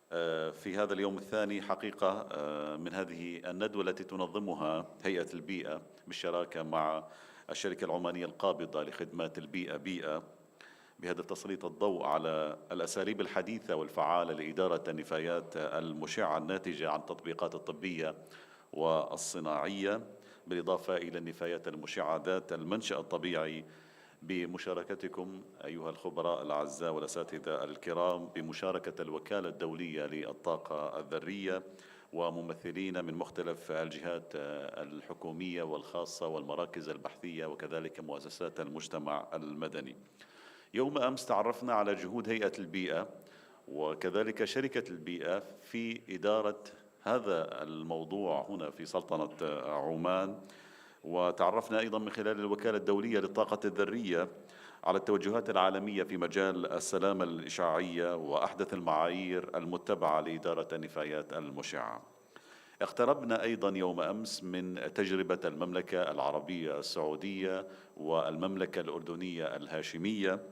في هذا اليوم الثاني حقيقة من هذه الندوة التي تنظمها هيئة البيئة بالشراكة مع الشركة العمانية القابضة لخدمات البيئة بيئة، بهدف تسليط الضوء على الأساليب الحديثة والفعالة لإدارة النفايات المشعة الناتجة عن التطبيقات الطبية والصناعية، بالإضافة إلى النفايات المشعة ذات المنشأ الطبيعي، بمشاركتكم أيها الخبراء الأعزاء والأساتذة الكرام، بمشاركة الوكالة الدولية للطاقة الذرية وممثلين من مختلف الجهات الحكومية والخاصة والمراكز البحثية وكذلك مؤسسات المجتمع المدني. يوم أمس تعرفنا على جهود هيئة البيئة وكذلك شركة البيئة في إدارة هذا الموضوع هنا في سلطنة عمان، وتعرفنا أيضا من خلال الوكالة الدولية للطاقة الذرية على التوجهات العالمية في مجال السلامة الإشعاعية وأحدث المعايير المتبعة لإدارة النفايات المشعة. اقتربنا أيضا يوم أمس من تجربة المملكة العربية السعودية والمملكة الأردنية الهاشمية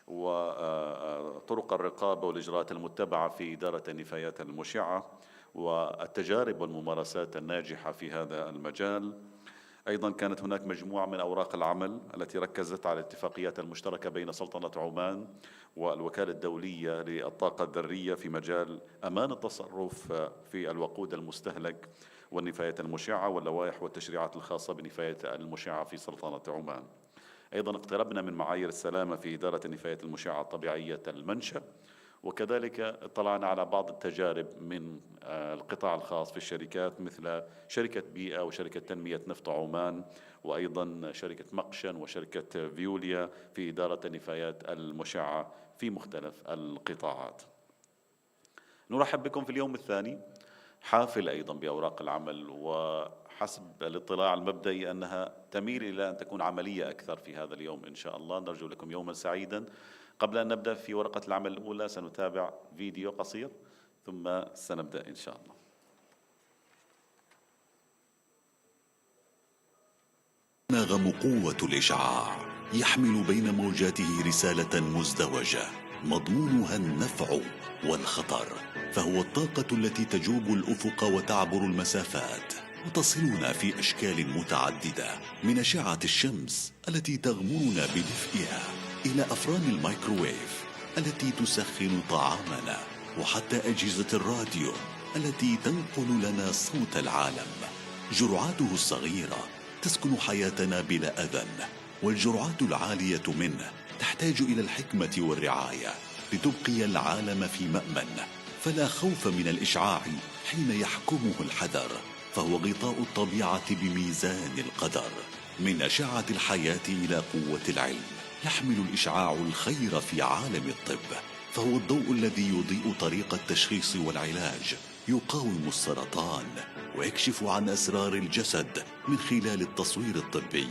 وطرق الرقابة والإجراءات المتبعة في إدارة النفايات المشعة والتجارب والممارسات الناجحة في هذا المجال. أيضا كانت هناك مجموعة من أوراق العمل التي ركزت على الاتفاقيات المشتركة بين سلطنة عمان والوكالة الدولية للطاقة الذرية في مجال أمان التصرف في الوقود المستهلك والنفايات المشعة واللوائح والتشريعات الخاصة بالنفايات المشعة في سلطنة عمان. أيضا اقتربنا من معايير السلامة في إدارة النفايات المشعة الطبيعية المنشأ، وكذلك اطلعنا على بعض التجارب من القطاع الخاص في الشركات مثل شركة بيئة وشركة تنمية نفط عمان وأيضا شركة مقشن وشركة فيوليا في إدارة النفايات المشعة في مختلف القطاعات. نرحب بكم في اليوم الثاني، حافل أيضا بأوراق العمل، وحسب الاطلاع المبدئي أنها تميل إلى أن تكون عملية أكثر في هذا اليوم إن شاء الله. نرجو لكم يوما سعيدا. قبل أن نبدأ في ورقة العمل الأولى سنتابع فيديو قصير ثم سنبدأ إن شاء الله. نغم قوة الإشعاع يحمل بين موجاته رسالة مزدوجة مضمونها النفع والخطر، فهو الطاقة التي تجوب الأفق وتعبر المسافات وتصلنا في أشكال متعددة، من أشعة الشمس التي تغمرنا بدفئها إلى أفران الميكروويف التي تسخن طعامنا، وحتى أجهزة الراديو التي تنقل لنا صوت العالم. جرعاته الصغيرة تسكن حياتنا بلا أذى، والجرعات العالية منه تحتاج إلى الحكمة والرعاية لتبقي العالم في مأمن. فلا خوف من الإشعاع حين يحكمه الحذر، فهو غطاء الطبيعة بميزان القدر. من أشعة الحياة إلى قوة العلم يحمل الإشعاع الخير في عالم الطب، فهو الضوء الذي يضيء طريق التشخيص والعلاج، يقاوم السرطان ويكشف عن أسرار الجسد من خلال التصوير الطبي.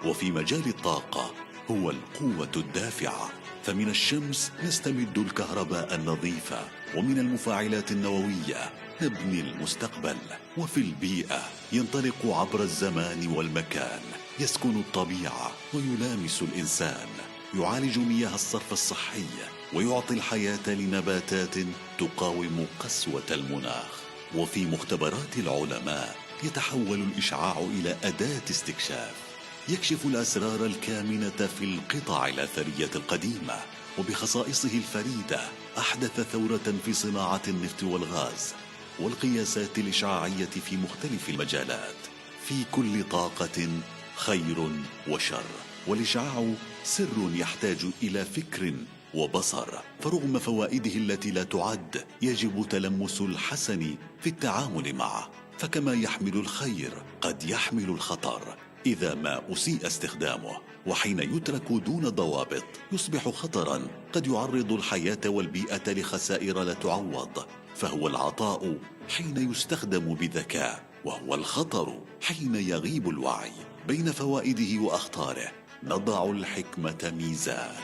وفي مجال الطاقة هو القوة الدافعة، فمن الشمس نستمد الكهرباء النظيفة، ومن المفاعلات النووية نبني المستقبل. وفي البيئة ينطلق عبر الزمان والمكان، يسكن الطبيعة ويلامس الإنسان، يعالج مياه الصرف الصحي ويعطي الحياة لنباتات تقاوم قسوة المناخ. وفي مختبرات العلماء يتحول الإشعاع إلى أداة استكشاف، يكشف الأسرار الكامنة في القطع الأثرية القديمة، وبخصائصه الفريدة أحدث ثورة في صناعة النفط والغاز والقياسات الإشعاعية في مختلف المجالات. في كل طاقة خير وشر، والإشعاع سر يحتاج إلى فكر وبصر، فرغم فوائده التي لا تعد يجب تلمس الحسن في التعامل معه، فكما يحمل الخير قد يحمل الخطر إذا ما أسيء استخدامه، وحين يترك دون ضوابط يصبح خطرا قد يعرض الحياة والبيئة لخسائر لا تعوض. فهو العطاء حين يستخدم بذكاء، وهو الخطر حين يغيب الوعي. بين فوائده وأخطاره نضع الحكمة ميزان.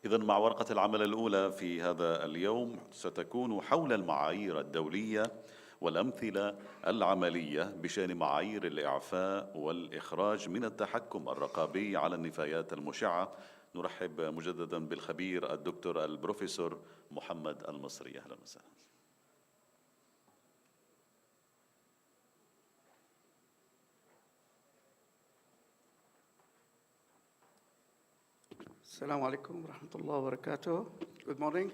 إذن مع ورقة العمل الأولى في هذا اليوم ستكون حول المعايير الدولية والأمثلة العملية بشأن معايير الإعفاء والإخراج من التحكم الرقابي على النفايات المشعة. نرحب مجددا بالخبير الدكتور البروفيسور محمد المصري. أهلا وسهلا. Assalamu alaikum wa rahmatullahi wa barakatuh. Good morning,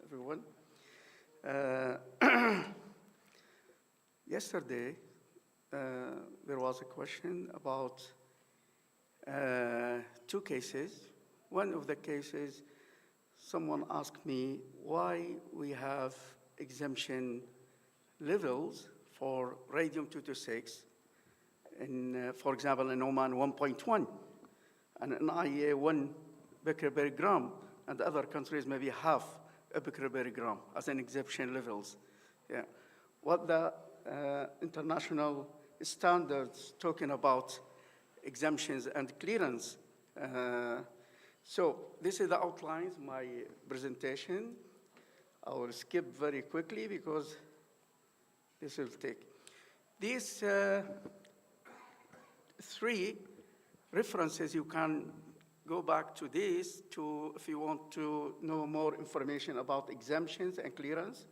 everyone. Yesterday, there was a question about two cases. One of the cases, someone asked me why we have exemption levels for radium-226, for example, in Oman 1.1, and in IEA 1 becquerel per gram, and other countries maybe half a becquerel per gram as an exemption levels. Yeah. What the international standards talking about exemptions and clearance. So this is the outlines, my presentation. I will skip very quickly because this will take. These three references, you can go back to this if you want to know more information about exemptions and clearance.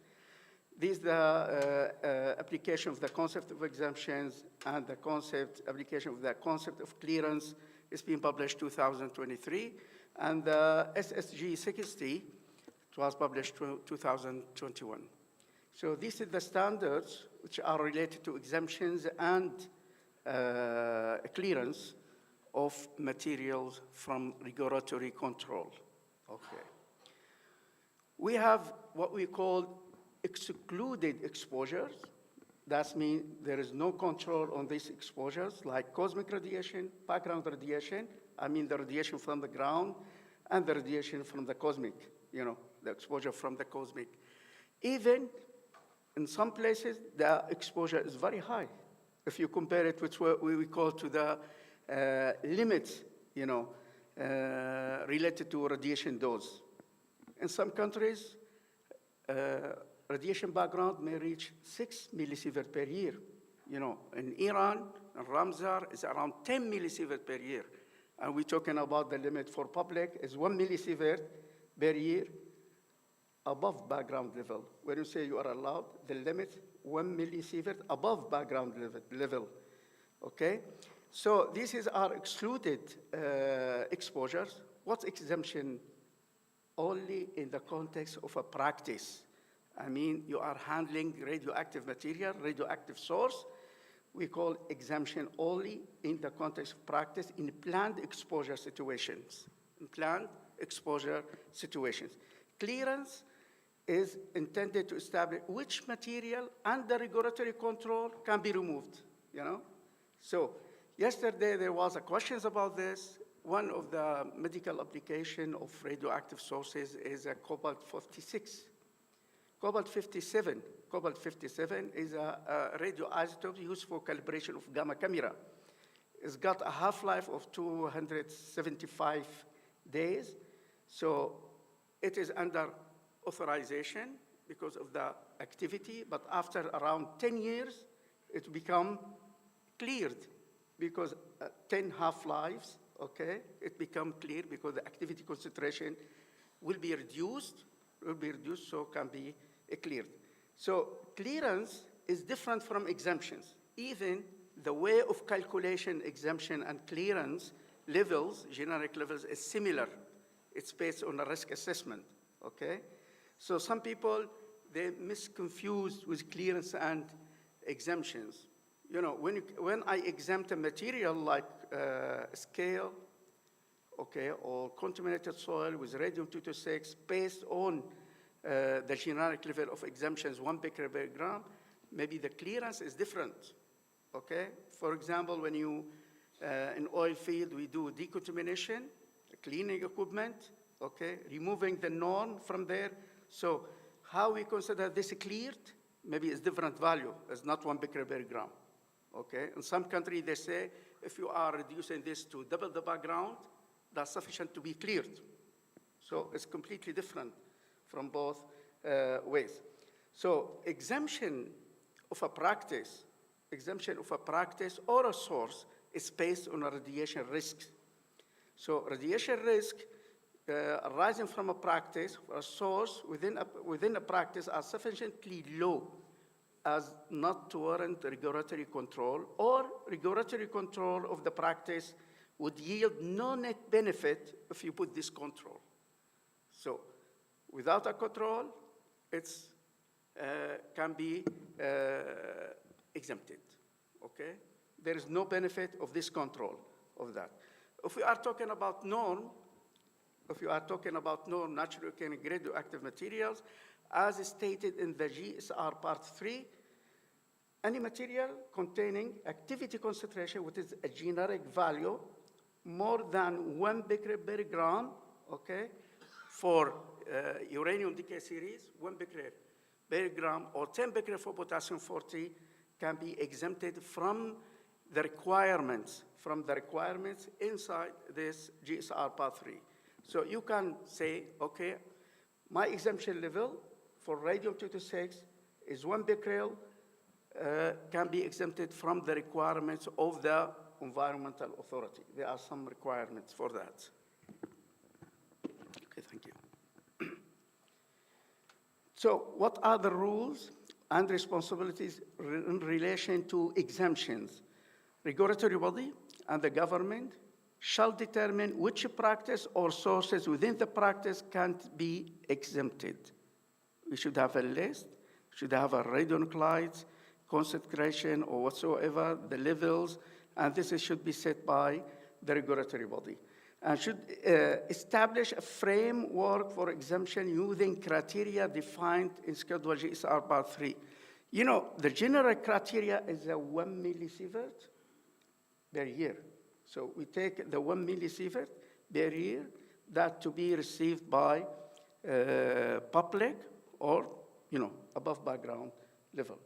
This is the application of the concept of exemptions and the application of the concept of clearance is being published 2023. And the SSG 60, it was published 2021. So these are the standards which are related to exemptions and clearance of materials from regulatory control. Okay. We have what we call excluded exposures. That means there is no control on these exposures, like cosmic radiation, background radiation, I mean the radiation from the ground, and the radiation from the cosmic, the exposure from the cosmic. Even in some places, the exposure is very high. If you compare it with what we call to the limits, related to radiation dose. In some countries, radiation background may reach 6 millisievert per year. In Iran, in Ramsar, it's around 10 millisievert per year. And we're talking about the limit for public is 1 millisievert per year above background level. When you say you are allowed, the limit 1 millisievert above background level, okay? So these is our excluded exposures. What's exemption? Only in the context of a practice. I mean, you are handling radioactive material, radioactive source. We call exemption only in the context of practice in planned exposure situations. In planned exposure situations. Clearance is intended to establish which material under regulatory control can be removed, So yesterday there was a questions about this. One of the medical application of radioactive sources is a cobalt-56. Cobalt-57 is a radioisotope used for calibration of gamma camera. It's got a half-life of 275 days. So it is under authorization because of the activity, but after around 10 years, it become cleared because 10 half-lives, okay, it become clear because the activity concentration will be reduced, so can be cleared. So clearance is different from exemptions. Even the way of calculation exemption and clearance levels, generic levels, is similar. It's based on a risk assessment, okay? So some people, they misconfuse with clearance and exemptions. When I exempt a material like scale, okay, or contaminated soil with radium-226 based on the generic level of exemptions, 1 becquerel per gram, maybe the clearance is different, okay? For example, when you, in oil field, we do decontamination, cleaning equipment, okay, removing the norm from there. So how we consider this cleared, maybe it's different value. It's not 1 becquerel per gram, okay? In some countries, they say, if you are reducing this to double the background, that's sufficient to be cleared, So it's completely different from both ways. So exemption of a practice or a source is based on a radiation risk. So radiation risk arising from a practice or a source within a practice are sufficiently low as not to warrant regulatory control, or regulatory control of the practice would yield no net benefit if you put this control. So without a control, it's can be exempted, okay? There is no benefit of this control of that. If we are talking about norm, naturally occurring radioactive materials, as stated in the GSR Part 3, any material containing activity concentration, which is a generic value, more than 1 becquerel per gram, okay, for uranium decay series, 1 becquerel per gram, or 10 becquerel for potassium-40, can be exempted from the requirements inside this GSR Part 3. So you can say, okay, my exemption level for radium-226 is 1 becquerel, can be exempted from the requirements of the environmental authority. There are some requirements for that. Okay, thank you. So what are the rules and responsibilities in relation to exemptions? Regulatory body and the government shall determine which practice or sources within the practice can't be exempted. We should have a list, should have a radionuclides, concentration or whatsoever, the levels, and this should be set by the regulatory body. And should establish a framework for exemption using criteria defined in Schedule GSR Part 3. You know, the general criteria is a 1 millisievert per year. So we take the 1 millisievert per year, that to be received by public or, above background level.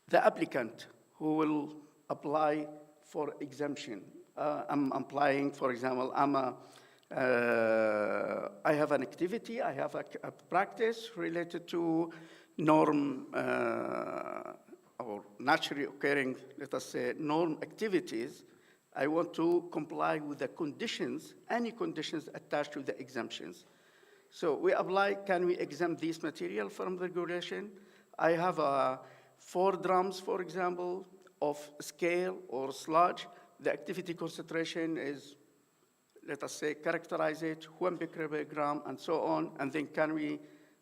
The applicant who will apply for exemption. I'm applying, for example, I have an activity, I have a practice related to norm or naturally occurring, let us say, norm activities. I want to comply with the conditions, any conditions attached to the exemptions. So we apply, can we exempt this material from the regulation? I have 4 drums, for example, of scale or sludge. The activity concentration is, let us say, characterize it, 1 becquerel per gram, and so on, and then can we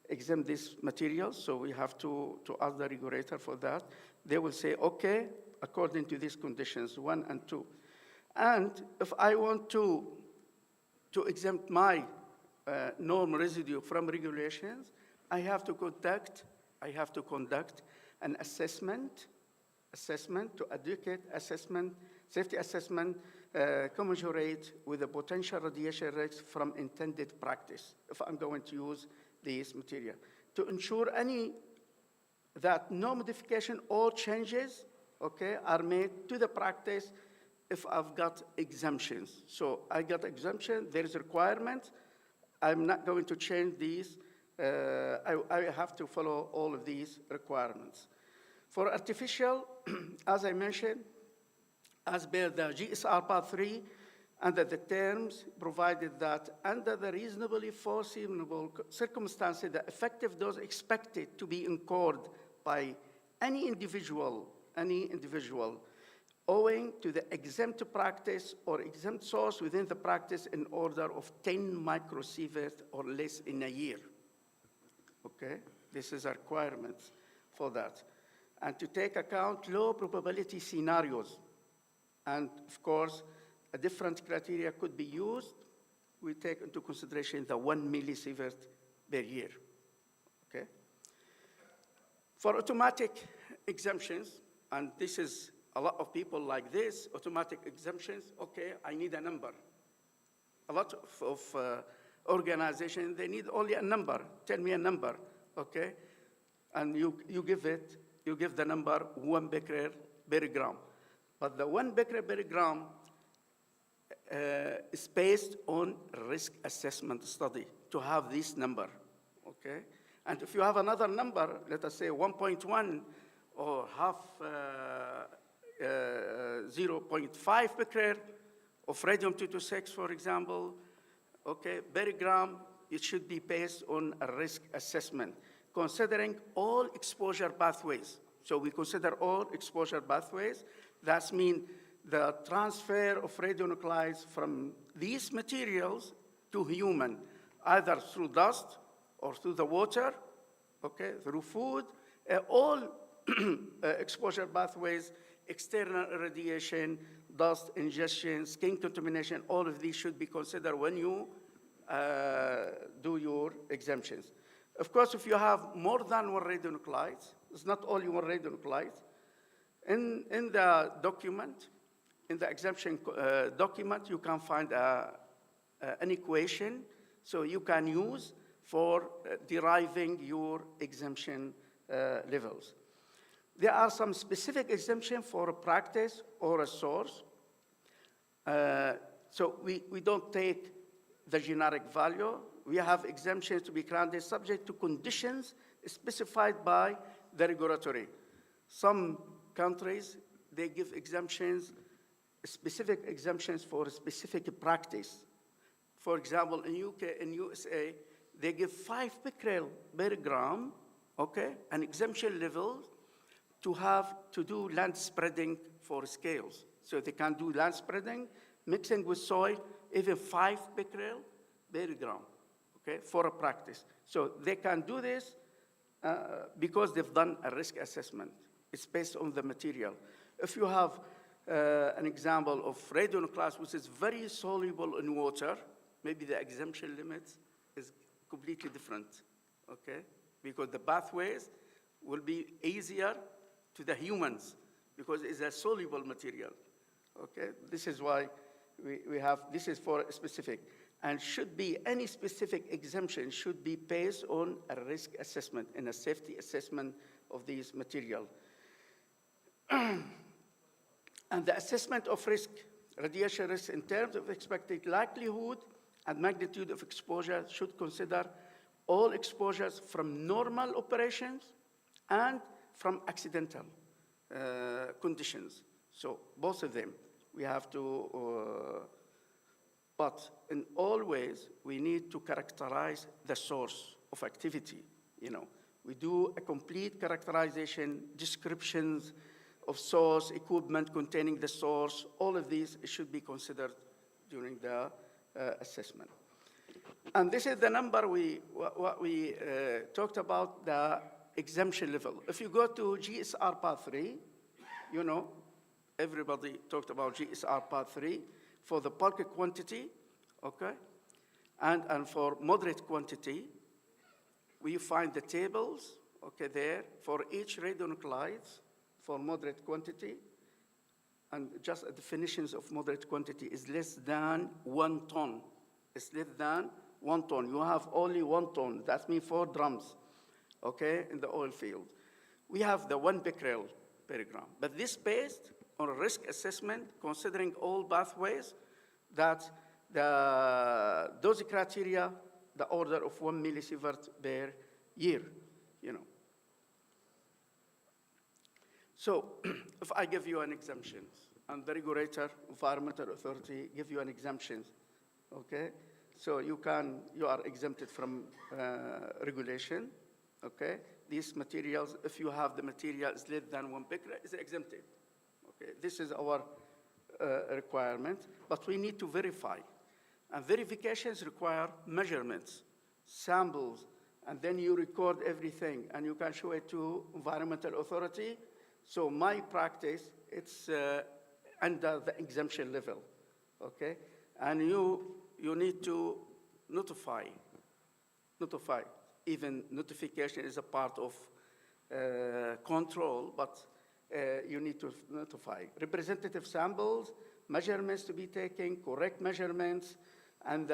exempt this material? So we have to ask the regulator for that. They will say, okay, according to these conditions, 1 and 2. And if I want to exempt my norm residue from regulations, I have to conduct an assessment to educate assessment, safety assessment, commensurate with the potential radiation risks from intended practice, if I'm going to use this material, to ensure that no modification or changes, okay, are made to the practice if I've got exemptions. So I got exemption, there is requirement, I'm not going to change these, I have to follow all of these requirements. For artificial, as I mentioned, as per the GSR Part 3, under the terms provided that under the reasonably foreseeable circumstances, the effective dose expected to be incurred by any individual owing to the exempt practice or exempt source within the practice in order of 10 microsievert or less in a year. Okay, this is a requirement for that. And to take account low probability scenarios. And of course, a different criteria could be used. We take into consideration the 1 millisievert per year, okay? For automatic exemptions, and this is a lot of people like this, automatic exemptions, okay, I need a number. A lot of organizations, they need only a number. Tell me a number, okay? And you give the number 1 becquerel per gram. But the 1 becquerel per gram is based on risk assessment study to have this number, okay? And if you have another number, let us say 1.1 or half 0.5 becquerel of radium-226, for example, okay, per gram, it should be based on a risk assessment, considering all exposure pathways. So we consider all exposure pathways. That means the transfer of radionuclides from these materials to human, either through dust or through the water, okay, through food, all exposure pathways, external irradiation, dust ingestion, skin contamination, all of these should be considered when you do your exemptions. Of course, if you have more than one radionuclides, it's not only one radionuclide, in the document, in the exemption document, you can find an equation so you can use for deriving your exemption levels. There are some specific exemptions for a practice or a source. So we don't take the generic value. We have exemptions to be granted subject to conditions specified by the regulatory. Some countries, they give exemptions, specific exemptions for a specific practice. For example, in UK, in USA, they give 5 becquerel per gram, okay, an exemption level to have to do land spreading for scales. So they can do land spreading, mixing with soil, even 5 becquerel per gram, okay, for a practice. So they can do this because they've done a risk assessment. It's based on the material. If you have an example of radionuclides which is very soluble in water, maybe the exemption limit is completely different, okay? Because the pathways will be easier to the humans because it's a soluble material, okay? This is why we have, this is for specific. And should be, any specific exemption should be based on a risk assessment and a safety assessment of these material. And the assessment of risk, radiation risk in terms of expected likelihood and magnitude of exposure should consider all exposures from normal operations and from accidental conditions. So both of them, we have to, but in all ways, we need to characterize the source of activity. You know, we do a complete characterization, descriptions of source, equipment containing the source. All of these should be considered during the assessment. And this is the number what we talked about, the exemption level. If you go to GSR Part 3, you know, everybody talked about GSR Part 3 for the bulk quantity, okay? And for moderate quantity, we find the tables, okay, there for each radionuclides for moderate quantity. And just definitions of moderate quantity is less than 1 ton. It's less than 1 ton. You have only 1 ton. That means 4 drums, okay, in the oil field. We have the 1 becquerel per gram. But this based on a risk assessment, considering all pathways, that those criteria, the order of 1 millisievert per year, you know. So if I give you an exemption, and the regulator, environmental authority, give you an exemption, okay? So you are exempted from regulation, okay? These materials, if you have the materials less than 1 becquerel, is exempted, okay? This is our requirement, but we need to verify. And verifications require measurements, samples, and then you record everything, and you can show it to environmental authority. So my practice, it's under the exemption level, okay? And you need to notify. Even notification is a part of control, but you need to notify. Representative samples, measurements to be taken, correct measurements, and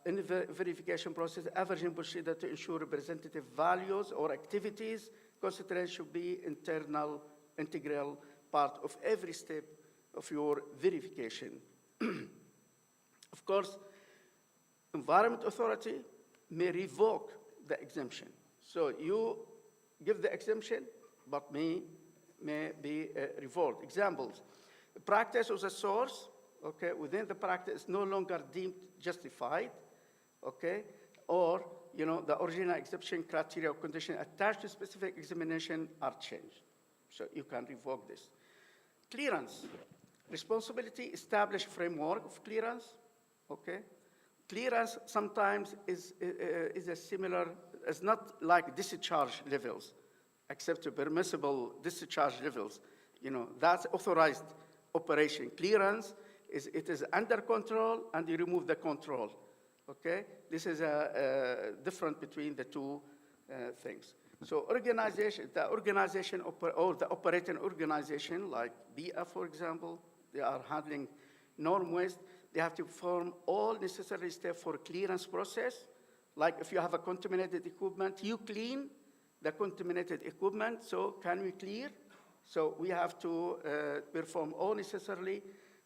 in the verification process, averaging procedure to ensure representative values or activities. Consideration should be integral part of every step of your verification. Of course, Environment Authority may revoke the exemption. So you give the exemption, but may be revoked. Examples, the practice of the source, okay, within the practice is no longer deemed justified, okay, or, the original exemption criteria or condition attached to specific examination are changed. So you can revoke this. Clearance, responsibility, establish framework of clearance, okay? Clearance sometimes is a similar, it's not like discharge levels, except permissible discharge levels. That's authorized operation. Clearance it is under control and you remove the control, okay? This is a difference between the two things. So the organization or the operating organization like BIA, for example, they are handling non-waste. They have to perform all necessary steps for clearance process. Like if you have a contaminated equipment, you clean the contaminated equipment, so can we clear? So we have to perform all necessarily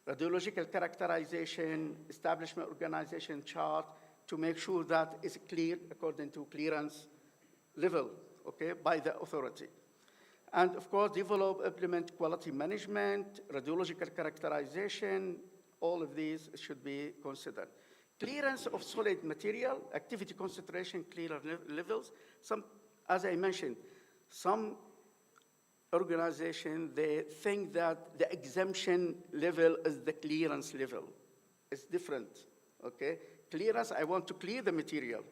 radiological characterization, establishment organization chart to make sure that it's clear according to clearance level, okay, by the authority. And of course, develop, implement quality management, radiological characterization, all of these should be considered. Clearance of solid material, activity concentration, clearer levels. As I mentioned, some organizations, they think that the exemption level is the clearance level. It's different, okay? Clearance, I want to clear the material,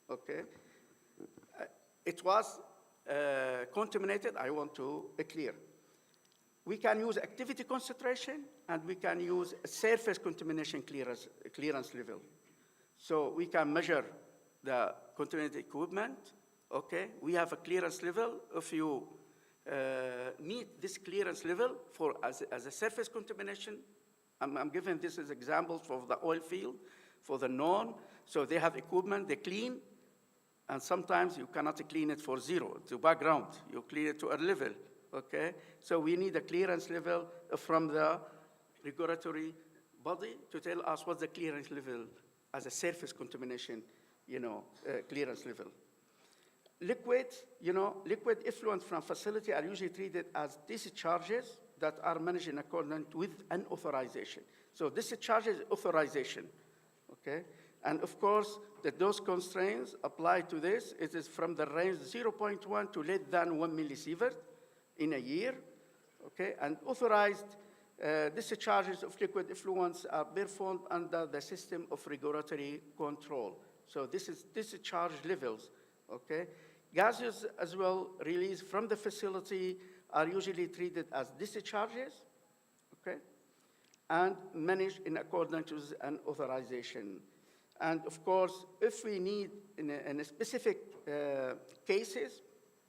okay? It was contaminated, I want to clear. We can use activity concentration, and we can use surface contamination clearance level. So we can measure the contaminated equipment, okay? We have a clearance level. If you meet this clearance level as a surface contamination, I'm giving this as examples for the oil field, for the non, so they have equipment, they clean, and sometimes you cannot clean it for zero, to background, you clean it to a level, okay? So we need a clearance level from the regulatory body to tell us what's the clearance level as a surface contamination, clearance level. Liquid effluent from facility are usually treated as discharges that are managed in accordance with an authorization. So discharge is authorization, okay? And of course, those constraints apply to this. It is from the range 0.1 to less than 1 millisievert in a year, okay? And authorized discharges of liquid effluents are performed under the system of regulatory control. So this is discharge levels, okay? Gases as well released from the facility are usually treated as discharges, okay? And managed in accordance with an authorization. And of course, if we need, in a specific cases,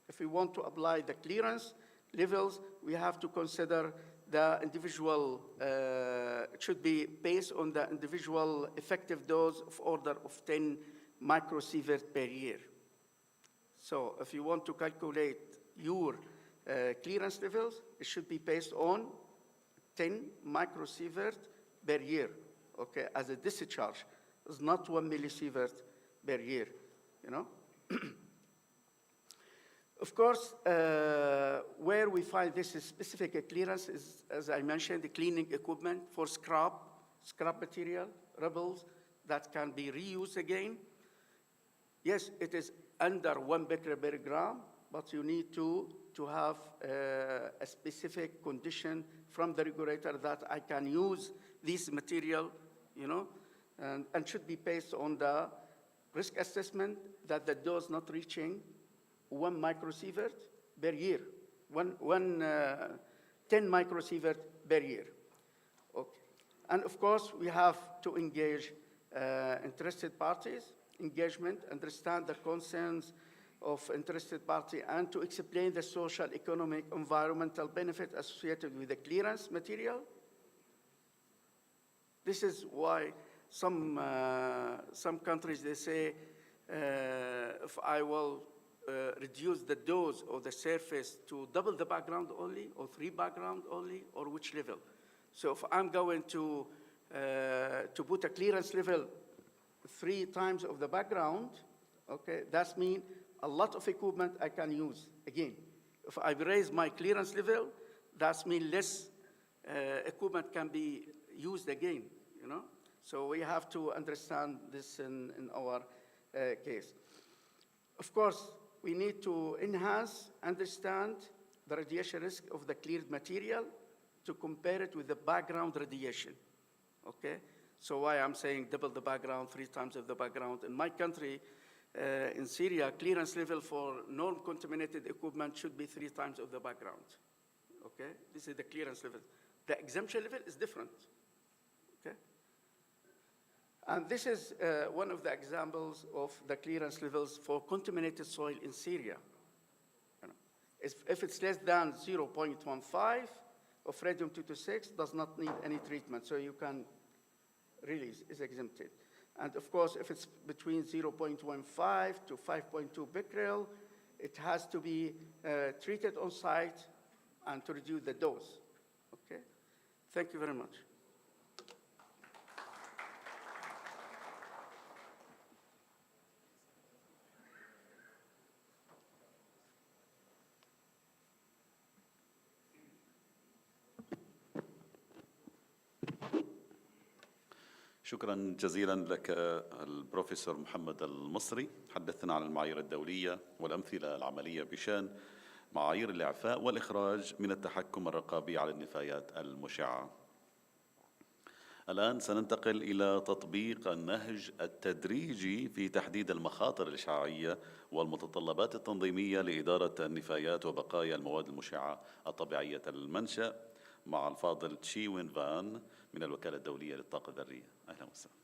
if we want to apply the clearance levels, we have to consider the individual, it should be based on the individual effective dose of order of 10 microsievert per year. So if you want to calculate your clearance levels, it should be based on 10 microsievert per year, okay, as a discharge. It's not 1 millisievert per year, Of course, where we find this specific clearance is, as I mentioned, the cleaning equipment for scrap material, rubbles that can be reused again. Yes, it is under 1 becquerel per gram, but you need to have a specific condition from the regulator that I can use this material, and should be based on the risk assessment that the dose not reaching 1 microsievert per year, 10 microsievert per year. Okay. And of course, we have to engage interested parties, understand the concerns of interested party, and to explain the social, economic, environmental benefit associated with the clearance material. This is why some countries, they say, if I will reduce the dose of the surface to double the background only, or 3 background only, or which level. So if I'm going to to put a clearance level 3 times of the background, okay, that means a lot of equipment I can use. Again, if I raise my clearance level, that means less equipment can be used again, you know? So we have to understand this in our case. Of course, we need to enhance, understand the radiation risk of the cleared material to compare it with the background radiation, okay? So why I'm saying double the background, 3 times of the background. In my country, in Syria, clearance level for non-contaminated equipment should be 3 times of the background, okay? This is the clearance level. The exemption level is different, okay? And this is one of the examples of the clearance levels for contaminated soil in Syria. You know, if it's less than 0.15 of radium-226, does not need any treatment, so you can release, is exempted. And of course, if it's between 0.15 to 5.2 becquerel, it has to be treated on site and to reduce the dose, okay? Thank you very much. شكرا جزيلا لك البروفيسور محمد المصري. حدثنا عن المعايير الدولية والأمثلة العملية بشأن معايير الإعفاء والإخراج من التحكم الرقابي على النفايات المشعة. الآن سننتقل إلى تطبيق النهج التدريجي في تحديد المخاطر الإشعاعية والمتطلبات التنظيمية لإدارة النفايات وبقايا المواد المشعة الطبيعية المنشأ مع الفاضل تشي وين فان من الوكالة الدولية للطاقة الذرية. أهلا وسهلا.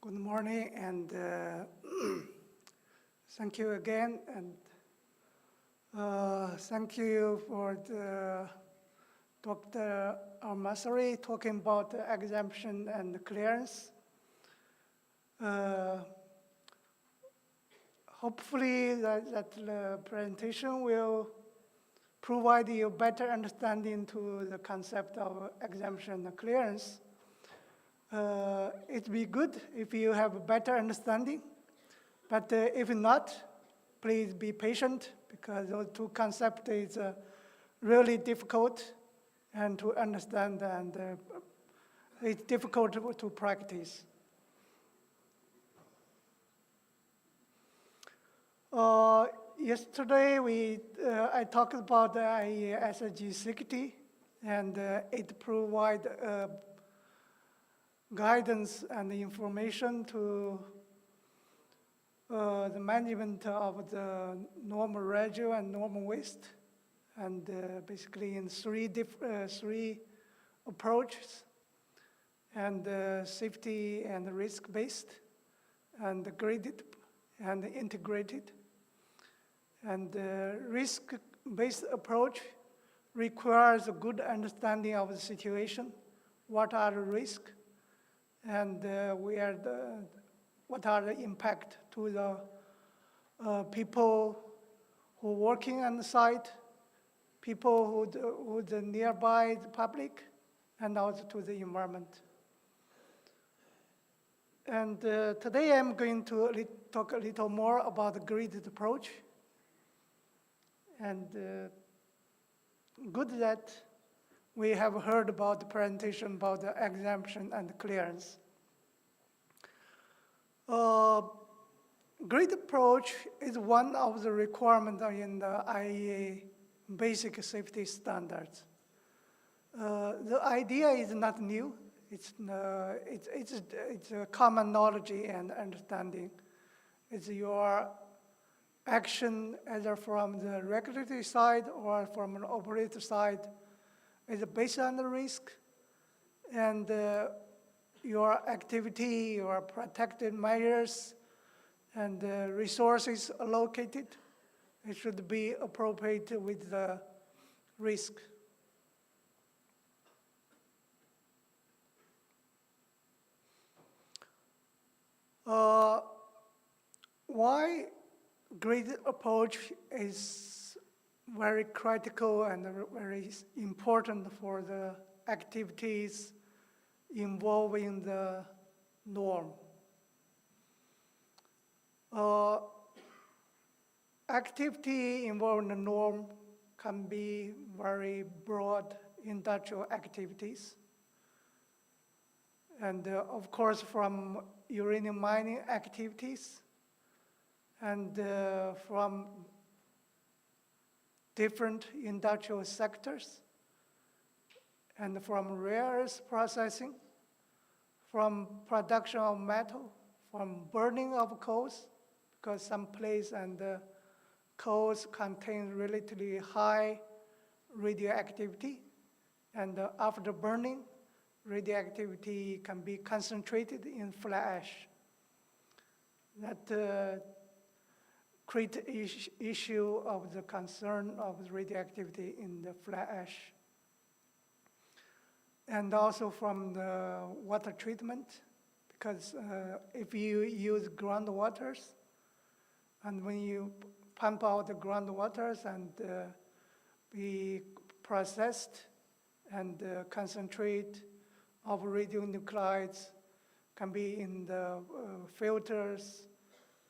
Good morning, and thank you again, and thank you for Dr. Al-Masri talking about the exemption and the clearance. Hopefully that the presentation will provide you better understanding to the concept of exemption and clearance. It'd be good if you have a better understanding, but if not, please be patient, because those two concepts is really difficult and to understand, and it's difficult to practice. Yesterday I talked about the IEA SG 60, and it provides guidance and information to the management of the normal residue and normal waste, and basically in three approaches, and safety and risk-based, and graded and integrated. And the risk-based approach requires a good understanding of the situation, what are the risks, and what are the impact to the people who are working on the site, people who the nearby the public, and also to the environment. And today I'm going to talk a little more about the graded approach. And good that we have heard about the presentation about the exemption and the clearance. Graded approach is one of the requirements in the IEA basic safety standards. The idea is not new. It's a common knowledge and understanding. It's your action either from the regulatory side or from an operator side is based on the risk, and your activity, your protective measures and resources allocated. It should be appropriate with the risk. Why grid approach is very critical and very important for the activities involving the norm. Activity involving the norm can be very broad industrial activities. And of course, from uranium mining activities and from different industrial sectors, and from rare earth processing, from production of metal, from burning of coals, because some place and coals contain relatively high radioactivity, and after burning, radioactivity can be concentrated in fly ash. That create issue of the concern of radioactivity in the fly ash. And also from the water treatment, because if you use groundwaters, and when you pump out the groundwaters and be processed and concentrate of radionuclides can be in the filters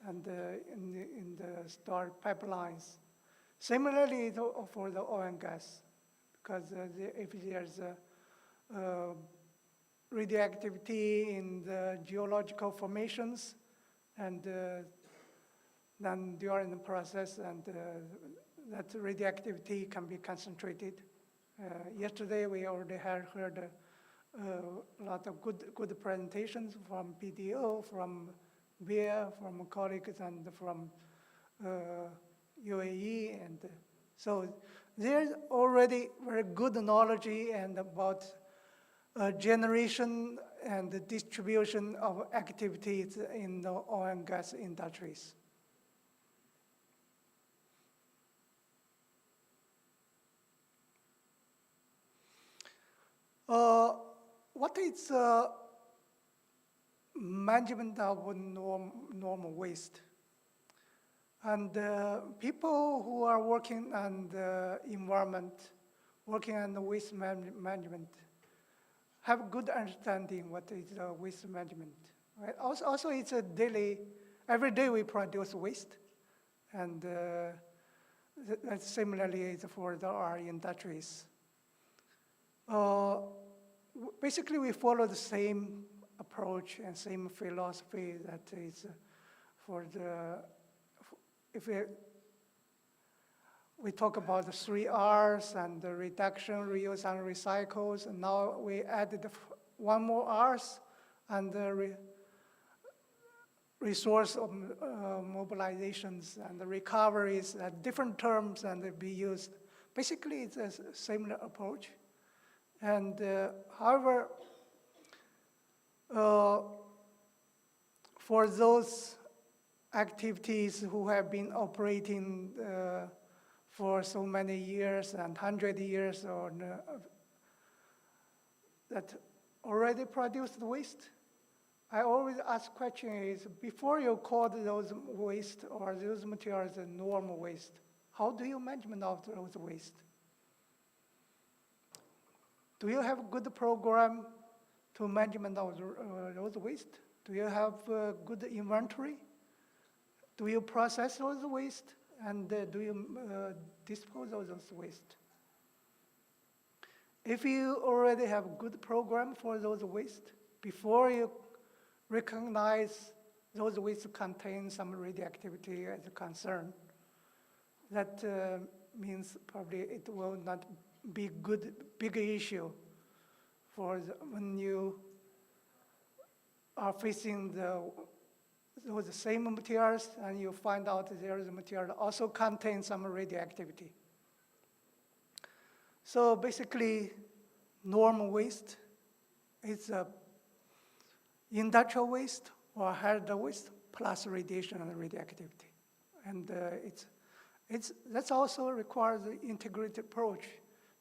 and in the stored pipelines. Similarly for the oil and gas, because if there's radioactivity in the geological formations, and then during the process, and that radioactivity can be concentrated. Yesterday we already had heard a lot of good presentations from PDO, from VIA, from colleagues, and from UAE, and so there's already very good knowledge and about generation and the distribution of activities in the oil and gas industries. What is management of normal waste? And people who are working on the environment, working on the waste management, have good understanding what is waste management. Right? Also, it's a daily, every day we produce waste, and that similarly is for our industries. Basically, we follow the same approach and same philosophy that is for the, if we talk about the 3 R's and the reduction, reuse, and recycles, and now we added one more R's, and the resource of mobilizations and the recoveries, different terms, and they be used. Basically, it's a similar approach. And however, for those activities who have been operating for so many years and 100 years, or that already produced waste, I always ask question is, before you call those waste or those materials a normal waste, how do you manage those waste? Do you have a good program to management of those waste? Do you have good inventory? Do you process those waste? And do you dispose of those waste? If you already have a good program for those waste, before you recognize those waste contain some radioactivity as a concern, that means probably it will not be big issue for when you are facing those same materials and you find out there is a material also contains some radioactivity. So basically, normal waste is industrial waste or hazardous waste, class radiation and radioactivity. And that's also requires an integrated approach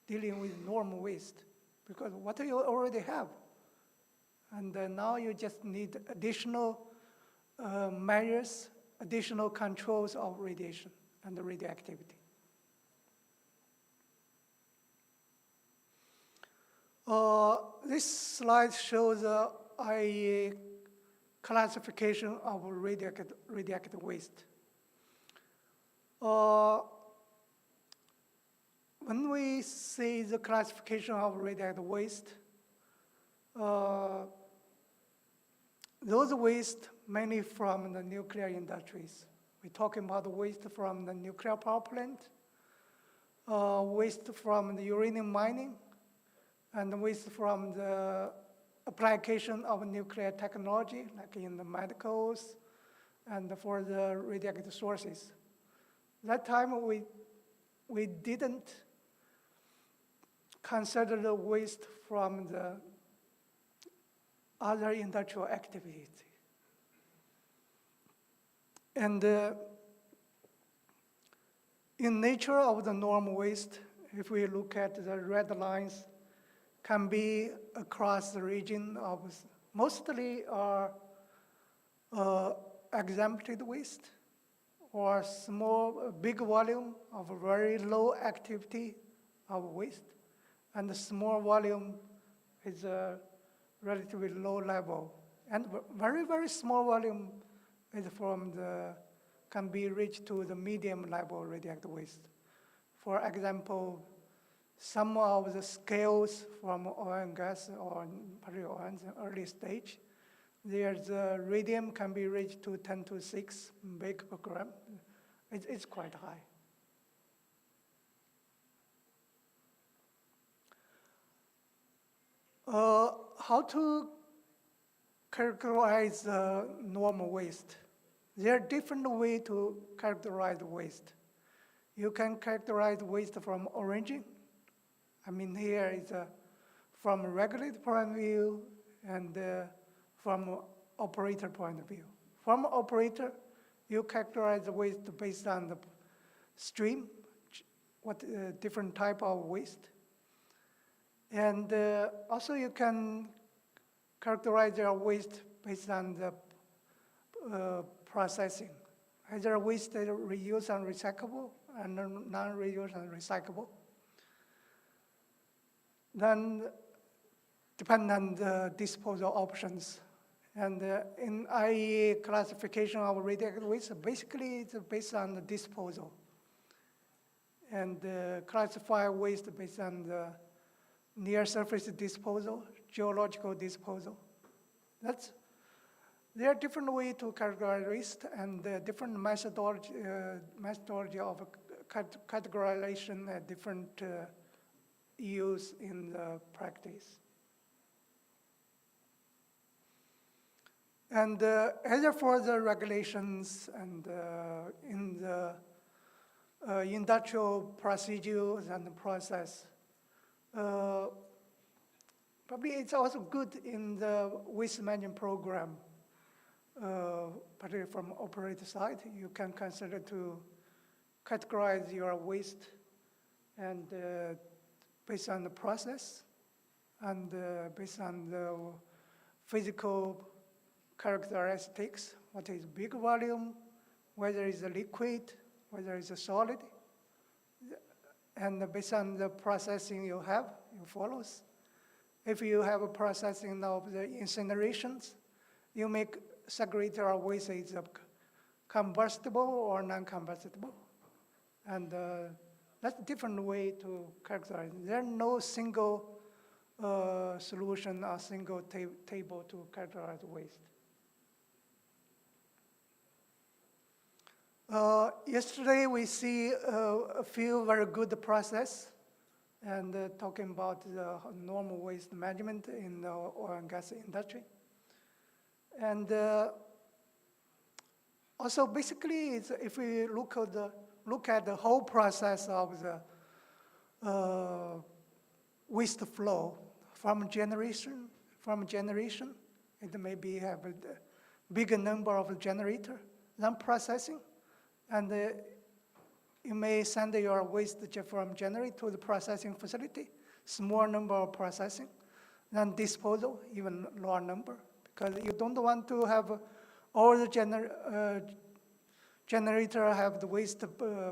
dealing with normal waste, because what you already have. And now you just need additional measures, additional controls of radiation and the radioactivity. This slide shows a classification of radioactive waste. When we say the classification of radioactive waste, those waste mainly from the nuclear industries. We're talking about the waste from the nuclear power plant, waste from the uranium mining, and waste from the application of nuclear technology, like in the medicals and for the radioactive sources. That time we didn't consider the waste from the other industrial activities. And in nature of the normal waste, if we look at the red lines, can be across the region of mostly are exempted waste or small, big volume of very low activity of waste, and the small volume is a relatively low level. And very, very small volume is can be reached to the medium level radioactive waste. For example, some of the scales from oil and gas, or particularly oil in the early stage, there's radium can be reached to 10 to 6 big per gram. It's quite high. How to characterize normal waste? There are different ways to characterize waste. You can characterize waste from origin. I mean, here is from a regulator point of view and from operator point of view. From operator, you characterize the waste based on the stream, what different type of waste. And also you can characterize their waste based on the processing. Either waste that are reused and recyclable and non-reused and recyclable. Then depend on the disposal options. And in IEA classification of radioactive waste, basically it's based on the disposal. And classify waste based on the near surface disposal, geological disposal. There are different ways to characterize waste and different methodology of categorization at different use in the practice. And either for the regulations and in the industrial procedures and the process, probably it's also good in the waste management program, particularly from operator side. You can consider to categorize your waste and based on the process and based on the physical characteristics, what is big volume, whether it's a liquid, whether it's a solid, and based on the processing you have, it follows. If you have a processing of the incinerations, you make segregate our waste is combustible or non-combustible. And that's a different way to characterize. There's no single solution or single table to characterize waste. Yesterday we see a few very good process and talking about the normal waste management in the oil and gas industry. And also basically, if we look at the whole process of the waste flow from generation, it maybe have bigger number of generator, then processing, and you may send your waste from generator to the processing facility, small number of processing, then disposal, even lower number, because you don't want to have all the generator have the waste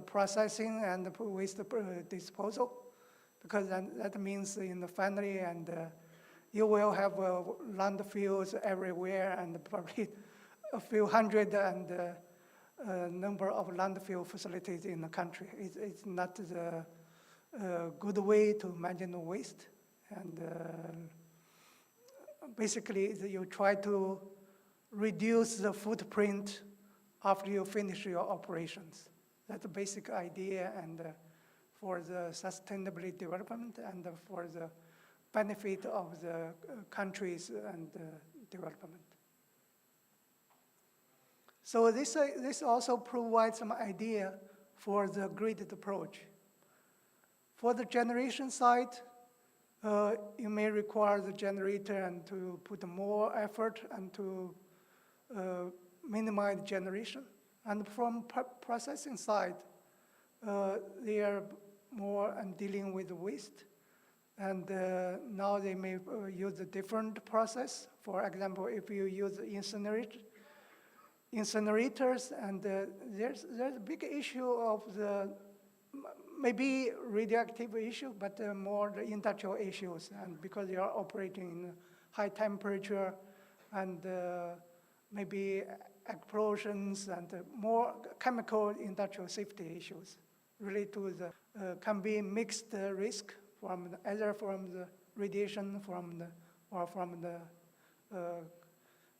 processing and the waste disposal, because then that means in the finally and you will have landfills everywhere and probably a few hundred and number of landfill facilities in the country. It's not the good way to manage the waste. And basically, you try to reduce the footprint after you finish your operations. That's the basic idea and for the sustainability development and for the benefit of the countries and development. So this also provides some idea for the graded approach. For the generation side, you may require the generator and to put more effort and to minimize generation. And from processing side, they are more dealing with waste. And now they may use a different process. For example, if you use incinerators, and there's a big issue of the maybe radioactive issue, but more the industrial issues, and because you are operating in high temperature and maybe explosions and more chemical industrial safety issues related to the can be mixed risk from either from the radiation or from the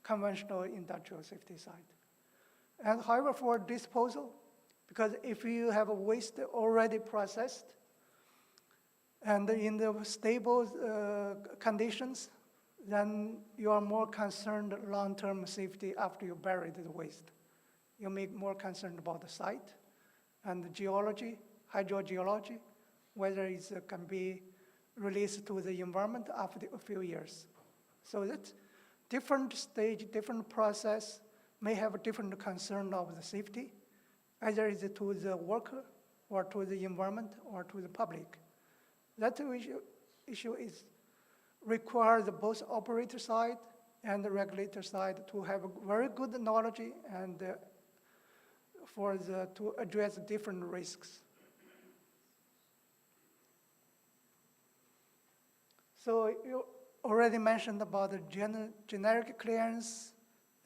conventional industrial safety side. And however, for disposal, because if you have a waste already processed and in the stable conditions, then you are more concerned long-term safety after you bury the waste. You may be more concerned about the site and the geology, hydrogeology, whether it can be released to the environment after a few years. So that's different stage, different process may have a different concern of the safety, either it's to the worker or to the environment or to the public. That issue is requires both operator side and the regulator side to have a very good knowledge and to address different risks. So you already mentioned about the generic clearance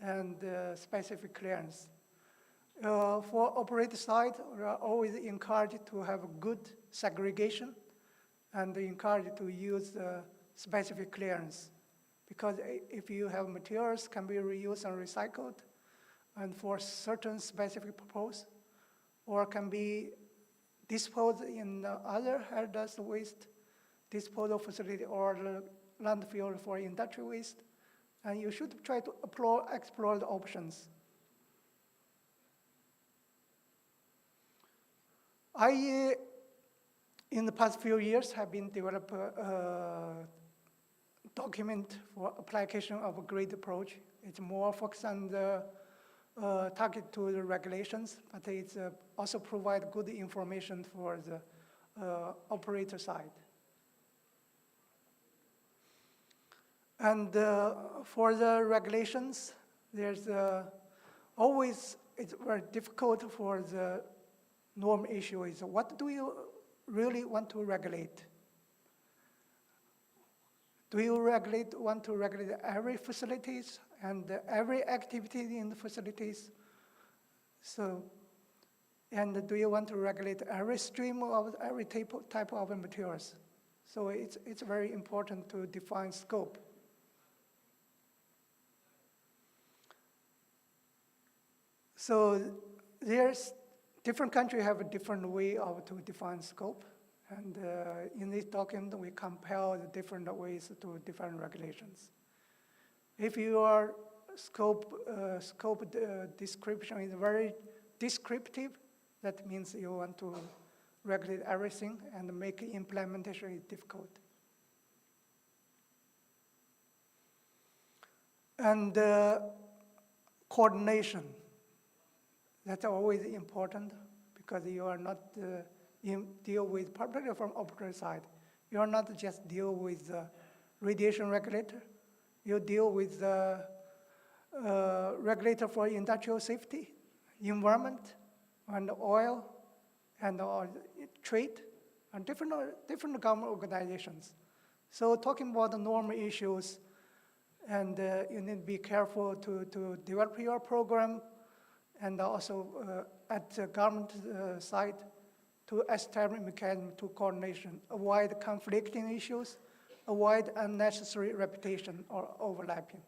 and specific clearance. For operator side, we are always encouraged to have a good segregation and encouraged to use the specific clearance. Because if you have materials can be reused and recycled, and for certain specific purpose, or can be disposed in other hazardous waste disposal facility or the landfill for industrial waste, and you should try to explore the options. I, in the past few years, have been developing a document for application of a grid approach. It's more focused on the target to the regulations, but it's also provide good information for the operator side. And for the regulations, there's always, it's very difficult for the norm issue is what do you really want to regulate? Do you want to regulate every facilities and every activity in the facilities? So, and do you want to regulate every stream of every type of materials? So it's very important to define scope. So there's different countries have a different way of to define scope. And in this document, we compare the different ways to define regulations. If your scope description is very descriptive, that means you want to regulate everything and make implementation difficult. And coordination. That's always important because you are not deal with, particularly from operator side, you are not just deal with the radiation regulator, you deal with the regulator for industrial safety, environment, and oil, and trade, and different government organizations. So talking about the normal issues, and you need to be careful to develop your program, and also at the government side to establish mechanism to coordination, avoid conflicting issues, avoid unnecessary repetition or overlapping.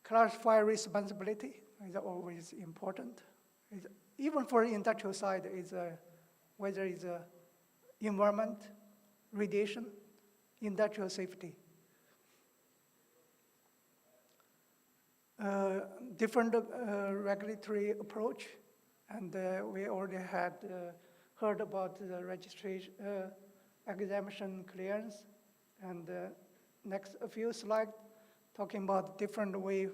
Clarify responsibility is always important. Even for the industrial side, whether it's environment, radiation, industrial safety. Different regulatory approach, and we already had heard about the registration, exemption clearance, and next a few slides talking about different way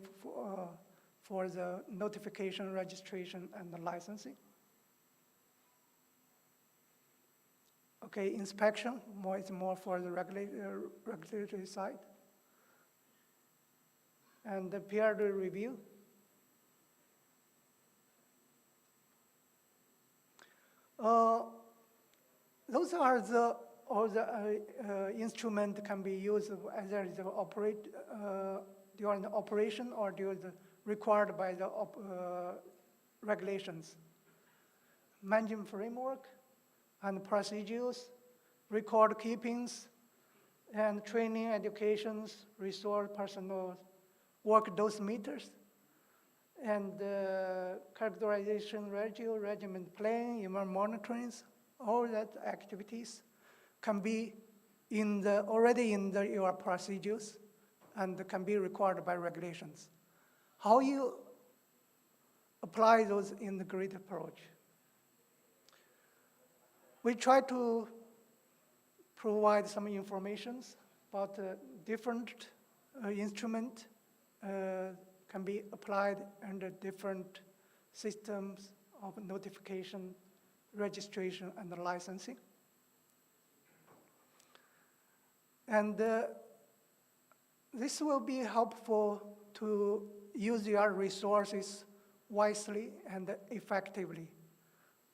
for the notification, registration, and the licensing. Okay, inspection, it's more for the regulatory side. And the peer review. Those are all the instruments can be used either during the operation or during the required by the regulations. Management framework and procedures, record keepings, and training, educations, resource personnel, work dose meters, and characterization ratio, regimen plan, human monitorings, all that activities can be already in your procedures and can be required by regulations. How you apply those integrated approach? We try to provide some information about different instruments can be applied under different systems of notification, registration, and licensing. And this will be helpful to use your resources wisely and effectively.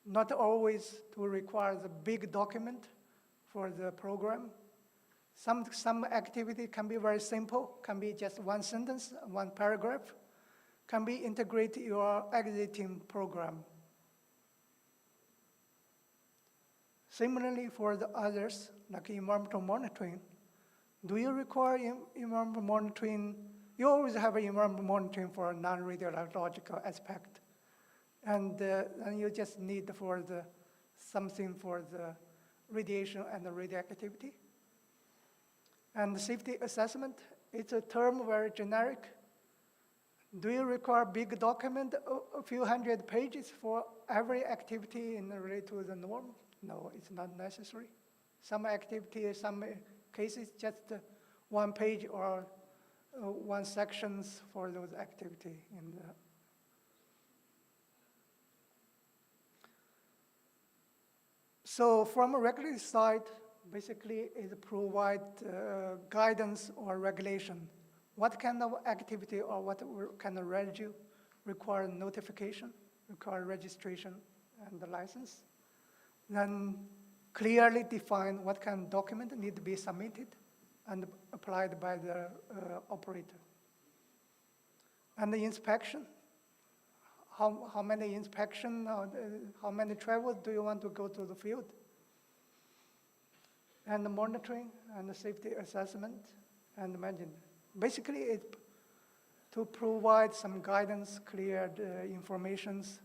Not always to require the big document for the program. Some activity can be very simple, can be just one sentence, one paragraph, can be integrate your existing program. Similarly, for the others, like environmental monitoring, do you require environmental monitoring? You always have environmental monitoring for a non-radiological aspect. And then you just need something for the radiation and the radioactivity. And the safety assessment, it's a term very generic. Do you require big document, a few hundred pages for every activity related to the norm? No, it's not necessary. Some activity, some cases, just one page or one sections for those activity in the. So from a regulatory side, basically it provide guidance or regulation. What kind of activity or what kind of residue require notification, require registration and the license. Then clearly define what kind of document need to be submitted and applied by the operator. And the inspection, how many inspection, how many travels do you want to go to the field? And the monitoring and the safety assessment and management. Basically, it to provide some guidance, clear informations,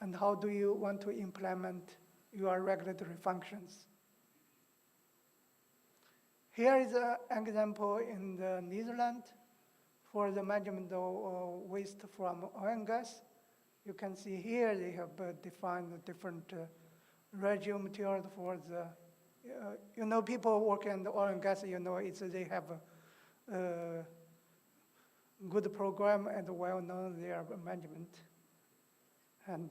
and how do you want to implement your regulatory functions. Here is an example in the Netherlands for the management of waste from oil and gas. You can see here they have defined different residue material for the, people working in the oil and gas, they have good program and well-known their management. And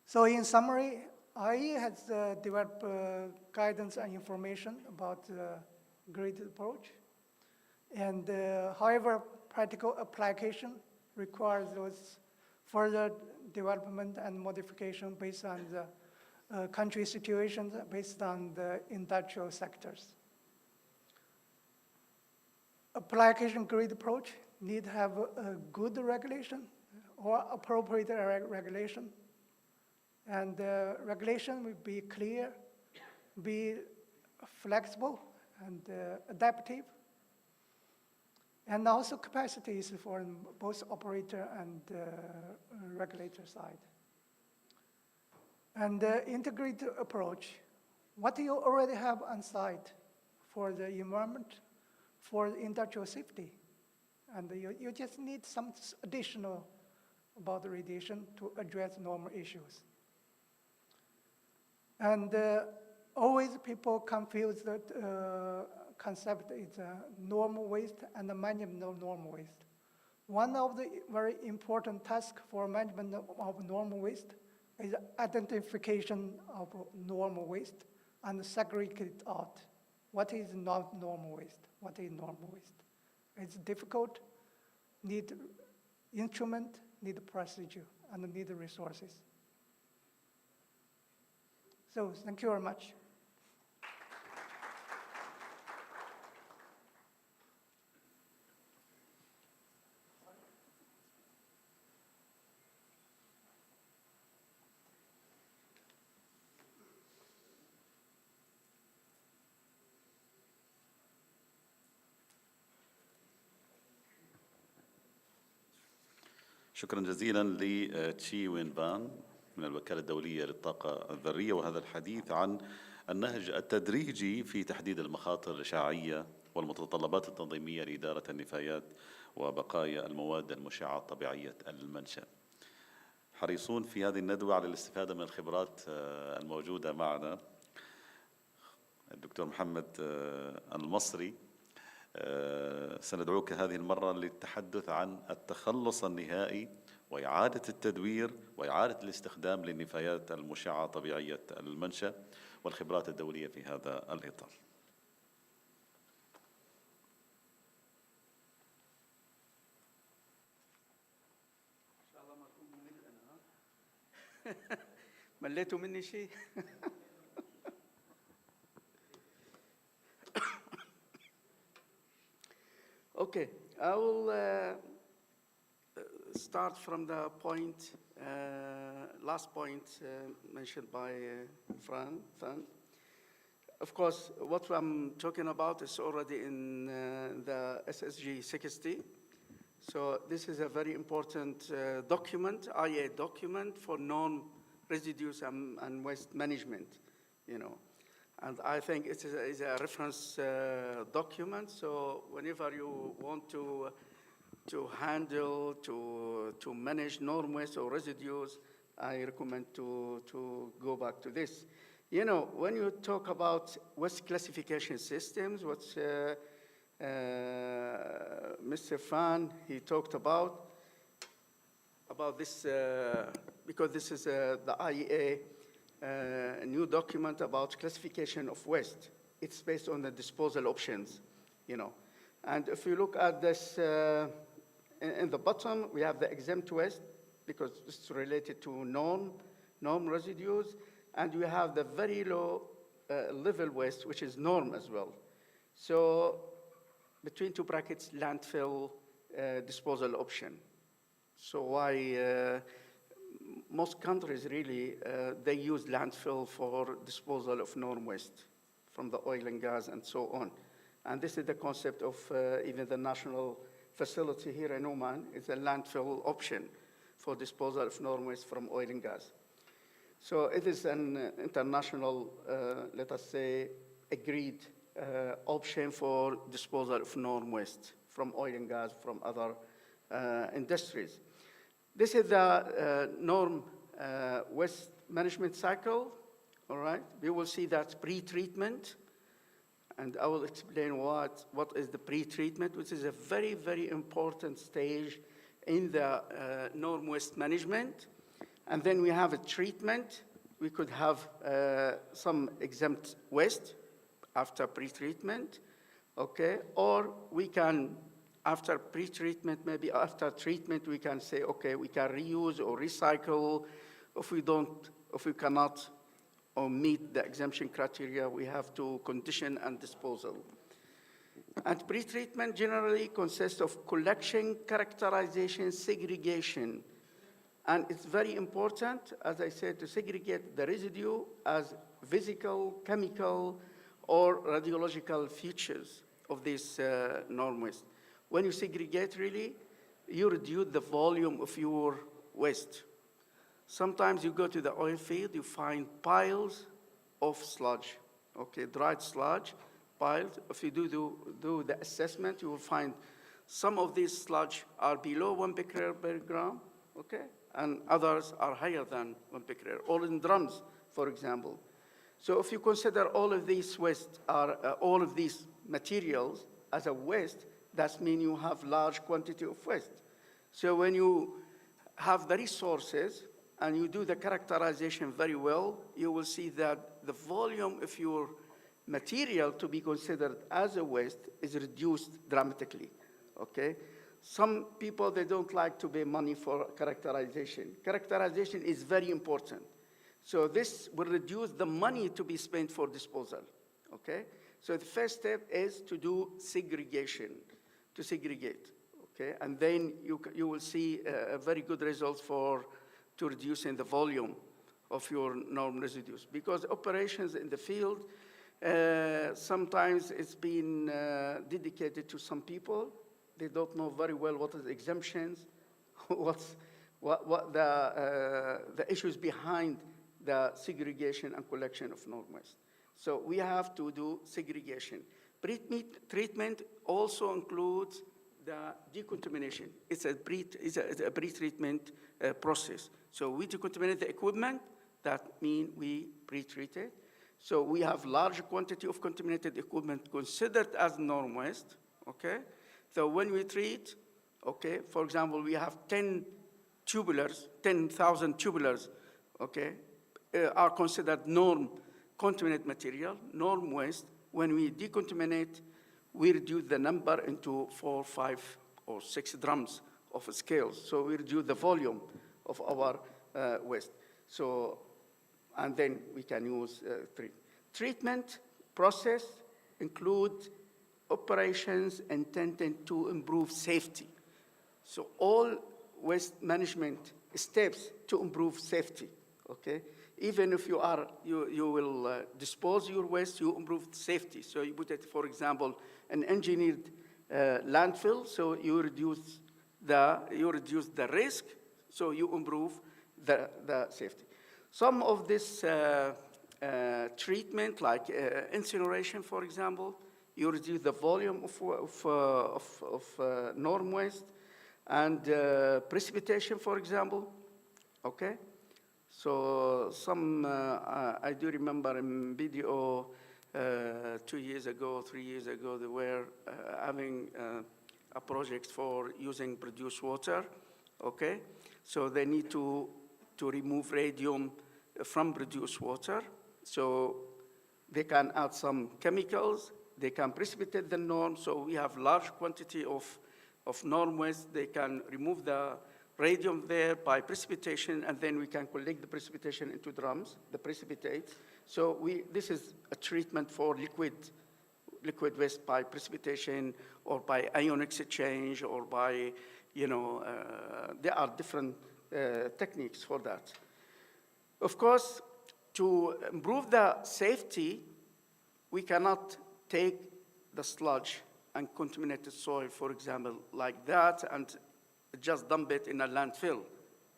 so in summary, IE has developed guidance and information about grid approach. And however, practical application requires those further development and modification based on the country situations, based on the industrial sectors. Application grid approach need to have a good regulation or appropriate regulation. And the regulation will be clear, be flexible and adaptive. And also capacities for both operator and regulator side. And the integrated approach, what you already have on site for the environment, for the industrial safety. And you just need some additional about the radiation to address normal issues. And always people confuse that concept is normal waste and the management of normal waste. One of the very important tasks for management of normal waste is identification of normal waste and segregate it out. What is not normal waste? What is normal waste? It's difficult, need instrument, need procedure, and need resources. So thank you very much. شكرا جزيلا لتشي وين بان من الوكالة الدولية للطاقة الذرية، وهذا الحديث عن النهج التدريجي في تحديد المخاطر الإشعاعية والمتطلبات التنظيمية لإدارة النفايات وبقايا المواد المشعة الطبيعية المنشأ. حريصون في هذه الندوة على الاستفادة من الخبرات الموجودة معنا. الدكتور محمد المصري، سندعوك هذه المرة للتحدث عن التخلص النهائي وإعادة التدوير وإعادة الاستخدام للنفايات المشعة طبيعية المنشأ والخبرات الدولية في هذا الإطار. إن شاء الله ما أكون ممل أنا. مليتوا مني شيء؟ Okay, I will start from the point, last point mentioned by Fran. Of course, what I'm talking about is already in the SSG 60. So this is a very important document, IA document for non-residues and waste management, you know. And I think it is a reference document, so whenever you want to handle, to manage non-waste or residues, I recommend to go back to this. You know, when you talk about waste classification systems, what Mr. Fan, he talked about this, because this is the IEA, a new document about classification of waste. It's based on the disposal options, you know. And if you look at this, in the bottom, we have the exempt waste, because it's related to norm residues, and we have the very low level waste, which is norm as well. So between two brackets, landfill disposal option. So why most countries really, they use landfill for disposal of norm waste from the oil and gas and so on. And this is the concept of even the national facility here in Oman. It's a landfill option for disposal of norm waste from oil and gas. So it is an international, let us say, agreed option for disposal of norm waste from oil and gas, from other industries. This is the norm waste management cycle, all right? We will see that pre-treatment, and I will explain what is the pre-treatment, which is a very, very important stage in the norm waste management. And then we have a treatment. We could have some exempt waste after pre-treatment, okay? Or we can, after pre-treatment, maybe after treatment, we can say, okay, we can reuse or recycle. If we cannot or meet the exemption criteria, we have to condition and disposal. And pre-treatment generally consists of collection, characterization, segregation. And it's very important, as I said, to segregate the residue as physical, chemical, or radiological features of this norm waste. When you segregate, really, you reduce the volume of your waste. Sometimes you go to the oil field, you find piles of sludge, okay, dried sludge, piles. If you do the assessment, you will find some of these sludge are below 1 becquerel per gram, okay, and others are higher than 1 becquerel, all in drums, for example. So if you consider all of these waste all of these materials as a waste, that means you have large quantity of waste. So when you have the resources and you do the characterization very well, you will see that the volume of your material to be considered as a waste is reduced dramatically, okay? Some people, they don't like to pay money for characterization. Characterization is very important. So this will reduce the money to be spent for disposal, okay? So the first step is to do segregation, to segregate, okay? And then you will see a very good results to reducing the volume of your norm residues. Because operations in the field, sometimes it's been dedicated to some people. They don't know very well what is exemptions, what the issues behind the segregation and collection of norm waste. So we have to do segregation. Treatment also includes the decontamination. It's a pre-treatment process. So we decontaminate the equipment, that means we pre-treat it. So we have large quantity of contaminated equipment considered as norm waste, okay? So when we treat, okay, for example, we have 10,000 tubulars, okay, are considered norm contaminated material, norm waste. When we decontaminate, we reduce the number into 4, 5, or 6 drums of scales. So we reduce the volume of our waste. So, and then we can use treatment process include operations intended to improve safety. So all waste management steps to improve safety, okay? Even if you will dispose your waste, you improve safety. So you put it, for example, an engineered landfill, so you reduce the risk, so you improve the safety. Some of this treatment, like incineration, for example, you reduce the volume of norm waste, and precipitation, for example, okay? So I do remember in BDO 2 years ago, 3 years ago, they were having a project for using produced water, okay? So they need to remove radium from produced water. So they can add some chemicals, they can precipitate the norm, so we have large quantity of norm waste. They can remove the radium there by precipitation, and then we can collect the precipitation into drums, the precipitate. So this is a treatment for liquid waste by precipitation or by ion exchange or by, there are different techniques for that. Of course, to improve the safety, we cannot take the sludge and contaminated soil, for example, like that, and just dump it in a landfill.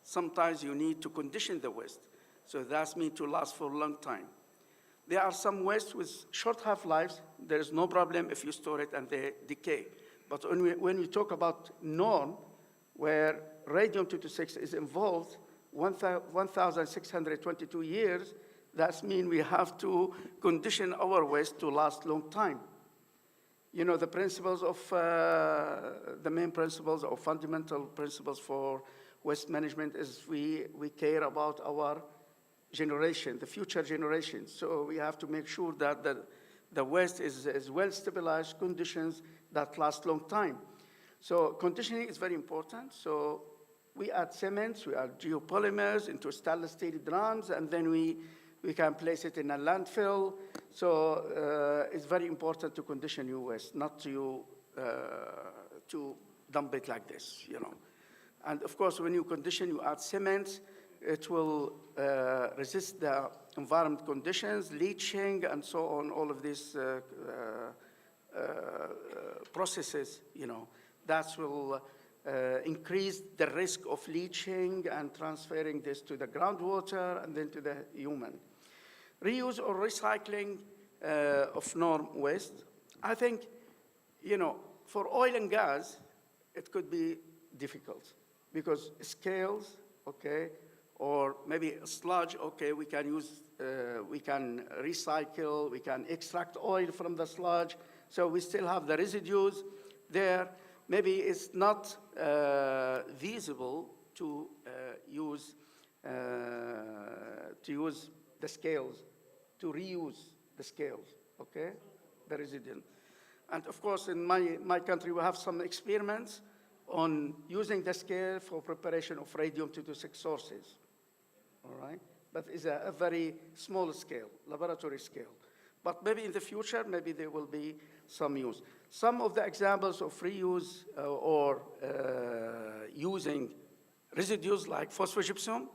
Sometimes you need to condition the waste. So that means to last for a long time. There are some waste with short half-lives. There is no problem if you store it and they decay. But when we talk about norm, where radium-226 is involved, 1,622 years, That means we have to condition our waste to last long time. You know, the principles of, the main principles or fundamental principles for waste management is we care about our generation, the future generation. So we have to make sure that the waste is well stabilized conditions that last long time. So conditioning is very important. So we add cements, we add geopolymers into stainless steel drums, and then we can place it in a landfill. So it's very important to condition your waste, not to dump it like this, you know. And of course, when you condition, you add cement, it will resist the environment conditions, leaching, and so on, all of these processes, you know, that will increase the risk of leaching and transferring this to the groundwater and then to the human. Reuse or recycling of norm waste. I think, you know, for oil and gas, it could be difficult because scales, okay, or maybe sludge, okay, we can use, we can recycle, we can extract oil from the sludge, so we still have the residues there. Maybe it's not feasible to use the scales, to reuse the scales, okay, the residue. And of course, in my country, we have some experiments on using the scale for preparation of radium-226 sources, all right? But it's a very small scale, laboratory scale. But maybe in the future, maybe there will be some use. Some of the examples of reuse or using residues like phosphogypsum,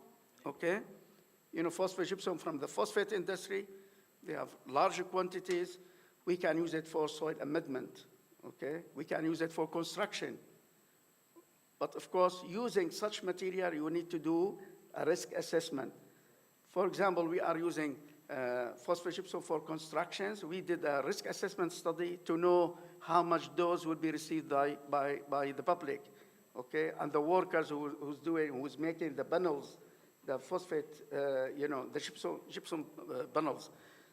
okay? You know, phosphogypsum from the phosphate industry, they have large quantities. We can use it for soil amendment, okay? We can use it for construction. But of course, using such material, you need to do a risk assessment. For example, we are using phosphogypsum for constructions. We did a risk assessment study to know how much dose would be received by the public, okay? And the workers who's making the bundles, the phosphate, you know, the gypsum bundles.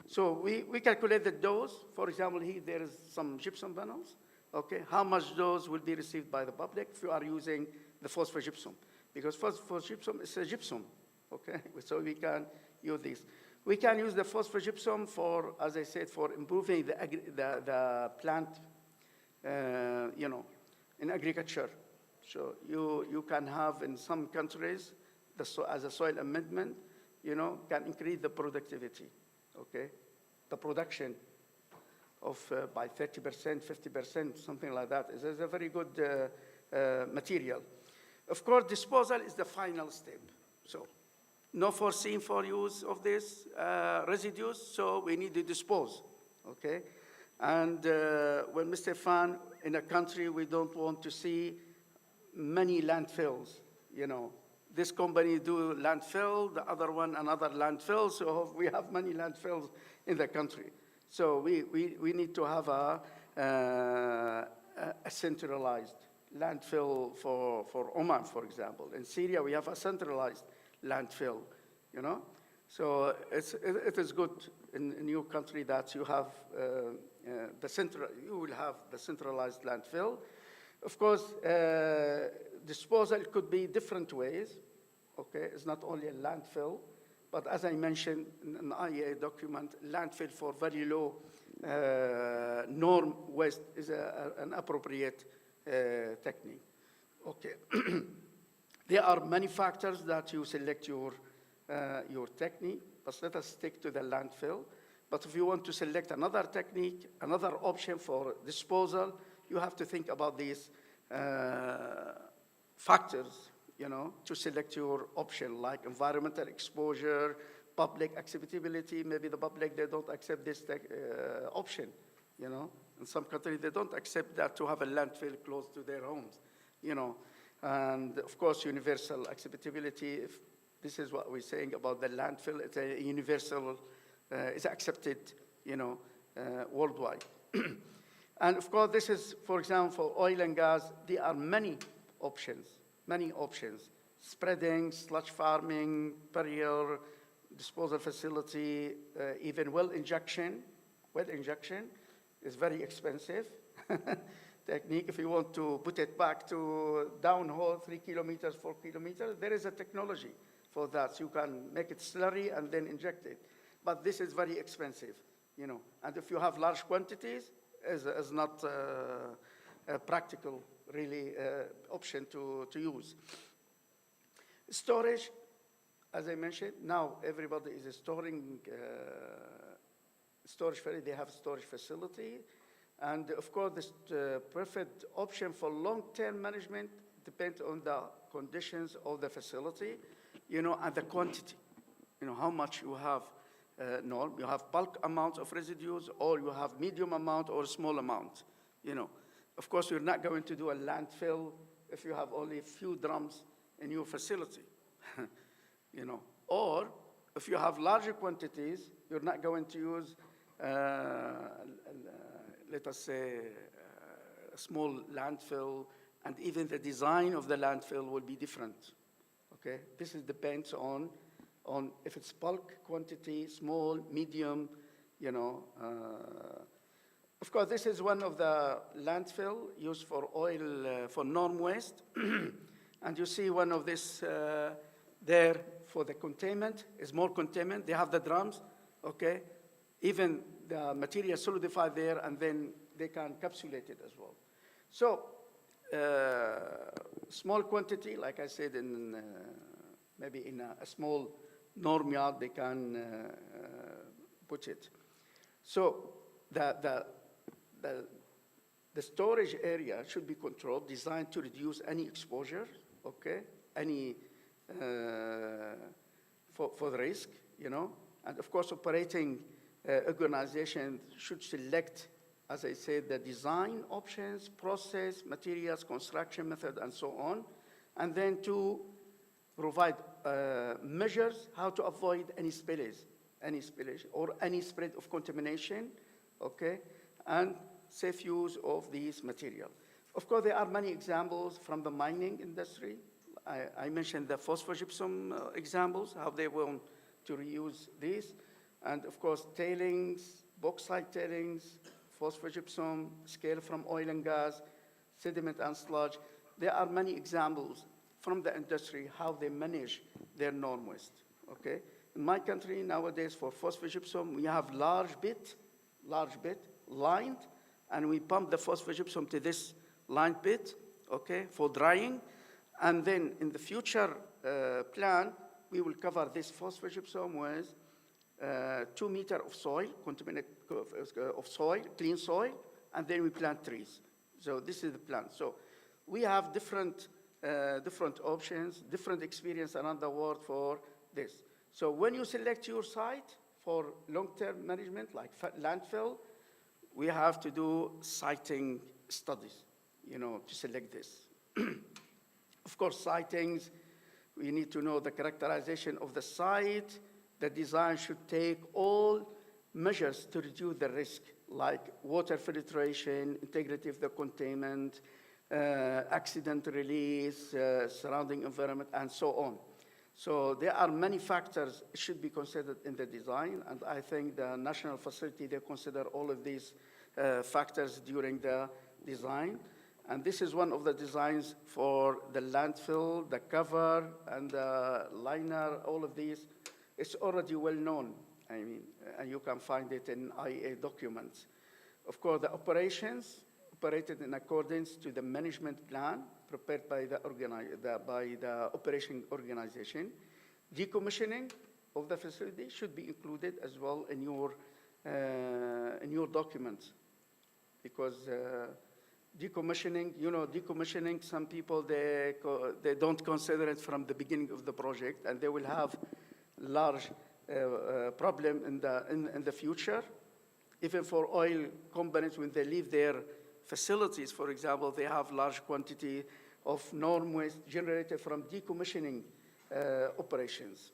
So we calculate the dose. For example, here there is some gypsum bundles, okay? How much dose will be received by the public if you are using the phosphogypsum? Because phosphogypsum is a gypsum, okay? So we can use this. We can use the phosphogypsum for, as I said, for improving the plant, you know, in agriculture. So you can have in some countries, as a soil amendment, you know, can increase the productivity, okay? The production of by 30%, 50%, something like that. It's a very good material. Of course, disposal is the final step. So no foreseen for use of these residues, so we need to dispose, okay? And when Mr. Fan, in a country, we don't want to see many landfills, you know. This company do landfill, the other one another landfill, so we have many landfills in the country. So we need to have a centralized landfill for Oman, for example. In Syria, we have a centralized landfill, you know? So it is good in your country that you have you will have the centralized landfill. Of course, disposal could be different ways, okay? It's not only a landfill, but as I mentioned in an IEA document, landfill for very low norm waste is an appropriate technique, okay? There are many factors that you select your technique, but let us stick to the landfill. But if you want to select another technique, another option for disposal, you have to think about these factors, you know, to select your option, like environmental exposure, public acceptability. Maybe the public, they don't accept this option, you know. In some countries, they don't accept that to have a landfill close to their homes, you know. And of course, universal acceptability, if this is what we're saying about the landfill, it's a universal, it's accepted, you know, worldwide. And of course, this is, for example, for oil and gas, there are many options. Spreading, sludge farming, barrier, disposal facility, even well injection is very expensive technique. If you want to put it back to downhole 3 kilometers, 4 kilometers, there is a technology for that. So you can make it slurry and then inject it. But this is very expensive, you know. And if you have large quantities, is not a practical, really, option to use. Storage, as I mentioned, now everybody is storing storage. They have storage facility. And of course, the perfect option for long-term management depends on the conditions of the facility, you know, and the quantity, you know, how much you have. You have bulk amount of residues, or you have medium amount or small amount, you know. Of course, you're not going to do a landfill if you have only a few drums in your facility, you know. Or if you have larger quantities, you're not going to use, let us say, a small landfill, and even the design of the landfill will be different, okay? This depends on if it's bulk quantity, small, medium, you know. Of course, this is one of the landfill used for oil, for non-waste. And you see one of this there for the containment, is more containment. They have the drums, okay? Even the material solidified there, and then they can encapsulate it as well. So, small quantity, like I said, in maybe in a small norm yard, they can put it. So the storage area should be controlled, designed to reduce any exposure, okay, any for the risk, you know. And of course, operating organization should select, as I said, the design options, process, materials, construction method, and so on, and then to provide measures how to avoid any spillage or any spread of contamination, okay, and safe use of these materials. Of course, there are many examples from the mining industry. I mentioned the phosphogypsum examples, how they want to reuse these. And of course, tailings, bauxite tailings, phosphogypsum, scale from oil and gas, sediment and sludge. There are many examples from the industry how they manage their non-waste, okay? In my country nowadays for phosphogypsum, we have large bit lined, and we pump the phosphogypsum to this lined bit, okay, for drying. And then in the future plan, we will cover this phosphogypsum with 2 meters of soil, of soil, clean soil, and then we plant trees. So this is the plan. So we have different options, different experience around the world for this. So when you select your site for long-term management, like landfill, we have to do siting studies, you know, to select this. Of course, sightings, we need to know the characterization of the site. The design should take all measures to reduce the risk, like water filtration, integrity of the containment, accident release, surrounding environment, and so on. So there are many factors that should be considered in the design, and I think the national facility, they consider all of these factors during the design. And this is one of the designs for the landfill, the cover, and the liner, all of these. It's already well known, I mean, and you can find it in IEA documents. Of course, the operations operated in accordance to the management plan prepared by the operation organization. Decommissioning of the facility should be included as well in your documents, because decommissioning, you know, decommissioning, some people, they don't consider it from the beginning of the project, and they will have large problem in the future. Even for oil companies, when they leave their facilities, for example, they have large quantity of non-waste generated from decommissioning operations.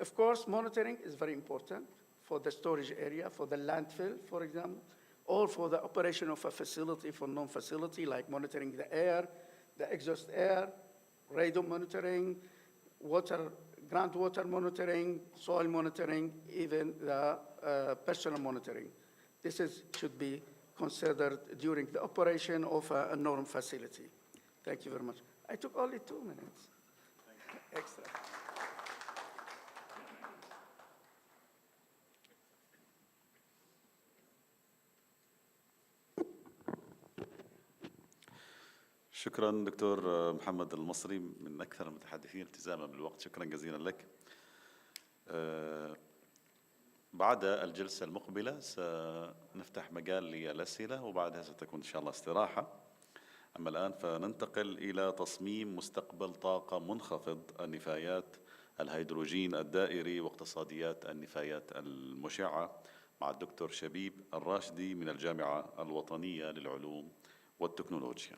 Of course, monitoring is very important for the storage area, for the landfill, for example, or for the operation of a facility for non-facility, like monitoring the air, the exhaust air, radon monitoring, water groundwater monitoring, soil monitoring, even the personal monitoring. Should be considered during the operation of a NORM facility. Thank you very much. I took only 2 minutes. Extra. شكرا دكتور محمد المصري، من أكثر المتحدثين التزاما بالوقت. شكرا جزيلا لك. بعد الجلسة المقبلة سنفتح مجال للأسئلة، وبعدها ستكون إن شاء الله استراحة. أما الآن فننتقل إلى تصميم مستقبل طاقة منخفض النفايات، الهيدروجين الدائري واقتصاديات النفايات المشعة، مع الدكتور شبيب الراشدي من الجامعة الوطنية للعلوم والتكنولوجيا.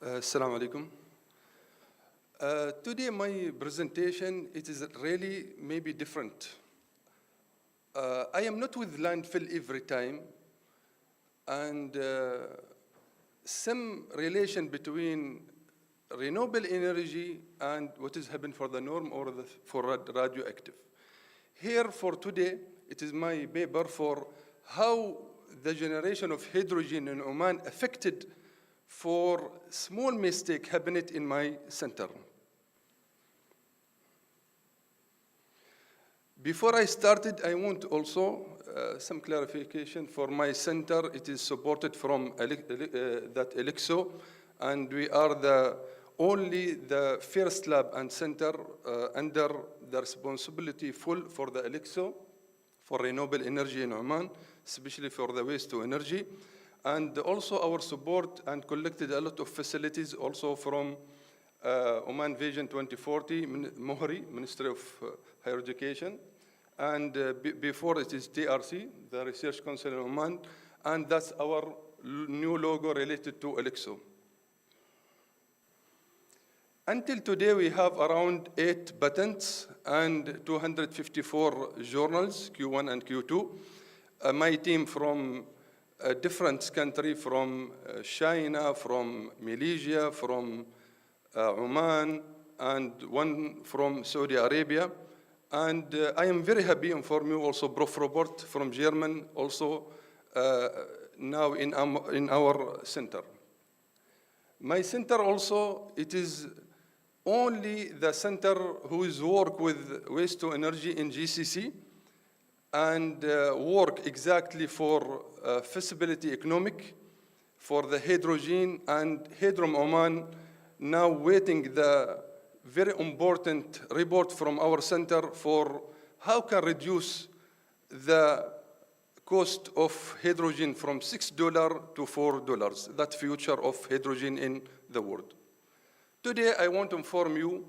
Assalamu alaikum. Today my presentation, it is really maybe different. I am not with landfill every time, and some relation between renewable energy and what is happening for the norm or for radioactive. Here for today, it is my paper for how the generation of hydrogen in Oman affected for small mistake happened in my center. Before I started, I want also some clarification for my center. It is supported from that ELIXO, and we are only the first lab and center under the responsibility full for the ELIXO, for renewable energy in Oman, especially for the waste to energy. And also our support and collected a lot of facilities also from Oman Vision 2040, Mohri, Ministry of Higher Education. And before it is TRC, the Research Council in Oman, and that's our new logo related to ELIXO. Until today, we have around 8 patents and 254 journals, Q1 and Q2. My team from a different country, from China, from Malaysia, from Oman, and one from Saudi Arabia. And I am very happy to inform you also Prof. Robert from Germany, also now in our center. My center also, it is only the center who is work with waste to energy in GCC, and work exactly for feasibility economic for the hydrogen, and Hydrom Oman now waiting the very important report from our center for how can reduce the cost of hydrogen from $6 to $4, that future of hydrogen in the world. Today I want to inform you,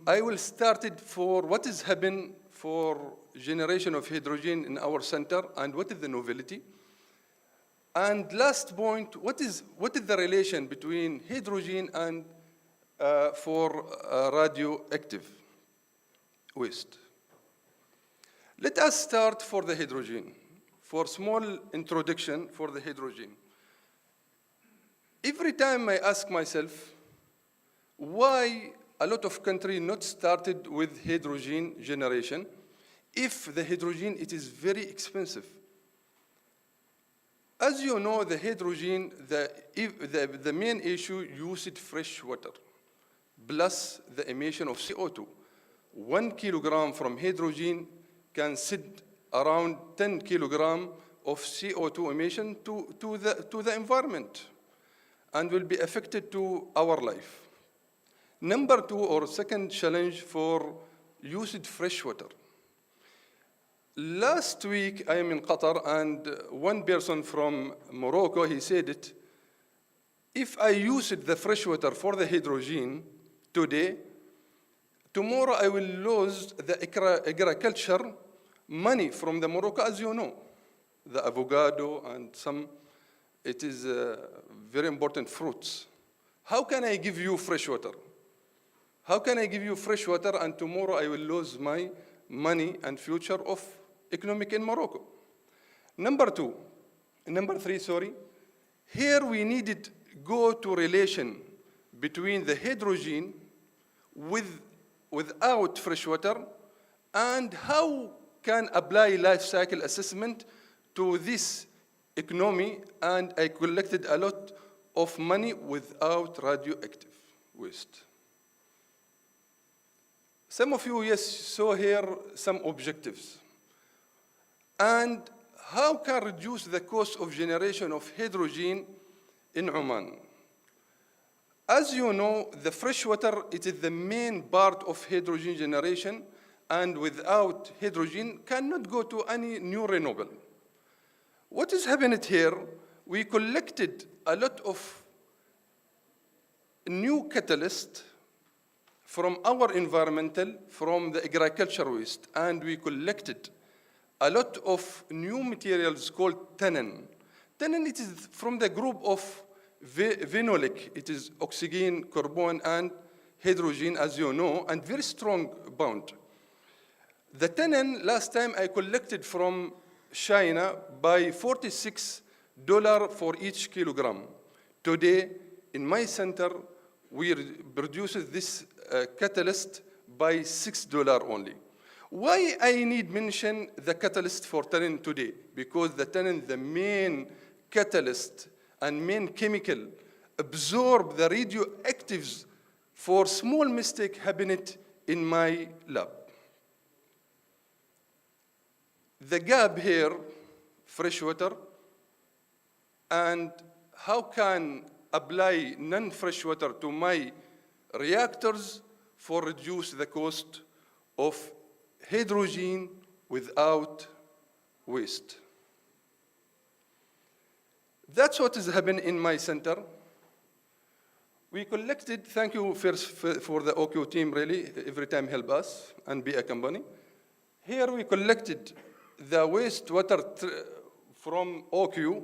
I will start it for what is happening for generation of hydrogen in our center and what is the novelty. And last point, what is the relation between hydrogen and for radioactive waste? Let us start for the hydrogen. For small introduction for the hydrogen. Every time I ask myself, why a lot of countries not started with hydrogen generation if the hydrogen, it is very expensive. As you know, the hydrogen, the main issue, used fresh water, plus the emission of CO2. 1 kilogram from hydrogen can sit around 10 kilogram of CO2 emission to the environment and will be affected to our life. Number 2 or second challenge for used fresh water. Last week I am in Qatar, and one person from Morocco, he said it, if I used the fresh water for the hydrogen today, tomorrow I will lose the agriculture money from the Morocco, as you know, the avocado and some It is very important fruits. How can I give you fresh water? How can I give you fresh water and tomorrow I will lose my money and future of economic in Morocco? Number three, sorry. Here we needed go to relation between the hydrogen without fresh water and how can apply life cycle assessment to this economy, and I collected a lot of money without radioactive waste. Some of you, yes, saw here some objectives. And how can reduce the cost of generation of hydrogen in Oman? As you know, the fresh water, it is the main part of hydrogen generation, and without hydrogen cannot go to any new renewable. What is happening here? We collected a lot of new catalyst from our environmental, from the agriculture waste, and we collected a lot of new materials called tannin. Tannin, it is from the group of phenolic. It is oxygen, carbon, and hydrogen, as you know, and very strong bond. The tannin, last time I collected from China by $46 for each kilogram. Today, in my center, we produce this catalyst by $6 only. Why I need mention the catalyst for tannin today? Because the tannin, the main catalyst and main chemical, absorb the radioactives for small mistake happening in my lab. The gap here, fresh water, and how can apply non-fresh water to my reactors for reduce the cost of hydrogen without waste. That's what is happening in my center. We collected, thank you first for the OQ team, really, every time help us and be a company. Here we collected the wastewater from OQ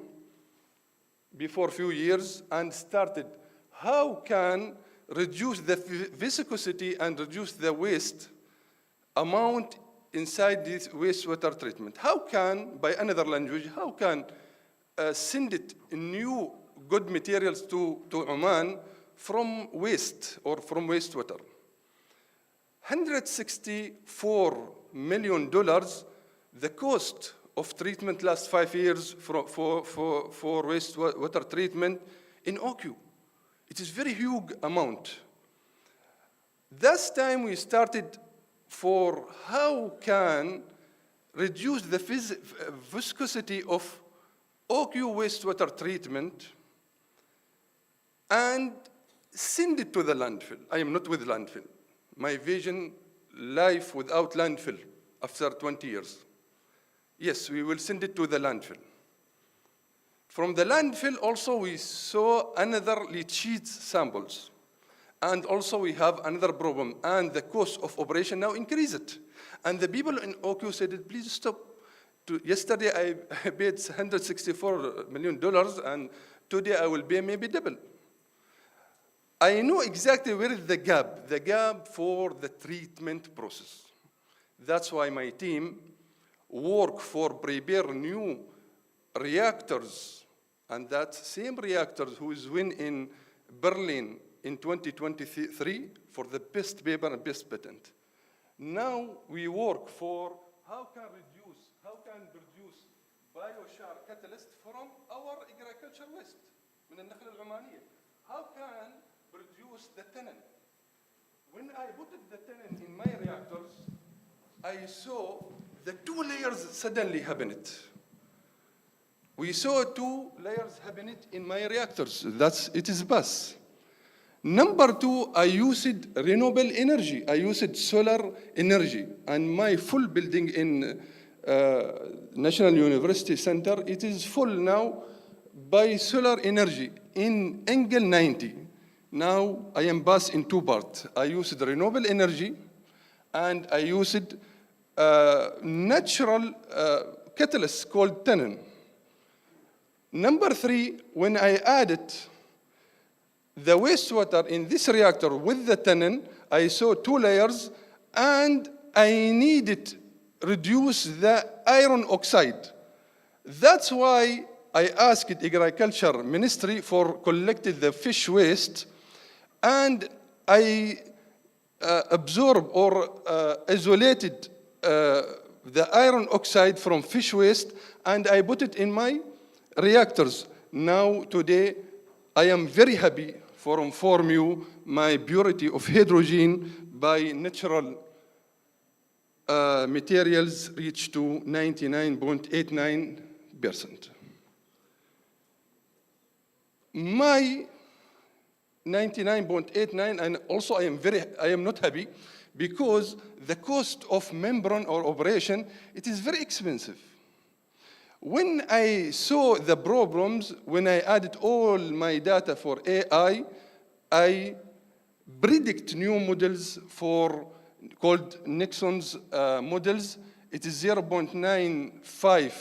before a few years and started how can reduce the viscosity and reduce the waste amount inside this wastewater treatment. How can, by another language, how can send it new good materials to Oman from waste or from wastewater? $164 million, the cost of treatment last 5 years for wastewater treatment in OQ. It is very huge amount. This time we started for how can reduce the viscosity of OQ wastewater treatment and send it to the landfill. I am not with landfill. My vision, life without landfill after 20 years. Yes, we will send it to the landfill. From the landfill also we saw another leachate samples. And also we have another problem, and the cost of operation now increased. And the people in OQ said, please stop. Yesterday I paid $164 million, and today I will pay maybe double. I know exactly where is the gap for the treatment process. That's why my team work for prepare new reactors, and that same reactors who is win in Berlin in 2023 for the best paper and best patent. Now we work for how can produce biochar catalyst from our agriculture waste من النخل العمانية. How can produce the tannin? When I put the tannin in my reactors, I saw the 2 layers suddenly happened. We saw 2 layers happening in my reactors. It is bus. Number 2, I used renewable energy. I used solar energy. And my full building in National University Center, it is full now by solar energy in angle 90. Now I am bus in 2 parts. I used renewable energy and I used natural catalyst called tannin. Number 3, when I added the wastewater in this reactor with the tannin, I saw 2 layers, and I needed to reduce the iron oxide. That's why I asked Agriculture Ministry for collecting the fish waste, and I absorbed or isolated the iron oxide from fish waste, and I put it in my reactors. Now, today, I am very happy to inform you my purity of hydrogen by natural materials reached to 99.89%. My 99.89, and also I am not happy because the cost of membrane or operation, it is very expensive. When I saw the problems, when I added all my data for AI, I predict new models called Nixon's models. It is 0.95.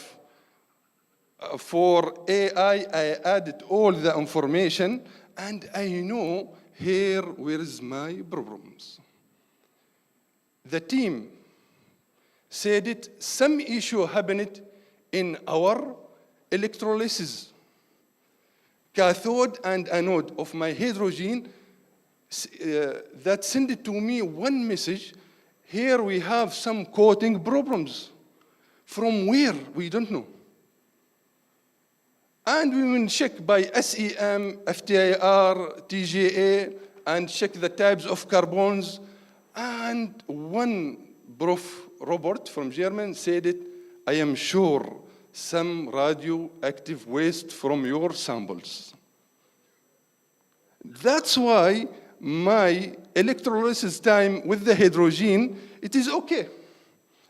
For AI, I added all the information, and I know here where is my problems. The team said it, some issue happened in our electrolysis. Cathode and anode of my hydrogen that sent to me one message, here we have some coating problems. From where? We don't know. And we will check by SEM, FTIR, TGA, and check the types of carbons. And one Prof. Robert from Germany said it, I am sure some radioactive waste from your samples. That's why my electrolysis time with the hydrogen, it is okay.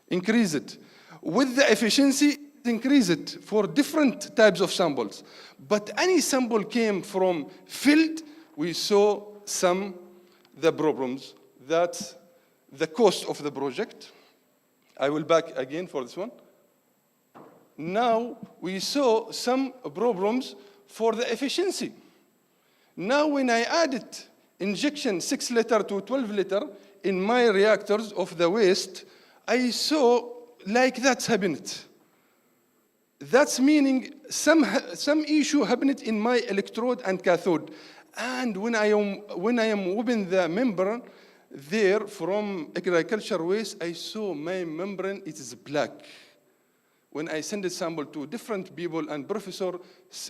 Increase it. With the efficiency, increase it for different types of samples. But any sample came from field, we saw the problems. That's the cost of the project. I will back again for this one. Now we saw some problems for the efficiency. Now when I added injection 6 liter to 12 liter in my reactors of the waste, I saw like that's happened. That's meaning some issue happened in my electrode and cathode. And when I am open the membrane there from agriculture waste, I saw my membrane, it is black. When I send a sample to different people and professor,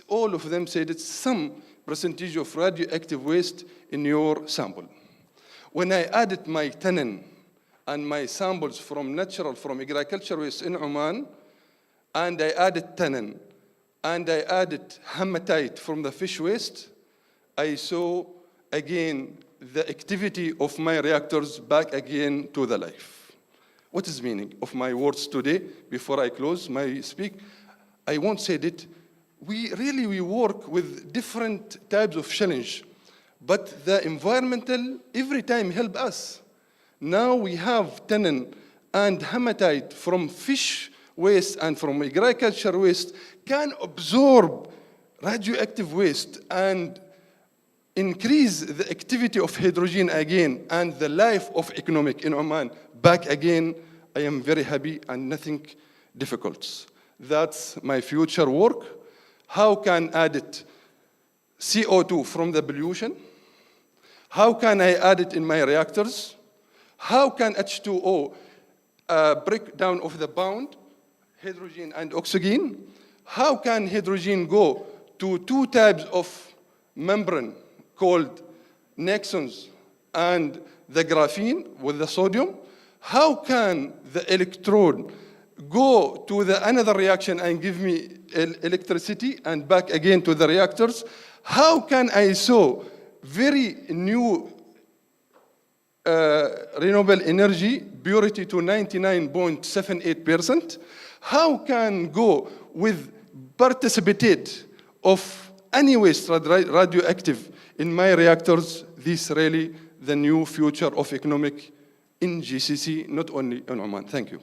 all of them said it's some percentage of radioactive waste in your sample. When I added my tannin and my samples from agriculture waste in Oman, and I added tannin, and I added hematite from the fish waste, I saw again the activity of my reactors back again to the life. What is the meaning of my words today? Before I close my speak, I won't say that we work with different types of challenge, but the environmental every time help us. Now we have tannin and hematite from fish waste and from agriculture waste can absorb radioactive waste and increase the activity of hydrogen again and the life of economic in Oman back again. I am very happy and nothing difficult. That's my future work. How can I add it CO2 from the pollution? How can I add it in my reactors? How can H2O break down of the bond, hydrogen and oxygen? How can hydrogen go to 2 types of membrane called Nixon's and the graphene with the sodium? How can the electrode go to another reaction and give me electricity and back again to the reactors? How can I show very new renewable energy purity to 99.78%? How can go with precipitate of any waste radioactive in my reactors? This really the new future of economic in GCC, not only in Oman. Thank you.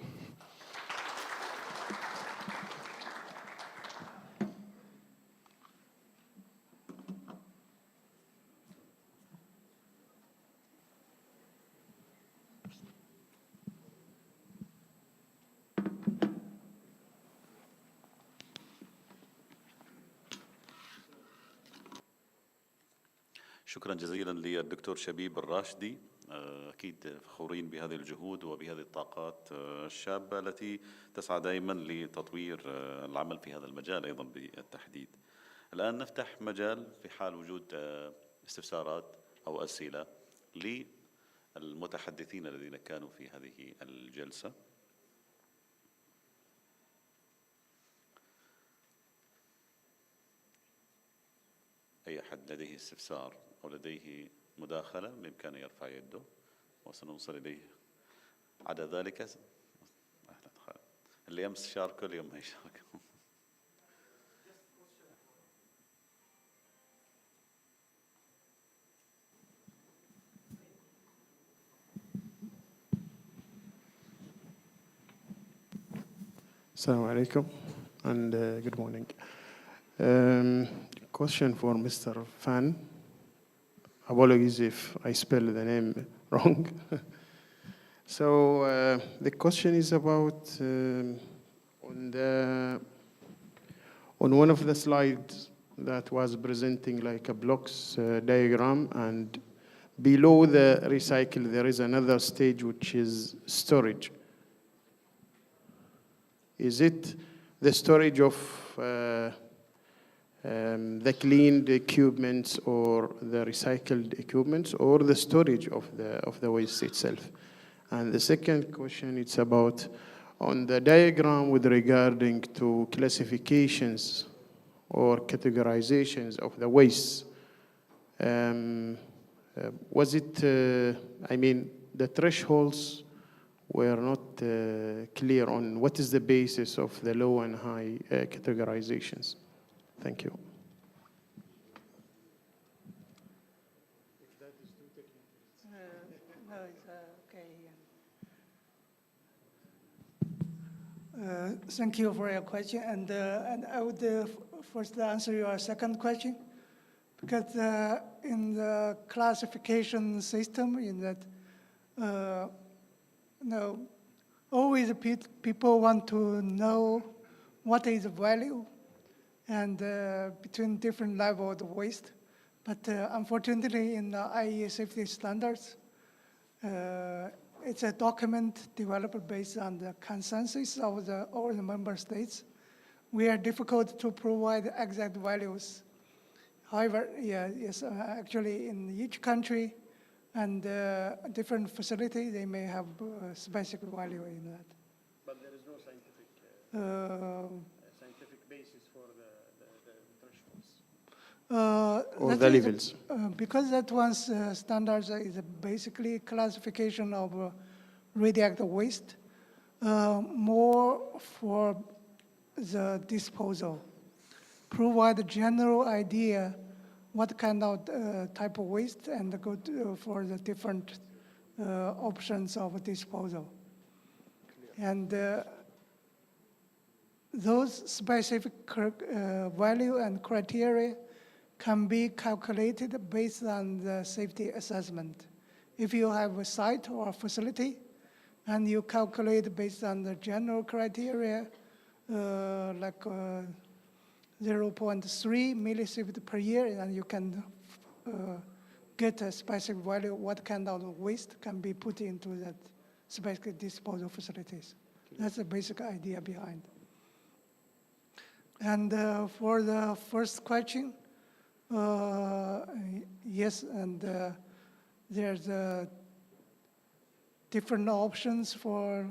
شكرا جزيلا للدكتور شبيب الراشدي. أكيد فخورين بهذه الجهود وبهذه الطاقات الشابة التي تسعى دائما لتطوير العمل في هذا المجال أيضا بالتحديد. الآن نفتح مجال في حال وجود استفسارات أو أسئلة للمتحدثين الذين كانوا في هذه الجلسة. أي أحد لديه استفسار أو لديه مداخلة بإمكانه يرفع يده وسنوصل إليه. عدا ذلك اللي أمس شاركوا اليوم ما يشاركوا. Assalamu alaikum and good morning. Question for Mr. Fan. Apologies if I spell the name wrong. So the question is about on one of the slides that was presenting like a blocks diagram, and below the recycle there is another stage which is storage. Is it the storage of the cleaned equipments or the recycled equipments, or the storage of the waste itself? And the second question, it's about on the diagram with regarding to classifications or categorizations of the waste. Was it, I mean, the thresholds were not clear on what is the basis of the low and high categorizations. Thank you. No, it's okay. Thank you for your question. And I would first answer your second question, because in the classification system, in that, always people want to know what is the value and between different levels of waste. But unfortunately, in the IEA safety standards, it's a document developed based on the consensus of all the member states. We are difficult to provide exact values. However, actually in each country and different facility, they may have specific value in that. But there is no scientific basis for the thresholds. Or the levels. Because that one's standards is basically classification of radioactive waste, more for the disposal. Provide a general idea what kind of type of waste and go for the different options of disposal. And those specific value and criteria can be calculated based on the safety assessment. If you have a site or a facility, and you calculate based on the general criteria, like 0.3 millisievert per year, and you can get a specific value, what kind of waste can be put into that specific disposal facilities. That's the basic idea behind. And for the first question, yes, and there's different options for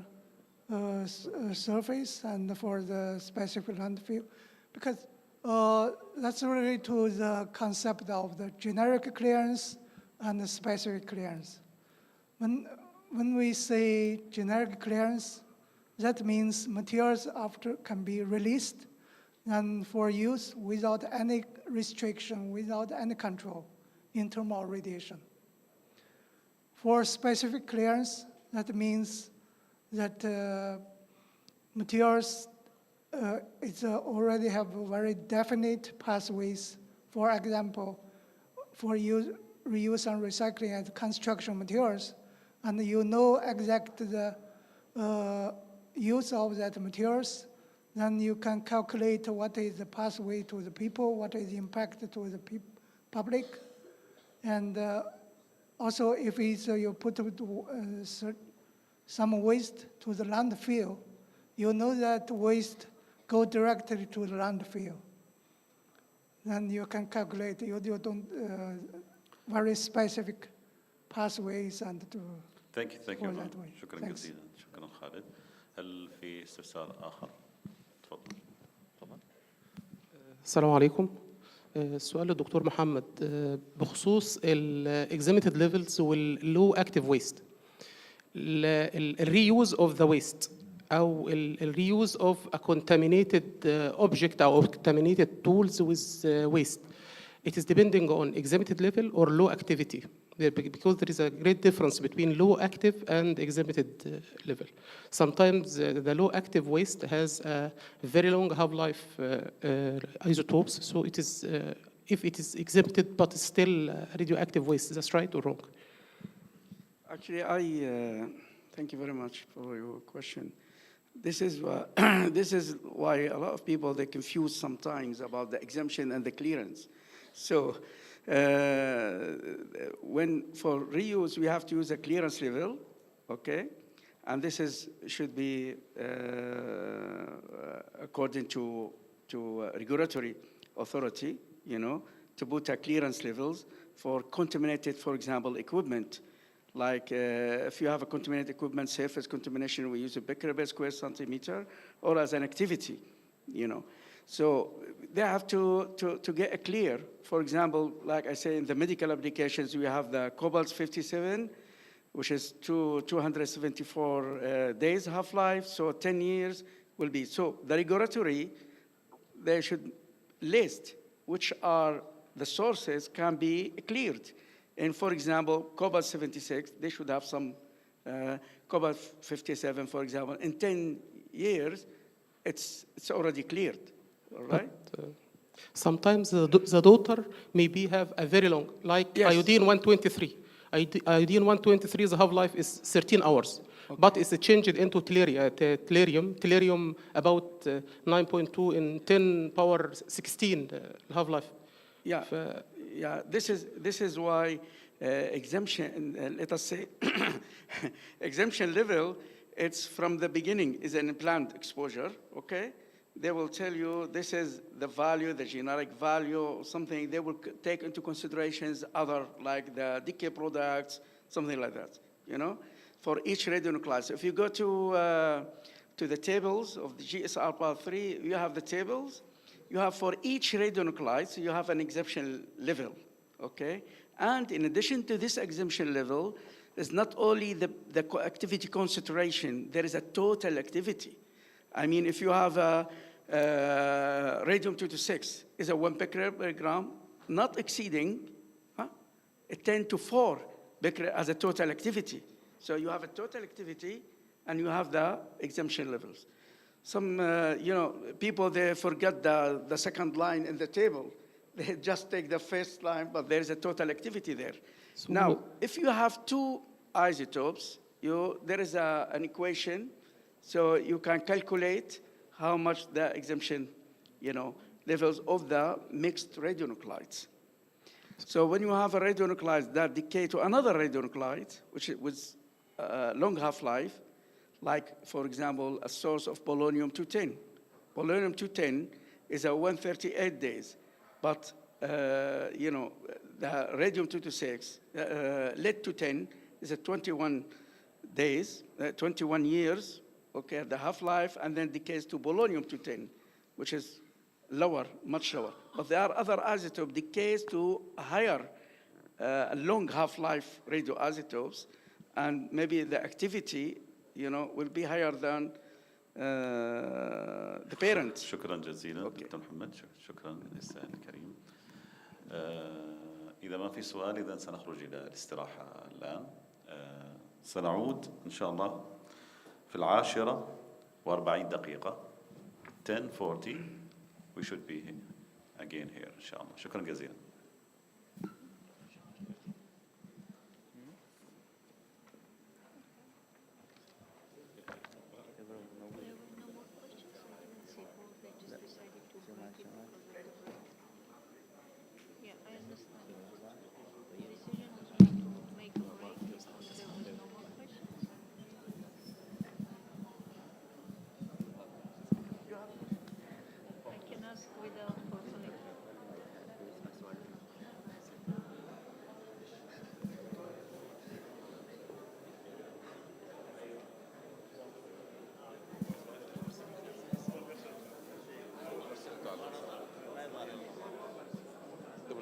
surface and for the specific landfill, because that's related to the concept of the generic clearance and the specific clearance. When we say generic clearance, that means materials after can be released and for use without any restriction, without any control in terms of radiation. For specific clearance, that means that materials already have very definite pathways. For example, for reuse and recycling as construction materials, and you know exact the use of that materials, then you can calculate what is the pathway to the people, what is the impact to the public. And also, if it's, you put some waste to the landfill, you know that waste go directly to the landfill. Then you can calculate, you don't, very specific pathways and to. Thank you for that way. شكرا Thanks. جزيلا. شكرا خالد. هل في استفسار آخر؟ تفضل. السلام عليكم. السؤال للدكتور محمد بخصوص الاكزاميتد ليفلز واللو اكتيف ويست. الريوز اوف ذا ويست او الريوز اوف ا contaminated object او contaminated tools with waste. It is depending on examited level or low activity, because there is a great difference between low active and examited level. Sometimes the low active waste has a very long half-life isotopes, so it is, if it is exempted but still radioactive waste, that's right or wrong? Actually, thank you very much for your question. This is why a lot of people, they confuse sometimes about the exemption and the clearance. So when for reuse, we have to use a clearance level, okay? And this should be according to regulatory authority, you know, to put a clearance levels for contaminated, for example, equipment. Like if you have a contaminated equipment, surface contamination, we use a becquerel per square centimeter, or as an activity, you know. So they have to get a clear. For example, like I say, in the medical applications, we have the cobalt-57, which is 274 days half-life, so 10 years will be. So the regulatory, they should list which are the sources can be cleared. And for example, cobalt-76, they should have some cobalt-57, for example. In 10 years, it's already cleared. All right? But, sometimes the daughter maybe have a very long, like Yes. iodine-123. Iodine-123, the half-life is 13 hours. Okay. But it's changed into tellurium about 9.2 in 10 power 16 half-life. Yeah, yeah. This is why exemption, let us say, exemption level, it's from the beginning is an implant exposure, okay? They will tell you this is the value, the generic value, something. They will take into considerations other, like the decay products, something like that, you know, for each radionuclide. So if you go to the tables of the GSR Part 3, you have the tables. You have for each radionuclide, so you have an exemption level, okay? And in addition to this exemption level, there's not only the activity concentration, there is a total activity. I mean, if you have a radium-226 is a 1 becquerel per gram, not exceeding a 10 to 4 becquerel as a total activity. So you have a total activity, and you have the exemption levels. Some, you know, people, they forget the second line in the table. They just take the first line, but there is a total activity there. So now, if you have two isotopes, there is an equation, so you can calculate how much the exemption, you know, levels of the mixed radionuclides. So when you have a radionuclide that decay to another radionuclide, which was long half-life, like, for example, a source of polonium-210. Polonium-210 is a 138 days, but, you know, the radium-226, lead-210 is a 21 days, 21 years, okay, the half-life, and then decays to polonium-210, which is lower, much lower. But there are other isotopes decays to higher, long half-life radioisotopes, and maybe the activity, you know, will be higher than the parent. شكرا جزيلا دكتور محمد. شكرا للسائل الكريم. إذا ما في سؤال، إذا سنخرج إلى الاستراحة الآن. سنعود إن شاء الله في 10:40. 10:40 we should be again here إن شاء الله. شكرا جزيلا. Yeah, I understand.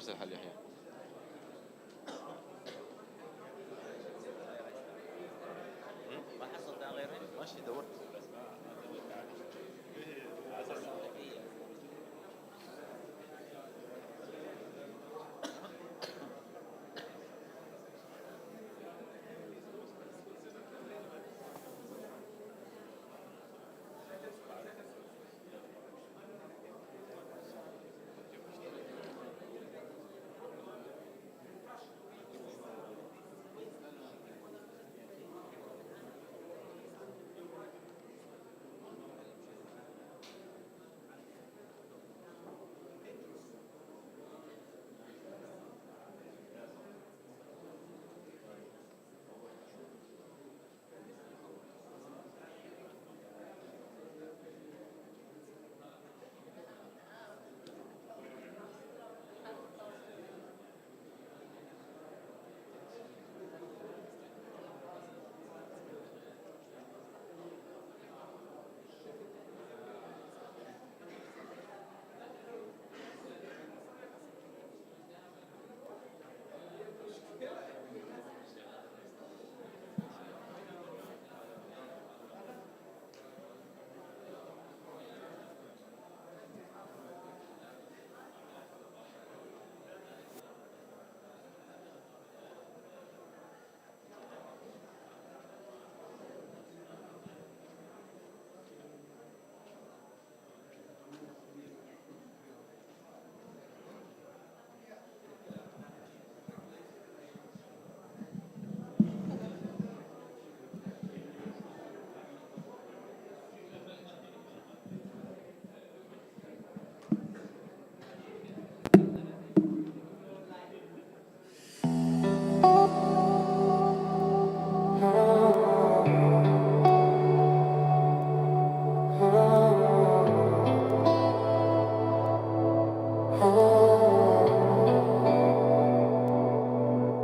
كرسي الحل يحيى. ما حصلت غيرها ماشي دورت.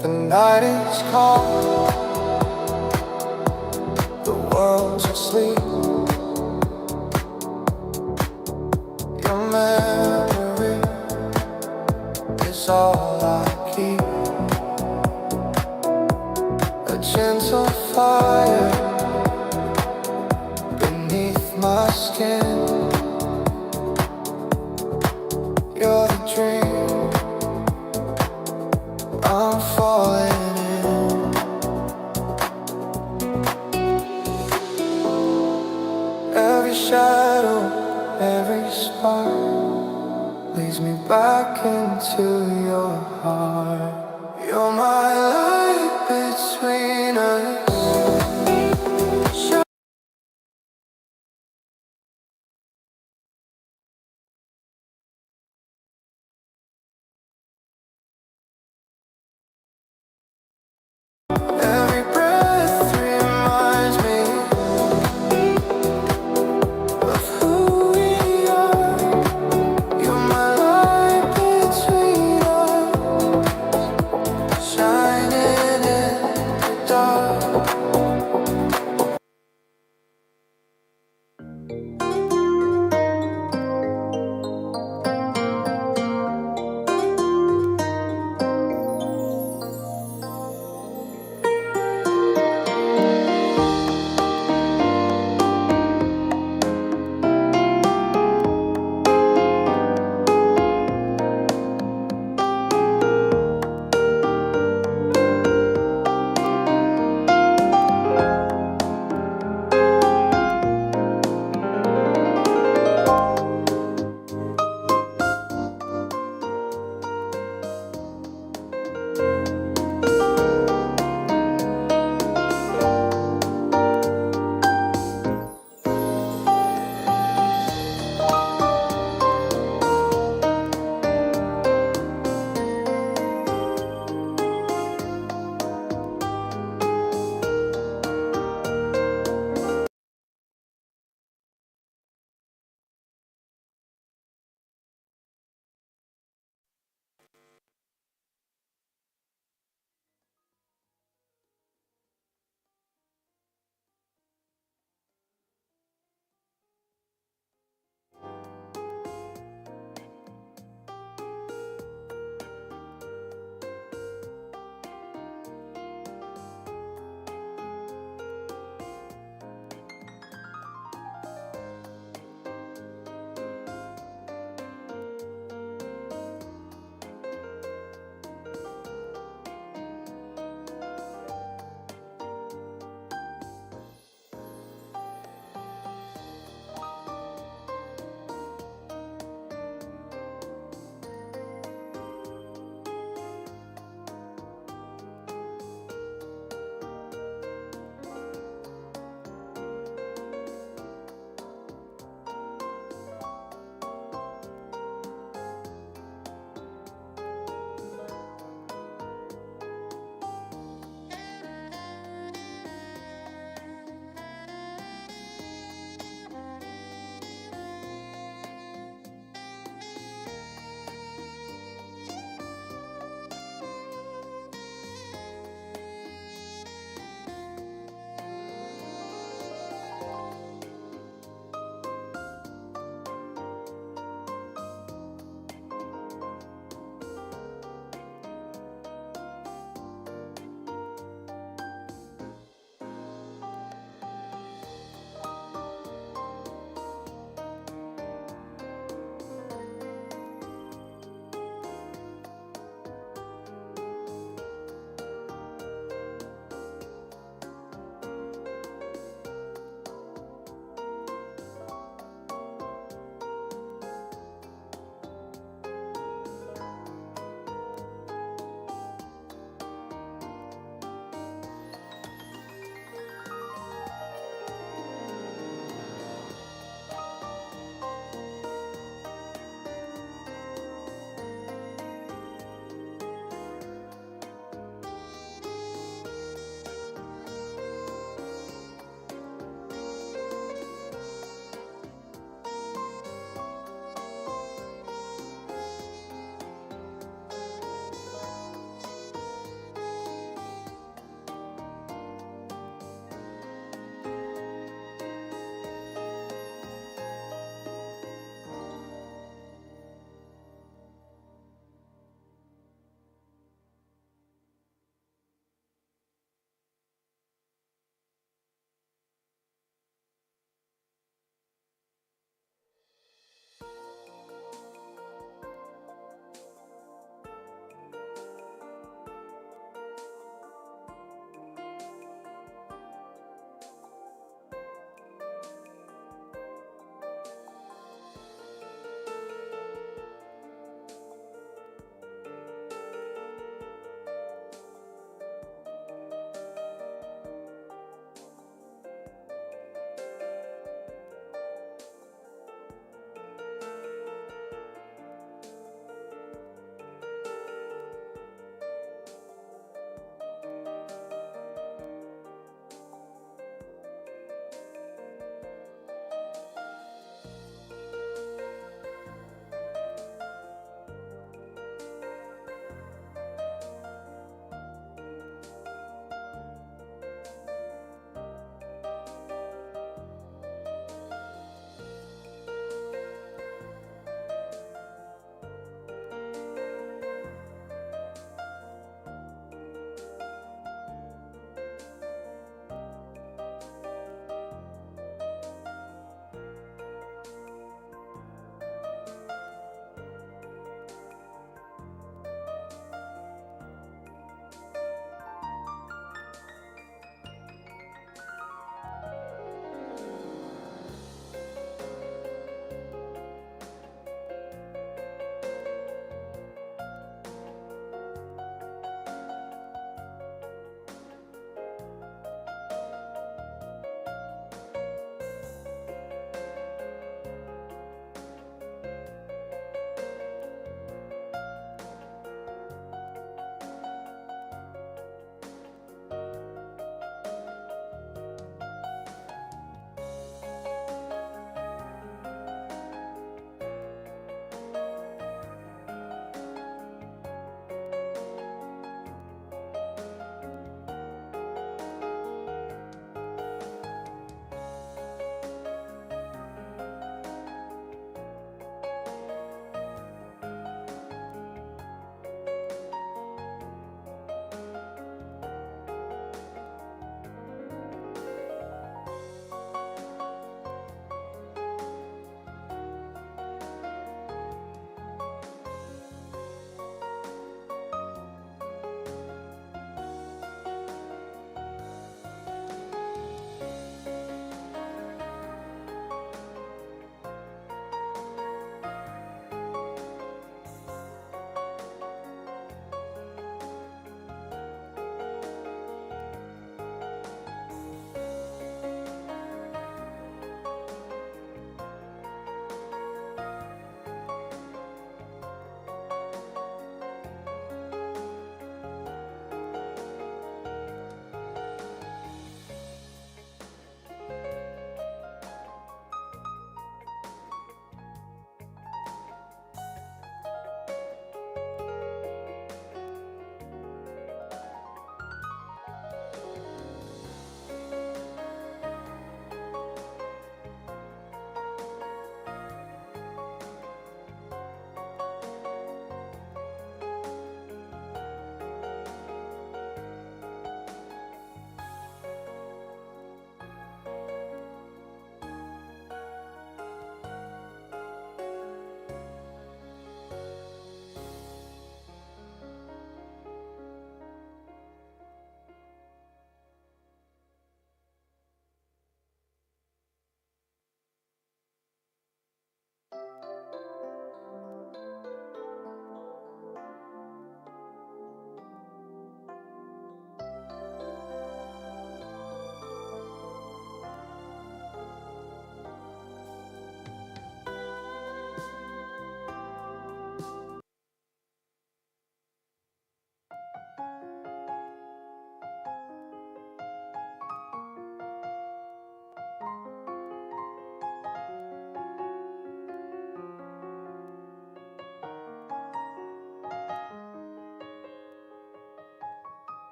The night is cold, the world's asleep. Your memory is all I keep. A gentle fire beneath my skin. You're the dream I'm falling in. Every shadow, every spark leads me back into your heart. You're my light between us. Every breath reminds me of who we are. You're my light between us.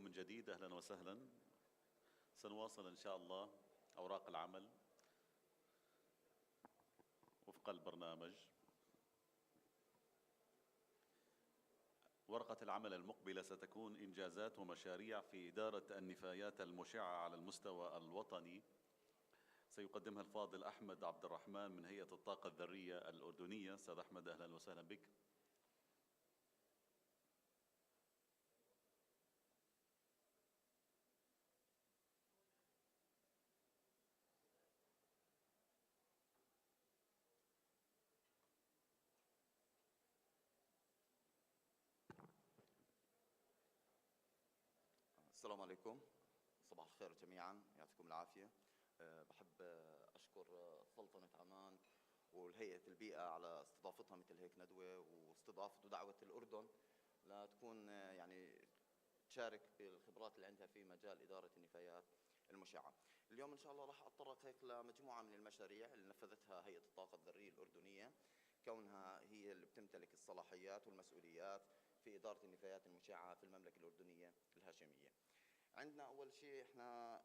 من جديد، أهلا وسهلا. سنواصل إن شاء الله أوراق العمل وفق البرنامج. ورقة العمل المقبلة ستكون إنجازات ومشاريع في إدارة النفايات المشعة على المستوى الوطني. سيقدمها الفاضل أحمد عبد الرحمن من هيئة الطاقة الذرية الأردنية. أستاذ أحمد أهلا وسهلا بك. السلام عليكم، صباح الخير جميعا، يعطيكم العافية. بحب أشكر سلطنة عمان والهيئة البيئة على استضافتها مثل هيك ندوة، واستضافة ودعوة الأردن لتكون يعني تشارك بالخبرات اللي عندها في مجال إدارة النفايات المشعة. اليوم إن شاء الله راح أتطرق هيك لمجموعة من المشاريع اللي نفذتها هيئة الطاقة الذرية الأردنية، كونها هي اللي بتمتلك الصلاحيات والمسؤوليات في إدارة النفايات المشعة في المملكة الأردنية الهاشمية. عندنا أول شيء إحنا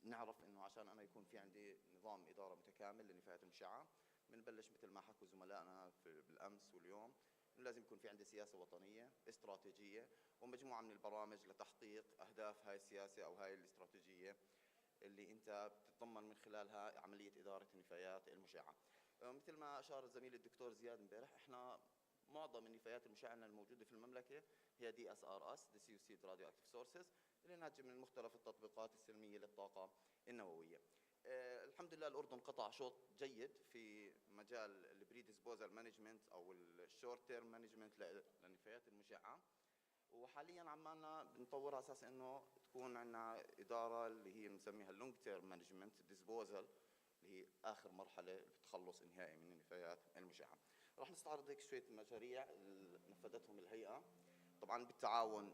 نعرف إنه عشان أنا يكون في عندي نظام إدارة متكامل للنفايات المشعة، بنبلش مثل ما حكوا زملائنا بالأمس واليوم، إنه لازم يكون في عندي سياسة وطنية استراتيجية ومجموعة من البرامج لتحقيق أهداف هاي السياسة أو هاي الاستراتيجية اللي أنت بتتضمن من خلالها عملية إدارة النفايات المشعة. مثل ما أشار الزميل الدكتور زياد امبارح، إحنا معظم النفايات المشعة الموجودة في المملكة هي DSRS Dissociated Radioactive Sources اللي ناتجة من مختلف التطبيقات السلمية للطاقة النووية. الحمد لله الأردن قطع شوط جيد في مجال البري ديسبوزال مانجمنت أو الشورت تيرم مانجمنت للنفايات المشعة، وحاليا عمالنا بنطور على اساس انه تكون عندنا اداره اللي هي بنسميها اللونج تيرم مانجمنت ديسبوزال، اللي هي اخر مرحله بالتخلص النهائي من النفايات المشعه. راح نستعرض هيك شويه مشاريع اللي نفذتهم الهيئه، طبعا بالتعاون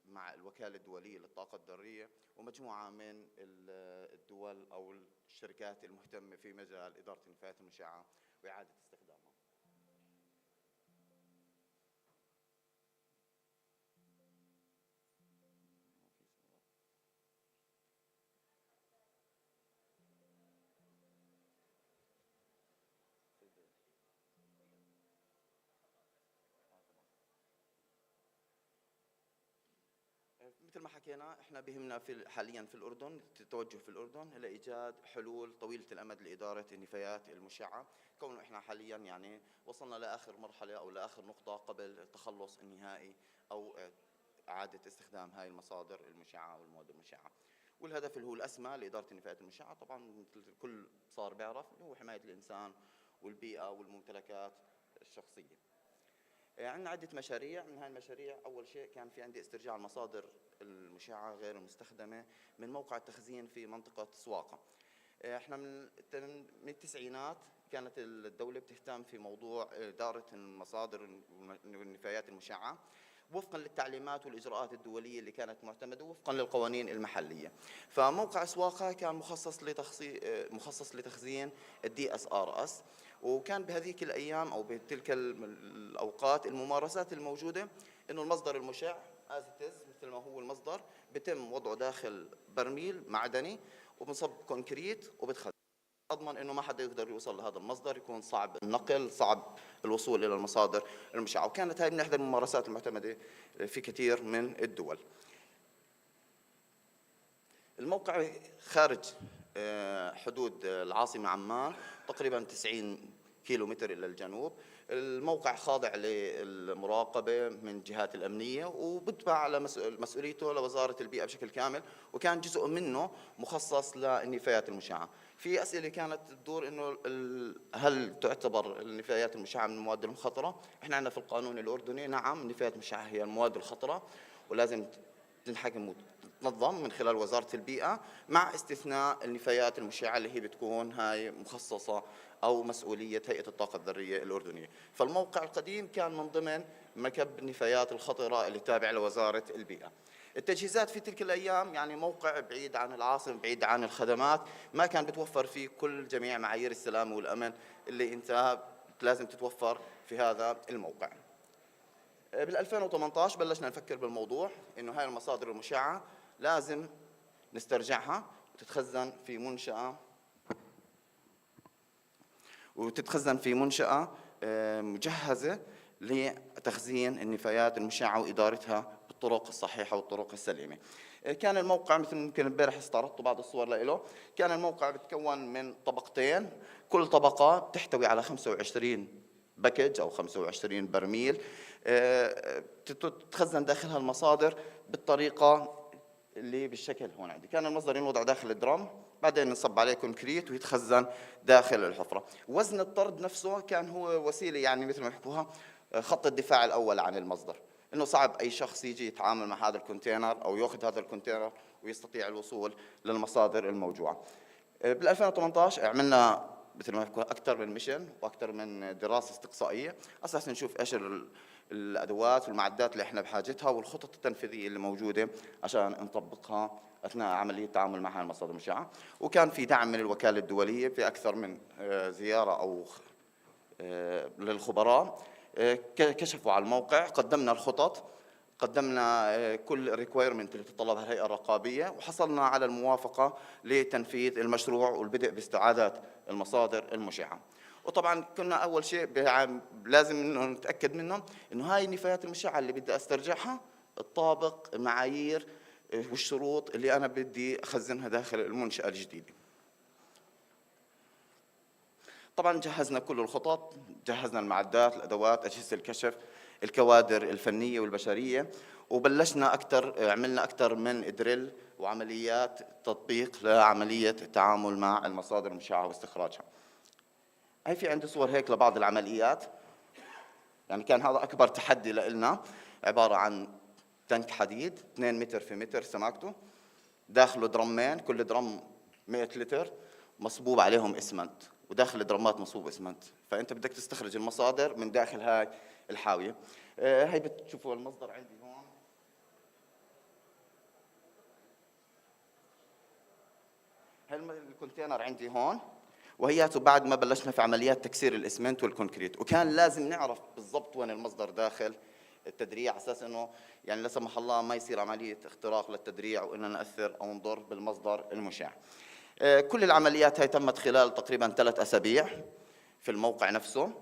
مع الوكاله الدوليه للطاقه الذريه ومجموعه من الدول او الشركات المهتمه في مجال اداره النفايات المشعه واعاده استخدامها. مثل ما حكينا احنا بهمنا حاليا في الاردن التوجه في الاردن لايجاد حلول طويله الامد لاداره النفايات المشعه، كونه احنا حاليا يعني وصلنا لاخر مرحله او لاخر نقطه قبل التخلص النهائي او اعاده استخدام هاي المصادر المشعه والمواد المشعه. والهدف اللي هو الاسمى لاداره النفايات المشعه طبعا مثل الكل صار بيعرف اللي هو حمايه الانسان والبيئه والممتلكات الشخصيه. عندنا عدة مشاريع، من هاي المشاريع أول شيء كان في عندي استرجاع المصادر المشعة غير المستخدمة من موقع التخزين في منطقة سواقة. احنا من التسعينات كانت الدولة بتهتم في موضوع إدارة المصادر والنفايات المشعة وفقا للتعليمات والإجراءات الدولية اللي كانت معتمدة وفقا للقوانين المحلية. فموقع سواقة كان مخصص لتخزين DSRS، وكان بهذيك الأيام أو بتلك الأوقات الممارسات الموجودة إنه المصدر المشع مثل ما هو المصدر بتم وضعه داخل برميل معدني وبنصب كونكريت وبتخزن. أضمن إنه ما حدا يقدر يوصل لهذا المصدر، يكون صعب النقل، صعب الوصول إلى المصادر المشعة، وكانت هاي من إحدى الممارسات المعتمدة في كثير من الدول. الموقع خارج حدود العاصمة عمان تقريبا 90 كيلومتر إلى الجنوب. الموقع خاضع للمراقبة من الجهات الأمنية وبتبع على مسؤوليته لوزارة البيئة بشكل كامل، وكان جزء منه مخصص للنفايات المشعة. في أسئلة كانت تدور إنه هل تعتبر النفايات المشعة من المواد المخطرة؟ إحنا عندنا في القانون الأردني نعم النفايات المشعة هي المواد الخطرة ولازم تنحكم وتنظم من خلال وزارة البيئة، مع استثناء النفايات المشعة اللي هي بتكون هاي مخصصة أو مسؤولية هيئة الطاقة الذرية الأردنية. فالموقع القديم كان من ضمن مكب النفايات الخطرة اللي تابع لوزارة البيئة. التجهيزات في تلك الأيام يعني موقع بعيد عن العاصمة، بعيد عن الخدمات، ما كان بتوفر فيه كل جميع معايير السلامة والأمن اللي أنت لازم تتوفر في هذا الموقع. بال 2018 بلشنا نفكر بالموضوع إنه هاي المصادر المشعة لازم نسترجعها وتتخزن في منشأة مجهزة لتخزين النفايات المشعة وإدارتها بالطرق الصحيحة والطرق السليمة. كان الموقع مثل ممكن امبارح استعرضتوا بعض الصور له، كان الموقع بتكون من طبقتين، كل طبقة بتحتوي على 25 باكج أو 25 برميل تتخزن داخلها المصادر بالطريقة اللي بالشكل هون عندي. كان المصدر ينوضع داخل الدرام، بعدين نصب عليه كونكريت ويتخزن داخل الحفرة. وزن الطرد نفسه كان هو وسيلة، يعني مثل ما يحكوها خط الدفاع الأول عن المصدر، إنه صعب أي شخص يجي يتعامل مع هذا الكونتينر أو يأخذ هذا الكونتينر ويستطيع الوصول للمصادر الموجوعة. بال 2018 عملنا مثل ما يحكوها أكثر من ميشن وأكثر من دراسة استقصائية، أساس نشوف إيش الأدوات والمعدات اللي إحنا بحاجتها والخطط التنفيذية اللي موجودة عشان نطبقها أثناء عملية التعامل مع المصادر المشعة. وكان في دعم من الوكالة الدولية في أكثر من زيارة أو للخبراء، كشفوا على الموقع، قدمنا الخطط، قدمنا كل ريكويرمنت اللي تتطلبها الهيئة الرقابية، وحصلنا على الموافقة لتنفيذ المشروع والبدء باستعادة المصادر المشعة. وطبعا كنا أول شيء لازم إنه نتأكد منه إنه هاي النفايات المشعة اللي بدي أسترجعها تطابق المعايير والشروط اللي أنا بدي أخزنها داخل المنشأة الجديدة. طبعا جهزنا كل الخطط، جهزنا المعدات، الأدوات، أجهزة الكشف، الكوادر الفنية والبشرية، وبلشنا عملنا أكثر من دريل وعمليات تطبيق لعملية التعامل مع المصادر المشعة واستخراجها. هي في عندي صور هيك لبعض العمليات، يعني كان هذا أكبر تحدي لنا، عبارة عن تنك حديد 2 متر في متر سماكته، داخله درمين، كل درم 100 لتر مصبوب عليهم اسمنت، وداخل الدرامات مصبوب اسمنت، فأنت بدك تستخرج المصادر من داخل هاي الحاوية. هي بتشوفوا المصدر عندي هون، هاي الكونتينر عندي هون، وهياته بعد ما بلشنا في عمليات تكسير الاسمنت والكونكريت، وكان لازم نعرف بالضبط وين المصدر داخل التدريع، على اساس انه يعني لا سمح الله ما يصير عمليه اختراق للتدريع واننا ناثر او نضر بالمصدر المشع. كل العمليات هاي تمت خلال تقريبا 3 أسابيع في الموقع نفسه.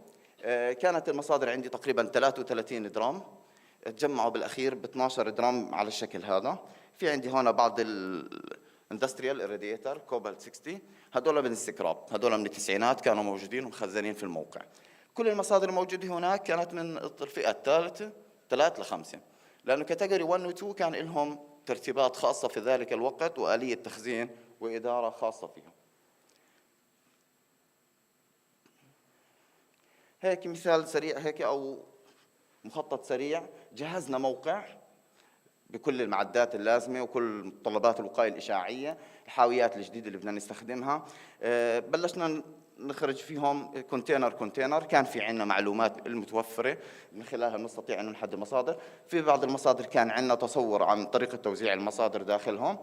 كانت المصادر عندي تقريبا 33 درام، تجمعوا بالاخير ب 12 درام على الشكل هذا. في عندي هون بعض الاندستريال راديتر كوبالت 60، هذول من السكراب، هذول من التسعينات كانوا موجودين ومخزنين في الموقع. كل المصادر الموجوده هناك كانت من الفئه الثالثه 3 ل5، لانه كاتيجوري 1 و 2 كان لهم ترتيبات خاصه في ذلك الوقت واليه تخزين وإدارة خاصة فيها. هيك مثال سريع هيك أو مخطط سريع، جهزنا موقع بكل المعدات اللازمة وكل متطلبات الوقاية الإشعاعية، الحاويات الجديدة اللي بدنا نستخدمها. بلشنا نخرج فيهم كونتينر، كان في عندنا معلومات المتوفرة من خلالها نستطيع أن نحدد المصادر. في بعض المصادر كان عندنا تصور عن طريقة توزيع المصادر داخلهم،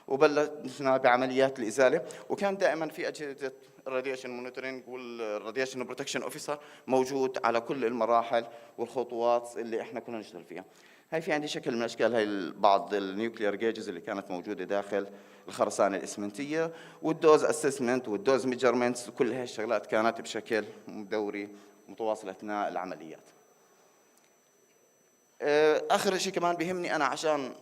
وبلشنا بعمليات الإزالة، وكان دائما في أجهزة الراديشن مونيتورينج والراديشن بروتكشن أوفيسر موجود على كل المراحل والخطوات اللي احنا كنا نشتغل فيها. هاي في عندي شكل من أشكال هاي بعض النيوكليير جيجز اللي كانت موجودة داخل الخرسانة الإسمنتية، والدوز أسسمنت والدوز ميجرمنتس، وكل هاي الشغلات كانت بشكل دوري متواصل أثناء العمليات. آخر شيء كمان بيهمني أنا عشان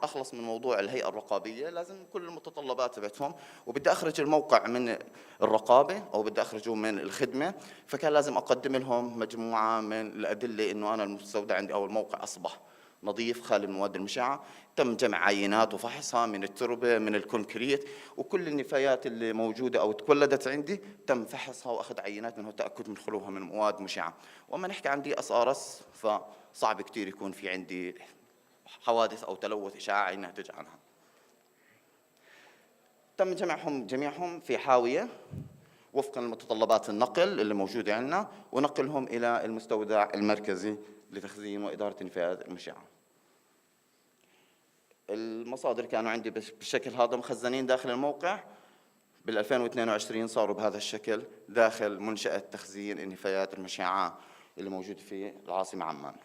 أخلص من موضوع الهيئة الرقابية، لازم كل المتطلبات تبعتهم، وبدي أخرج الموقع من الرقابة أو بدي أخرجه من الخدمة، فكان لازم أقدم لهم مجموعة من الأدلة إنه أنا المستودع عندي أو الموقع أصبح نظيف خالي من المواد المشعة. تم جمع عينات وفحصها من التربة من الكونكريت، وكل النفايات اللي موجودة أو تولدت عندي تم فحصها وأخذ عينات منه تأكد من خلوها من مواد مشعة. وأما نحكي عن DSRS فصعب كتير يكون في عندي حوادث أو تلوث إشعاعي ناتج عنها. تم جميعهم في حاوية وفقا لمتطلبات النقل اللي موجودة عندنا، ونقلهم إلى المستودع المركزي لتخزين وإدارة النفايات المشعة. المصادر كانوا عندي بالشكل هذا مخزنين داخل الموقع، بال 2022 صاروا بهذا الشكل داخل منشأة تخزين النفايات المشعة اللي موجود في العاصمة عمان.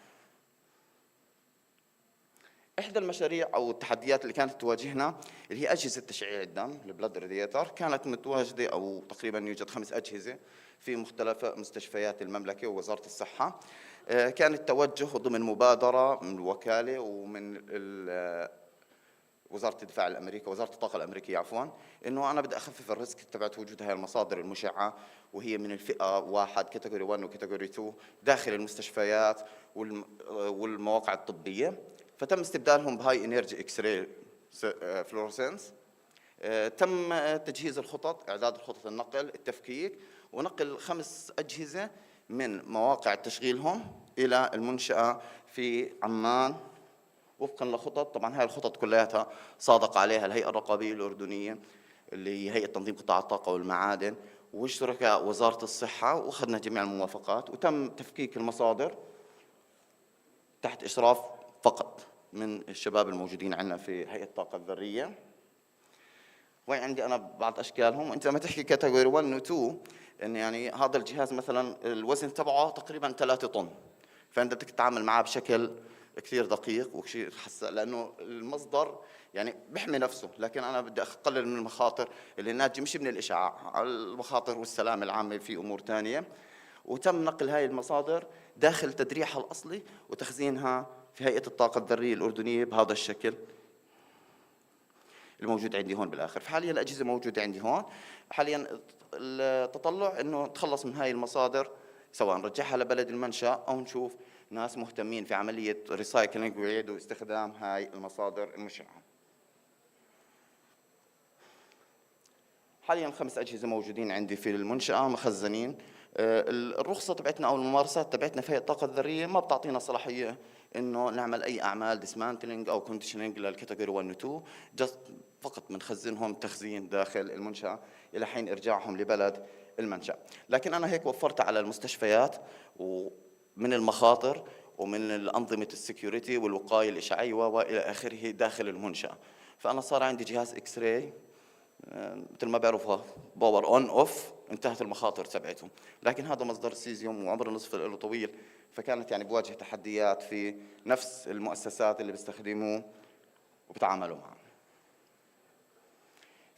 إحدى المشاريع أو التحديات اللي كانت تواجهنا اللي هي أجهزة تشعيع الدم البلاد رادياتور، كانت متواجدة أو تقريبا يوجد 5 أجهزة في مختلف مستشفيات المملكة ووزارة الصحة. كان التوجه ضمن مبادرة من الوكالة ومن وزارة الدفاع الأمريكية، وزارة الطاقة الأمريكية عفواً، إنه أنا بدي أخفف الريسك تبعت وجود هاي المصادر المشعة، وهي من الفئة 1 كاتيجوري 1 وكاتيجوري 2 داخل المستشفيات والمواقع الطبية. فتم استبدالهم بهاي انرجي اكس راي فلورسنس. تم تجهيز الخطط، إعداد الخطط، النقل، التفكيك، ونقل 5 أجهزة من مواقع تشغيلهم إلى المنشأة في عمان وفقا لخطط. طبعا هاي الخطط كلها صادق عليها الهيئة الرقابية الأردنية اللي هي هيئة تنظيم قطاع الطاقة والمعادن وشركاء وزارة الصحة، وأخذنا جميع الموافقات، وتم تفكيك المصادر تحت إشراف فقط من الشباب الموجودين عندنا في هيئة الطاقة الذرية. وين عندي أنا بعض أشكالهم. أنت لما تحكي كاتيجوري 1 و 2 إن يعني هذا الجهاز مثلا الوزن تبعه تقريبا 3 طن، فأنت بدك تتعامل معه بشكل كثير دقيق وكثير حساس، لأنه المصدر يعني بيحمي نفسه، لكن أنا بدي أقلل من المخاطر اللي ناتجة مش من الإشعاع، المخاطر والسلامة العامة في أمور ثانية. وتم نقل هاي المصادر داخل تدريعها الأصلي وتخزينها في هيئة الطاقة الذرية الأردنية بهذا الشكل الموجود عندي هون بالآخر. فحاليا الأجهزة موجودة عندي هون. حاليا التطلع إنه نتخلص من هاي المصادر، سواء نرجعها لبلد المنشأ أو نشوف ناس مهتمين في عملية ريسايكلينج ويعيدوا استخدام هاي المصادر المشعة. حاليا 5 أجهزة موجودين عندي في المنشأة مخزنين. الرخصة تبعتنا أو الممارسات تبعتنا في هيئة الطاقة الذرية ما بتعطينا صلاحية إنه نعمل أي أعمال ديسمانتلينج أو كونديشنينج للكاتيجوري 1 و 2، جست فقط بنخزنهم تخزين داخل المنشأة إلى حين إرجاعهم لبلد المنشأ. لكن أنا هيك وفرت على المستشفيات ومن المخاطر ومن الأنظمة السكيورتي والوقاية الإشعاعية وإلى آخره داخل المنشأة. فأنا صار عندي جهاز إكس راي مثل ما بيعرفها باور اون اوف، انتهت المخاطر تبعتهم. لكن هذا مصدر سيزيوم وعمر النصف له طويل، فكانت يعني بواجه تحديات في نفس المؤسسات اللي بيستخدموه وبتعاملوا معه.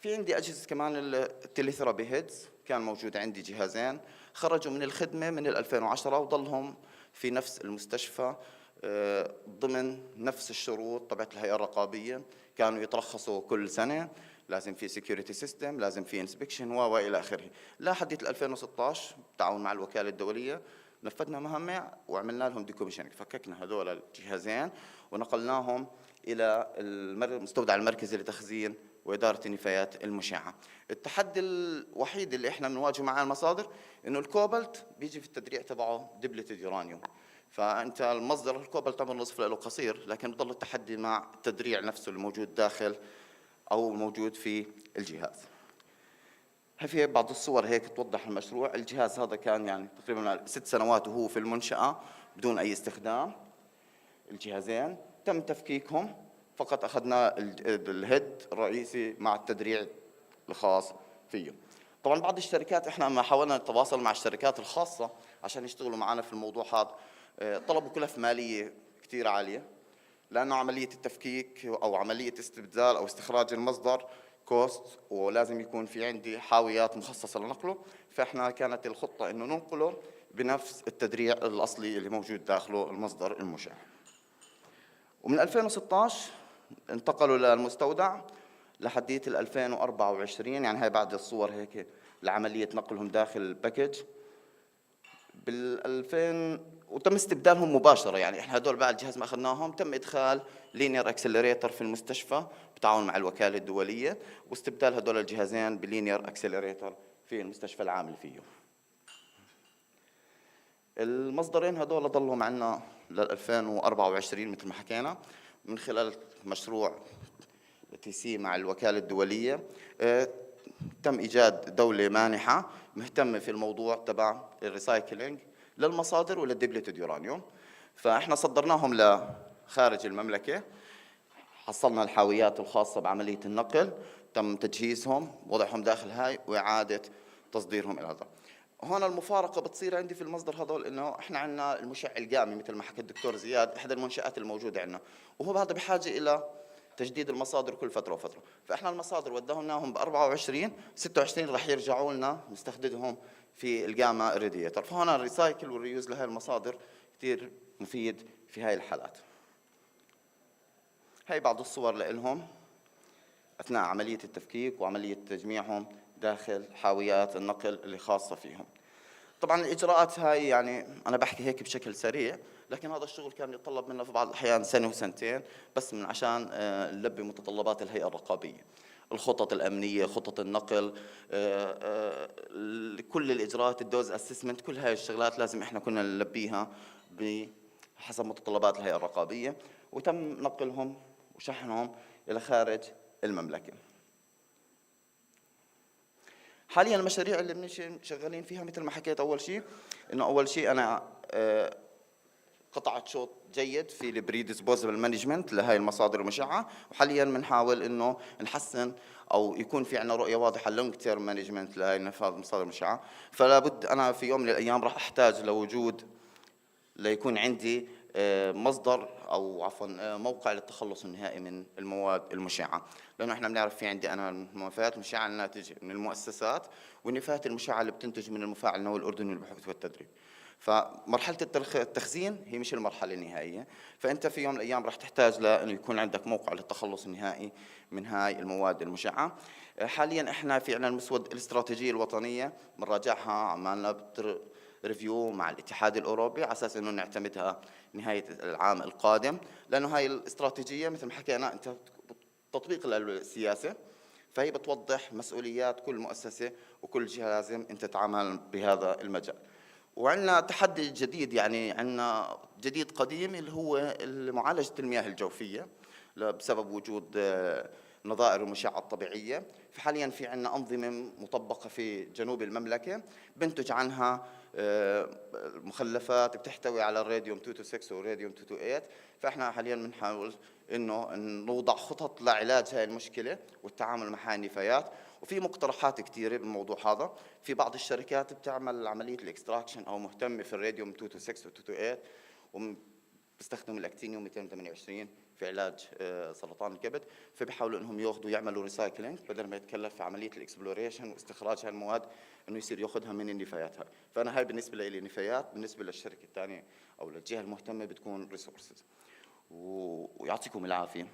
في عندي أجهزة كمان التليثيرابي هيدز، كان موجود عندي جهازين خرجوا من الخدمة من 2010 وضلهم في نفس المستشفى ضمن نفس الشروط تبعت الهيئة الرقابية. كانوا يترخصوا كل سنة، لازم في سيكيورتي سيستم، لازم في انسبكشن والى اخره. لحد 2016 بالتعاون مع الوكالة الدولية نفذنا مهمة وعملنا لهم ديكوميشنينج، فككنا هذول الجهازين ونقلناهم إلى المستودع المركزي لتخزين وإدارة النفايات المشعة. التحدي الوحيد اللي احنا بنواجهه مع المصادر انه الكوبالت بيجي في التدريع تبعه دبلتد يورانيوم، فانت المصدر الكوبالت عمر نصف له قصير، لكن بضل التحدي مع التدريع نفسه الموجود داخل او موجود في الجهاز. في بعض الصور هيك توضح المشروع. الجهاز هذا كان يعني تقريبا 6 سنوات وهو في المنشأة بدون اي استخدام. الجهازين تم تفكيكهم، فقط أخذنا الهيد الرئيسي مع التدريع الخاص فيه. طبعا بعض الشركات احنا لما حاولنا نتواصل مع الشركات الخاصة عشان يشتغلوا معنا في الموضوع هذا طلبوا كلف مالية كتير عالية، لأنه عملية التفكيك أو عملية استبدال أو استخراج المصدر كوست، ولازم يكون في عندي حاويات مخصصة لنقله. فإحنا كانت الخطة إنه ننقله بنفس التدريع الأصلي اللي موجود داخله المصدر المشع. ومن 2016 انتقلوا للمستودع لحديت 2024، يعني هاي بعد الصور هيك لعملية نقلهم داخل الباكج وتم استبدالهم مباشرة. يعني احنا هدول بعد الجهاز ما اخذناهم تم ادخال لينير اكسلريتر في المستشفى بتعاون مع الوكالة الدولية، واستبدال هدول الجهازين بلينير اكسلريتر في المستشفى العامل فيه. المصدرين هدول ضلوا معنا لل 2024 مثل ما حكينا من خلال مشروع تي سي مع الوكالة الدولية. تم إيجاد دولة مانحة مهتمة في الموضوع تبع الريسايكلينج للمصادر وللدبلتد يورانيوم، فإحنا صدرناهم لخارج المملكة. حصلنا الحاويات الخاصة بعملية النقل، تم تجهيزهم وضعهم داخل هاي وإعادة تصديرهم إلى هذا. هون المفارقة بتصير عندي في المصدر هذول، إنه إحنا عندنا المشع القامي مثل ما حكى الدكتور زياد، إحدى المنشآت الموجودة عندنا، وهو هذا بحاجة إلى تجديد المصادر كل فترة وفترة. فإحنا المصادر وداهم ب 24 26 راح يرجعوا لنا نستخدمهم في الجاما إريديتر. فهنا الريسايكل والريوز لهي المصادر كتير مفيد في هاي الحالات. هاي بعض الصور لإلهم أثناء عملية التفكيك وعملية تجميعهم داخل حاويات النقل اللي خاصة فيهم. طبعا الإجراءات هاي يعني أنا بحكي هيك بشكل سريع، لكن هذا الشغل كان يتطلب منا في بعض الأحيان سنة وسنتين بس من عشان نلبي متطلبات الهيئة الرقابية، الخطط الأمنية، خطط النقل، كل الإجراءات، الدوز أسسمنت، كل هاي الشغلات لازم إحنا كنا نلبيها بحسب متطلبات الهيئة الرقابية، وتم نقلهم وشحنهم إلى خارج المملكة. حاليا المشاريع اللي شغالين فيها مثل ما حكيت أول شيء أنا قطعت شوط جيد في البري ديسبوزبل مانجمنت لهي المصادر المشعة، وحاليا بنحاول إنه نحسن أو يكون في عندنا رؤية واضحة لونج تيرم مانجمنت لهي المصادر المشعة. فلا بد أنا في يوم من الأيام راح أحتاج ليكون عندي مصدر أو عفوا موقع للتخلص النهائي من المواد المشعة، لأنه إحنا بنعرف في عندي أنا النفايات المشعة الناتجة من المؤسسات والنفايات المشعة اللي بتنتج من المفاعل النووي الأردني للبحوث والتدريب. فمرحلة التخزين هي مش المرحلة النهائية، فأنت في يوم من الأيام راح تحتاج لأنه يكون عندك موقع للتخلص النهائي من هاي المواد المشعة. حاليا إحنا في عنا المسود الاستراتيجية الوطنية بنراجعها، عملنا ريفيو مع الاتحاد الأوروبي على أساس إنه نعتمدها نهاية العام القادم، لأنه هاي الاستراتيجية مثل ما حكينا أنت تطبيق للسياسة، فهي بتوضح مسؤوليات كل مؤسسة وكل جهة لازم أنت تتعامل بهذا المجال. وعندنا تحدي جديد، يعني عندنا جديد قديم اللي هو معالجة المياه الجوفية بسبب وجود نظائر المشعة الطبيعية. فحاليا في عندنا أنظمة مطبقة في جنوب المملكة بنتج عنها مخلفات بتحتوي على الراديوم 226 والراديوم 228. فإحنا حاليا بنحاول إنه نوضع خطط لعلاج هاي المشكلة والتعامل مع هاي النفايات، وفي مقترحات كثيرة بالموضوع هذا. في بعض الشركات بتعمل عملية الاكستراكشن أو مهتمة في الراديوم 226 و 228 وبيستخدموا الأكتينيوم 228 في علاج سرطان الكبد، فبيحاولوا انهم يعملوا ريسايكلينج بدل ما يتكلف في عمليه الاكسبلوريشن واستخراج هاي المواد انه يصير ياخذها من النفايات هاي. فانا هاي بالنسبه لي نفايات، بالنسبه للشركه الثانيه او للجهه المهتمه بتكون ريسورسز. ويعطيكم العافيه.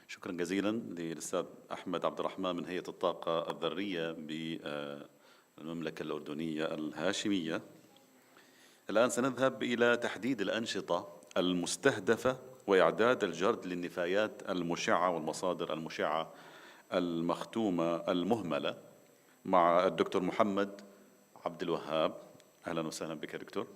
شكرا جزيلا للأستاذ أحمد عبد الرحمن من هيئة الطاقة الذرية بالمملكة الأردنية الهاشمية. الآن سنذهب إلى تحديد الأنشطة المستهدفة وإعداد الجرد للنفايات المشعة والمصادر المشعة المختومة المهملة مع الدكتور محمد عبد الوهاب. أهلا وسهلا بك دكتور.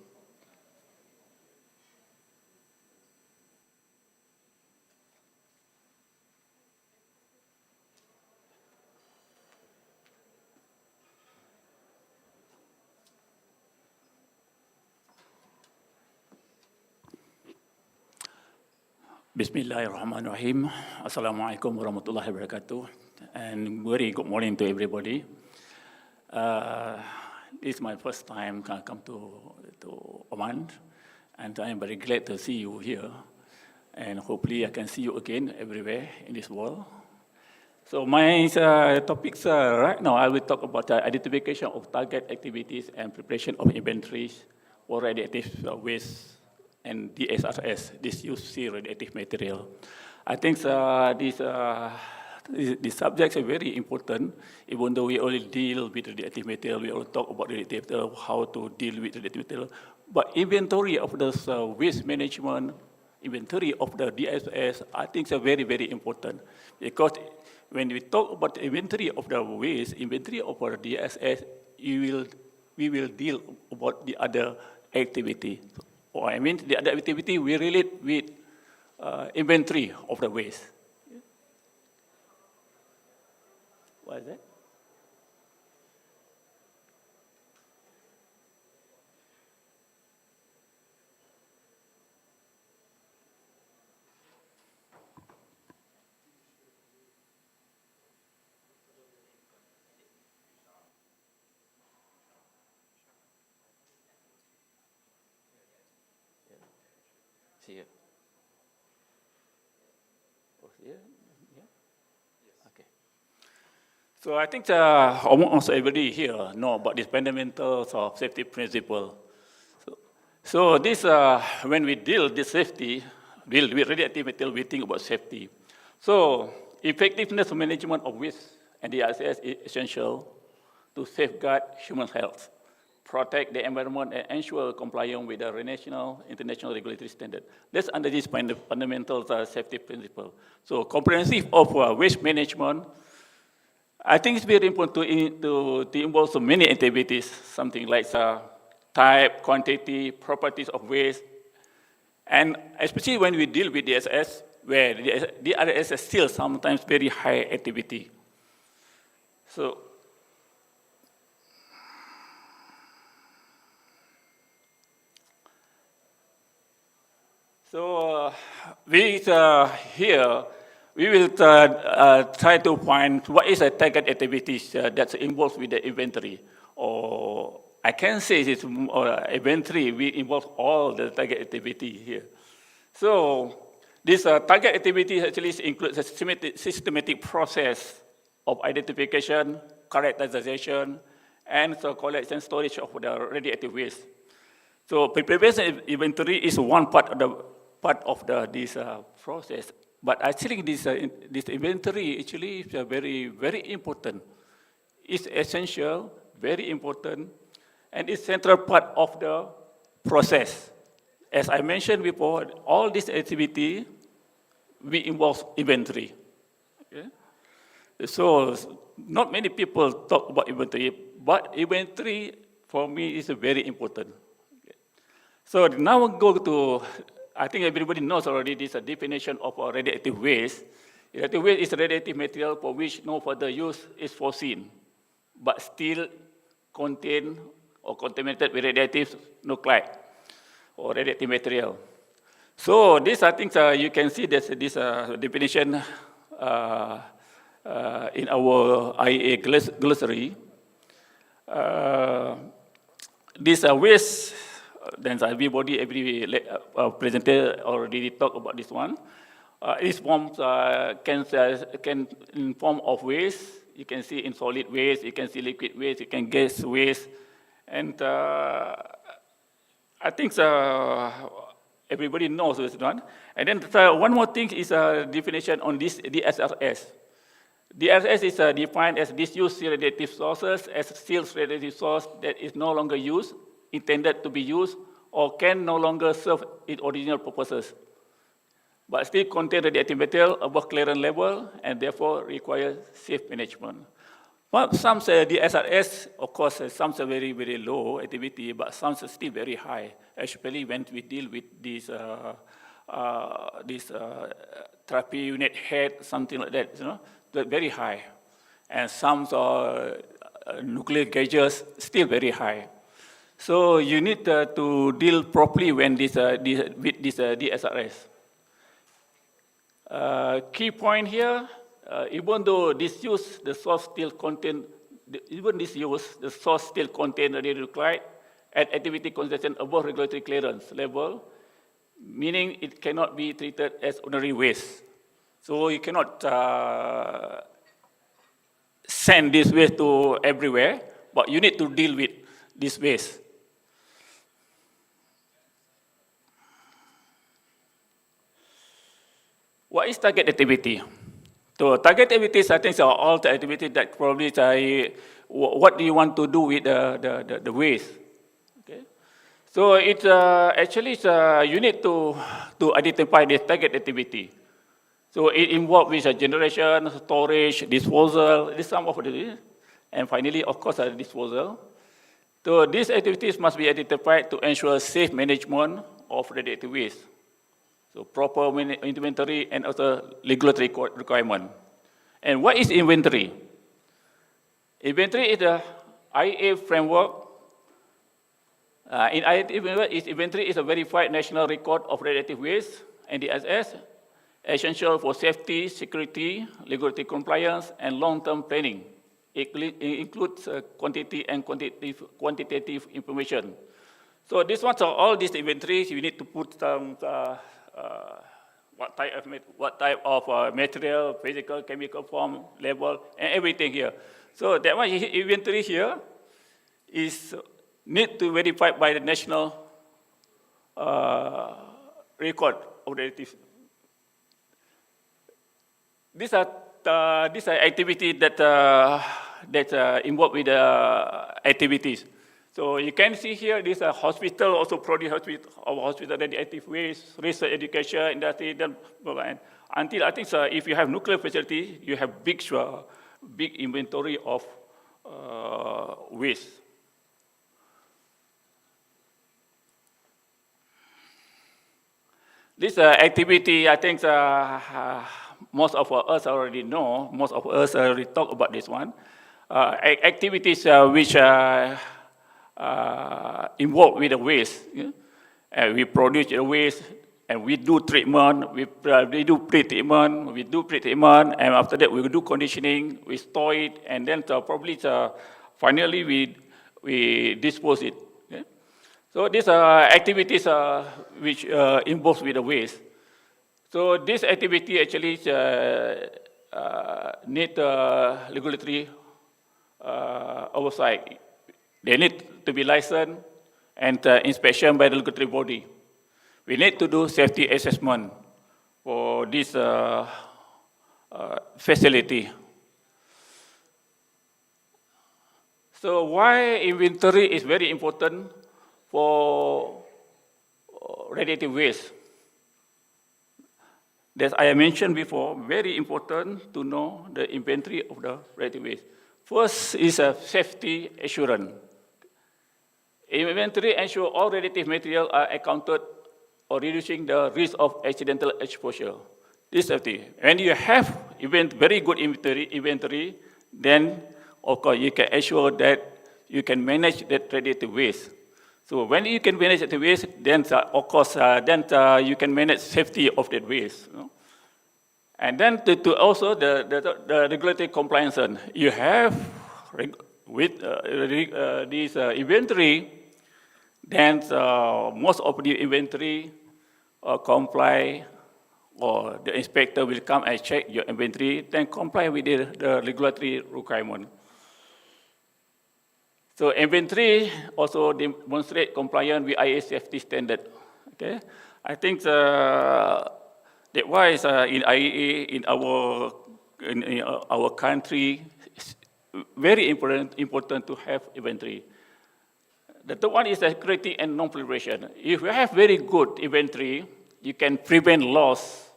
Bismillahirrahmanirrahim. Assalamualaikum warahmatullahi wabarakatuh. And very good morning to everybody. This is my first time come to Oman, and I am very glad to see you here. And hopefully I can see you again everywhere in this world. So my topics right now, I will talk about identification of target activities and preparation of inventories for radioactive waste and DSRS, disused radioactive material. I think these subjects are very important. Even though we only deal with radioactive material, we all talk about radioactive material, how to deal with radioactive material. But inventory of the waste management, inventory of the DSRS, I think are very, very important. Because when we talk about the inventory of the waste, inventory of our DSRS, we will deal about the other activity. I mean, the other activity we relate with inventory of the waste. What is that? here. Oh, here? Yeah? Okay. So I think almost everybody here know about these fundamentals of safety principle. So this, when we deal with safety, with radioactive material, we think about safety. So effectiveness management of waste and the DSS is essential to safeguard human health, protect the environment, and ensure compliance with the national, international regulatory standard. That's under this fundamental safety principle. So comprehensive of waste management, I think it's very important to involve so many activities, something like type, quantity, properties of waste, and especially when we deal with DSS, where the DRS is still sometimes very high activity. So here, we will try to find what is a target activities that's involved with the inventory. Or I can say this inventory will involve all the target activity here. So this target activity actually includes a systematic process of identification, characterization, and collection storage of the radioactive waste. So preparation inventory is one part of this process. But I think this inventory actually is very, very important. It's essential, very important, and it's central part of the process. As I mentioned before, all this activity will involve inventory. Okay? So not many people talk about inventory, but inventory for me is very important. Okay? So now we'll go to, I think everybody knows already this definition of radioactive waste. Radioactive waste is radioactive material for which no further use is foreseen, but still contain or contaminated with radioactive nuclide or radioactive material. So this, I think you can see this definition in our IAEA glossary. This waste, then every presenter already talked about this one. This form can in form of waste. You can see in solid waste, you can see liquid waste, you can gas waste, and I think everybody knows this one. And then one more thing is a definition on this DSRS. DSRS is defined as disused radioactive sources as still radioactive source that is no longer used, intended to be used, or can no longer serve its original purposes, but still contain radioactive material above clearance level and therefore require safe management. Well, some say the SRS, of course, some are very, very low activity, but some are still very high, especially when we deal with this therapy unit head, something like that, they're very high. And some are nuclear gauges, still very high. So you need to deal properly when with this DSRS. Key point here, even though this use, the source still contain, the source still contain radionuclide at activity concentration above regulatory clearance level, meaning it cannot be treated as ordinary waste. So you cannot send this waste to everywhere, but you need to deal with this waste. What is target activity? So target activities, I think, are all the activities that probably say, what do you want to do with the waste? Okay. So it's actually you need to identify the target activity. So it involves with generation, storage, disposal, this some of it, and finally, of course, disposal. So these activities must be identified to ensure safe management of radioactive waste. So proper inventory and also regulatory requirement. And what is inventory? Inventory is the IAEA framework. In IAEA, inventory is a verified national record of radioactive waste and the SS, essential for safety, security, regulatory compliance, and long-term planning. It includes quantity and quantitative information. So this ones are all these inventories. You need to put some what type of material, physical, chemical form, level, and everything here. So that much inventory here is need to verify by the national record of the activities. These are activities that involved with the activities. So you can see here, this hospital also produce hospital radioactive waste, research, education, industry, then until I think if you have nuclear facility, you have big inventory of waste. This activity, I think most of us already know, most of us already talk about this one. Activities which involved with the waste. Yeah? We produce the waste, and we do treatment, we do pre-treatment, and after that we do conditioning, we store it, and then probably finally we dispose it. Okay? So these are activities which involves with the waste. So this activity actually need regulatory oversight. They need to be licensed and inspection by the regulatory body. We need to do safety assessment for this facility. So why inventory is very important for radioactive waste? As I mentioned before, very important to know the inventory of the radioactive waste. First is a safety assurance. Inventory ensure all radioactive material are accounted or reducing the risk of accidental exposure. This safety. When you have very good inventory, then of course you can assure that you can manage that radioactive waste. So when you can manage the waste, then of course you can manage safety of that waste. You know? And then to also the regulatory compliance. You have with this inventory, then most of the inventory comply, or the inspector will come and check your inventory, then comply with the regulatory requirement. So inventory also demonstrate compliance with IA safety standard. Okay, I think that why in IAEA in our country it's very important to have inventory. The third one is security and non-proliferation. If you have very good inventory, you can prevent loss,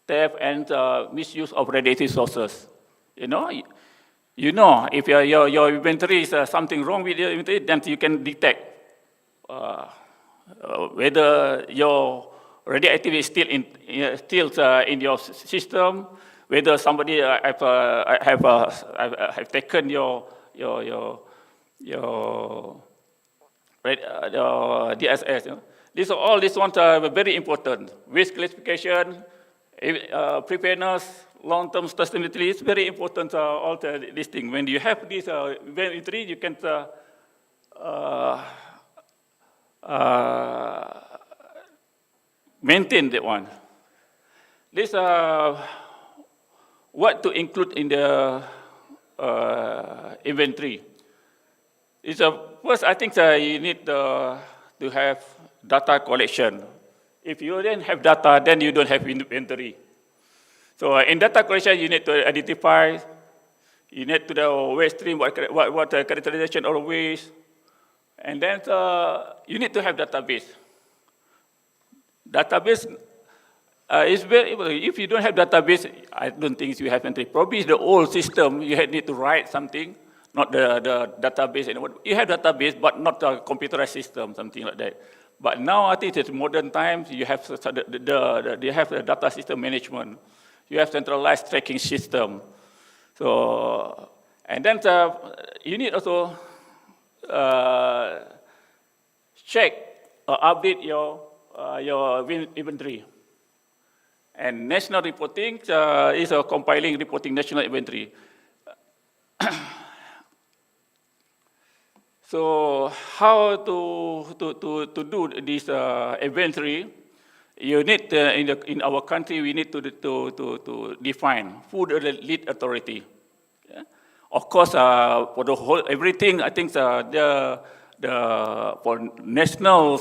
theft, and misuse of radioactive sources. You know if your inventory is something wrong with your inventory, then you can detect whether your radioactivity is still in your system, whether somebody have taken your DSS. You know? All these ones are very important. Waste classification, preparedness, long-term sustainability is very important. All these things. When you have this inventory, you can maintain that one. This what to include in the inventory. First, I think you need to have data collection. If you don't have data, then you don't have inventory. So in data collection, you need to identify, you need to the waste stream, what characterization of waste, and then you need to have database. Database is very important. If you don't have database, I don't think you have inventory. Probably the old system, you need to write something, not the database. You have database, but not a computerized system, something like that. But now I think it's modern times. You have the data system management. You have centralized tracking system. So, and then you need also check or update your inventory. And national reporting is compiling reporting national inventory. So how to do this inventory you need, in our country, we need to define who the lead authority. Yeah? Of course, for the whole, everything, I think for national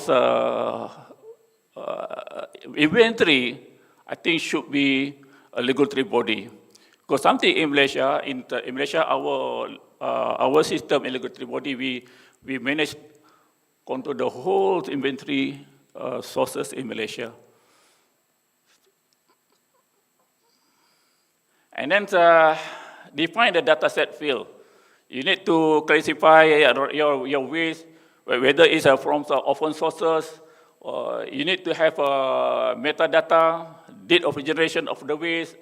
inventory, I think should be a regulatory body. Because something in Malaysia, our system in regulatory body, we manage control the whole inventory sources in Malaysia. And then define the data set field. You need to classify your waste, whether it's from open sources, or you need to have metadata, date of generation of the waste,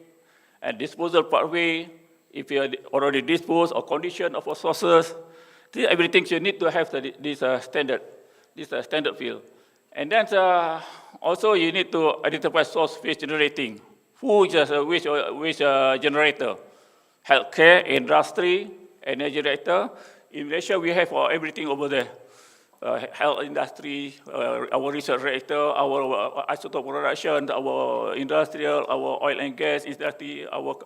and disposal pathway, if you already disposed, or condition of our sources. Everything you need to have this standard field. And then also you need to identify source waste generating. Who is a waste generator? Healthcare, industry, energy generator. In Malaysia, we have everything over there. Health industry, our research reactor, our isotope production, our industrial, our oil and gas industry, our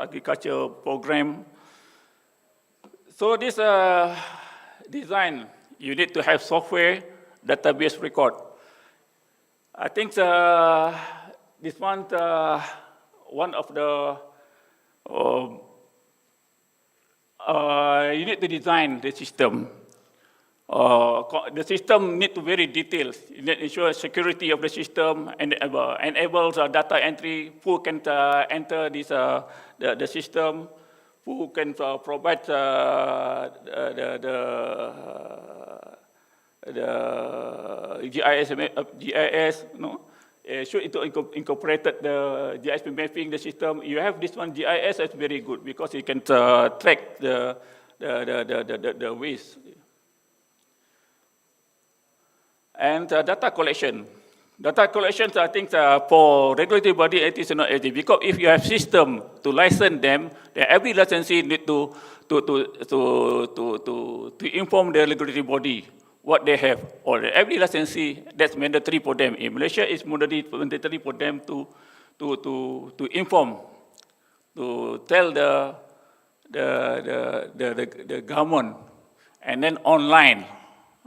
agriculture program. So this design, you need to have software, database record. I think this one of the, you need to design the system. The system needs to be very detailed. You need to ensure security of the system and enables data entry. Who can enter this the system? Who can provide the GIS? No, should it incorporated the GIS mapping the system. You have this one GIS is very good because you can track the waste. And data collection. Data collection, I think for regulatory body, it is not easy because if you have system to license them, then every licensee need to inform the regulatory body what they have. Or every licensee, that's mandatory for them. In Malaysia, it's mandatory for them to inform, to tell the government, and then online.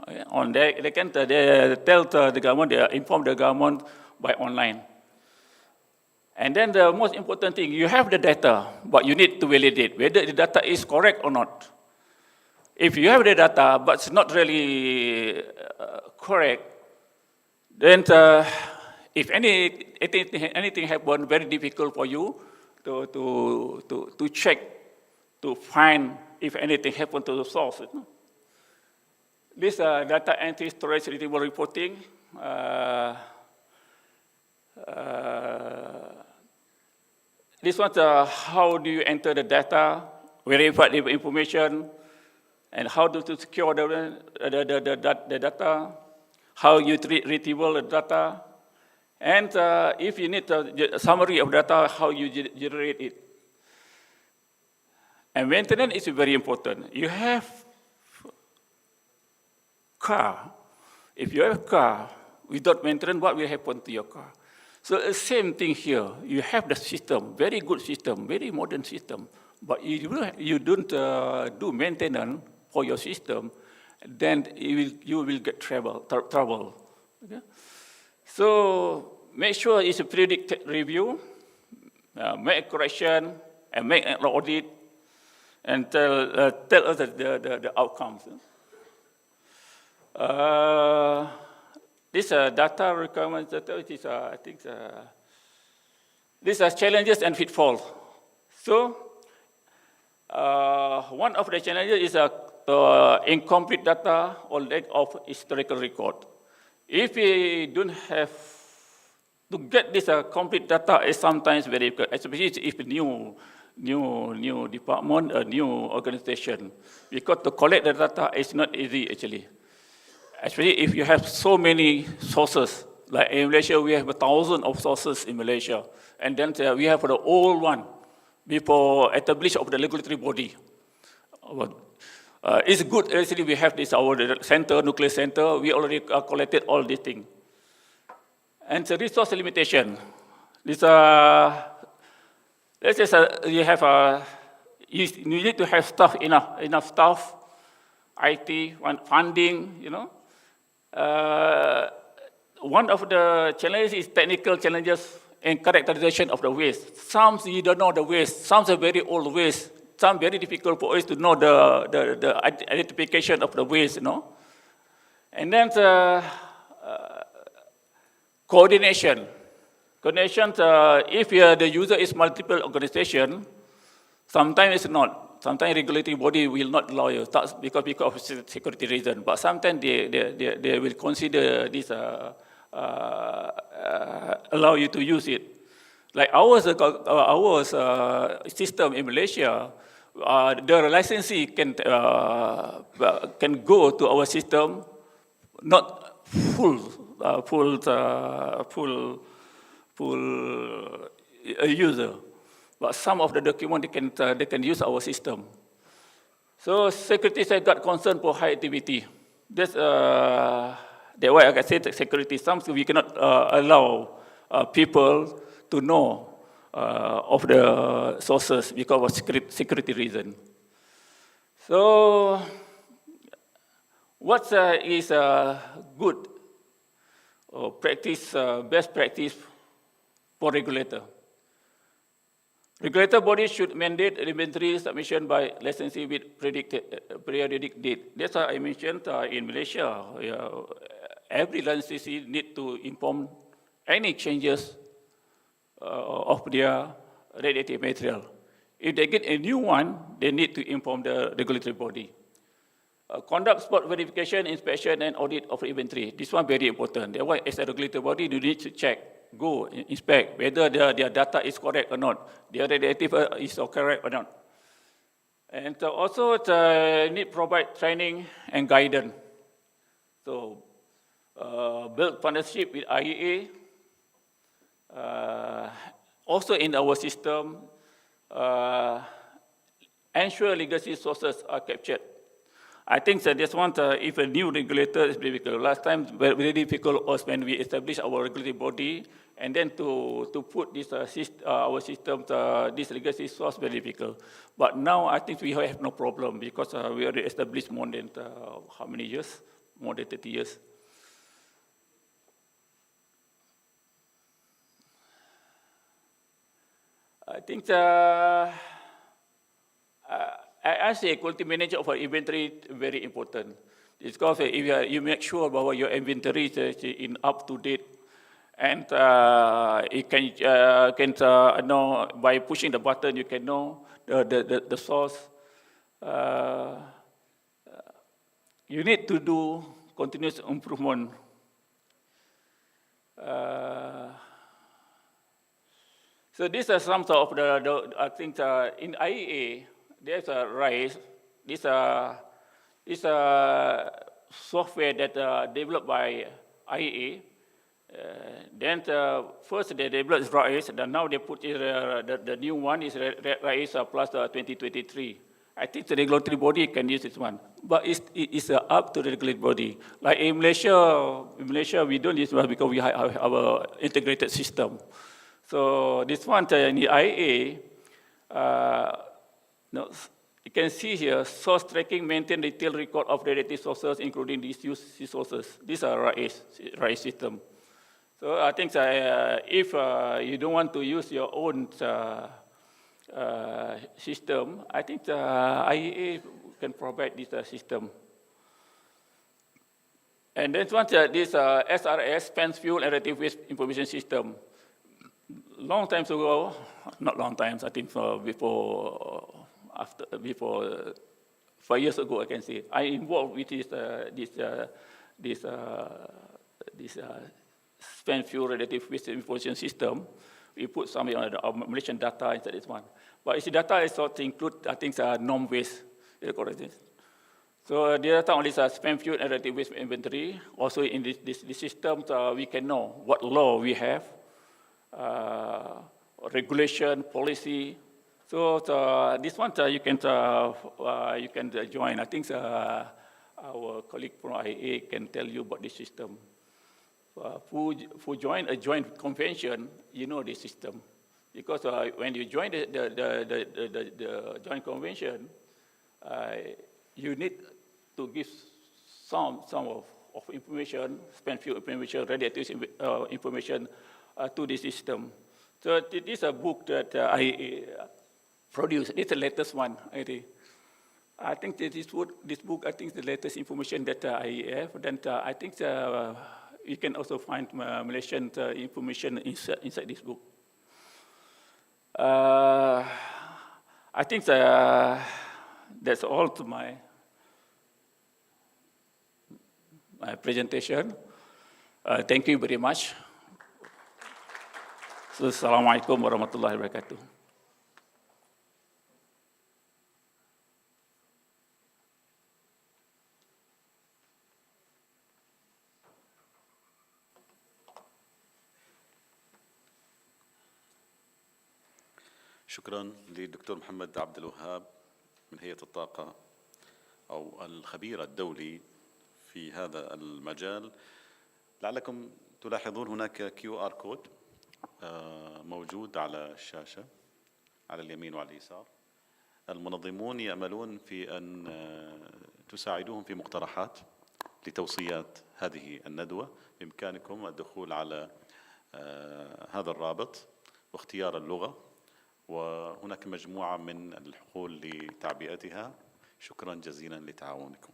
They can tell the government, they inform the government by online. And then the most important thing, you have the data, but you need to validate whether the data is correct or not. If you have the data, but it's not really correct, then if anything happens, very difficult for you to check, to find if anything happened to the source. This data entry, storage, retrieval, reporting. This one, how do you enter the data, verify the information, and how to secure the data, how you retrieval the data, and if you need a summary of data, how you generate it. And maintenance is very important. You have car. If you have a car without maintenance, what will happen to your car? So the same thing here. You have the system, very good system, very modern system, but you don't do maintenance for your system, then you will get trouble. Okay? So make sure it's a periodic review, make a correction, and make an audit, and tell us the outcomes. This data requirements, is, I think, these are challenges and pitfalls. So, one of the challenges is incomplete data or lack of historical record. If we don't have, to get this complete data is sometimes very difficult, especially if new department, a new organization, because to collect the data is not easy actually. Especially if you have so many sources, like in Malaysia, we have 1,000 of sources in Malaysia, and then we have the old one before establishment of the regulatory body. It's good actually we have this our center, nuclear center. We already collected all these things, And the resource limitation. This, let's say you have you need to have staff, enough staff, IT, funding, you know. One of the challenges is technical challenges and characterization of the waste. Some you don't know the waste, some are very old waste, some very difficult for us to know the identification of the waste, you know. And then the coordination. Coordination, if the user is multiple organization, sometimes it's not. Sometimes regulatory body will not allow you because of security reason. But sometimes they will consider this allow you to use it. Like our system in Malaysia, the licensee can go to our system, not full user, but some of the document they can use our system. So security safeguard concern for high activity. That's why I can say security. Sometimes we cannot allow people to know of the sources because of security reason. So what is good practice, best practice for regulator? Regulator body should mandate inventory submission by licensee with periodic date. That's why I mentioned in Malaysia, every licensee need to inform any changes of their radioactive material. If they get a new one, they need to inform the regulatory body. Conduct spot verification, inspection, and audit of inventory. This one very important. That's why as a regulatory body, you need to check, go inspect whether their data is correct or not, their radioactive is correct or not. And also need provide training and guidance. So build partnership with IEA. Also in our system, ensure legacy sources are captured. I think that this one, if a new regulator is very difficult. Last time, very difficult was when we established our regulatory body, and then to put this our system, this legacy source, very difficult. But now I think we have no problem because we already established more than how many years? More than 30 years. I think as a quality manager of our inventory, very important. It's because if you make sure about your inventory is in up to date, and it can know by pushing the button you can know the source. You need to do continuous improvement. So these are some of the I think in IEA. There's a RISE. This is a software that developed by IEA. Then first they developed RISE, and now they put the new one is RISE plus 2023. I think the regulatory body can use this one, but it's up to the regulatory body. Like in Malaysia we don't use it because we have our integrated system. So this one in the IEA. No, you can see here, source tracking maintain detailed record of radioactive sources, including these used sources. These are RISE system. So I think if you don't want to use your own system, I think the IEA can provide this system. And then once this SRS, spent fuel and radioactive waste information system. Long time ago, not long time, I think before 5 years ago, I can say, I involved with this spent fuel relative waste information system. We put some Malaysian data inside this one. But this data is also include, I think, non-waste. So the data on this spent fuel and relative waste inventory. Also in this system, we can know what law we have, regulation, policy. So this one you can join. I think our colleague from IEA can tell you about this system. who join a joint convention, you know the system. Because when you join the joint convention, you need to give some of information, spend few information, radioactive information to the system. So this is a book that I produced. It's the latest one, I think. I think that this book, I think the latest information that I have. Then I think you can also find Malaysian information inside this book. I think that's all to my presentation. Thank you very much. So, Assalamualaikum warahmatullahi wabarakatuh. شكرا للدكتور محمد عبد الوهاب من هيئة الطاقة أو الخبير الدولي في هذا المجال. لعلكم تلاحظون هناك QR كود موجود على الشاشة على اليمين وعلى اليسار. المنظمون يأملون في أن تساعدوهم في مقترحات لتوصيات هذه الندوة. بإمكانكم الدخول على هذا الرابط واختيار اللغة، وهناك مجموعة من الحقول لتعبئتها. شكرا جزيلا لتعاونكم.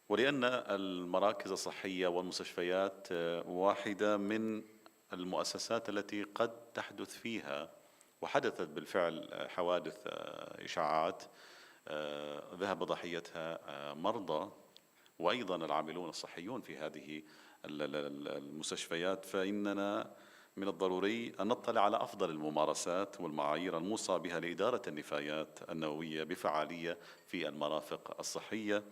ولأن المراكز الصحية والمستشفيات واحدة من المؤسسات التي قد تحدث فيها وحدثت بالفعل حوادث إشعاعات ذهب ضحيتها مرضى وأيضا العاملون الصحيون في هذه المستشفيات، فإننا من الضروري أن نطلع على أفضل الممارسات والمعايير الموصى بها لإدارة النفايات النووية بفعالية في المرافق الصحية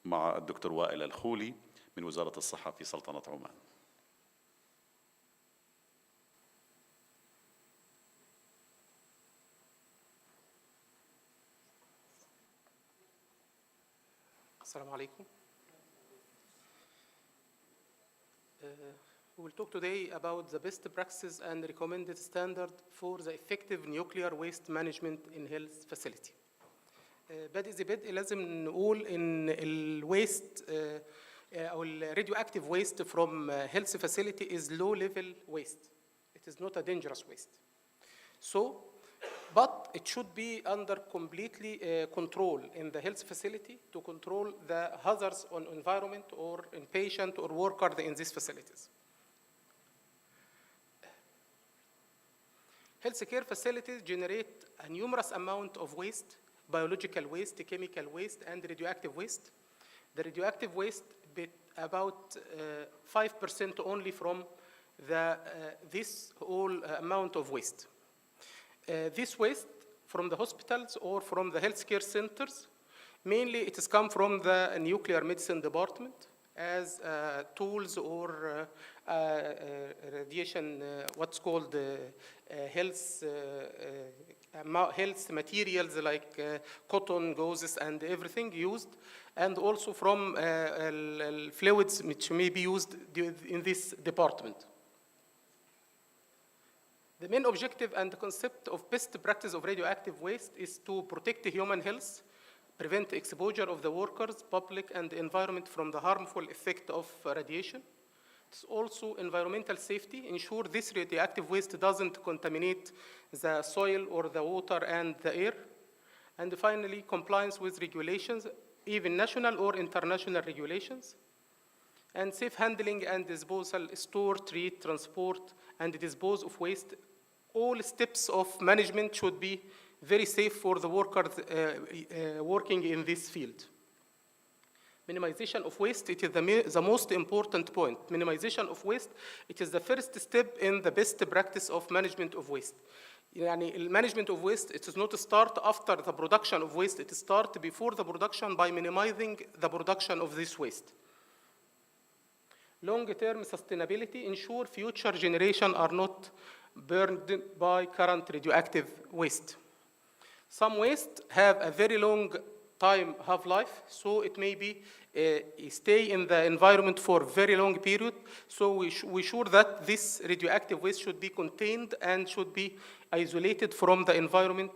مع الدكتور وائل الخولي من وزارة الصحة في سلطنة عمان. السلام عليكم. We will talk today about the best practices and recommended standard for the effective nuclear waste management in health facility. بدء لازم نقول إن الويست أو radioactive waste from health facility is low level waste. It is not a dangerous waste. But it should be under completely control in the health facility to control the hazards on environment or in patient or worker in these facilities. Healthcare facilities generate a numerous amount of waste, biological waste, chemical waste, and radioactive waste. The radioactive waste about 5% only from this whole amount of waste. This waste from the hospitals or from the healthcare centers, mainly it has come from the nuclear medicine department as tools or radiation, what's called health materials like cotton, gauzes, and everything used, and also from fluids which may be used in this department. The main objective and the concept of best practice of radioactive waste is to protect human health, prevent exposure of the workers, public, and the environment from the harmful effect of radiation. It's also environmental safety, ensure this radioactive waste doesn't contaminate the soil or the water and the air. And finally, compliance with regulations, even national or international regulations. And safe handling and disposal, store, treat, transport, and dispose of waste. All steps of management should be very safe for the workers working in this field. Minimization of waste, it is the most important point. Minimization of waste, it is the first step in the best practice of management of waste. يعني management of waste, it does not start after the production of waste, it starts before the production by minimizing the production of this waste. Long-term sustainability, ensure future generations are not burned by current radioactive waste. Some waste have a very long time half-life, so it may be stay in the environment for very long period. So we sure that this radioactive waste should be contained and should be isolated from the environment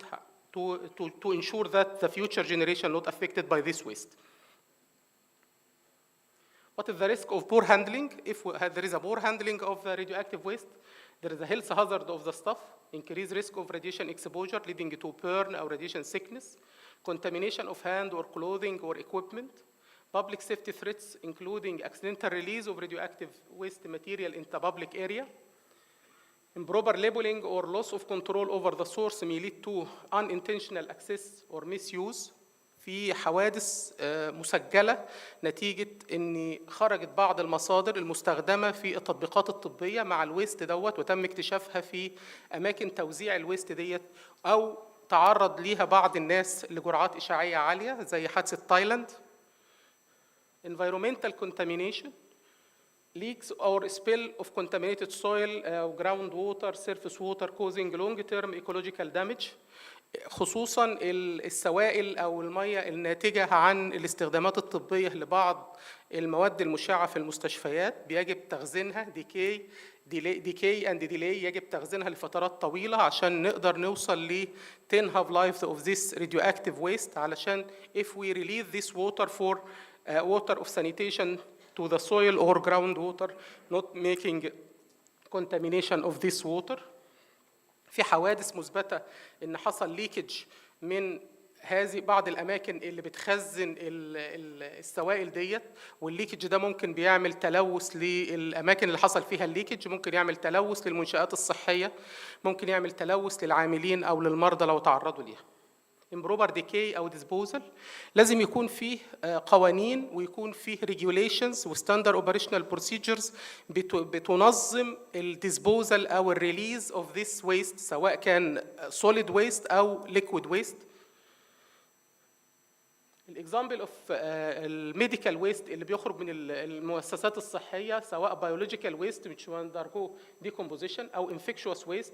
to ensure that the future generation not affected by this waste. What is the risk of poor handling? If there is a poor handling of the radioactive waste, there is a health hazard of the stuff, increased risk of radiation exposure leading to burn or radiation sickness, contamination of hand or clothing or equipment, public safety threats including accidental release of radioactive waste material into public area, improper labeling or loss of control over the source may lead to unintentional access or misuse. في حوادث مسجلة نتيجة إن خرجت بعض المصادر المستخدمة في التطبيقات الطبية مع الويست دوت وتم اكتشافها في أماكن توزيع الويست ديت أو تعرض ليها بعض الناس لجرعات إشعاعية عالية زي حادثة تايلاند. Environmental contamination, leaks or spill of contaminated soil, groundwater, surface water causing long-term ecological damage. خصوصاً السوائل أو المياه الناتجة عن الاستخدامات الطبية لبعض المواد المشعة في المستشفيات بيجب تخزينها decay and delay يجب تخزينها لفترات طويلة عشان نقدر نوصل ل 10 half-life of this radioactive waste علشان if we release this water for water of sanitation to the soil or groundwater not making contamination of this water. في حوادث مثبتة إن حصل ليكج من هذه بعض الأماكن اللي بتخزن السوائل ديت والليكج ده ممكن بيعمل تلوث للأماكن اللي حصل فيها الليكج ممكن يعمل تلوث للمنشآت الصحية ممكن يعمل تلوث للعاملين أو للمرضى لو تعرضوا ليها. improper decay أو disposal لازم يكون فيه قوانين ويكون فيه regulations و standard operational procedures بتنظم الديسبوزال أو الريليز of this waste سواء كان solid waste أو liquid waste. الإكزامبل اوف الميديكال ويست اللي بيخرج من المؤسسات الصحيه سواء بيولوجيكال ويست which undergo decomposition او infectious waste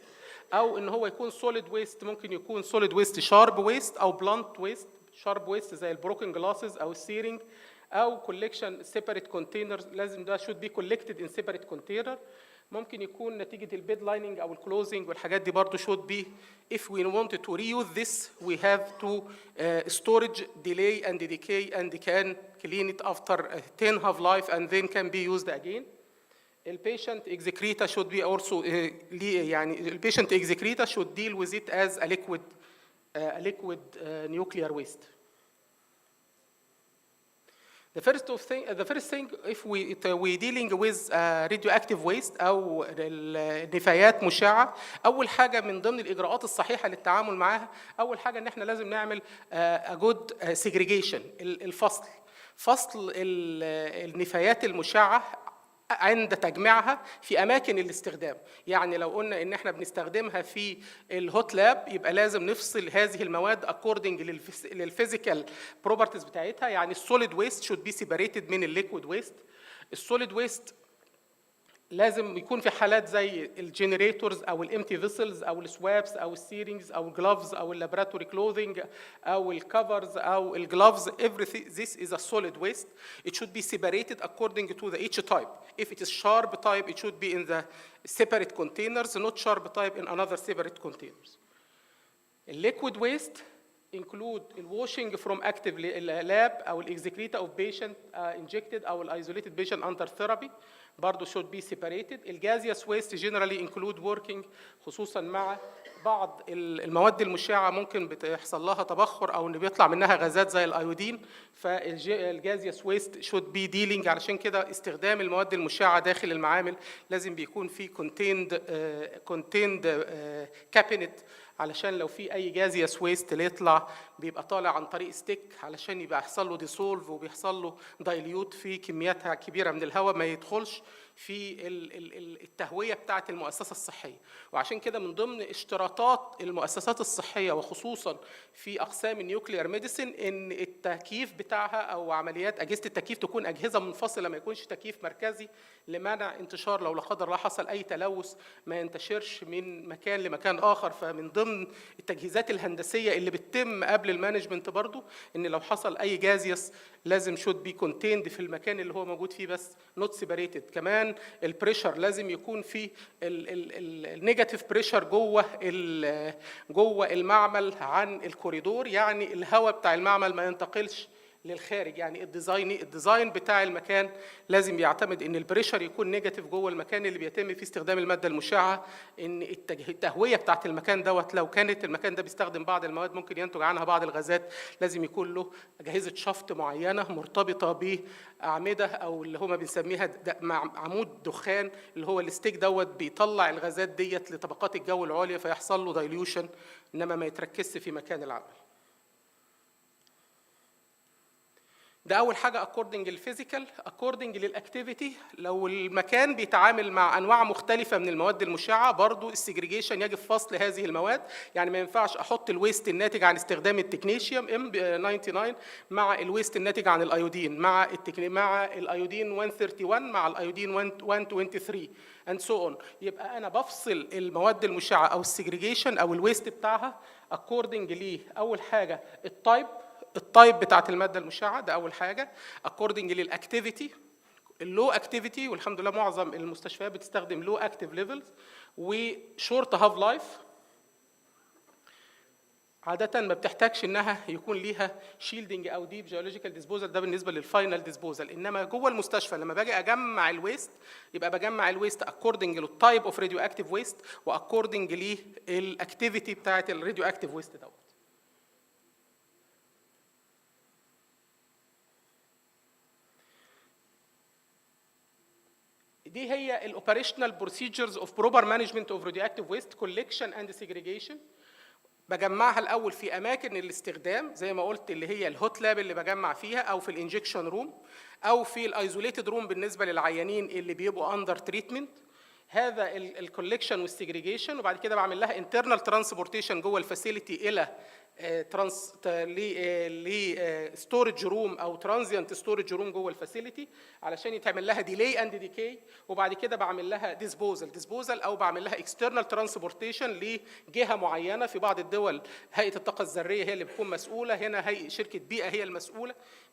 او ان هو يكون solid waste ممكن يكون solid waste sharp waste او blunt waste. sharp waste زي البروكن جلاسز او السيرنج او collection separate containers لازم ده should be collected in separate container. ممكن يكون نتيجة البيد لايننج أو الكلوزنج والحاجات دي برضه should be if we wanted to reuse this we have to storage delay and decay and can clean it after 10 half-life and then can be used again. البيشنت excreta should be also يعني البيشنت excreta should deal with it as a liquid nuclear waste. The first thing, if we dealing with radioactive waste أو النفايات مشعة، أول حاجة من ضمن الإجراءات الصحيحة للتعامل معها، أول حاجة إن إحنا لازم نعمل a good segregation فصل النفايات المشعة عند تجميعها في أماكن الاستخدام. يعني لو قلنا إن إحنا بنستخدمها في الهوت لاب يبقى لازم نفصل هذه المواد according للفيزيكال properties بتاعتها. يعني السوليد ويست should be separated من الليكويد ويست. السوليد ويست لازم يكون في حالات زي الجنريتورز او الامتي فيسلز او السوابس او السيرينجز او الجلوفز او اللابراتوري كلوذينج او الكفرز او الجلوفز. everything this is a solid waste. It should be separated according to the each type. If it is sharp type it should be in the separate containers, not sharp type in another separate containers. Liquid waste include washing from active lab او excreta of patient injected او isolated patient under therapy برضه should be separated. الجازيوس waste generally include working خصوصا مع بعض المواد المشعة ممكن بتحصل لها تبخر او ان بيطلع منها غازات زي الايودين. فالجازيوس waste should be dealing علشان كده استخدام المواد المشعة داخل المعامل لازم بيكون في contained cabinet علشان لو في اي جازيوس ويست اللي يطلع بيبقى طالع عن طريق ستيك علشان يبقى يحصل له ديسولف وبيحصل له دايليوت في كميات كبيره من الهواء ما يدخلش في التهوية بتاعة المؤسسة الصحية. وعشان كده من ضمن اشتراطات المؤسسات الصحية وخصوصا في أقسام النيوكليير ميديسين إن التكييف بتاعها أو عمليات أجهزة التكييف تكون أجهزة منفصلة، ما يكونش تكييف مركزي لمنع انتشار لو لا قدر الله حصل أي تلوث ما ينتشرش من مكان لمكان آخر. فمن ضمن التجهيزات الهندسية اللي بتتم قبل المانجمنت برضو إن لو حصل أي جازيوس لازم should be contained في المكان اللي هو موجود فيه بس not separated. كمان البريشر لازم يكون في النيجاتيف بريشر جوه المعمل عن الكوريدور، يعني الهواء بتاع المعمل ما ينتقلش للخارج. يعني الديزاين بتاع المكان لازم يعتمد ان البريشر يكون نيجاتيف جوه المكان اللي بيتم فيه استخدام الماده المشعه، ان التهويه بتاعه المكان دوت لو كانت المكان ده بيستخدم بعض المواد ممكن ينتج عنها بعض الغازات، لازم يكون له اجهزه شفط معينه مرتبطه باعمده او اللي هما بنسميها عمود دخان اللي هو الستيك دوت بيطلع الغازات ديت لطبقات الجو العليا فيحصل له دايليوشن انما ما يتركزش في مكان العمل. ده أول حاجة according للفيزيكال. according للأكتيفيتي، لو المكان بيتعامل مع أنواع مختلفة من المواد المشعة برضو السيجريجيشن يجب فصل هذه المواد. يعني ما ينفعش أحط الويست الناتج عن استخدام التكنيشيوم M99 مع الويست الناتج عن الأيودين مع الأيودين 131 مع الأيودين 123 and so on. يبقى أنا بفصل المواد المشعة أو السيجريجيشن أو الويست بتاعها according ليه أول حاجة التايب بتاعت المادة المشعة، ده أول حاجة. according للأكتيفيتي، اللو أكتيفيتي، والحمد لله معظم المستشفيات بتستخدم لو أكتيف ليفلز، وشورت هاف لايف عادة ما بتحتاجش إنها يكون ليها شيلدنج أو ديب جيولوجيكال ديسبوزال، ده بالنسبة للفاينل ديسبوزال. إنما جوه المستشفى لما باجي أجمع الويست يبقى بجمع الويست according للتايب أوف راديو أكتيف ويست وaccording للأكتيفيتي بتاعت الراديو أكتيف ويست دوت. دي هي الاوبريشنال بروسيجرز اوف بروبر مانجمنت اوف راديو اكتيف ويست كولكشن اند سيجريجيشن. بجمعها الاول في اماكن الاستخدام زي ما قلت اللي هي الهوت لاب اللي بجمع فيها او في الانجكشن روم او في الايزوليتد روم بالنسبه للعيانين اللي بيبقوا اندر تريتمنت. هذا الكولكشن والسيجريجيشن، وبعد كده بعمل لها انترنال ترانسبورتيشن جوه الفاسيلتي الى ستورج روم او ترانزيانت ستورج روم جوه الفاسيلتي علشان يتعمل لها ديلي اند ديكي، وبعد كده بعمل لها ديسبوزال او بعمل لها اكسترنال ترانسبورتيشن لجهه معينه. في بعض الدول هيئه الطاقه الذريه هي اللي بتكون مسؤوله، هنا هيئه شركه بيئه هي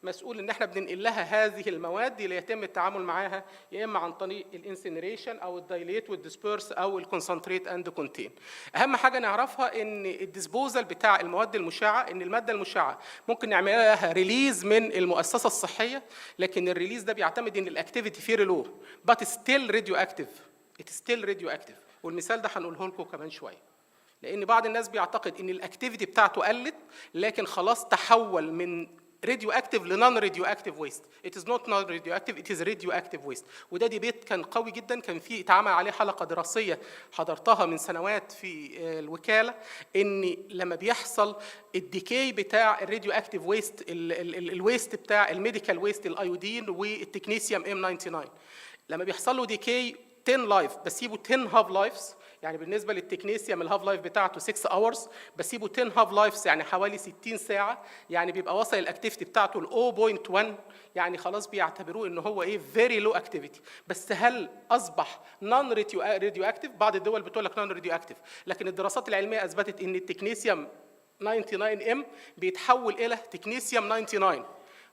مسؤول ان احنا بننقل لها هذه المواد اللي يتم التعامل معاها يا اما عن طريق الانسينريشن او الدايليت والديسبيرس او الكونسنتريت اند كونتين. اهم حاجه نعرفها ان الديسبوزال بتاع المواد المشعه ان الماده المشعه ممكن نعمل لها ريليز من المؤسسه الصحيه، لكن الريليز ده بيعتمد ان الاكتيفيتي فيه لو بات ستيل راديو اكتيف، ستيل راديو اكتيف. والمثال ده هنقوله لكم كمان شويه، لان بعض الناس بيعتقد ان الاكتيفيتي بتاعته قلت لكن خلاص تحول من radioactive لنون radioactive waste. It is not non-radioactive, it is radioactive waste. وده ديبيت كان قوي جدا، كان في اتعمل عليه حلقة دراسية حضرتها من سنوات في الوكالة، إن لما بيحصل الديكي بتاع الراديو اكتيف ويست، الويست بتاع الميديكال ويست الأيودين والتكنيسيوم M99، لما بيحصل له ديكي 10 لايف بسيبه 10 هاف لايفز. يعني بالنسبه للتكنيسيوم الهاف لايف بتاعته 6 اورز، بسيبه 10 هاف لايفز يعني حوالي 60 ساعه، يعني بيبقى وصل الاكتيفيتي بتاعته ل 0.1، يعني خلاص بيعتبروه ان هو فيري لو اكتيفيتي. بس هل اصبح نون راديو اكتيف؟ بعض الدول بتقول لك نون راديو اكتيف، لكن الدراسات العلميه اثبتت ان التكنيسيوم 99M بيتحول الى تكنيسيوم 99،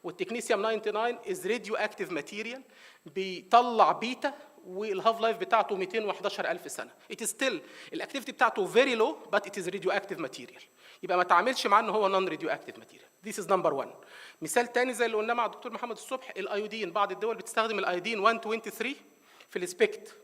والتكنيسيوم 99 از راديو اكتيف ماتيريال، بيطلع بيتا والهاف لايف بتاعته 211,000 سنه. It is still الاكتيفيتي بتاعته very low but it is radioactive material. يبقى ما تعاملش معاه ان هو non radioactive material. This is number one. مثال تاني زي اللي قلناه مع الدكتور محمد الصبح، الايودين. بعض الدول بتستخدم الايودين 123 في السبيكت،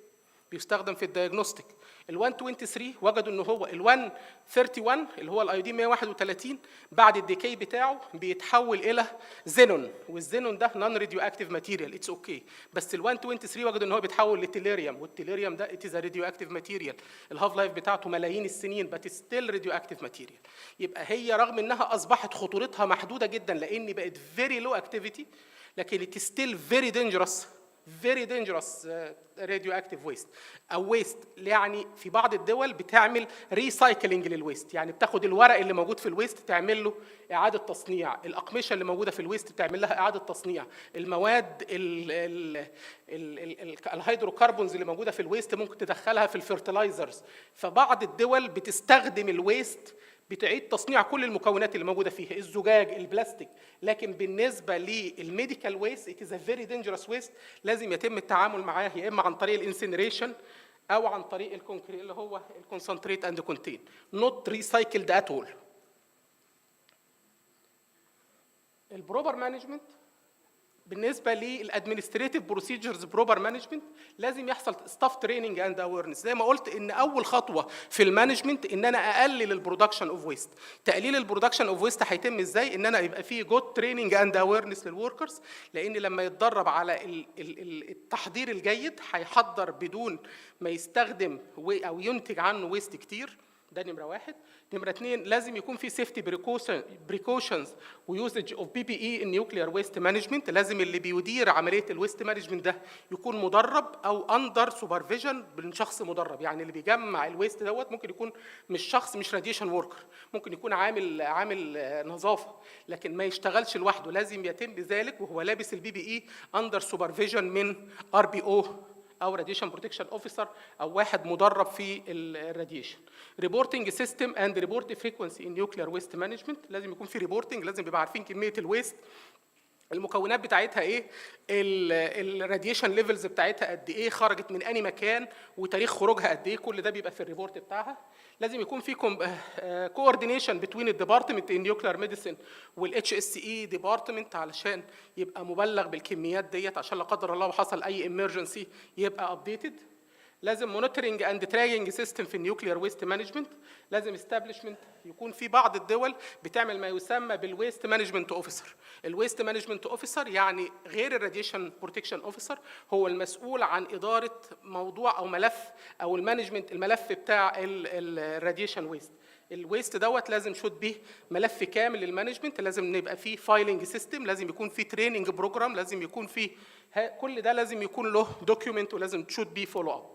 بيستخدم في الدياجنوستيك. ال 123 وجدوا ان هو ال 131 اللي هو الايودين 131 بعد الديكي بتاعه بيتحول الى زينون، والزينون ده نون راديو اكتيف ماتيريال، اتس اوكي. بس ال 123 وجدوا ان هو بيتحول لتيليريوم، والتيليريوم ده اتس راديو اكتيف ماتيريال، الهاف لايف بتاعته ملايين السنين بس ستيل راديو اكتيف ماتيريال. يبقى هي رغم انها اصبحت خطورتها محدوده جدا لان بقت فيري لو اكتيفيتي، لكن اتس ستيل فيري دينجرس very dangerous radioactive waste او waste. يعني في بعض الدول بتعمل ريسايكلينج للويست، يعني بتاخد الورق اللي موجود في الويست تعمل له اعاده تصنيع، الاقمشه اللي موجوده في الويست تعمل لها اعاده تصنيع، المواد الهيدروكربونز اللي موجوده في الويست ممكن تدخلها في الفيرتلايزرز. فبعض الدول بتستخدم الويست بتعيد تصنيع كل المكونات اللي موجوده فيها، الزجاج، البلاستيك. لكن بالنسبه للميديكال ويست it is a very dangerous waste، لازم يتم التعامل معاه يا اما عن طريق الانسينريشن او عن طريق الكونكريت اللي هو الكونسنتريت اند كونتين، not recycled at all. البروبر مانجمنت بالنسبه للادمنستريتيف بروسيجرز، بروبر مانجمنت لازم يحصل ستاف تريننج اند اويرنس. زي ما قلت ان اول خطوه في المانجمنت ان انا اقلل البرودكشن اوف ويست. تقليل البرودكشن اوف ويست هيتم ازاي؟ ان انا يبقى في جود تريننج اند اويرنس للوركرز، لان لما يتدرب على التحضير الجيد هيحضر بدون ما يستخدم او ينتج عنه ويست كتير. ده نمره واحد. نمره اثنين، لازم يكون في سيفتي بريكوشنز ويوزج اوف بي بي اي النيوكليير ويست مانجمنت. لازم اللي بيدير عمليه الويست مانجمنت ده يكون مدرب او اندر سوبرفيجن من شخص مدرب. يعني اللي بيجمع الويست دوت ممكن يكون مش شخص، مش راديشن وركر، ممكن يكون عامل نظافه، لكن ما يشتغلش لوحده. لازم يتم ذلك وهو لابس البي بي اي اندر سوبرفيجن من ار بي او او راديشن بروتكشن اوفيسر او واحد مدرب في الراديشن. ريبورتنج سيستم اند ريبورت فريكوينسي ان نيوكليير ويست مانجمنت. لازم يكون في ريبورتنج، لازم يبقى عارفين كميه الويست، المكونات بتاعتها ايه، الراديشن ليفلز بتاعتها قد ايه، خرجت من انهي مكان، وتاريخ خروجها قد ايه. كل ده بيبقى في الريبورت بتاعها. لازم يكون في كوردينيشن بين الديبارتمنت ان نيوكليير ميديسن والاتش اس اي ديبارتمنت علشان يبقى مبلغ بالكميات ديت، عشان لا قدر الله وحصل اي امرجنسي يبقى ابديتد. لازم مونيتورنج اند تراكنج سيستم في النيوكليير ويست مانجمنت. لازم استابليشمنت يكون في بعض الدول بتعمل ما يسمى بالويست مانجمنت اوفيسر. الويست مانجمنت اوفيسر يعني غير الراديشن بروتكشن اوفيسر، هو المسؤول عن اداره موضوع او ملف او المانجمنت، الملف بتاع الراديشن ويست. الويست دوت لازم شوت به ملف كامل للمانجمنت، لازم يبقى فيه فايلنج سيستم، لازم يكون فيه تريننج بروجرام، لازم يكون فيه كل ده لازم يكون له دوكيومنت ولازم تشوت بيه فولو اب.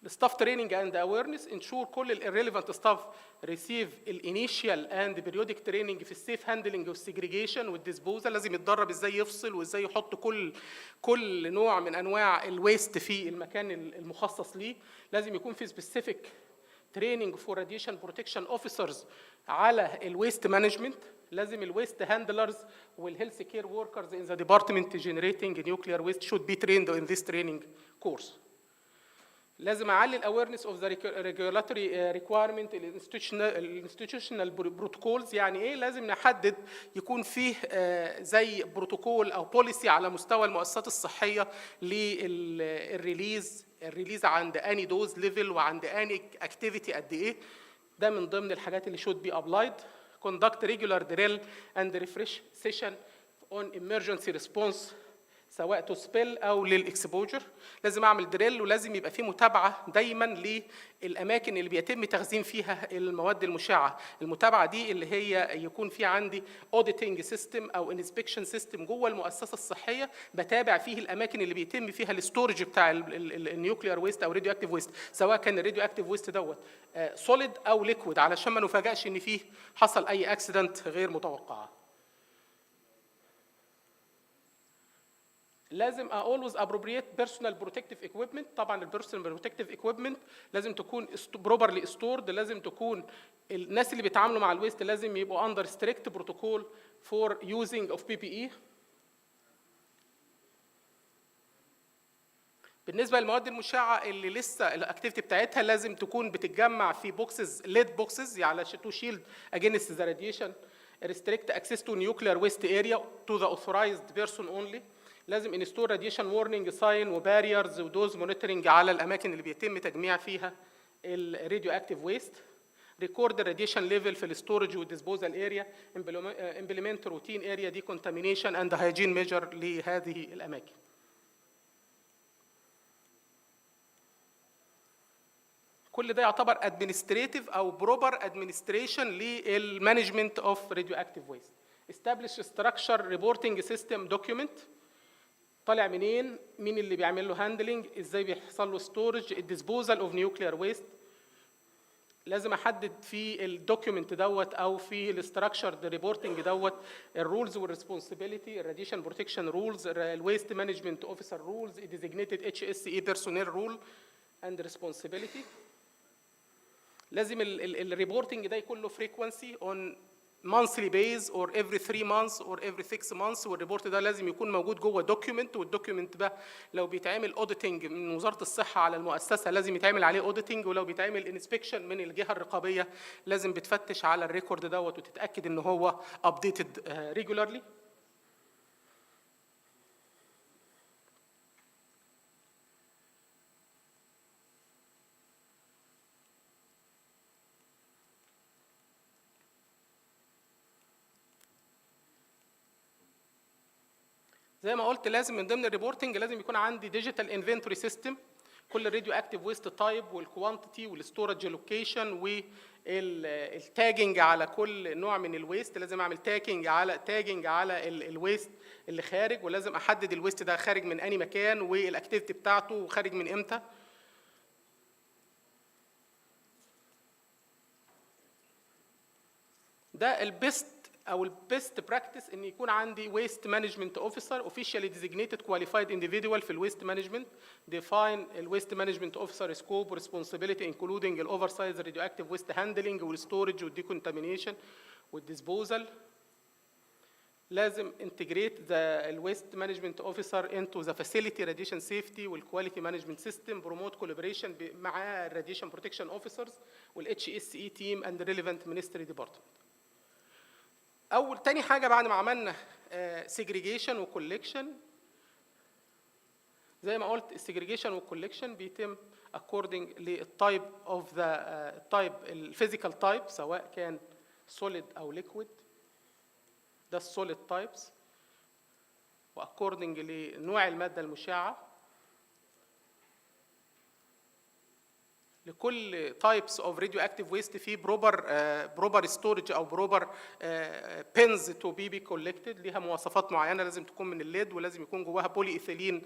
الستاف تريننج اند اويرنس انشور كل الريليفنت ستاف ريسيف الانيشال اند بيريودك تريننج في السيف هاندلنج والسيجريجيشن والديسبوزال. لازم يتدرب ازاي يفصل وازاي يحط كل نوع من انواع الويست في المكان المخصص ليه. لازم يكون في سبيسيفيك تريننج فور راديشن بروتكشن اوفيسرز على الويست مانجمنت. لازم الويست هاندلرز والهيلث كير وركرز ان ذا ديبارتمنت جنريتنج نيوكليير ويست شود بي تريند ان ذيس تريننج كورس. لازم اعلي الاويرنس اوف ذا ريجولاتوري ريكوايرمنت الانستتيوشنال بروتوكولز. يعني ايه؟ لازم نحدد يكون فيه زي بروتوكول او بوليسي على مستوى المؤسسات الصحيه للريليز عند اني دوز ليفل وعند اني اكتيفيتي قد ايه. ده من ضمن الحاجات اللي should be applied. conduct regular drill and refresh session on emergency response سواء تو سبيل او للاكسبوجر. لازم اعمل دريل ولازم يبقى في متابعه دايما للاماكن اللي بيتم تخزين فيها المواد المشعه. المتابعه دي اللي هي يكون في عندي اوديتنج سيستم او انسبكشن سيستم جوه المؤسسه الصحيه بتابع فيه الاماكن اللي بيتم فيها الاستورج بتاع النيوكليير ويست او راديو اكتيف ويست، سواء كان الراديو اكتيف ويست دوت سوليد او ليكويد، علشان ما نفاجئش ان فيه حصل اي اكسيدنت غير متوقعه. لازم always appropriate personal protective equipment. طبعا البيرسونال protective equipment لازم تكون properly stored. لازم تكون الناس اللي بيتعاملوا مع الويست لازم يبقوا under strict protocol for using of PPE. بالنسبه للمواد المشعه اللي لسه الاكتيفيتي بتاعتها لازم تكون بتتجمع في بوكسز ليد بوكسز يعني to shield against the radiation. restrict access to nuclear waste area to the authorized person only. لازم انستول راديشن وورنينج ساين وباريرز ودوز مونيتورنج على الاماكن اللي بيتم تجميع فيها الراديو اكتيف ويست. ريكورد الراديشن ليفل في الستورج والديسبوزال اريا. امبلمنت روتين اريا دي كونتامينيشن اند هايجين ميجر لهذه الاماكن. كل ده يعتبر ادمنستريتيف او بروبر ادمنستريشن للمانجمنت اوف راديو اكتيف ويست. establish structure reporting system document طالع منين، مين اللي بيعمل له هاندلنج، ازاي بيحصل له ستورج، الديسبوزال اوف نيوكلير ويست. لازم احدد في الدوكيومنت دوت او في الاستراكشرد ريبورتنج دوت الرولز والريسبونسبيلتي، الراديشن بروتكشن رولز، الويست مانجمنت اوفيسر رولز، الديزيجنيتد HSE بيرسونيل رول اند ريسبونسبيلتي. لازم الريبورتنج ده يكون له فريكوانسي اون monthly base or every 3 months or every 6 months، والريبورت ده لازم يكون موجود جوه دوكيومنت، والدوكيومنت ده لو بيتعمل اوديتنج من وزارة الصحة على المؤسسة لازم يتعمل عليه اوديتنج، ولو بيتعمل انسبكشن من الجهة الرقابية لازم بتفتش على الريكورد دوت وتتأكد ان هو updated regularly. زي ما قلت لازم من ضمن الريبورتنج لازم يكون عندي ديجيتال انفنتوري سيستم، كل الراديو اكتيف ويست تايب والكوانتيتي والستورج لوكيشن والتاجنج على كل نوع من الويست. لازم اعمل تاجنج على الويست اللي خارج، ولازم احدد الويست ده خارج من اي مكان والاكتيفيتي بتاعته وخارج من امتى. ده البيست براكتس ان يكون عندي ويست مانجمنت اوفيسر اوفيشالي ديزيجنيتد كواليفايد انديفيدوال في الويست مانجمنت، ديفاين الويست مانجمنت اوفيسر سكوب وريسبونسبيلتي انكلودنج الاوفر سايز راديو اكتيف ويست هاندلنج والستورج والديكونتامينيشن والديسبوزال. لازم انتجريت الويست مانجمنت اوفيسر انتو ذا فاسيلتي راديشن سيفتي والكواليتي مانجمنت سيستم، بروموت كولابوريشن مع الراديشن بروتكشن اوفيسرز والHSE تيم اند ريليفنت مينستري ديبارتمنت. تاني حاجة بعد ما عملنا segregation وكولكشن، زي ما قلت السيجريجيشن والكولكشن بيتم according للتايب اوف ذا التايب الفيزيكال تايب، سواء كان solid او liquid، ده السوليد تايبس، واكوردنج لنوع المادة المشعة. لكل تايبس اوف راديو اكتيف ويست في بروبر ستورج او بروبر بينز تو بي كولكتد، ليها مواصفات معينه، لازم تكون من الليد ولازم يكون جواها بولي ايثيلين.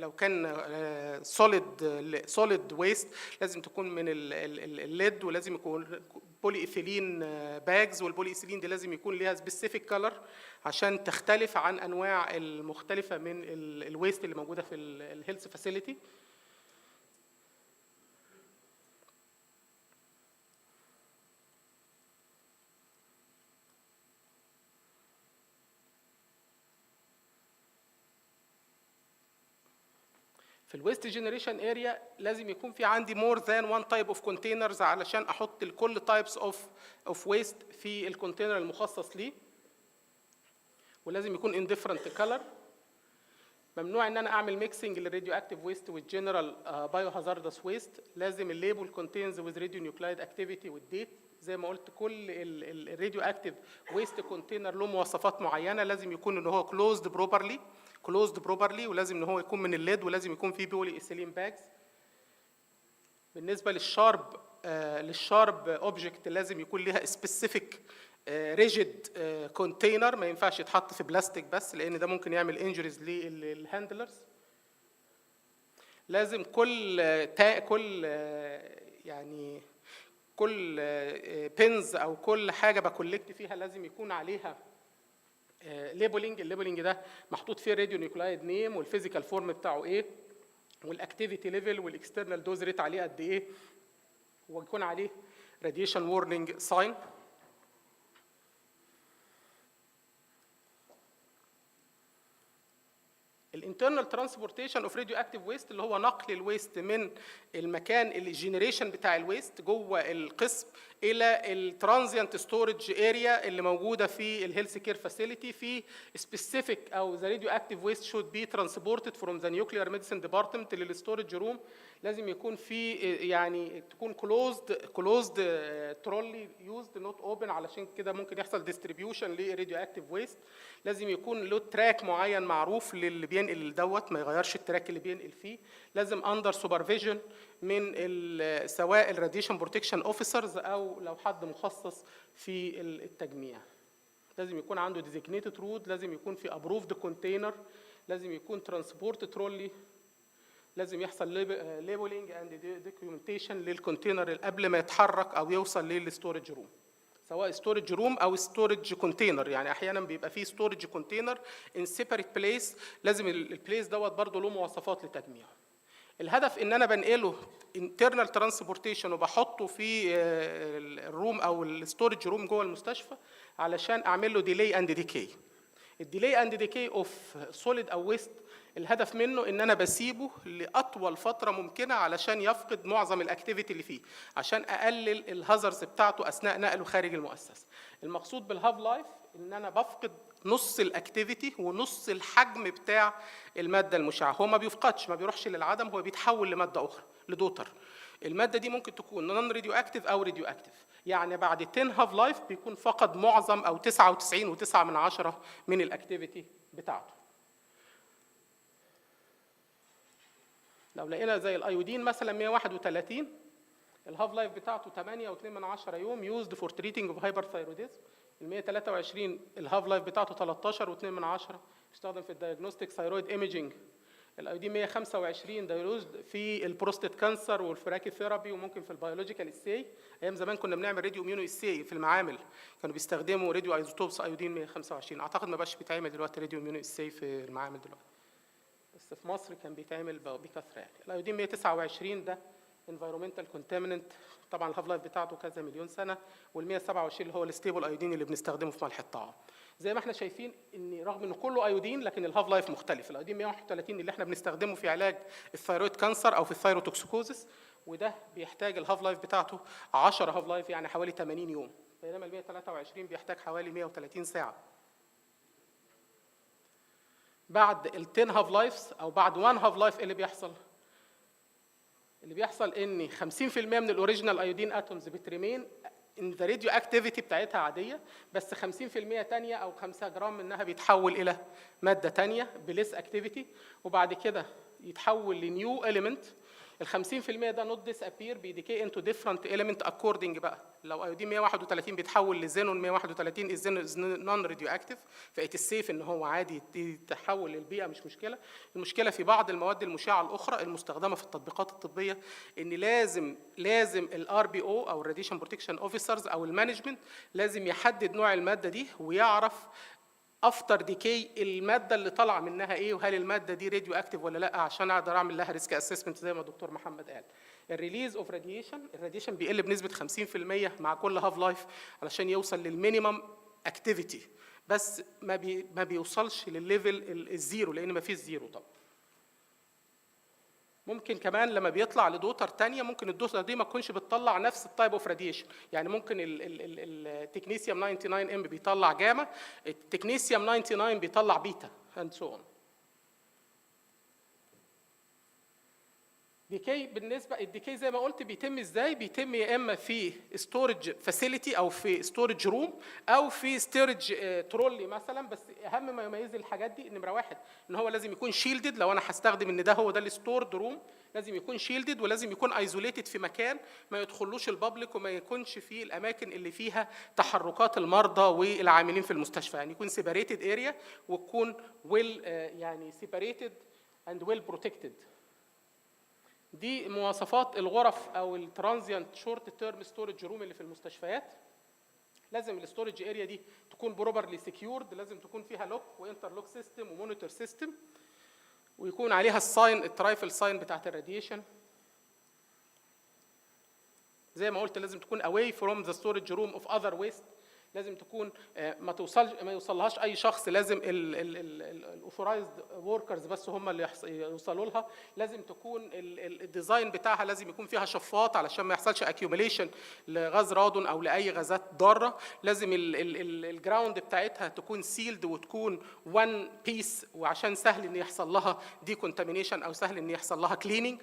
لو كان سوليد ويست لازم تكون من الليد، ولازم يكون بولي ايثيلين باجز، والبولي ايثيلين دي لازم يكون ليها سبيسيفيك كلر عشان تختلف عن انواع المختلفه من الويست اللي موجوده في الهيلث فاسيلتي. في الويست جنريشن اريا لازم يكون في عندي more than one type of containers علشان احط لكل types of waste في الكونتينر المخصص ليه، ولازم يكون in different color. ممنوع ان انا اعمل ميكسنج للراديو اكتيف ويست والجنرال بايو هازاردس ويست. لازم الليبل contains with radionuclide activity والديت. زي ما قلت كل الراديو اكتيف ويست كونتينر له مواصفات معينه، لازم يكون ان هو closed properly ولازم ان هو يكون من الليد، ولازم يكون فيه بولي ايثيلين باجز. بالنسبه للشارب اوبجكت لازم يكون ليها سبيسيفيك ريجيد كونتينر، ما ينفعش يتحط في بلاستيك بس لان ده ممكن يعمل انجريز للهاندلرز. لازم كل بينز او كل حاجه بكولكت فيها لازم يكون عليها ليبلنج. الليبلنج ده محطوط فيه الراديو نيوكلايد نيم والفيزيكال فورم بتاعه ايه، والاكتيفيتي ليفل والاكسترنال دوز ريت عليه قد ايه، ويكون عليه راديشن وورنينج ساين. الانترنال ترانسبورتيشن اوف راديو اكتيف ويست اللي هو نقل الويست من المكان الجنريشن بتاع الويست جوه القسم الى الترانزيانت ستورج اريا اللي موجوده في الهيلث كير فاسيلتي. في سبيسيفيك او ذا راديو اكتيف ويست شود بي ترانسبورتد فروم ذا نيوكليير ميديسن ديبارتمنت للستورج روم. لازم يكون في تكون كلوزد ترولي يوزد نوت اوبن، علشان كده ممكن يحصل ديستريبيوشن للراديو اكتيف ويست. لازم يكون له تراك معين معروف للي بينقل دوت، ما يغيرش التراك اللي بينقل فيه. لازم اندر سوبرفيجن من سواء الراديشن بروتكشن اوفيسرز او لو حد مخصص في التجميع. لازم يكون عنده ديزيجنيتد رود، لازم يكون في ابروفد كونتينر، لازم يكون ترانسبورت ترولي، لازم يحصل ليبلينج اند دوكيومنتيشن للكونتينر قبل ما يتحرك او يوصل للستورج روم، سواء ستورج روم او ستورج كونتينر. يعني احيانا بيبقى فيه ستورج كونتينر ان سيبريت بليس، لازم البليس دوت برضه له مواصفات لتجميعه. الهدف ان انا بنقله internal transportation وبحطه في الروم او الستورج روم جوه المستشفى علشان اعمل له ديلي اند ديكي. الديلي اند ديكي اوف سوليد او ويست الهدف منه ان انا بسيبه لاطول فتره ممكنه علشان يفقد معظم الاكتيفيتي اللي فيه، عشان اقلل الهازرز بتاعته اثناء نقله خارج المؤسسه. المقصود بالهاف لايف ان انا بفقد نص الاكتيفيتي ونص الحجم بتاع الماده المشعه. هو ما بيفقدش، ما بيروحش للعدم، هو بيتحول لماده اخرى، لدوتر. الماده دي ممكن تكون نون راديو اكتيف او راديو اكتيف، يعني بعد 10 هاف لايف بيكون فقد معظم او 99.9 من الاكتيفيتي بتاعته. لو لقينا زي الايودين مثلا 131 الهاف لايف بتاعته 8.2 يوم يوزد فور تريتنج اوف هايبرثايروديزم. ال 123 الهاف لايف بتاعته 13.2 بيستخدم في الدايجنوستيك ثايرويد ايميجينج. الايودين 125 ده يوزد في البروستات كانسر والفراكي ثيرابي وممكن في البيولوجيكال اساي. ايام زمان كنا بنعمل راديو اميونو اساي في المعامل، كانوا بيستخدموا راديو ايزوتوبس ايودين 125. اعتقد ما بقاش بيتعمل دلوقتي راديو اميونو اساي في المعامل دلوقتي، بس في مصر كان بيتعمل بكثره يعني. الايودين 129 ده environmental contaminant، طبعا الهاف لايف بتاعته كذا مليون سنه. وال 127 اللي هو الستيبل ايودين اللي بنستخدمه في ملح الطعام. زي ما احنا شايفين ان رغم انه كله ايودين لكن الهاف لايف مختلف. الايودين 131 اللي احنا بنستخدمه في علاج الثايرويد كانسر او في الثايروتوكسيكوزيس، وده بيحتاج الهاف لايف بتاعته 10 هاف لايف يعني حوالي 80 يوم، بينما ال 123 بيحتاج حوالي 130 ساعه. بعد ال 10 هاف لايفز او بعد 1 هاف لايف ايه اللي بيحصل؟ اللي بيحصل ان 50% من الاوريجينال ايودين اتومز بتريمين ان ذا راديو اكتيفيتي بتاعتها عاديه، بس 50% ثانيه او 5 جرام منها بيتحول الى ماده ثانيه بليس اكتيفيتي، وبعد كده يتحول لنيو اليمنت. ال 50% ده نوت ديس ابير، بيديكي انتو ديفرنت اليمنت اكوردنج بقى. لو ايودين 131 بيتحول لزينون 131 الزينون نون راديو اكتيف، فايت السيف ان هو عادي يتحول للبيئه، مش مشكله. المشكله في بعض المواد المشعه الاخرى المستخدمه في التطبيقات الطبيه، ان لازم الار بي او او الراديشن بروتكشن اوفيسرز او المانجمنت لازم يحدد نوع الماده دي ويعرف افتر ديكي الماده اللي طالعه منها ايه، وهل الماده دي راديو اكتيف ولا لا، عشان اقدر اعمل لها ريسك اسسمنت زي ما الدكتور محمد قال. الريليز اوف الراديشن بيقل بنسبه 50% مع كل هاف لايف علشان يوصل للمينيمم اكتيفيتي، بس ما بيوصلش للليفل الزيرو لان ما فيش زيرو طبعا. ممكن كمان لما بيطلع لدوتر تانية ممكن الدوتر دي ما تكونش بتطلع نفس التايب اوف راديشن، يعني ممكن التكنيسيوم 99 ام بيطلع جاما، التكنيسيوم 99 بيطلع بيتا اند سو اون. ديكي بالنسبه الديكي زي ما قلت بيتم ازاي؟ بيتم يا اما في ستورج فاسيلتي او في ستورج روم او في ستورج ترولي مثلا. بس اهم ما يميز الحاجات دي نمره واحد ان هو لازم يكون شيلدد. لو انا هستخدم ان ده هو ده الستورد روم لازم يكون شيلدد، ولازم يكون ايزوليتد في مكان ما يدخلوش البابليك وما يكونش في الاماكن اللي فيها تحركات المرضى والعاملين في المستشفى، يعني يكون سيبريتد اريا وتكون ويل يعني سيبريتد اند ويل بروتكتد. دي مواصفات الغرف او الترانزيانت شورت تيرم ستورج روم اللي في المستشفيات. لازم الستورج اريا دي تكون بروبرلي سكيورد، لازم تكون فيها لوك وانترلوك سيستم ومونيتور سيستم، ويكون عليها الساين الترايفل ساين بتاعت الراديشن. زي ما قلت لازم تكون away from the storage room of other waste، لازم تكون ما يوصلهاش اي شخص، لازم الاوثورايزد وركرز بس هم اللي يوصلوا لها. لازم تكون الديزاين بتاعها لازم يكون فيها شفاط علشان ما يحصلش اكيوميليشن لغاز رادون او لاي غازات ضاره. لازم الجراوند بتاعتها تكون سيلد وتكون وان بيس، وعشان سهل ان يحصل لها ديكونتامينيشن او سهل ان يحصل لها كليننج.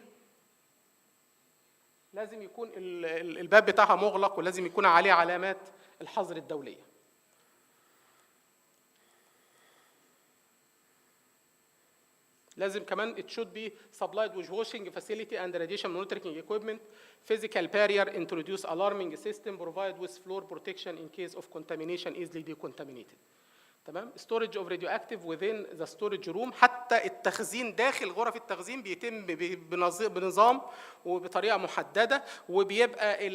لازم يكون الباب بتاعها مغلق، ولازم يكون عليه علامات الحظر الدولية. لازم كمان it should be supplied with washing facility and radiation monitoring equipment, physical barrier, introduce alarming system, provide with floor protection in case of contamination, easily decontaminated. تمام. storage of radioactive within the storage room، حتى التخزين داخل غرف التخزين بيتم بنظام وبطريقه محدده، وبيبقى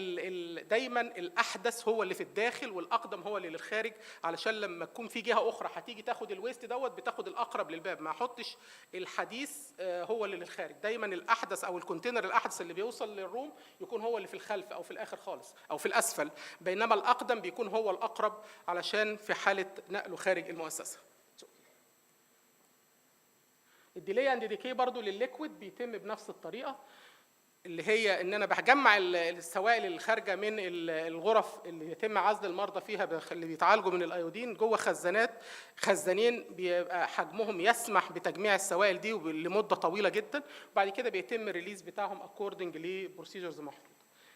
دايما الاحدث هو اللي في الداخل والاقدم هو اللي للخارج، علشان لما تكون في جهه اخرى هتيجي تاخد الويست دوت بتاخد الاقرب للباب، ما احطش الحديث هو اللي للخارج. دايما الاحدث او الكونتينر الاحدث اللي بيوصل للروم يكون هو اللي في الخلف او في الاخر خالص او في الاسفل، بينما الاقدم بيكون هو الاقرب علشان في حاله نقله خارج المؤسسه. الديلي اند ديكي برضو للليكويد بيتم بنفس الطريقه، اللي هي ان انا بجمع السوائل اللي خارجه من الغرف اللي يتم عزل المرضى فيها اللي بيتعالجوا من الايودين جوه خزانين بيبقى حجمهم يسمح بتجميع السوائل دي لمده طويله جدا، وبعد كده بيتم الريليز بتاعهم اكوردنج لبروسيجرز محدوده.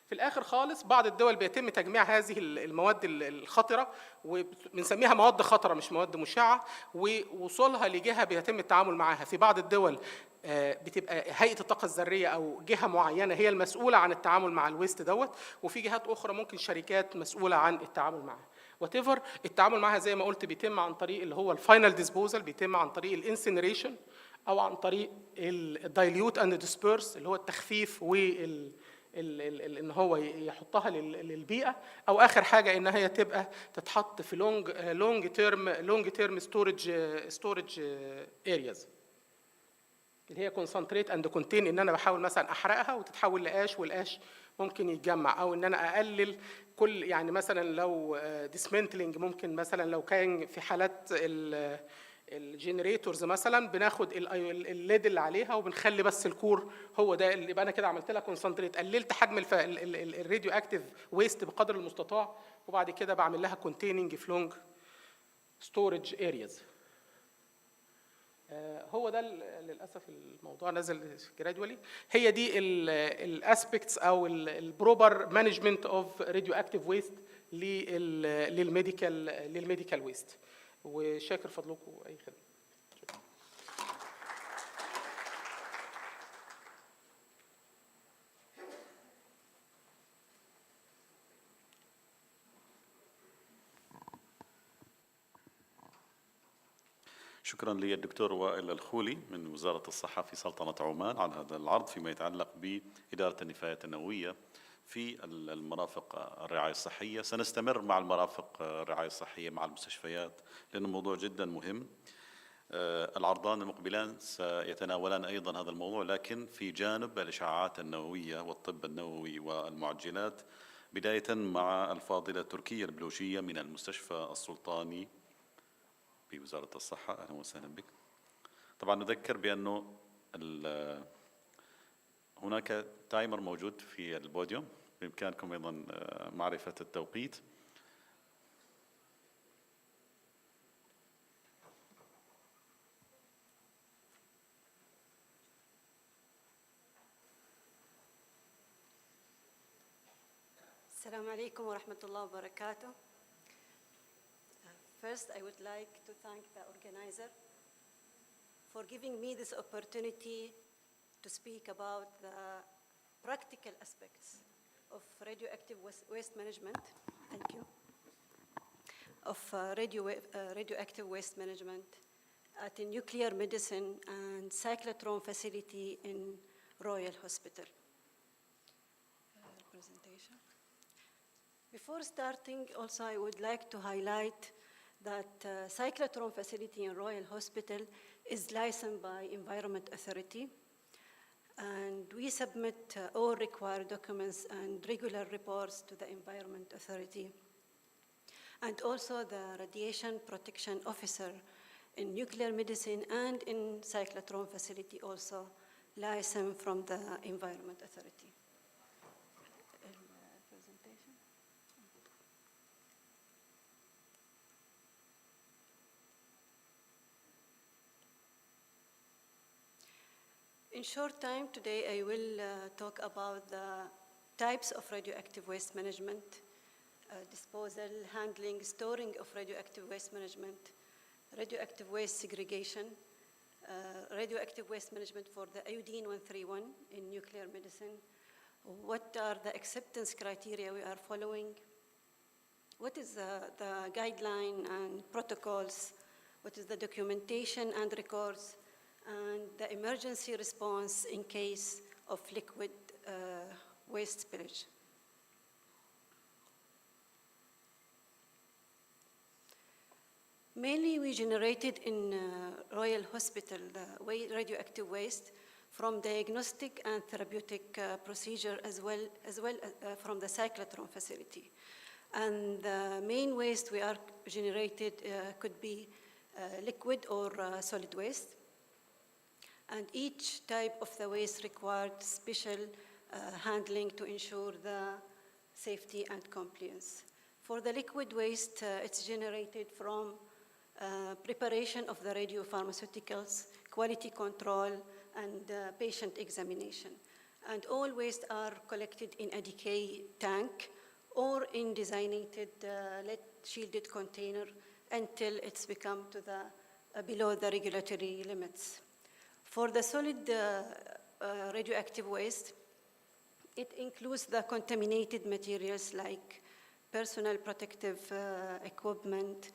في الاخر خالص بعض الدول بيتم تجميع هذه المواد الخطره، وبنسميها مواد خطره مش مواد مشعه، ووصولها لجهه بيتم التعامل معها. في بعض الدول بتبقى هيئه الطاقه الذريه او جهه معينه هي المسؤوله عن التعامل مع الويست دوت، وفي جهات اخرى ممكن شركات مسؤوله عن التعامل معها. وات التعامل معها زي ما قلت بيتم عن طريق اللي هو الفاينل ديسبوزال، بيتم عن طريق الانسينريشن او عن طريق الدايليوت اند ديسبيرس اللي هو التخفيف ان هو يحطها للبيئه، او اخر حاجه ان هي تبقى تتحط في لونج تيرم ستورج ارياز اللي هي كونسنتريت اند كونتين، ان انا بحاول مثلا احرقها وتتحول لقاش، والقاش ممكن يتجمع، او ان انا اقلل كل يعني مثلا لو ديسمنتلينج، ممكن مثلا لو كان في حالات الجنريتورز مثلا بناخد الليد اللي عليها وبنخلي بس الكور هو ده اللي يبقى انا كده عملت لها كونسنتريت، قللت حجم الراديو اكتيف ويست بقدر المستطاع، وبعد كده بعمل لها كونتيننج في لونج ستورج ارياز. هو ده للاسف الموضوع نزل جرادولي. هي دي الاسبكتس او البروبر مانجمنت اوف راديو اكتيف ويست للميديكال ويست. وشاكر فضلكم اي خدمه. شكرا للدكتور وائل الخولي من وزارة الصحة في سلطنة عمان على هذا العرض فيما يتعلق بإدارة النفايات النووية في المرافق الرعاية الصحية. سنستمر مع المرافق الرعاية الصحية مع المستشفيات لأنه موضوع جدا مهم. العرضان المقبلان سيتناولان أيضا هذا الموضوع، لكن في جانب الإشعاعات النووية والطب النووي والمعجنات، بداية مع الفاضلة تركيا البلوشية من المستشفى السلطاني بوزارة الصحة. أهلا وسهلا بك. طبعا نذكر بأنه هناك تايمر موجود في البوديوم، بإمكانكم أيضا معرفة التوقيت. السلام عليكم ورحمة الله وبركاته. First, I would like to thank the organizer for giving me this opportunity to speak about the practical aspects of radioactive waste management. Thank you. Of radioactive waste management at a nuclear medicine and cyclotron facility in Royal Hospital. Presentation. Before starting, also I would like to highlight that cyclotron facility in Royal Hospital is licensed by Environment Authority, and we submit all required documents and regular reports to the Environment Authority. And also the Radiation Protection Officer in nuclear medicine and in cyclotron facility also licensed from the Environment Authority. In short time today, I will talk about the types of radioactive waste management, disposal, handling, storing of radioactive waste management, radioactive waste segregation, radioactive waste management for the iodine-131 in nuclear medicine, what are the acceptance criteria we are following, what is the guideline and protocols what is the documentation and records, and the emergency response in case of liquid waste spillage. Mainly, we generated in Royal Hospital the radioactive waste from diagnostic and therapeutic procedure as well from the cyclotron facility. And the main waste we are generated could be liquid or solid waste. And each type of the waste required special handling to ensure the safety and compliance. For the liquid waste, it's generated from preparation of the radiopharmaceuticals, quality control, and patient examination. And all waste are collected in a decay tank or in designated lead-shielded container until it's become to the below the regulatory limits. For the solid radioactive waste, it includes the contaminated materials like personal protective equipment,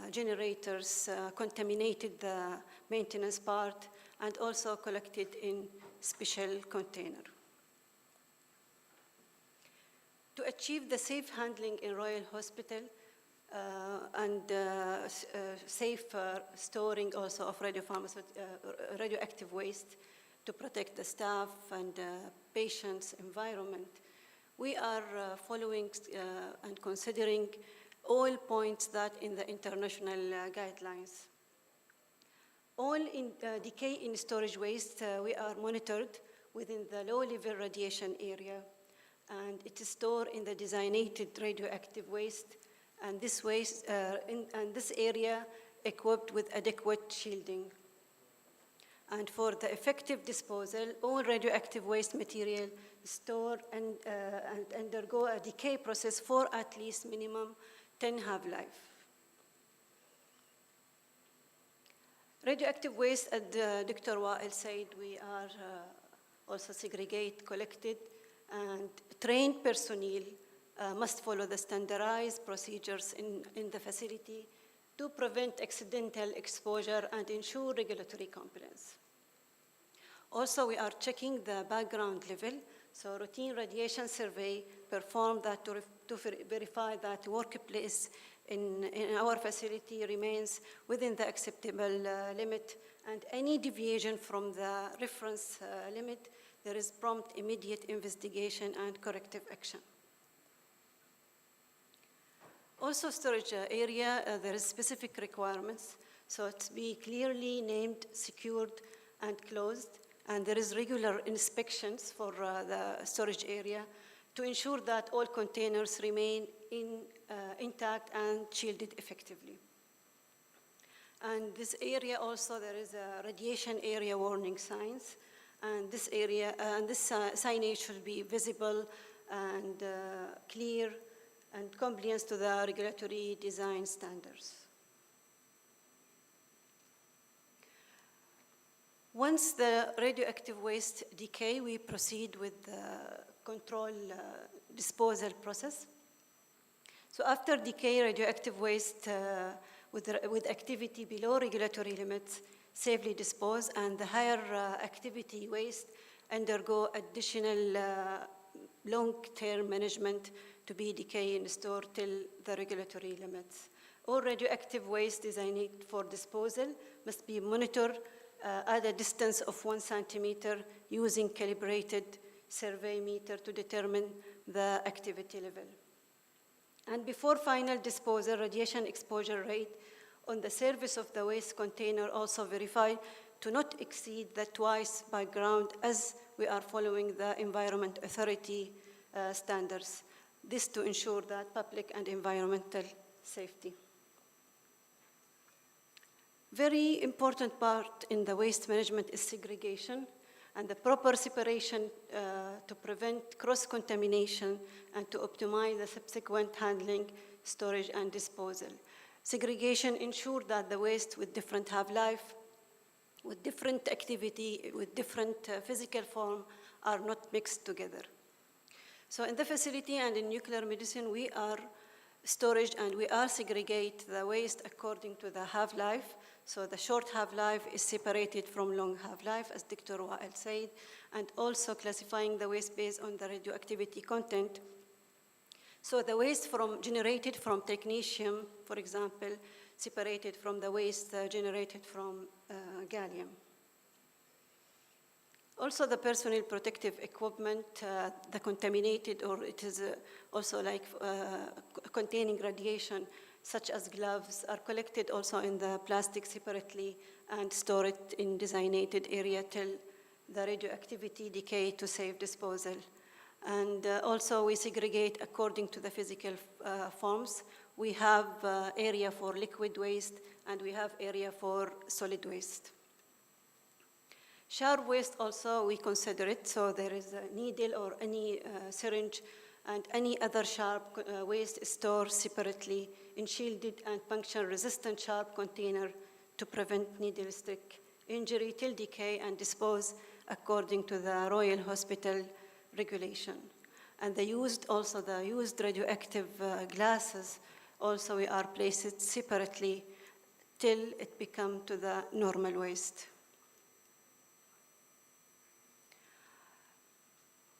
generators, contaminated the maintenance part, and also collected in special container. To achieve the safe handling in Royal Hospital and safe storing also of radioactive waste to protect the staff and patients' environment, we are following and considering all points that in the international guidelines. All in decay in storage waste, we are monitored within the low-level radiation area, and it is stored in the designated radioactive waste, and this waste, and this area equipped with adequate shielding. And for the effective disposal, all radioactive waste material stored and undergo a decay process for at least minimum 10 half-life. Radioactive waste, as Dr. Wael said, we are also segregate, collected, and trained personnel must follow the standardized procedures in the facility to prevent accidental exposure and ensure regulatory compliance. Also, we are checking the background level, so routine radiation survey performed that to verify that workplace in our facility remains within the acceptable limit, and any deviation from the reference limit, there is prompt immediate investigation and corrective action. Also, storage area, there is specific requirements, so it's be clearly named, secured, and closed, and there is regular inspections for the storage area to ensure that all containers remain intact and shielded effectively. And this area also, there is a radiation area warning signs, and this area, and this signage should be visible and clear and compliance to the regulatory design standards. Once the radioactive waste decay, we proceed with the control disposal process. So after decay, radioactive waste with activity below regulatory limits safely disposed, and the higher activity waste undergo additional long-term management to be decayed and stored till the regulatory limits. All radioactive waste designed for disposal must be monitored at a distance of 1 centimeter using calibrated survey meter to determine the activity level. And before final disposal, radiation exposure rate on the surface of the waste container also verified to not exceed the twice by ground, as we are following the Environment Authority standards. This to ensure that public and environmental safety. Very important part in the waste management is segregation and the proper separation to prevent cross-contamination and to optimize the subsequent handling, storage, and disposal. Segregation ensures that the waste with different half-life, with different activity, with different physical form are not mixed together. So in the facility and in nuclear medicine, we are storage, and we are segregate the waste according to the half-life. So the short half-life is separated from long half-life, as Dr. Wael said, and also classifying the waste based on the radioactivity content. So the waste generated from technetium, for example, separated from the waste generated from gallium. Also, the personal protective equipment, the contaminated, or it is also like containing radiation, such as gloves, are collected also in the plastic separately and stored in designated area till the radioactivity decay to safe disposal. And also, we segregate according to the physical forms. We have area for liquid waste, and we have area for solid waste. Sharp waste also, we consider it, so there is a needle or any syringe and any other sharp waste is stored separately in shielded and puncture-resistant sharp container to prevent needle stick injury till decay and dispose according to the Royal Hospital regulation. And the used radioactive glasses, also we are placed separately till it become to the normal waste.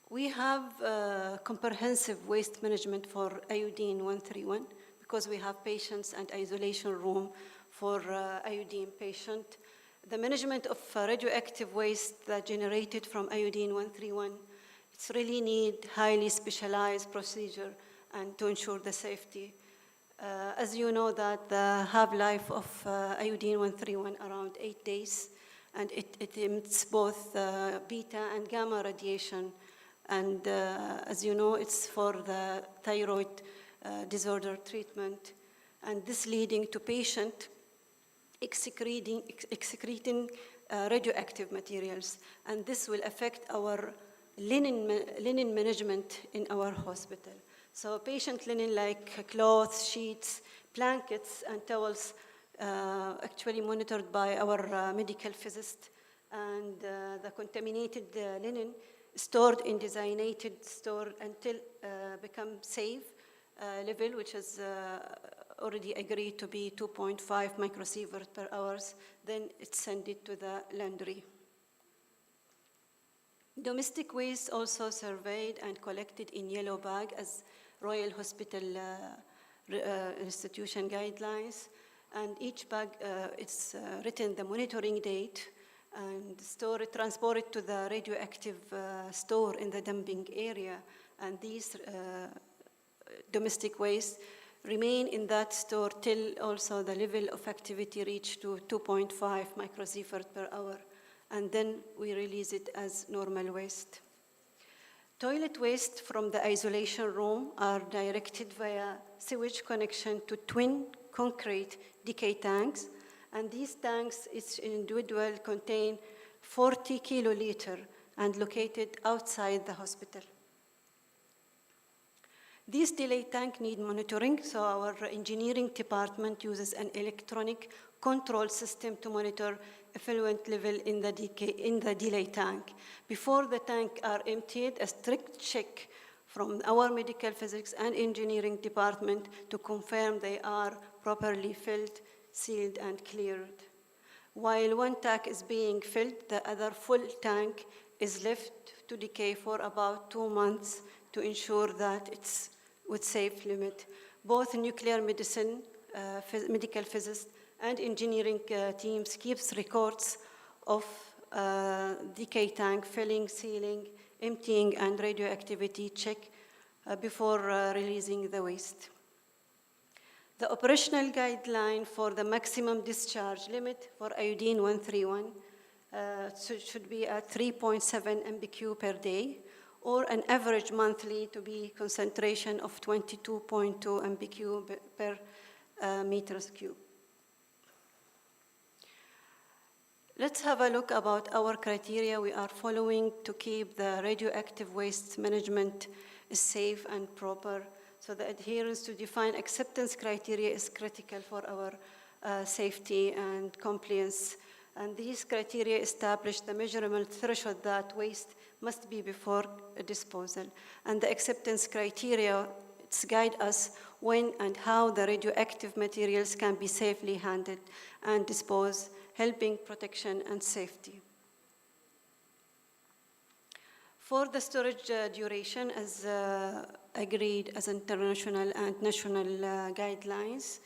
We have comprehensive waste management for iodine 131 because we have patients and isolation room for iodine patient. The management of radioactive waste that generated from iodine 131, it's really need highly specialized procedure and to ensure the safety. As you know that the half-life of iodine 131 around 8 days, and it emits both beta and gamma radiation. And as you know, it's for the thyroid disorder treatment. And this leading to patient excreting radioactive materials. And this will affect our linen management in our hospital. So patient linen like clothes, sheets, blankets, and towels actually monitored by our medical physicist. And the contaminated linen stored in designated store until become safe level, which is already agreed to be 2.5 microsievert per hour. Then it's sent it to the laundry. Domestic waste also surveyed and collected in yellow bag as Royal Hospital institution guidelines. And each bag, it's written the monitoring date and transported to the radioactive store in the dumping area. And these domestic waste remain in that store till also the level of activity reach to 2.5 microsievert per hour. And then we release it as normal waste. Toilet waste from the isolation room are directed via sewage connection to twin concrete decay tanks. And these tanks, each individual, contain 40 kiloliter and located outside the hospital. These delay tanks need monitoring, so our engineering department uses an electronic control system to monitor effluent level in the delay tank. Before the tank are emptied, a strict check from our medical physics and engineering department to confirm they are properly filled, sealed, and cleared. While one tank is being filled, the other full tank is left to decay for about 2 months to ensure that it's with safe limit. Both nuclear medicine, medical physicists, and engineering teams keeps records of decay tank filling, sealing, emptying, and radioactivity check before releasing the waste. The operational guideline for the maximum discharge limit for iodine 131 should be at 3.7 MBq per day, or an average monthly to be concentration of 22.2 MBq per meters cube. Let's have a look about our criteria we are following to keep the radioactive waste management safe and proper. So the adherence to defined acceptance criteria is critical for our safety and compliance. And these criteria establish the measurable threshold that waste must be before disposal. And the acceptance criteria It's guide us when and how the radioactive materials can be safely handled and disposed, helping protection and safety. For the storage duration, as agreed as international and national guidelines,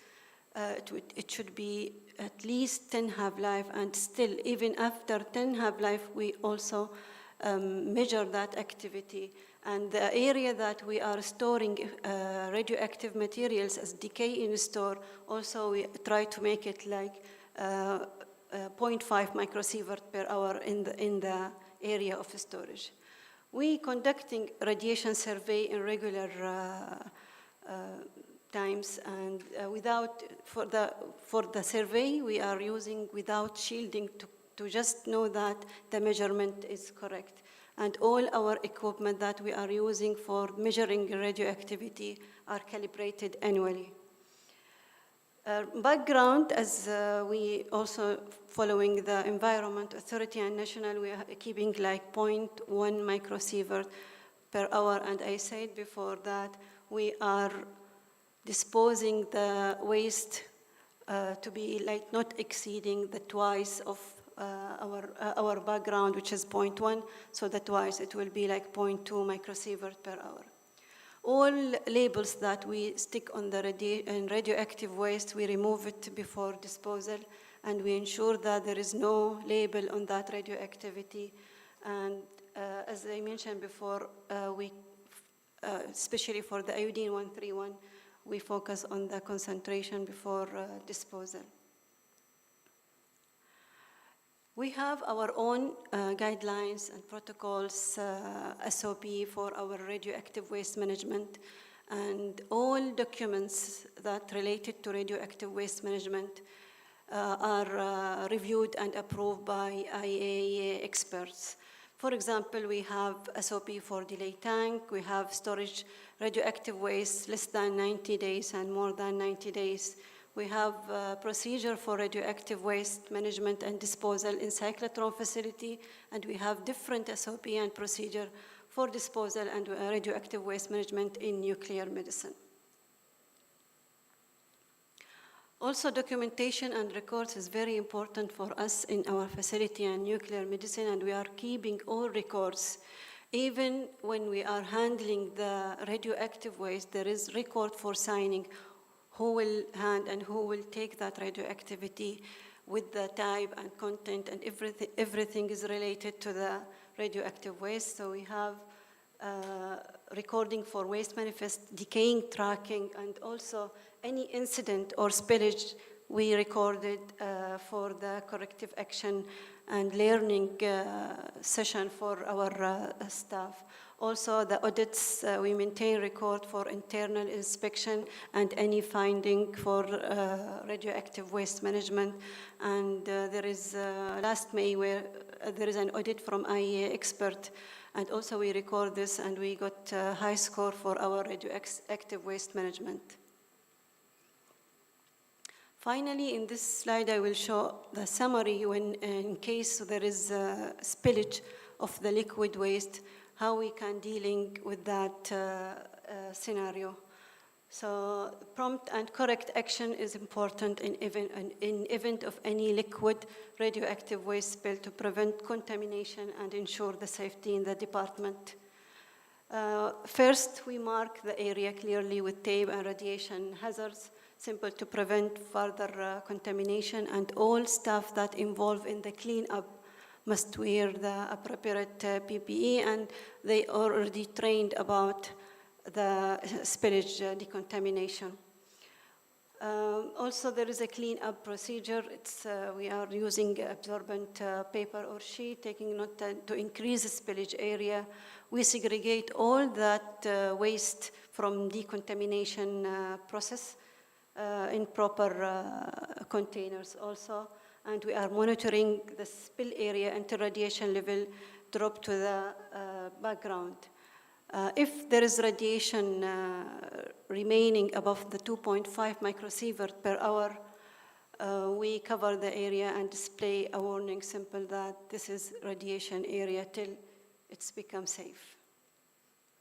it should be at least 10 half-life, and still, even after 10 half-life, we also measure that activity. And the area that we are storing radioactive materials as decay in store, also we try to make it like 0.5 microsievert per hour in the area of storage. We conducting radiation survey in regular times, and for the survey we are using without shielding to just know that the measurement is correct. And all our equipment that we are using for measuring radioactivity are calibrated annually. Background, as we also following the Environment Authority and National, we are keeping like 0.1 microsievert per hour, and I said before that we are disposing the waste to be like not exceeding the twice of our background, which is 0.1, so that twice it will be like 0.2 microsievert per hour. All labels that we stick on the radioactive waste, we remove it before disposal, and we ensure that there is no label on that radioactivity. And as I mentioned before, especially for the iodine 131, we focus on the concentration before disposal. We have our own guidelines and protocols, SOP for our radioactive waste management, and all documents that related to radioactive waste management are reviewed and approved by IAEA experts. For example, we have SOP for delay tank, we have storage radioactive waste less than 90 days and more than 90 days. We have a procedure for radioactive waste management and disposal in cyclotron facility, and we have different SOP and procedure for disposal and radioactive waste management in nuclear medicine. Also, documentation and records is very important for us in our facility and nuclear medicine, and we are keeping all records. Even when we are handling the radioactive waste, there is record for signing who will hand and who will take that radioactivity with the type and content, and everything is related to the radioactive waste. So we have recording for waste manifest, decaying tracking, and also any incident or spillage we recorded for the corrective action and learning session for our staff. Also, the audits, we maintain record for internal inspection and any finding for radioactive waste management. And there is last May where there is an audit from IAEA expert, and also we record this, and we got a high score for our radioactive waste management. Finally, in this slide, I will show the summary when, in case there is a spillage of the liquid waste, how we can dealing with that scenario. So prompt and correct action is important in event of any liquid radioactive waste spill to prevent contamination and ensure the safety in the department. First, we mark the area clearly with tape and radiation hazards, simple to prevent further contamination, and all staff that involve in the cleanup must wear the appropriate PPE, and they are already trained about the spillage decontamination. Also, there is a cleanup procedure. We are using absorbent paper or sheet, taking note to increase the spillage area. We segregate all that waste from decontamination process in proper containers also. And we are monitoring the spill area until radiation level drop to the background. If there is radiation remaining above the 2.5 microsievert per hour, we cover the area and display a warning symbol that this is radiation area till it's become safe.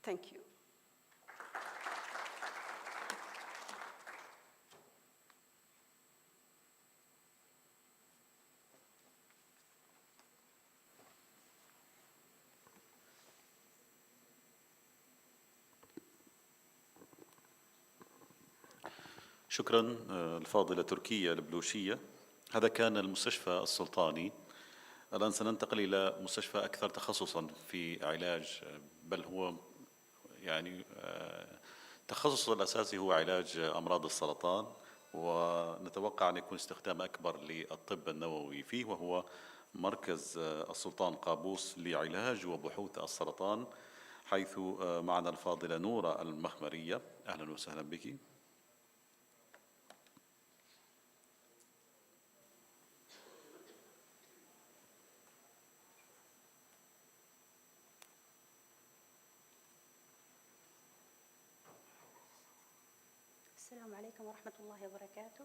Thank you. شكرا الفاضلة تركيا البلوشية. هذا كان المستشفى السلطاني. الآن سننتقل إلى مستشفى أكثر تخصصا في علاج، بل هو يعني تخصصه الأساسي هو علاج أمراض السرطان، ونتوقع أن يكون استخدام أكبر للطب النووي فيه، وهو مركز السلطان قابوس لعلاج وبحوث السرطان، حيث معنا الفاضلة نورة المخمرية. أهلا وسهلا بك. Assalamu alaikum wa rahmatullahi wa barakatuh.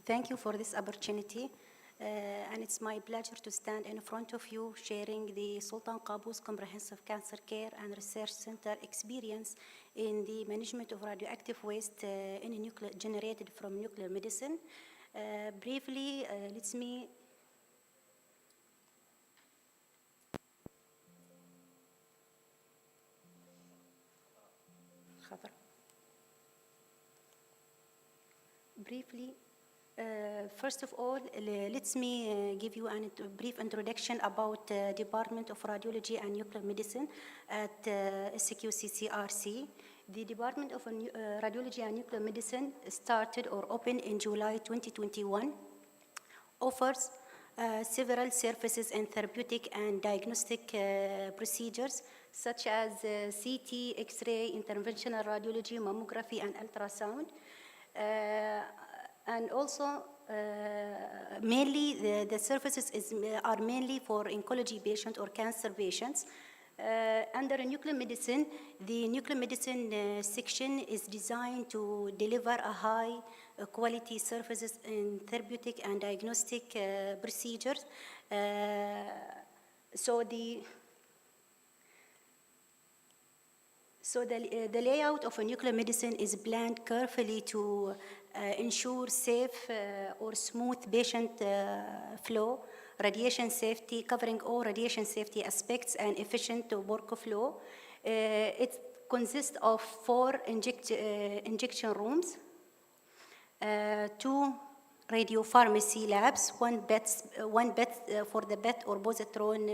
Thank you for this opportunity. And it's my pleasure to stand in front of you sharing the Sultan Qaboos Comprehensive Cancer Care and Research Center experience in the management of radioactive waste generated from nuclear medicine. Briefly, let me briefly, first of all, let me give you a brief introduction about Department of Radiology and Nuclear Medicine at SQCCRC. The Department of Radiology and Nuclear Medicine started or opened in July 2021, offers several services in therapeutic and diagnostic procedures such as CT, X-ray, interventional radiology, mammography, and ultrasound. And also, mainly the services are mainly for oncology patients or cancer patients. Under nuclear medicine, the nuclear medicine section is designed to deliver a high quality services in therapeutic and diagnostic procedures. So the layout of a nuclear medicine is planned carefully to ensure safe or smooth patient flow, radiation safety, covering all radiation safety aspects, and efficient workflow. It consists of 4 injection rooms, 2 radiopharmacy labs, one bed for the PET or positron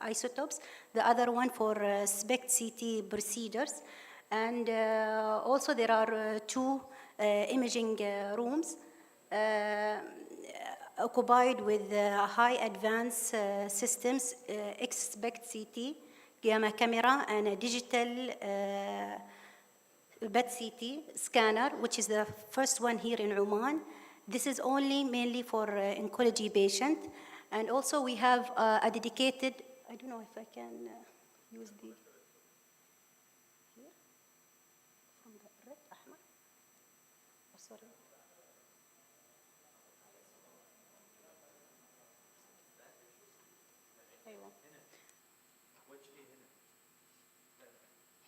isotopes, the other one for SPECT CT procedures, and also there are 2 imaging rooms occupied with high advanced systems, SPECT CT, gamma camera, and a digital PET CT scanner, which is the first one here in Oman. This is mainly for oncology patient. And also we have a dedicated, I don't know if I can use the, here, from the red, Ahmad, oh, sorry.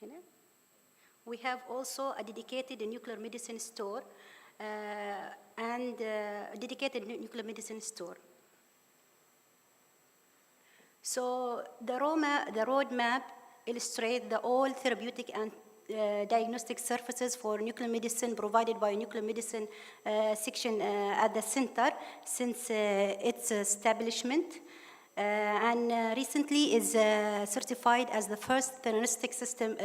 Here. We have also a dedicated nuclear medicine store and dedicated nuclear medicine store. So the roadmap illustrates all therapeutic and diagnostic services for nuclear medicine provided by nuclear medicine section at the center since its establishment. And recently is certified as the first theranostic system,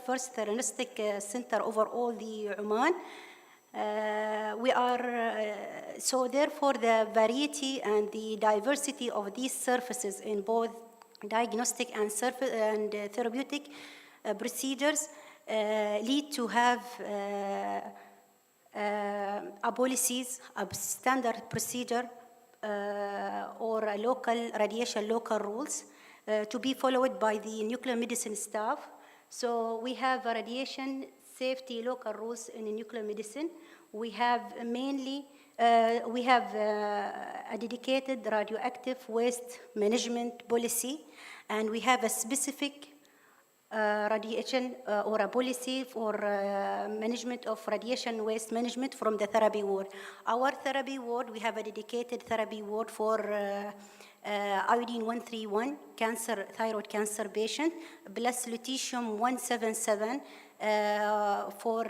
first theranostic center over all the Oman. We are, so therefore the variety and the diversity of these services in both diagnostic and therapeutic procedures lead to have a policies, a standard procedure or a local radiation local rules to be followed by the nuclear medicine staff. So we have radiation safety local rules in nuclear medicine. We have mainly, a dedicated radioactive waste management policy, and we have a specific radiation or a policy for management of radiation waste management from the therapy ward. Our therapy ward, we have a dedicated therapy ward for iodine 131 thyroid cancer patient, plus lutetium 177 for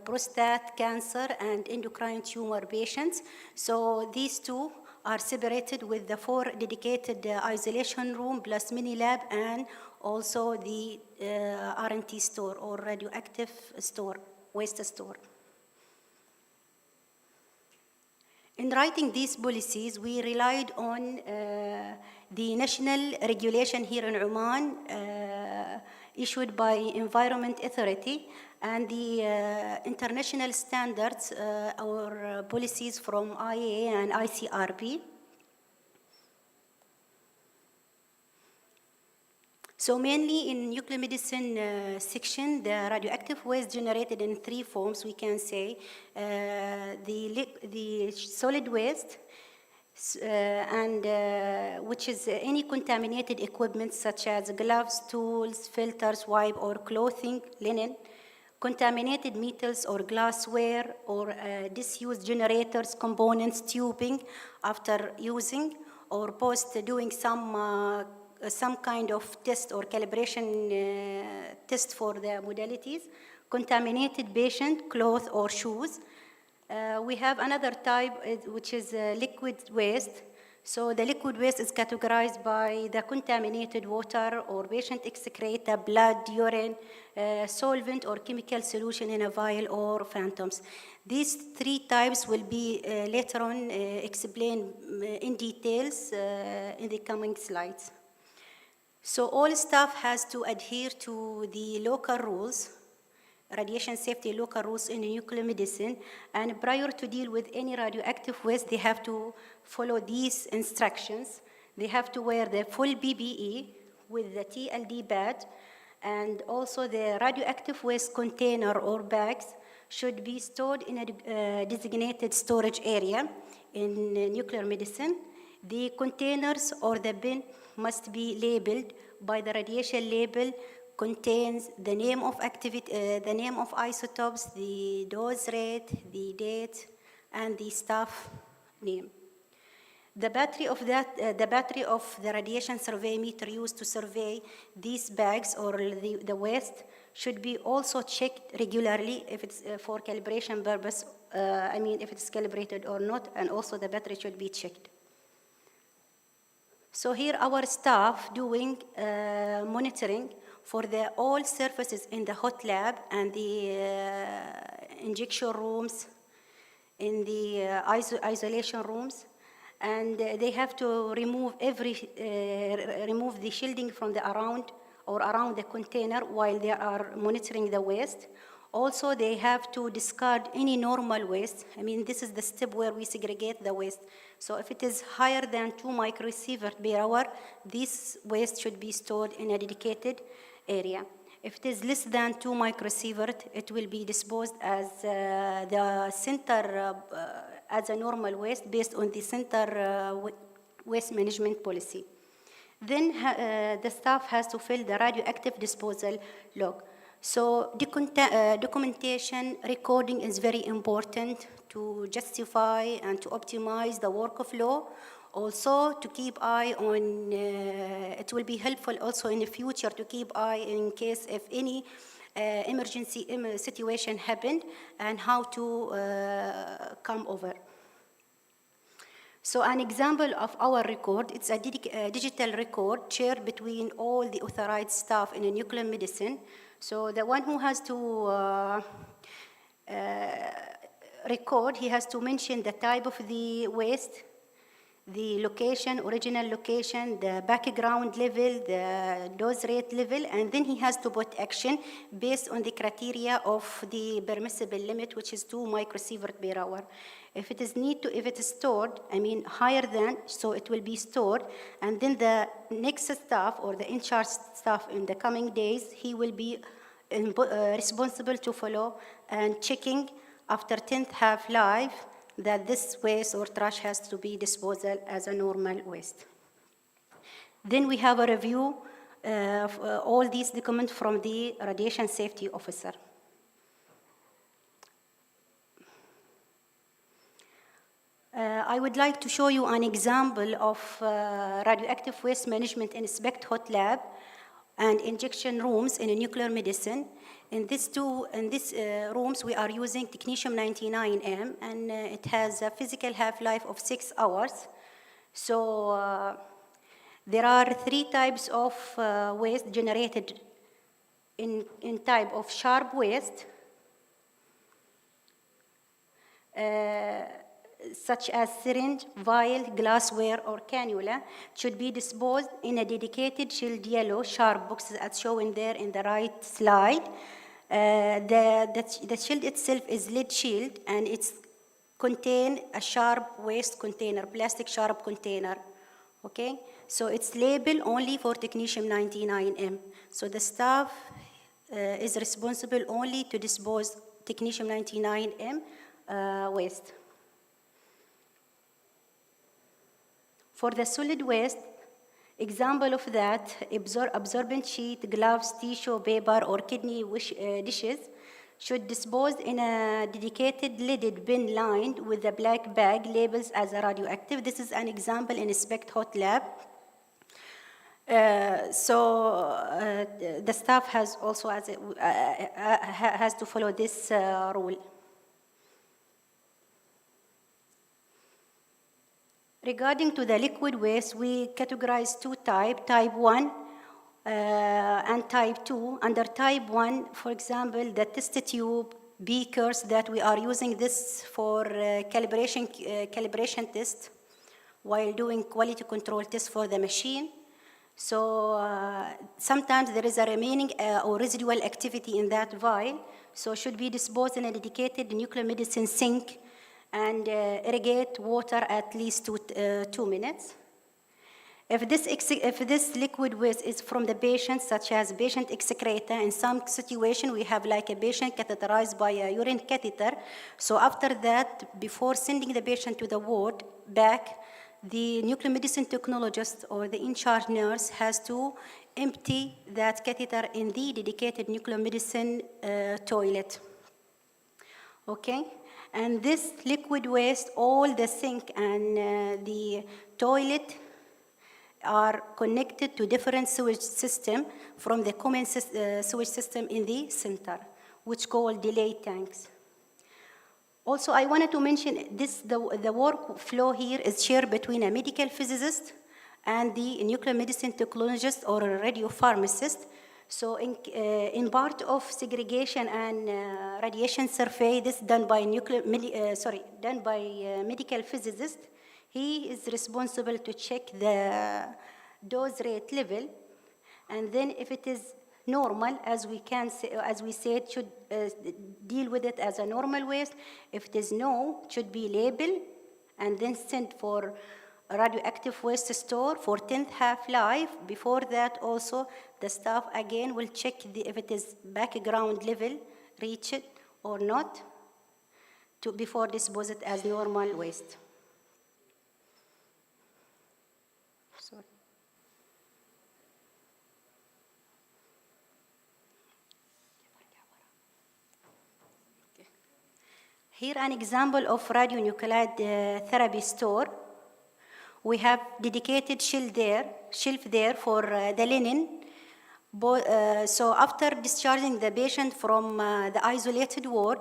prostate cancer and endocrine tumor patients. So these two are separated with the 4 dedicated isolation room plus mini lab and also the R&T store or radioactive store, waste store. In writing these policies, we relied on the national regulation here in Oman issued by Environment Authority and the international standards or policies from IAEA and ICRP. So mainly in nuclear medicine section, the radioactive waste generated in 3 forms, we can say. The solid waste, which is any contaminated equipment such as gloves, tools, filters, wipe or clothing, linen, contaminated metals or glassware or disused generators, components, tubing after using or post doing some kind of test or calibration test for the modalities, contaminated patient clothes or shoes. We have another type which is liquid waste. So the liquid waste is categorized by the contaminated water or patient excreta, blood, urine, solvent or chemical solution in a vial or phantoms. These 3 types will be later on explained in details in the coming slides. So all staff has to adhere to the local rules, radiation safety local rules in nuclear medicine, and prior to deal with any radioactive waste, they have to follow these instructions. They have to wear the full PPE with the TLD badge, and also the radioactive waste container or bags should be stored in a designated storage area in nuclear medicine. The containers or the bin must be labeled by the radiation label, contains the name of activity, the name of isotopes, the dose rate, the date, and the staff name. The battery of the radiation survey meter used to survey these bags or the waste should be also checked regularly if it's for calibration purpose. If it's calibrated or not, and also the battery should be checked. So here our staff doing monitoring for all surfaces in the hot lab and the injection rooms, in the isolation rooms, and they have to remove remove the shielding from around the container while they are monitoring the waste. Also, they have to discard any normal waste. This is the step where we segregate the waste. So if it is higher than 2 microsieverts per hour, this waste should be stored in a dedicated area. If it is less than 2 microsieverts, it will be disposed as the center, as a normal waste based on the center waste management policy. Then the staff has to fill the radioactive disposal log. So documentation recording is very important to justify and to optimize the workflow. Also to keep eye on, it will be helpful also in the future to keep eye in case if any emergency situation happened and how to come over. So an example of our record, it's a digital record shared between all the authorized staff in nuclear medicine. So the one who has to record, he has to mention the type of the waste, the location, original location, the background level, the dose rate level, and then he has to put action based on the criteria of the permissible limit, which is 2 microsieverts per hour. If it is stored, higher than, so it will be stored, and then the next staff or the in-charge staff in the coming days, he will be responsible to follow and checking after 10th half-life that this waste or trash has to be disposed as a normal waste. Then we have a review of all these documents from the radiation safety officer. I would like to show you an example of radioactive waste management in SPECT hot lab. and injection rooms in nuclear medicine. In these rooms, we are using technetium-99M, and it has a physical half-life of 6 hours. So there are 3 types of waste generated in type of sharp waste, such as syringe, vial, glassware, or cannula, should be disposed in a dedicated shielded yellow sharp box as shown there in the right slide. The shield itself is lead shield, and it's contain a sharp waste container, plastic sharp container, okay? So it's labeled only for technetium-99M. So the staff is responsible only to dispose technetium-99M waste. For the solid waste, example of that, absorbent sheet, gloves, tissue, paper, or kidney dishes should dispose in a dedicated lidded bin lined with a black bag labeled as a radioactive. This is an example in SPECT Hot Lab. The staff has also has to follow this rule. Regarding to the liquid waste, we categorize 2 types, type 1 and type 2. Under type 1, for example, the test tube, beakers that we are using this for calibration test while doing quality control test for the machine. So sometimes there is a remaining or residual activity in that vial, so should be disposed in a dedicated nuclear medicine sink and irrigate water at least 2 minutes. If this liquid waste is from the patient, such as patient excreta, in some situation we have like a patient catheterized by a urine catheter. So after that, before sending the patient to the ward back, the nuclear medicine technologist or the in-charge nurse has to empty that catheter in the dedicated nuclear medicine toilet. Okay? And this liquid waste, all the sink and the toilet are connected to different sewage system from the common sewage system in the center, which called delay tanks. Also, I wanted to mention this, the workflow here is shared between a medical physicist and the nuclear medicine technologist or a radiopharmacist. So in part of segregation and radiation survey, this done by medical physicist. He is responsible to check the dose rate level, and then if it is normal, as we said, should deal with it as a normal waste. If it is no, it should be labeled and then sent for a radioactive waste store for 10th half-life. Before that also, the staff again will check if it is background level reached or not before dispose it as normal waste. Sorry. Okay. Here an example of radionuclide therapy store. We have dedicated shelf there for the linen. So after discharging the patient from the isolated ward,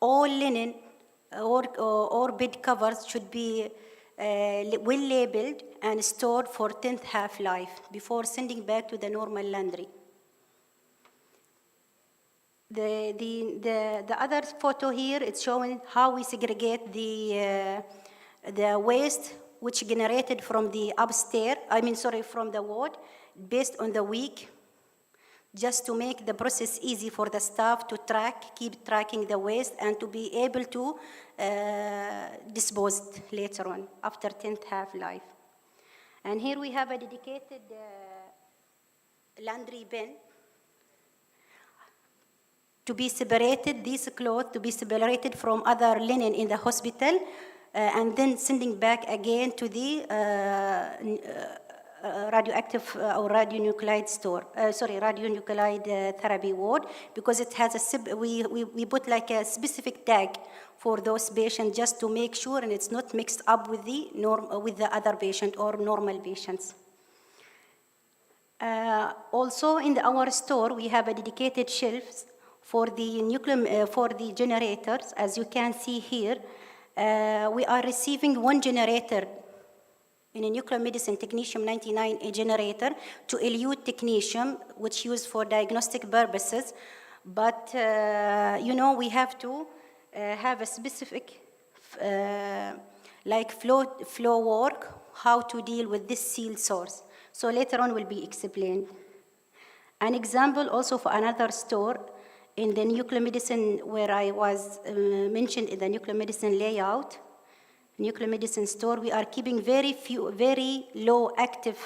all linen or bed covers should be well labeled and stored for 10th half-life before sending back to the normal laundry. The other photo here, it's showing how we segregate the waste which generated from the from the ward, based on the week, just to make the process easy for the staff to keep tracking the waste and to be able to dispose it later on after 10th half-life. And here we have a dedicated laundry bin to be separated, these clothes to be separated from other linen in the hospital, and then sending back again to the radioactive or radionuclide radionuclide therapy ward, because it has we put like a specific tag for those patients just to make sure and it's not mixed up with the other patient or normal patients. Also, in our store, we have a dedicated shelves for the generators. As you can see here, we are receiving one generator in a nuclear medicine technetium 99 generator to elute technetium, which used for diagnostic purposes. But you know, we have to have a specific like flow work, how to deal with this sealed source. So later on will be explained. An example also for another store in the nuclear medicine where I was mentioned in the nuclear medicine layout, nuclear medicine store, we are keeping very low active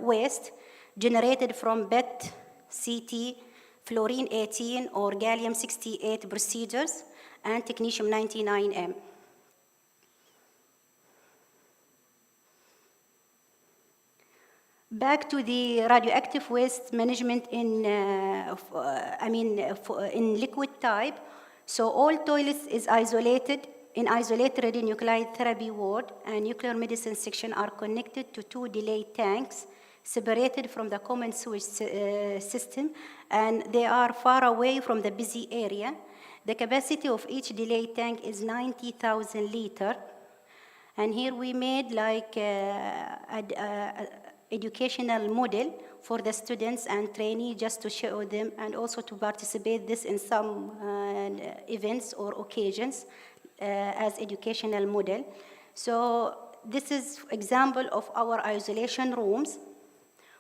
waste generated from PET, CT, fluorine 18 or gallium 68 procedures and technetium 99M. Back to the radioactive waste management in liquid type. So all toilets is isolated in isolated radionuclide therapy ward, and nuclear medicine section are connected to 2 delay tanks separated from the common sewage system, and they are far away from the busy area. The capacity of each delay tank is 90,000 liters. And here we made like educational model for the students and trainees just to show them and also to participate this in some events or occasions as educational model. So this is example of our isolation rooms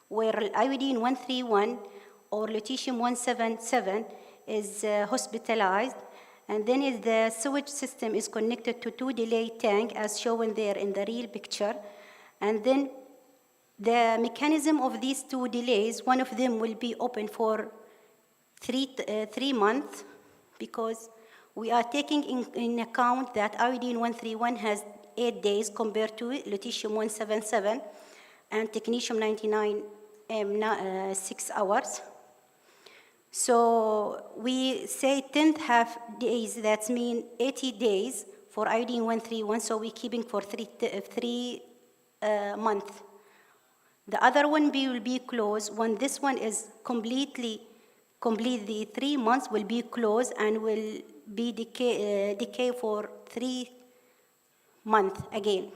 where iodine 131 or lutetium 177 is hospitalized, and then the sewage system is connected to 2 delay tank as shown there in the real picture. And then the mechanism of these 2 delays, one of them will be open for 3 months because we are taking in account that iodine 131 has 8 days compared to lutetium 177 and technetium 99 6 hours. So we say 10th half days, that means 80 days for iodine 131, so we're keeping for 3 months. The other one will be closed when this one is complete. The 3 months will be closed and will be decay for 3 months again.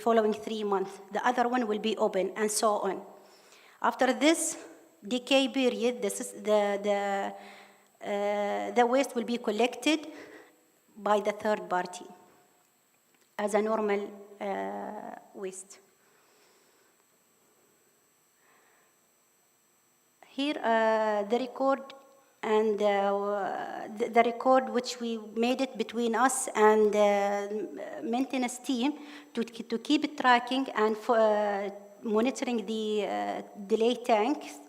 Following 3 months. The other one will be open and so on. After this decay period, the waste will be collected by the third party as a normal waste. Here, the record and the record which we made it between us and the maintenance team to keep tracking and monitoring the delay tanks.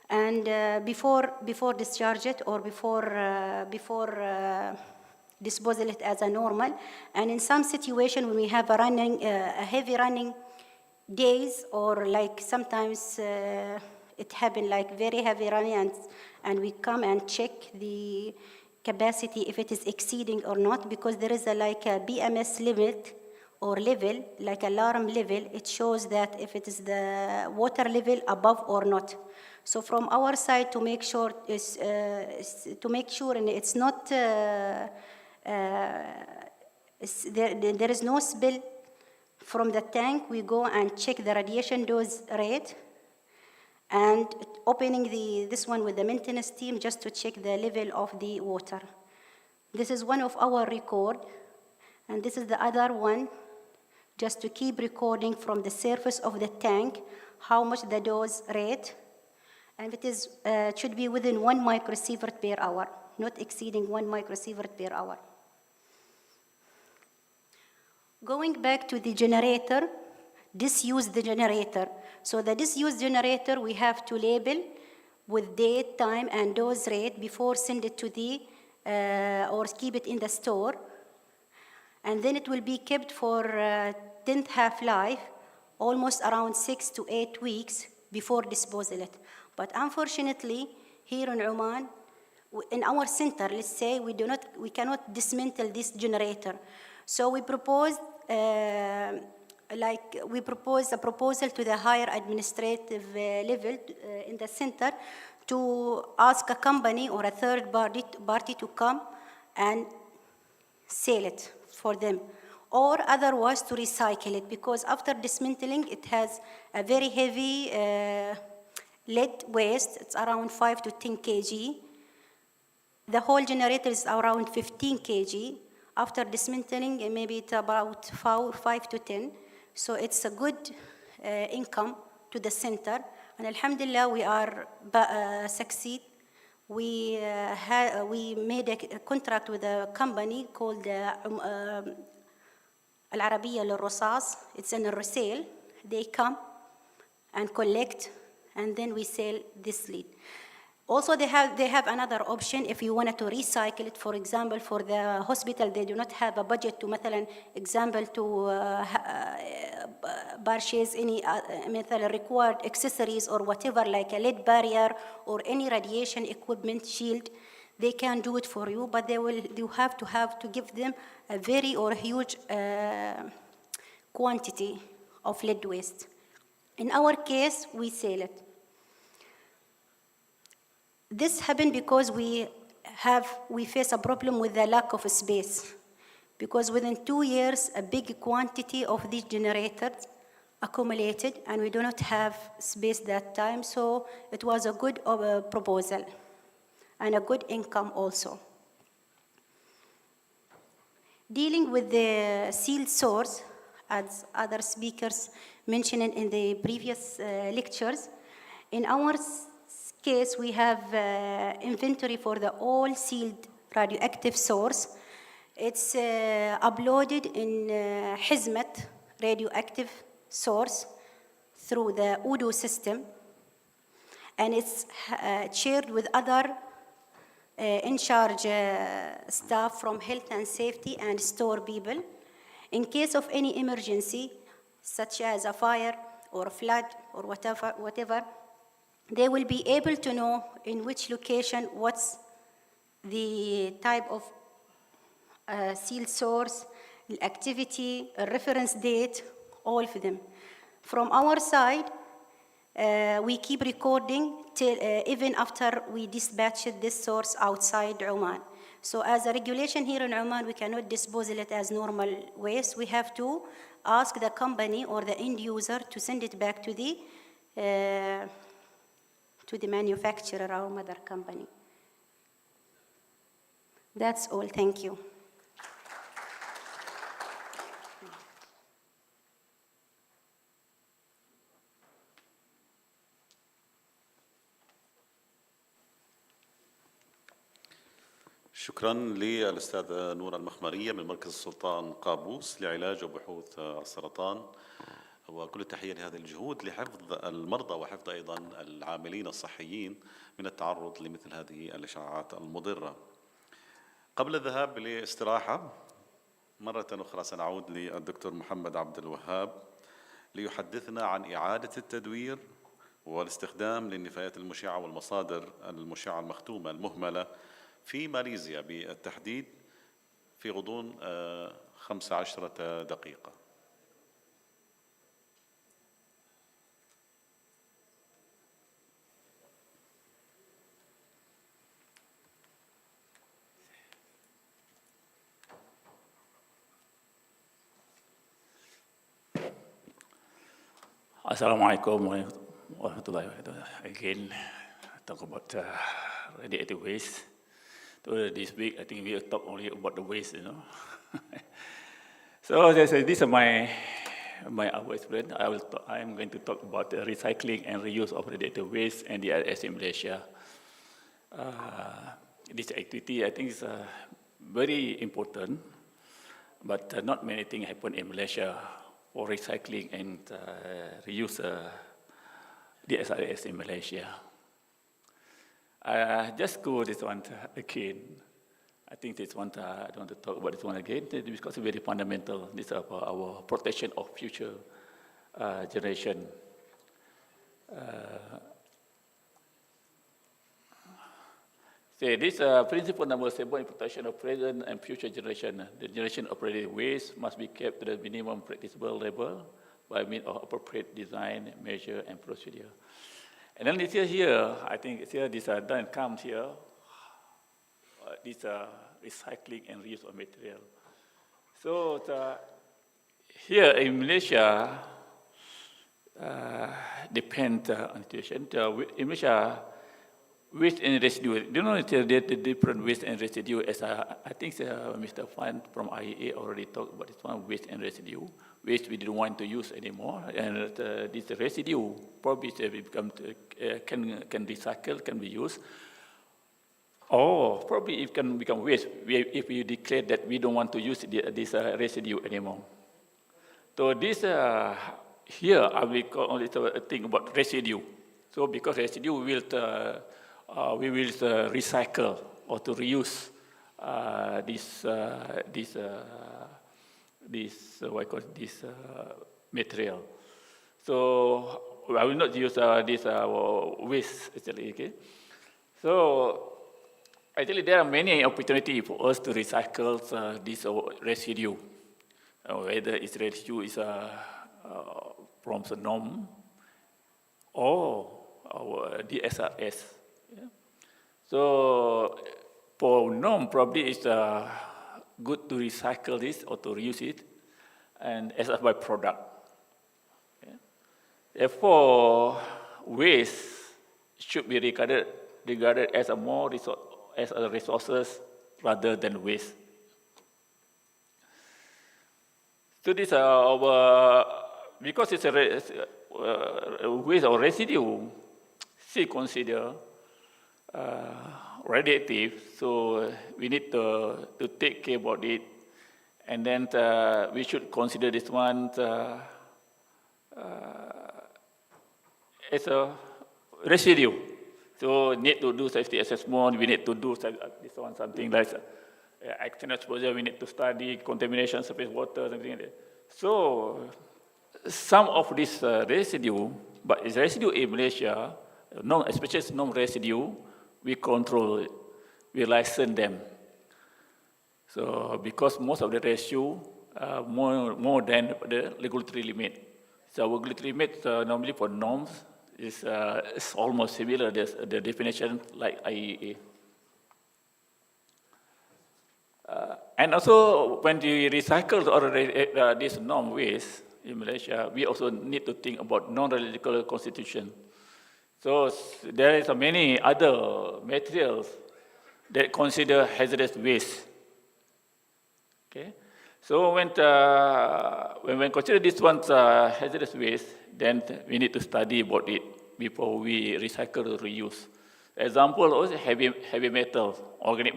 And before discharge it or before disposal it as a normal. And in some situation when we have a heavy running days, or like sometimes it happen like very heavy running, and we come and check the capacity if it is exceeding or not, because there is a BMS limit or level, like alarm level. It shows that if it is the water level above or not. So from our side, to make sure and it's not there is no spill from the tank, we go and check the radiation dose rate and opening this one with the maintenance team just to check the level of the water. This is one of our record, and this is the other one, just to keep recording from the surface of the tank how much the dose rate. And it is should be within 1 microsievert per hour, not exceeding 1 microsievert per hour. Going back to the generator, disused generator. So the disused generator we have to label with date, time, and dose rate before send it to the or keep it in the store. And then it will be kept for 10th half-life, almost around 6 to 8 weeks before disposal it. But unfortunately, here in Oman, in our center, let's say, we cannot dismantle this generator. So we proposed like we propose a proposal to the higher administrative level in the center to ask a company or a third party to come and sell it for them, or otherwise to recycle it, because after dismantling it has a very heavy lead waste. It's around 5 to 10 kg. The whole generator is around 15 kg. After dismantling, maybe it's about 5 to 10. So it's a good income to the center. And alhamdulillah, we are succeed. We made a contract with a company called العربية للرصاص. It's in a resale. They come and collect, and then we sell this lead. Also, they have another option if you wanted to recycle it. For example, for the hospital, they do not have a budget to, مثلا, example, to purchase any مثلا required accessories or whatever, like a lead barrier or any radiation equipment shield. They can do it for you, but you have to give them a very or huge quantity of lead waste. In our case, we sell it. This happened because we face a problem with the lack of space. Because within 2 years, a big quantity of these generators accumulated, and we do not have space that time, so it was a good proposal and a good income also. Dealing with the sealed source, as other speakers mentioned in the previous lectures, in our case, we have inventory for the all sealed radioactive source. It's uploaded in Hizmet radioactive source through the UDO system, and it's shared with other in charge staff from health and safety and store people. In case of any emergency, such as a fire or a flood or whatever, they will be able to know in which location, what's the type of sealed source, the activity, a reference date, all of them. From our side, we keep recording till even after we dispatched this source outside Oman. So as a regulation here in Oman, we cannot dispose it as normal waste. We have to ask the company or the end user to send it back to the manufacturer or mother company. That's all. Thank you. شكرا للأستاذة نورة المخمرية من مركز السلطان قابوس لعلاج وبحوث السرطان، وكل التحية لهذه الجهود لحفظ المرضى وحفظ أيضا العاملين الصحيين من التعرض لمثل هذه الإشعاعات المضرة. قبل الذهاب لاستراحة مرة أخرى سنعود للدكتور محمد عبد الوهاب ليحدثنا عن إعادة التدوير والاستخدام للنفايات المشعة والمصادر المشعة المختومة المهملة في ماليزيا بالتحديد في غضون 15 دقيقة. Assalamualaikum warahmatullahi wabarakatuh. Again, talk about radioactive waste. This week, I think we will talk only about the waste, So this is my our experience. I am going to talk about the recycling and reuse of radioactive waste and the DRS in Malaysia. This activity, I think, is very important, but not many things happen in Malaysia for recycling and reuse the SRS in Malaysia. Just go this one again. I think this one, I don't want to talk about this one again because it's very fundamental. This is about our protection of future generation. Say this principle number 7 in protection of present and future generation. The generation of radioactive waste must be kept to the minimum practicable level by means of appropriate design, measure, and procedure. And then here, I think here this then comes here, this recycling and reuse of material. So here in Malaysia, depend on situation. In Malaysia, waste and residue. Do you know the different waste and residue? As I think Mr. Fan from IEA already talked about this one, waste and residue. Waste we didn't want to use anymore, and this residue probably become can recycle, can be used, or probably it can become waste if we declare that we don't want to use this residue anymore. So this here I will call only think about residue. So because residue will we will recycle or to reuse this material. So I will not use this waste actually. Okay. So actually there are many opportunities for us to recycle this residue, whether it's residue is from the NOM or the SRS. Yeah. So for NOM, probably it's good to recycle this or to reuse it, and as a byproduct. Yeah. Therefore, waste should be regarded as a more resources rather than waste. So this because it's a waste or residue, still consider radioactive, so we need to take care about it, and then we should consider this one as a residue. So need to do safety assessment, we need to do this one, something like external exposure, we need to study contamination, surface water, something like that. So some of this residue, but it's residue in Malaysia, especially non-residue, we control it, we license them. So because most of the residue more than the regulatory limit. So regulatory limit normally for norms is almost similar, the definition like IEA. And also when we recycle or this norm waste in Malaysia, we also need to think about non-radical constitution. So there is many other materials that consider hazardous waste. Okay, so when we consider this one hazardous waste, then we need to study about it before we recycle or reuse. Example also heavy metal, organic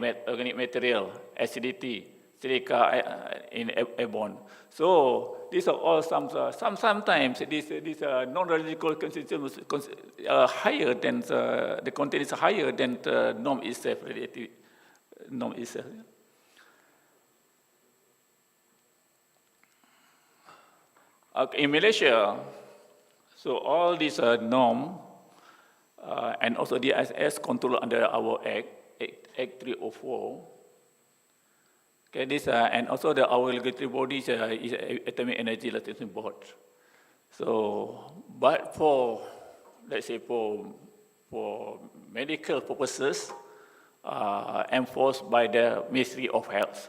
material, acidity, silica in airborne. So these are all sometimes these non-radical constituents higher than the content is higher than the norm itself, relative norm itself. In Malaysia, so all these norm and also the ISS control under our Act 304. Okay, this and also our regulatory body is Atomic Energy Licensing Board. So, but for let's say for medical purposes, enforced by the Ministry of Health.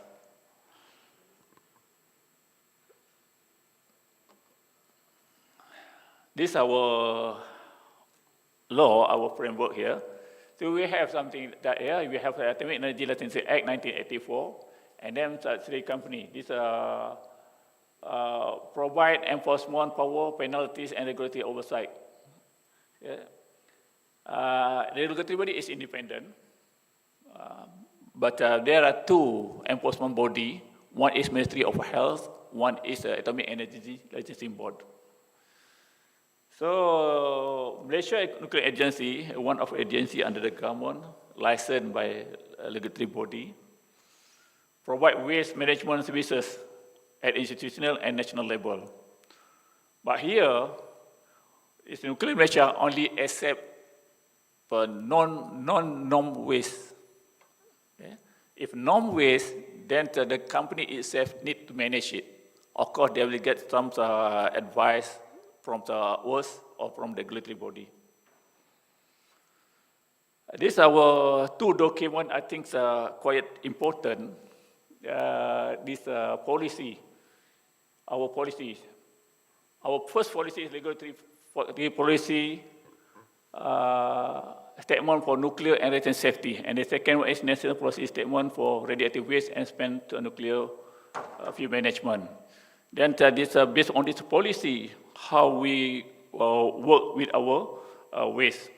This is our law, our framework here. So we have something that here, we have the Atomic Energy Licensing Act 1984, and then three companies. This provide enforcement power, penalties, and regulatory oversight. Yeah. The regulatory body is independent, but there are two enforcement bodies. One is Ministry of Health, one is Atomic Energy Licensing Board. So Malaysia Nuclear Agency, one of agency under the government, licensed by a regulatory body, provide waste management services at institutional and national level. But here, it's Nuclear Malaysia only accept for non-norm waste. Okay? If non-waste, then the company itself need to manage it. Of course, they will get some advice from the us or from the regulatory body. These are our two documents, I think, quite important. This policy, our policies. Our first policy is regulatory policy statement for nuclear and radiation safety, and the second one is national policy statement for radioactive waste and spent nuclear fuel management. Then this based on this policy, how we work with our waste.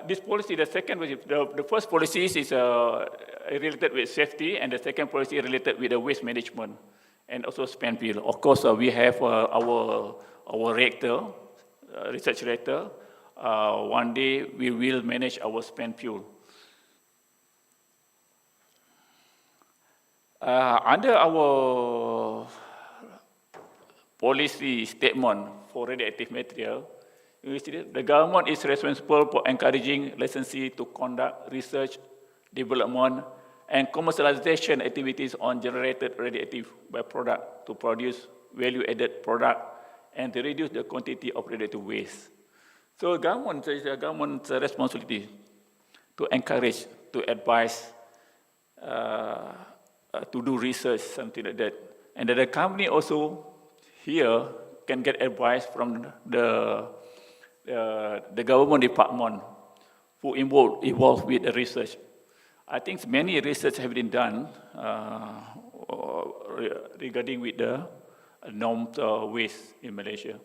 This policy, the second, the first policy is related with safety, and the second policy related with the waste management and also spent fuel. Of course, we have our reactor, research reactor. One day we will manage our spent fuel. Under our policy statement for radioactive material, the government is responsible for encouraging licensee to conduct research, development, and commercialization activities on generated radioactive byproduct to produce value-added product and to reduce the quantity of radioactive waste. So government is a government's responsibility to encourage, to advise, to do research, something like that. And the company also here can get advice from the government department who involved with the research. I think many research have been done regarding with the normed waste in Malaysia.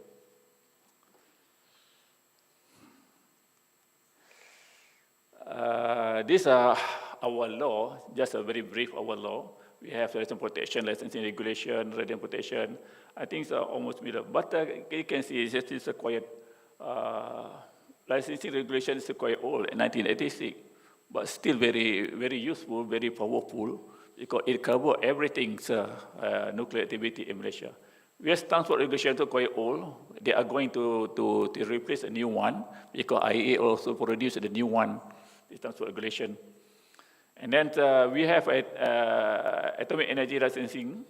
These are our law, just a very brief our law. We have radiation protection, licensing regulation, radiation protection. I think it's almost middle. But you can see it is quite, licensing regulation is quite old, in 1986, but still very, very useful, very powerful, because it covers everything, nuclear activity in Malaysia. Waste transport regulation is quite old. They are going to replace a new one, because IAEA also produced a new one, the transport regulation. And then we have atomic energy licensing,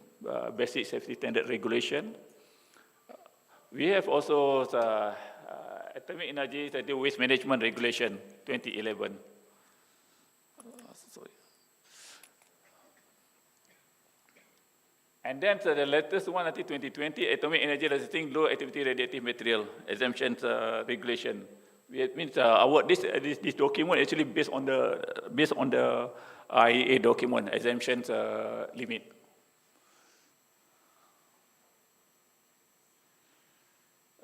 basic safety standard regulation. We have also the atomic energy waste management regulation, 2011. Sorry. And then the latest one, I think 2020, atomic energy licensing low activity radioactive material exemptions regulation. It means this document actually based on the IAEA document exemptions limit.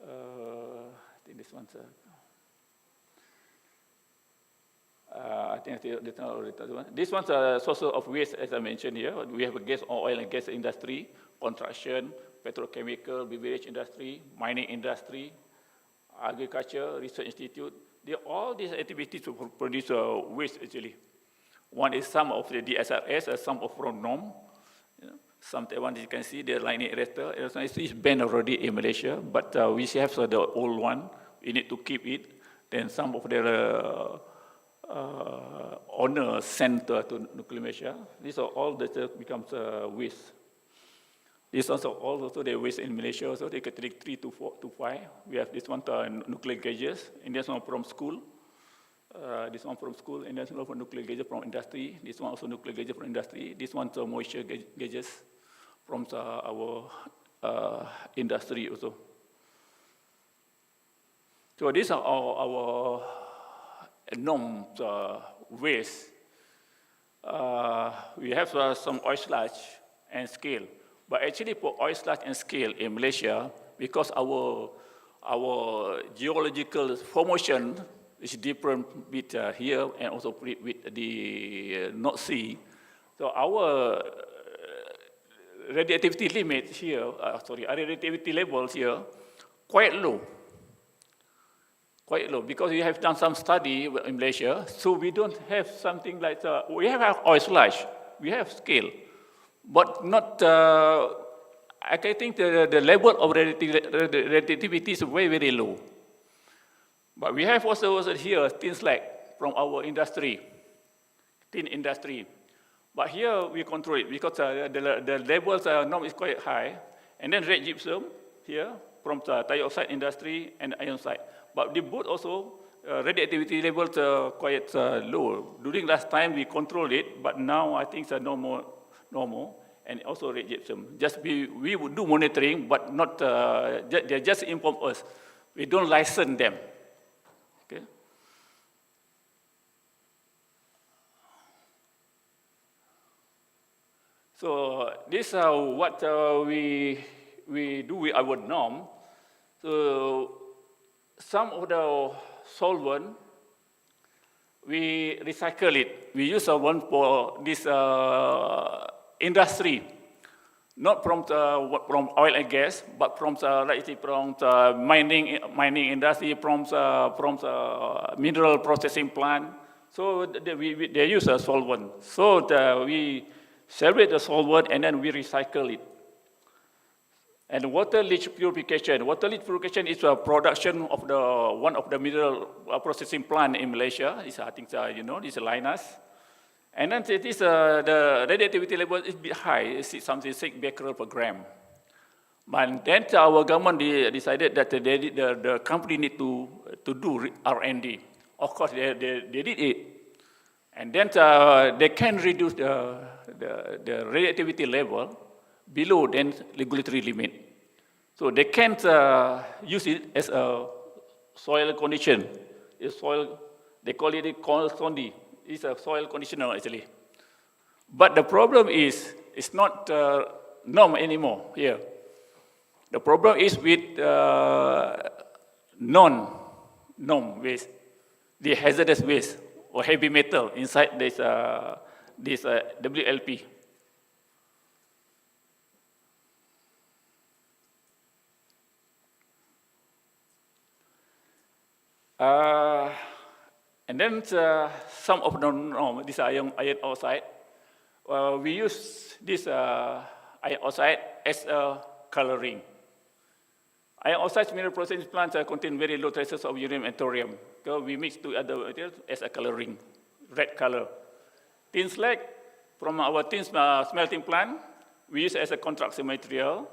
I think this one's. I think this one's a source of waste, as I mentioned here. We have a gas, oil and gas industry, construction, petrochemical, beverage industry, mining industry, agriculture, research institute. All these activities to produce waste actually. One is some of the DSRS, some of from NOM. Some one you can see the lining reactor. It's banned already in Malaysia, but we have the old one. We need to keep it. Then some of the owners sent to Nuclear Malaysia. These are all that becomes waste. This also the waste in Malaysia. Also they category 3 to 4 to 5. We have this one nuclear gases, and this one from school. This one from school, and this one for nuclear gases from industry. This one also nuclear gases from industry. This one moisture gases from our industry also. So these are our norms waste. We have some oil sludge and scale. But actually for oil sludge and scale in Malaysia, because our geological formation is different with here and also with the North Sea. So our radioactivity limit here, radioactivity levels here, quite low. Quite low, because we have done some study in Malaysia, so we don't have something like, we have oil sludge, we have scale, but not, I think the level of radioactivity is very, very low. But we have also here things like from our industry, tin industry. But here we control it because the levels norm is quite high. And then red gypsum here from the tire oxide industry and iron oxide. But the both also radioactivity levels are quite low. During last time we controlled it, but now I think it's normal. And also red gypsum. Just we would do monitoring, but not, they just inform us. We don't license them, okay? So this is what we do with our norm. So some of the solvent, we recycle it. We use one for this industry, not from oil and gas, but from the mining industry, from the mineral processing plant. So they use a solvent. So we separate the solvent and then we recycle it. And water leach purification. Water leach purification is a production of one of the mineral processing plant in Malaysia. I think you know, this is Linus. And then the radioactivity level is a bit high, it's something 6 becquerel per gram. But then our government decided that the company need to do R&D. Of course, they did it. And then they can reduce the radioactivity level below the regulatory limit. So they can't use it as a soil condition. They call it sondi. It's a soil conditioner actually. But the problem is, it's not norm anymore here. The problem is with non-norm waste, the hazardous waste or heavy metal inside this WLP. And then some of the norm, this iron oxide, we use this iron oxide as a coloring. Iron oxide mineral processing plants contain very low traces of uranium and thorium. So we mix two other materials as a coloring, red color. Tin slag from our tin smelting plant, we use as a construction material.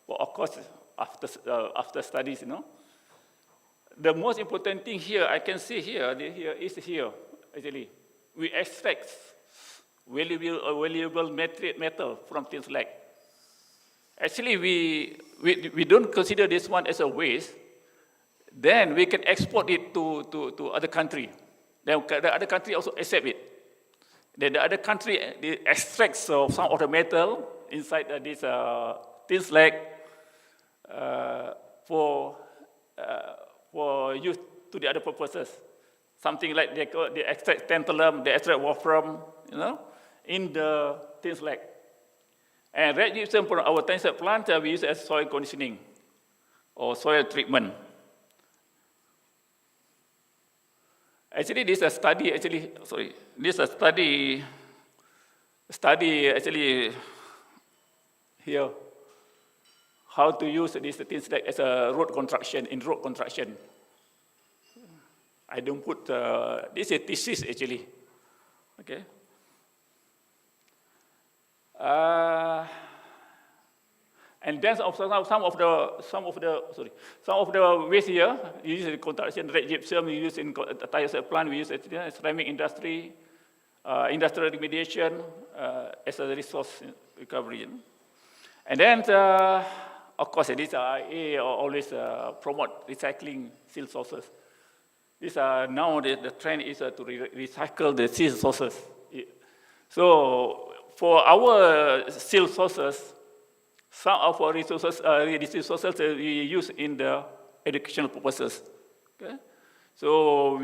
But of course, after studies, you know. The most important thing here, I can see here, actually. We extract valuable metal from tin slag. Actually, we don't consider this one as a waste. Then we can export it to other country. Then the other country also accept it. Then the other country extracts some of the metal inside this tin slag for use to the other purposes. Something like they extract tantalum, they extract wolfram, you know, in the tin slag. And red gypsum from our tin slag plant, we use as soil conditioning or soil treatment. Actually, this is a study, actually here, how to use this tin slag as a road construction, I don't put, this is a thesis actually, okay. And then some of the waste here, you use in construction, red gypsum, you use in tire plant, we use it in ceramic industry, industrial remediation as a resource recovery. And then, of course, these are always promote recycling seal sources. These are now the trend is to recycle the seal sources. So for our seal sources, some of our resources, we use in the educational purposes. Okay? So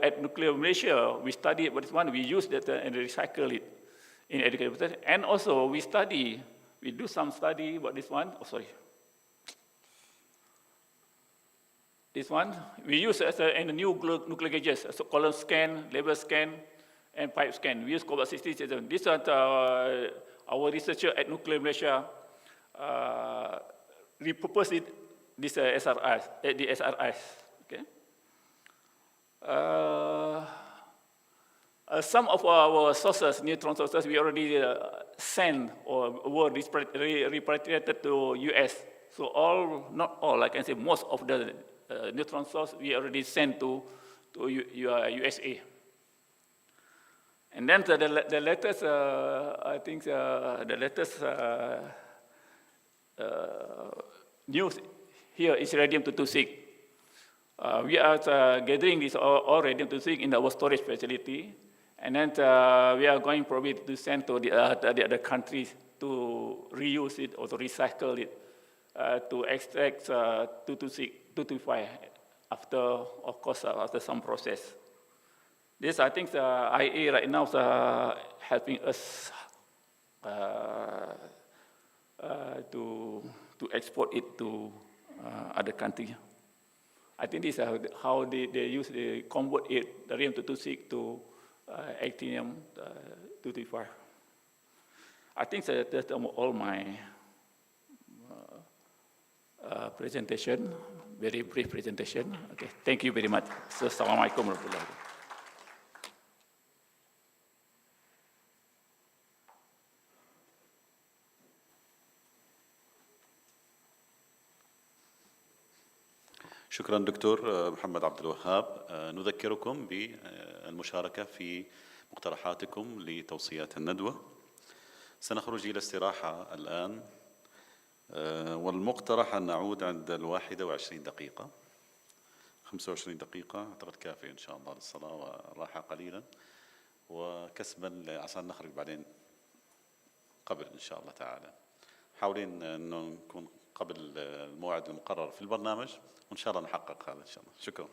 at Nuclear Malaysia, we study about this one, we use that and recycle it in educational purposes. And also we do some study about this one, This one, we use as in the new nuclear gauges, so column scan, label scan, and pipe scan. We use cobalt 67. These are our researcher at Nuclear Malaysia repurpose it, this SRIs, the SRIs, okay? some of our sources, neutron sources, we already sent or were repatriated to US. So all, not all, I can say most of the neutron source we already sent to USA. And then the latest, I think the latest news here is radium-226. We are gathering this all radium-226 in our storage facility, and then we are going probably to send to the other countries to reuse it or to recycle it to extract 225 after, of course, after some process. This, I think, the IA right now is helping us to export it to other countries. I think this is how they convert it, the radium-226 to actinium-225. I think that's all my presentation, very brief presentation. Okay, thank you very much. Assalamualaikum warahmatullahi wabarakatuh. شكرا دكتور محمد عبد الوهاب. نذكركم بالمشاركة في مقترحاتكم لتوصيات الندوة. سنخرج إلى استراحة الآن، والمقترح أن نعود عند 21 دقيقة. 25 دقيقة أعتقد كافية إن شاء الله للصلاة والراحة قليلا، وكسبا عشان نخرج بعدين قبل إن شاء الله تعالى. حاولين أنه نكون قبل الموعد المقرر في البرنامج، وإن شاء الله نحقق هذا إن شاء الله. شكرا.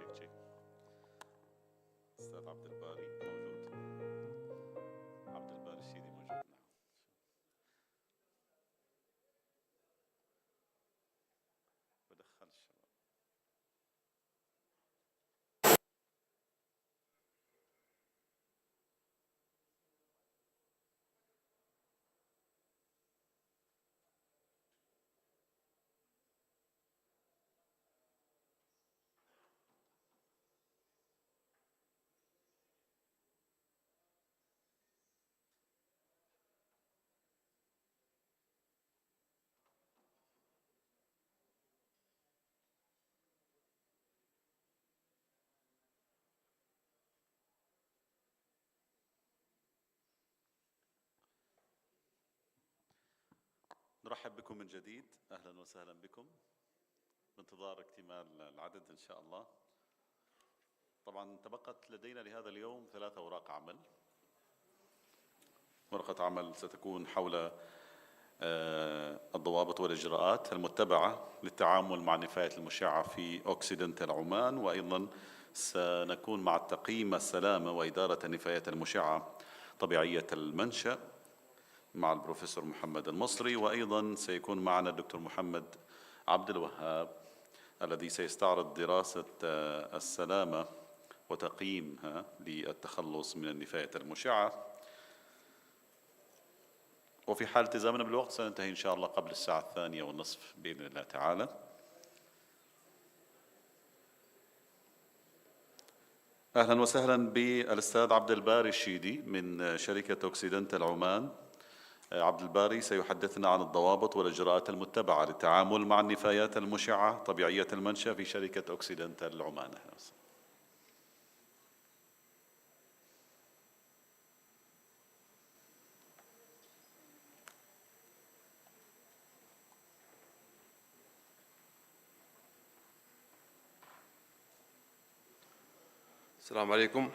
تشيك. أستاذ عبد الباري موجود؟ عبد الباري الشيدي موجود، نعم. بدخل الشباب. نرحب بكم من جديد، أهلا وسهلا بكم، بانتظار اكتمال العدد إن شاء الله. طبعا تبقت لدينا لهذا اليوم 3 أوراق عمل. ورقة عمل ستكون حول الضوابط والإجراءات المتبعة للتعامل مع النفايات المشعة في أوكسيدنتال عمان، وأيضا سنكون مع تقييم السلامة وإدارة النفايات المشعة طبيعية المنشأ مع البروفيسور محمد المصري، وأيضا سيكون معنا الدكتور محمد عبد الوهاب الذي سيستعرض دراسة السلامة وتقييمها للتخلص من النفايات المشعة. وفي حال التزامنا بالوقت سننتهي إن شاء الله قبل الساعة 2:30 بإذن الله تعالى. أهلا وسهلا بالأستاذ عبد الباري الشيدي من شركة أوكسيدنتال عمان. عبد الباري سيحدثنا عن الضوابط والإجراءات المتبعة للتعامل مع النفايات المشعة طبيعية المنشأ في شركة أوكسيدنتال عمان. السلام عليكم،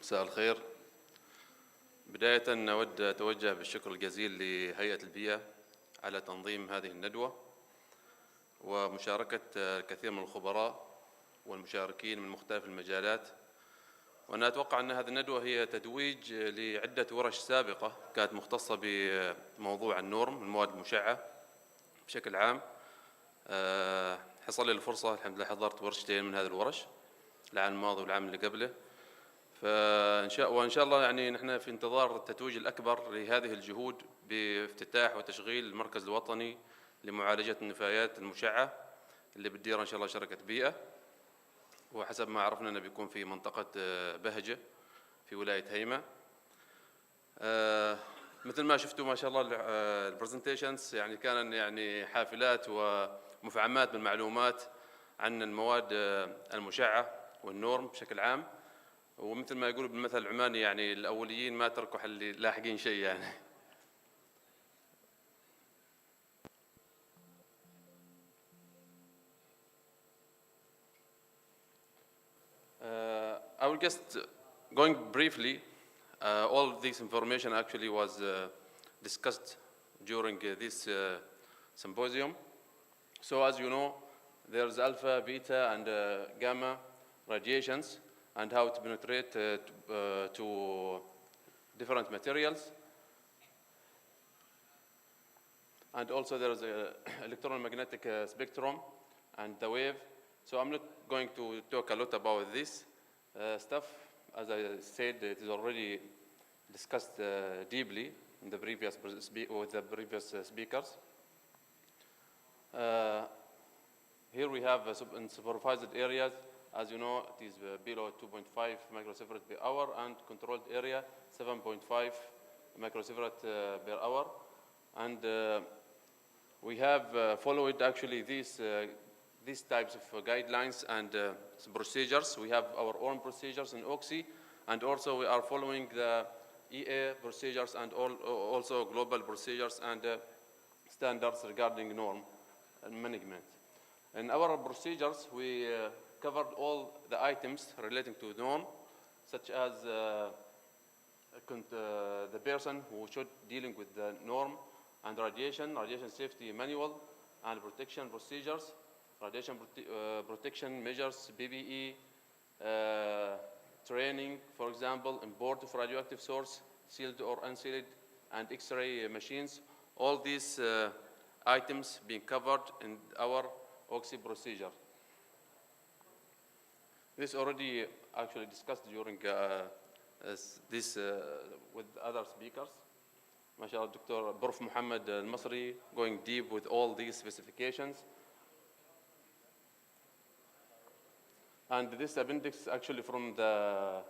مساء الخير. بداية نود أتوجه بالشكر الجزيل لهيئة البيئة على تنظيم هذه الندوة ومشاركة الكثير من الخبراء والمشاركين من مختلف المجالات. وأنا أتوقع أن هذه الندوة هي تتويج لعدة ورش سابقة كانت مختصة بموضوع النورم المواد المشعة بشكل عام. حصل لي الفرصة الحمد لله، حضرت ورشتين من هذه الورش العام الماضي والعام اللي قبله. وإن شاء الله يعني نحن في انتظار التتويج الأكبر لهذه الجهود بافتتاح وتشغيل المركز الوطني لمعالجة النفايات المشعة اللي بتديرها إن شاء الله شركة بيئة، وحسب ما عرفنا أنه بيكون في منطقة بهجة في ولاية هيمة. مثل ما شفتوا ما شاء الله البرزنتيشنز يعني كان يعني حافلات ومفعمات بالمعلومات عن المواد المشعة والنورم بشكل عام. ومثل ما يقولوا بالمثل العماني يعني الأوليين ما تركوا حل لاحقين شيء يعني. I will just going briefly. All of this information actually was discussed during this symposium. So as you know, there's alpha, beta, and gamma radiations, and how to penetrate to different materials. And also there is an electromagnetic spectrum and the wave. So I'm not going to talk a lot about this stuff. As I said, it is already discussed deeply in the previous with the previous speakers. Here we have in supervised areas. As you know, it is below 2.5 microsievert per hour, and controlled area 7.5 microsievert per hour. And we have followed actually these types of guidelines and procedures. We have our own procedures in OXI, and also we are following the EA procedures and also global procedures and standards regarding norm and management. In our procedures, we covered all the items relating to norm, such as the person who should dealing with the norm and radiation safety manual and protection procedures, radiation protection measures, PPE, training, for example, import of radioactive source, sealed or unsealed, and X-ray machines. All these items being covered in our OXI procedure. This already actually discussed during this with other speakers. MashaAllah, Dr. Prof. Muhammad al-Masri going deep with all these specifications. And this appendix actually from the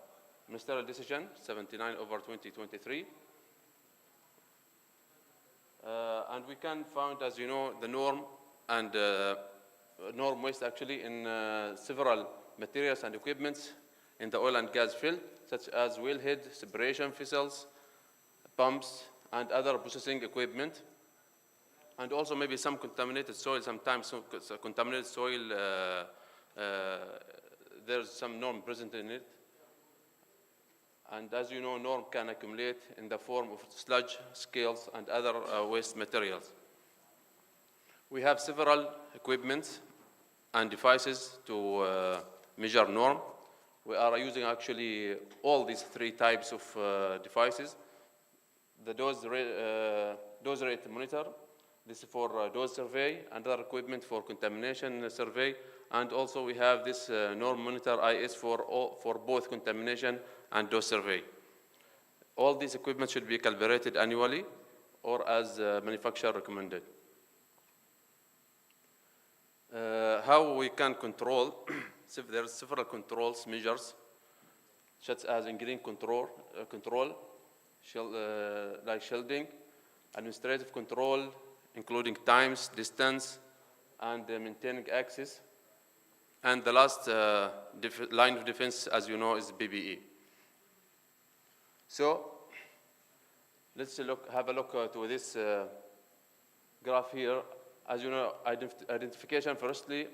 ministerial decision 79/2023. And we can find, as you know, the norm and norm waste actually in several materials and equipments in the oil and gas field, such as wellhead, separation vessels, pumps, and other processing equipment. And also maybe some contaminated soil, sometimes some contaminated soil, there's some norm present in it. And as you know, norm can accumulate in the form of sludge, scales, and other waste materials. We have several equipments and devices to measure norm. We are using actually all these three types of devices. The dose rate monitor, this is for dose survey, and other equipment for contamination survey. And also we have this norm monitor IS for both contamination and dose survey. All these equipment should be calibrated annually or as manufacturer recommended. How we can control, there are several controls measures, such as ingredient control, like shielding, administrative control, including times, distance, and maintaining access. And the last line of defense, as you know, is PPE. So let's have a look to this graph here. As you know, identification firstly,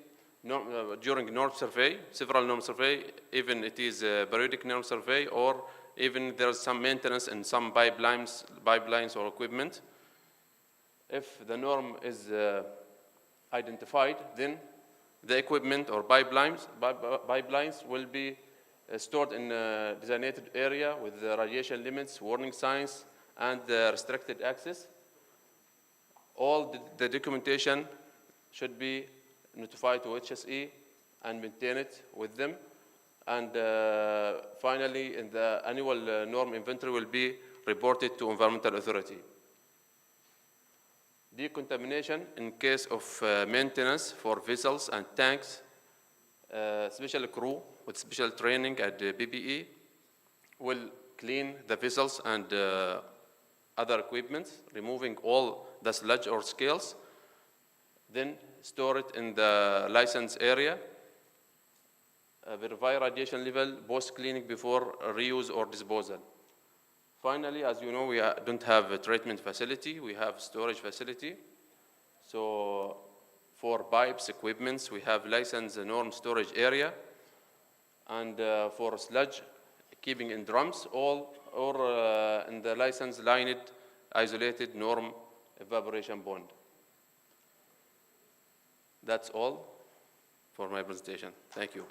during norm survey, several norm survey, even it is a periodic norm survey, or even there's some maintenance in some pipelines or equipment. If the norm is identified, then the equipment or pipelines will be stored in a designated area with the radiation limits, warning signs, and restricted access. All the documentation should be notified to HSE and maintain it with them. And finally, in the annual norm inventory will be reported to environmental authority. Decontamination in case of maintenance for vessels and tanks, special crew with special training at the PPE will clean the vessels and other equipment, removing all the sludge or scales, then store it in the licensed area, verify radiation level, post-cleaning before reuse or disposal. Finally, as you know, we don't have a treatment facility, we have storage facility. So for pipes, equipments, we have licensed norm storage area. And for sludge, keeping in drums, or in the licensed lined, isolated norm evaporation pond. That's all for my presentation. Thank you.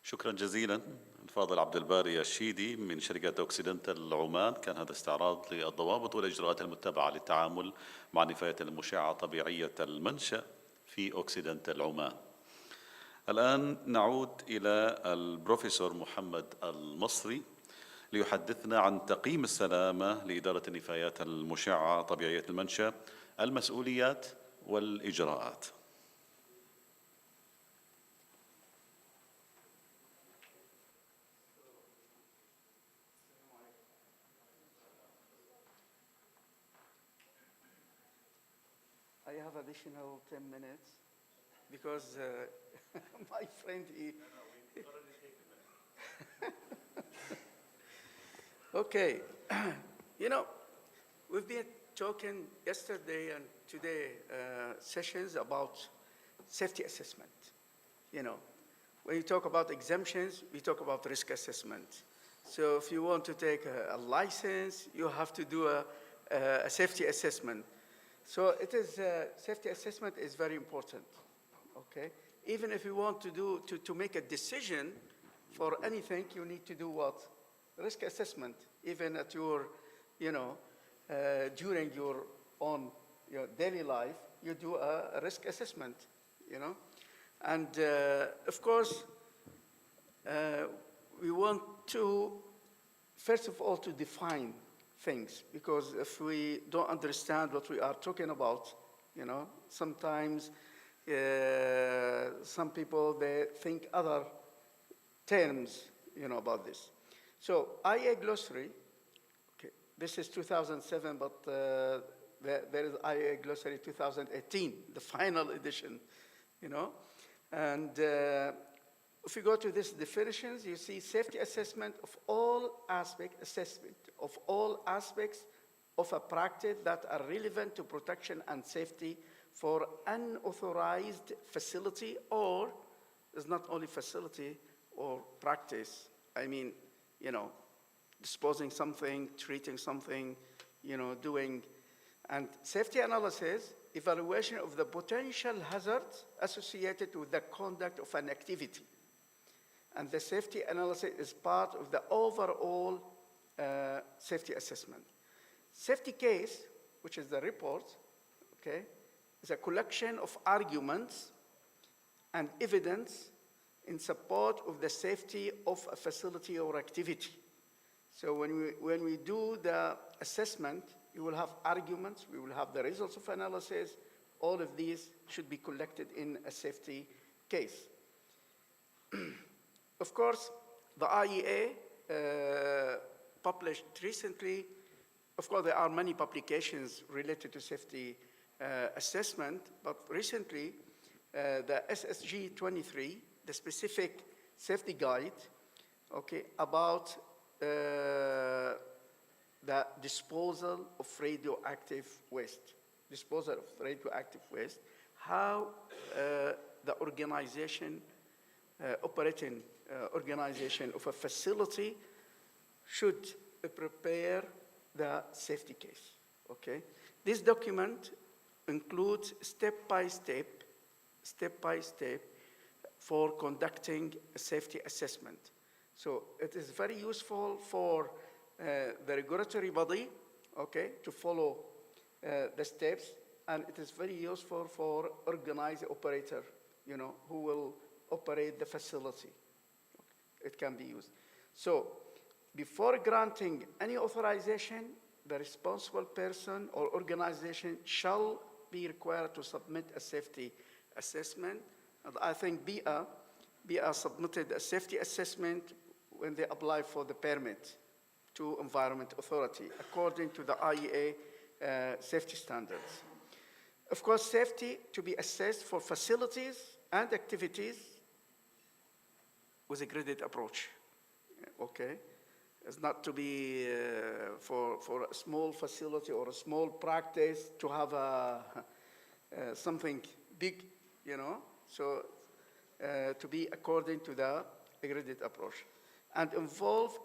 شكرا جزيلا الفاضل عبد الباري الشيدي من شركة أوكسيدنتال عمان. كان هذا استعراض للضوابط والإجراءات المتبعة للتعامل مع النفايات المشعة طبيعية المنشأ في أوكسيدنتال عمان. الآن نعود إلى البروفيسور محمد المصري ليحدثنا عن تقييم السلامة لإدارة النفايات المشعة طبيعية المنشأ، المسؤوليات والإجراءات. I have additional 10 minutes because my friend, Okay, you know, we've been talking yesterday and today sessions about safety assessment. You know, when you talk about exemptions, we talk about risk assessment. So if you want to take a license, you have to do a safety assessment. So it is, safety assessment is very important, okay? Even if you want to make a decision for anything, you need to do what? Risk assessment, even at your, you know, during your own daily life, you do a risk assessment, you know? And of course, we want to, first of all, to define things, because if we don't understand what we are talking about, you know, sometimes some people, they think other terms, you know, about this. So IA glossary, okay, this is 2007, but there is IA glossary 2018, the final edition, you know. And if you go to these definitions, you see safety assessment of all aspects of a practice that are relevant to protection and safety for unauthorized facility, or it's not only facility or practice. I mean, you know, disposing something, treating something, you know, doing. And safety analysis, evaluation of the potential hazards associated with the conduct of an activity. And the safety analysis is part of the overall safety assessment. Safety case, which is the report, okay, is a collection of arguments and evidence in support of the safety of a facility or activity. So when we do the assessment, you will have arguments, we will have the results of analysis. All of these should be collected in a safety case. Of course, the IEA published recently, of course, there are many publications related to safety assessment, but recently, the SSG 23, the specific safety guide, okay, about the disposal of radioactive waste, how the organization, operating organization of a facility should prepare the safety case, okay? This document includes step-by-step for conducting a safety assessment. So it is very useful for the regulatory body, okay, to follow the steps, and it is very useful for organized operator, you know, who will operate the facility. It can be used. So before granting any authorization, the responsible person or organization shall be required to submit a safety assessment. And I think BIA submitted a safety assessment when they applied for the permit to Environment Authority, according to the IEA safety standards. Of course, safety to be assessed for facilities and activities with a graded approach, okay? It's not to be for a small facility or a small practice to have something big, you know? So to be according to the graded approach. And involve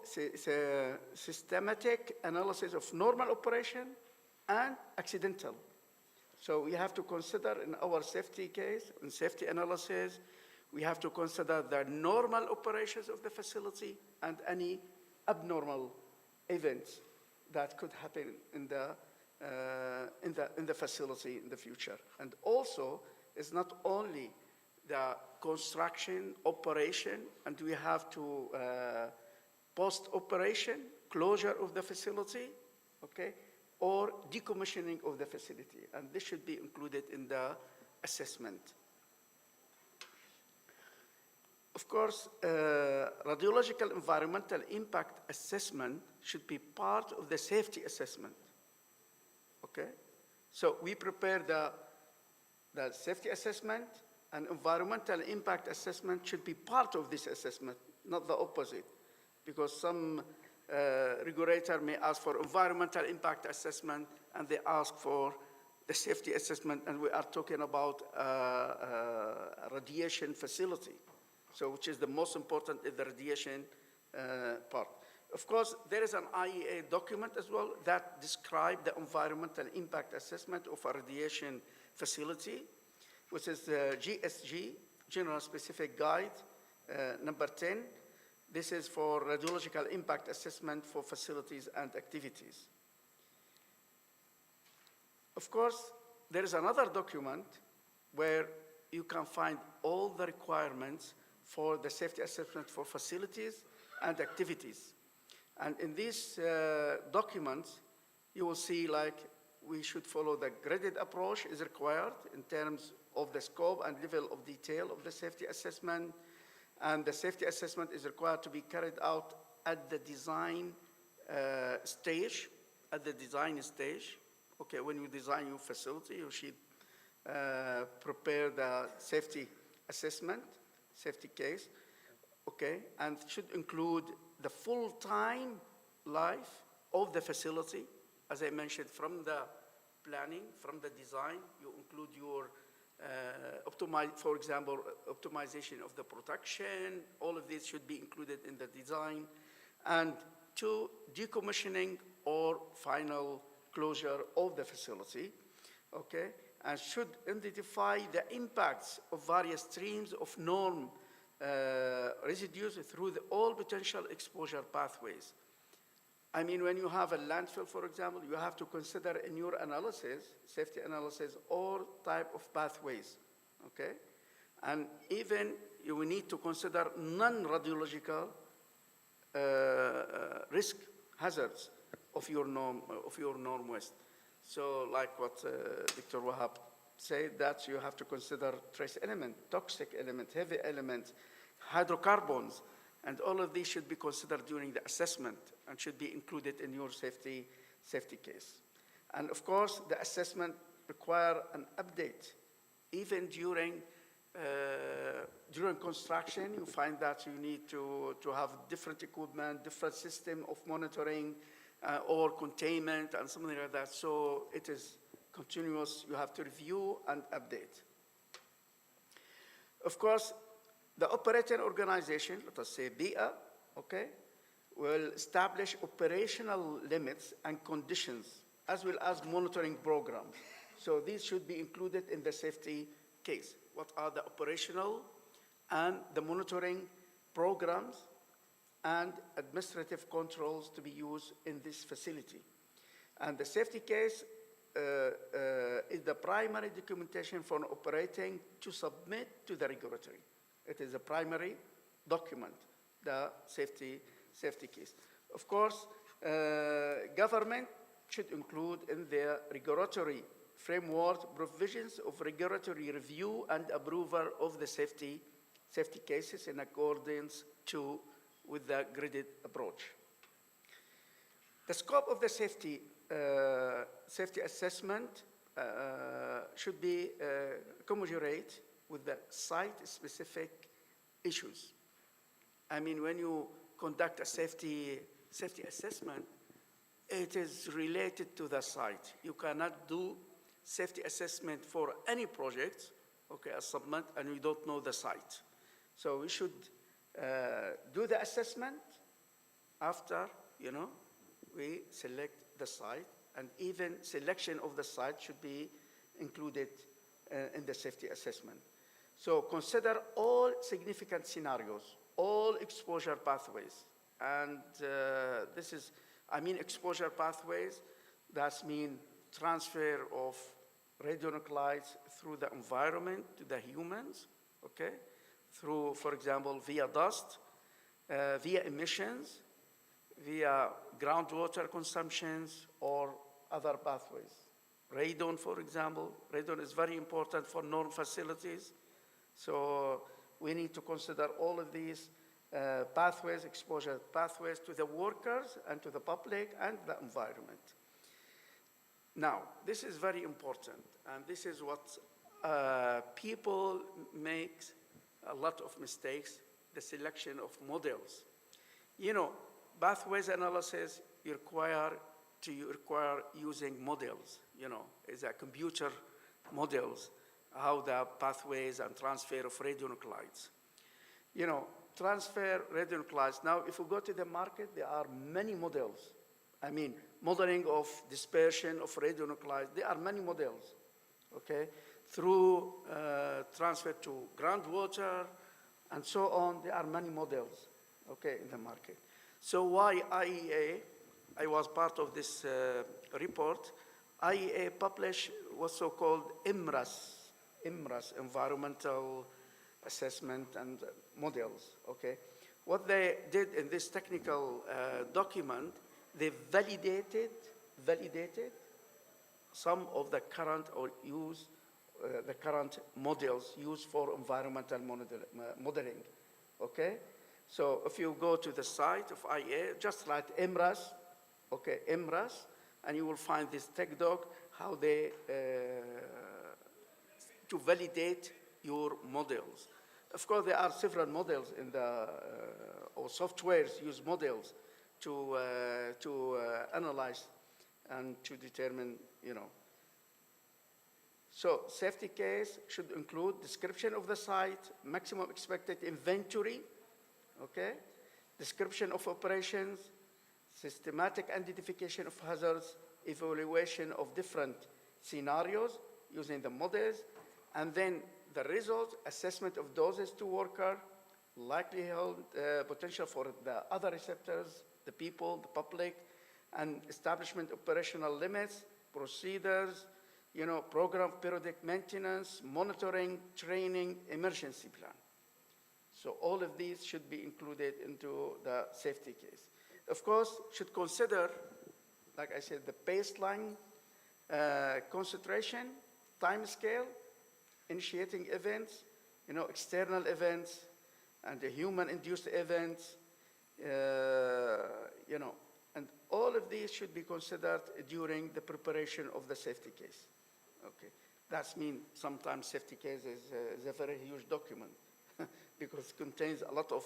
systematic analysis of normal operation and accidental. So we have to consider in our safety case, in safety analysis, we have to consider the normal operations of the facility and any abnormal events that could happen in the facility in the future. And also, it's not only the construction, operation, and we have to post-operation, closure of the facility, okay, or decommissioning of the facility. And this should be included in the assessment. Of course, radiological environmental impact assessment should be part of the safety assessment, okay? So we prepare the safety assessment, and environmental impact assessment should be part of this assessment, not the opposite, because some regulator may ask for environmental impact assessment and they ask for the safety assessment, and we are talking about a radiation facility, so which is the most important in the radiation part. Of course, there is an IEA document as well that describes the environmental impact assessment of a radiation facility, which is the GSG, General Specific Guide, number 10. This is for radiological impact assessment for facilities and activities. Of course, there is another document where you can find all the requirements for the safety assessment for facilities and activities. And in these documents, you will see like we should follow the graded approach is required in terms of the scope and level of detail of the safety assessment. And the safety assessment is required to be carried out at the design stage, Okay, when you design your facility, you should prepare the safety assessment, safety case, okay, and should include the full-time life of the facility. As I mentioned, from the planning, from the design, you include your for example, optimization of the production. All of this should be included in the design. And 2, decommissioning or final closure of the facility, okay, and should identify the impacts of various streams of norm residues through all potential exposure pathways. I mean, when you have a landfill, for example, you have to consider in your analysis, safety analysis, all type of pathways, okay? And even you will need to consider non-radiological risk hazards of your norm waste. So like what Dr. Wahab said, that you have to consider trace element, toxic element, heavy element, hydrocarbons, and all of these should be considered during the assessment and should be included in your safety case. And of course, the assessment require an update. Even during construction, you find that you need to have different equipment, different system of monitoring or containment and something like that. So it is continuous. You have to review and update. Of course, the operating organization, let us say BIA, okay, will establish operational limits and conditions as well as monitoring programs. So these should be included in the safety case. What are the operational and the monitoring programs and administrative controls to be used in this facility? And the safety case is the primary documentation for operating to submit to the regulatory. It is a primary document, the safety case. Of course, government should include in their regulatory framework provisions of regulatory review and approval of the safety cases in accordance with the graded approach. The scope of the safety assessment should be commensurate with the site-specific issues. I mean, when you conduct a safety assessment, it is related to the site. You cannot do safety assessment for any project, okay, a submit, and we don't know the site. So we should do the assessment after, we select the site, and even selection of the site should be included in the safety assessment. So consider all significant scenarios, all exposure pathways. And this is, exposure pathways, that mean transfer of radionuclides through the environment to the humans, okay? Through, for example, via dust, via emissions, via groundwater consumptions, or other pathways. Radon, for example. Radon is very important for norm facilities. So we need to consider all of these pathways, exposure pathways to the workers and to the public and the environment. Now, this is very important, and this is what people make a lot of mistakes, the selection of models. Pathways analysis require to require using models, is a computer models, how the pathways and transfer of radionuclides. Transfer radionuclides. Now, if we go to the market, there are many models. I mean, modeling of dispersion of radionuclides, there are many models, okay? Through transfer to groundwater and so on, there are many models, okay, in the market. So why IEA? I was part of this report. IEA published what's so-called IMRAS, Environmental Assessment and Models, okay? What they did in this technical document, they validated some of the current the current models used for environmental modeling, okay? So if you go to the site of IEA, just write IMRAS, okay, IMRAS, and you will find this tech doc, how they, to validate your models. Of course, there are several models in the, or softwares use models to analyze and to determine, So safety case should include description of the site, maximum expected inventory, okay? Description of operations, systematic identification of hazards, evaluation of different scenarios using the models, and then the results, assessment of doses to worker, likelihood, potential for the other receptors, the people, the public, and establishment operational limits, procedures, program periodic maintenance, monitoring, training, emergency plan. So all of these should be included into the safety case. Of course, should consider, like I said, the baseline concentration, time scale, initiating events, external events, and the human-induced events, and all of these should be considered during the preparation of the safety case. Okay, that means sometimes safety case is a very huge document because it contains a lot of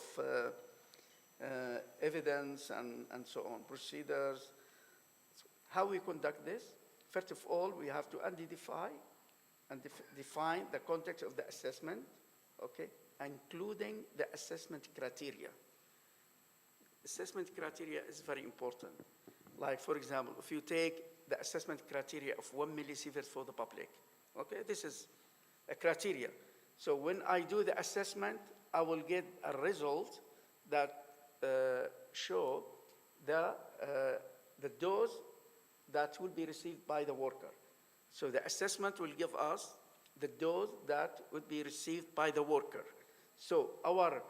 evidence and so on, procedures. How we conduct this? First of all, we have to identify and define the context of the assessment, okay, including the assessment criteria. Assessment criteria is very important. Like, for example, if you take the assessment criteria of 1 millisievert for the public, okay, this is a criteria. So when I do the assessment, I will get a result that show the dose that will be received by the worker. So the assessment will give us the dose that would be received by the worker. So our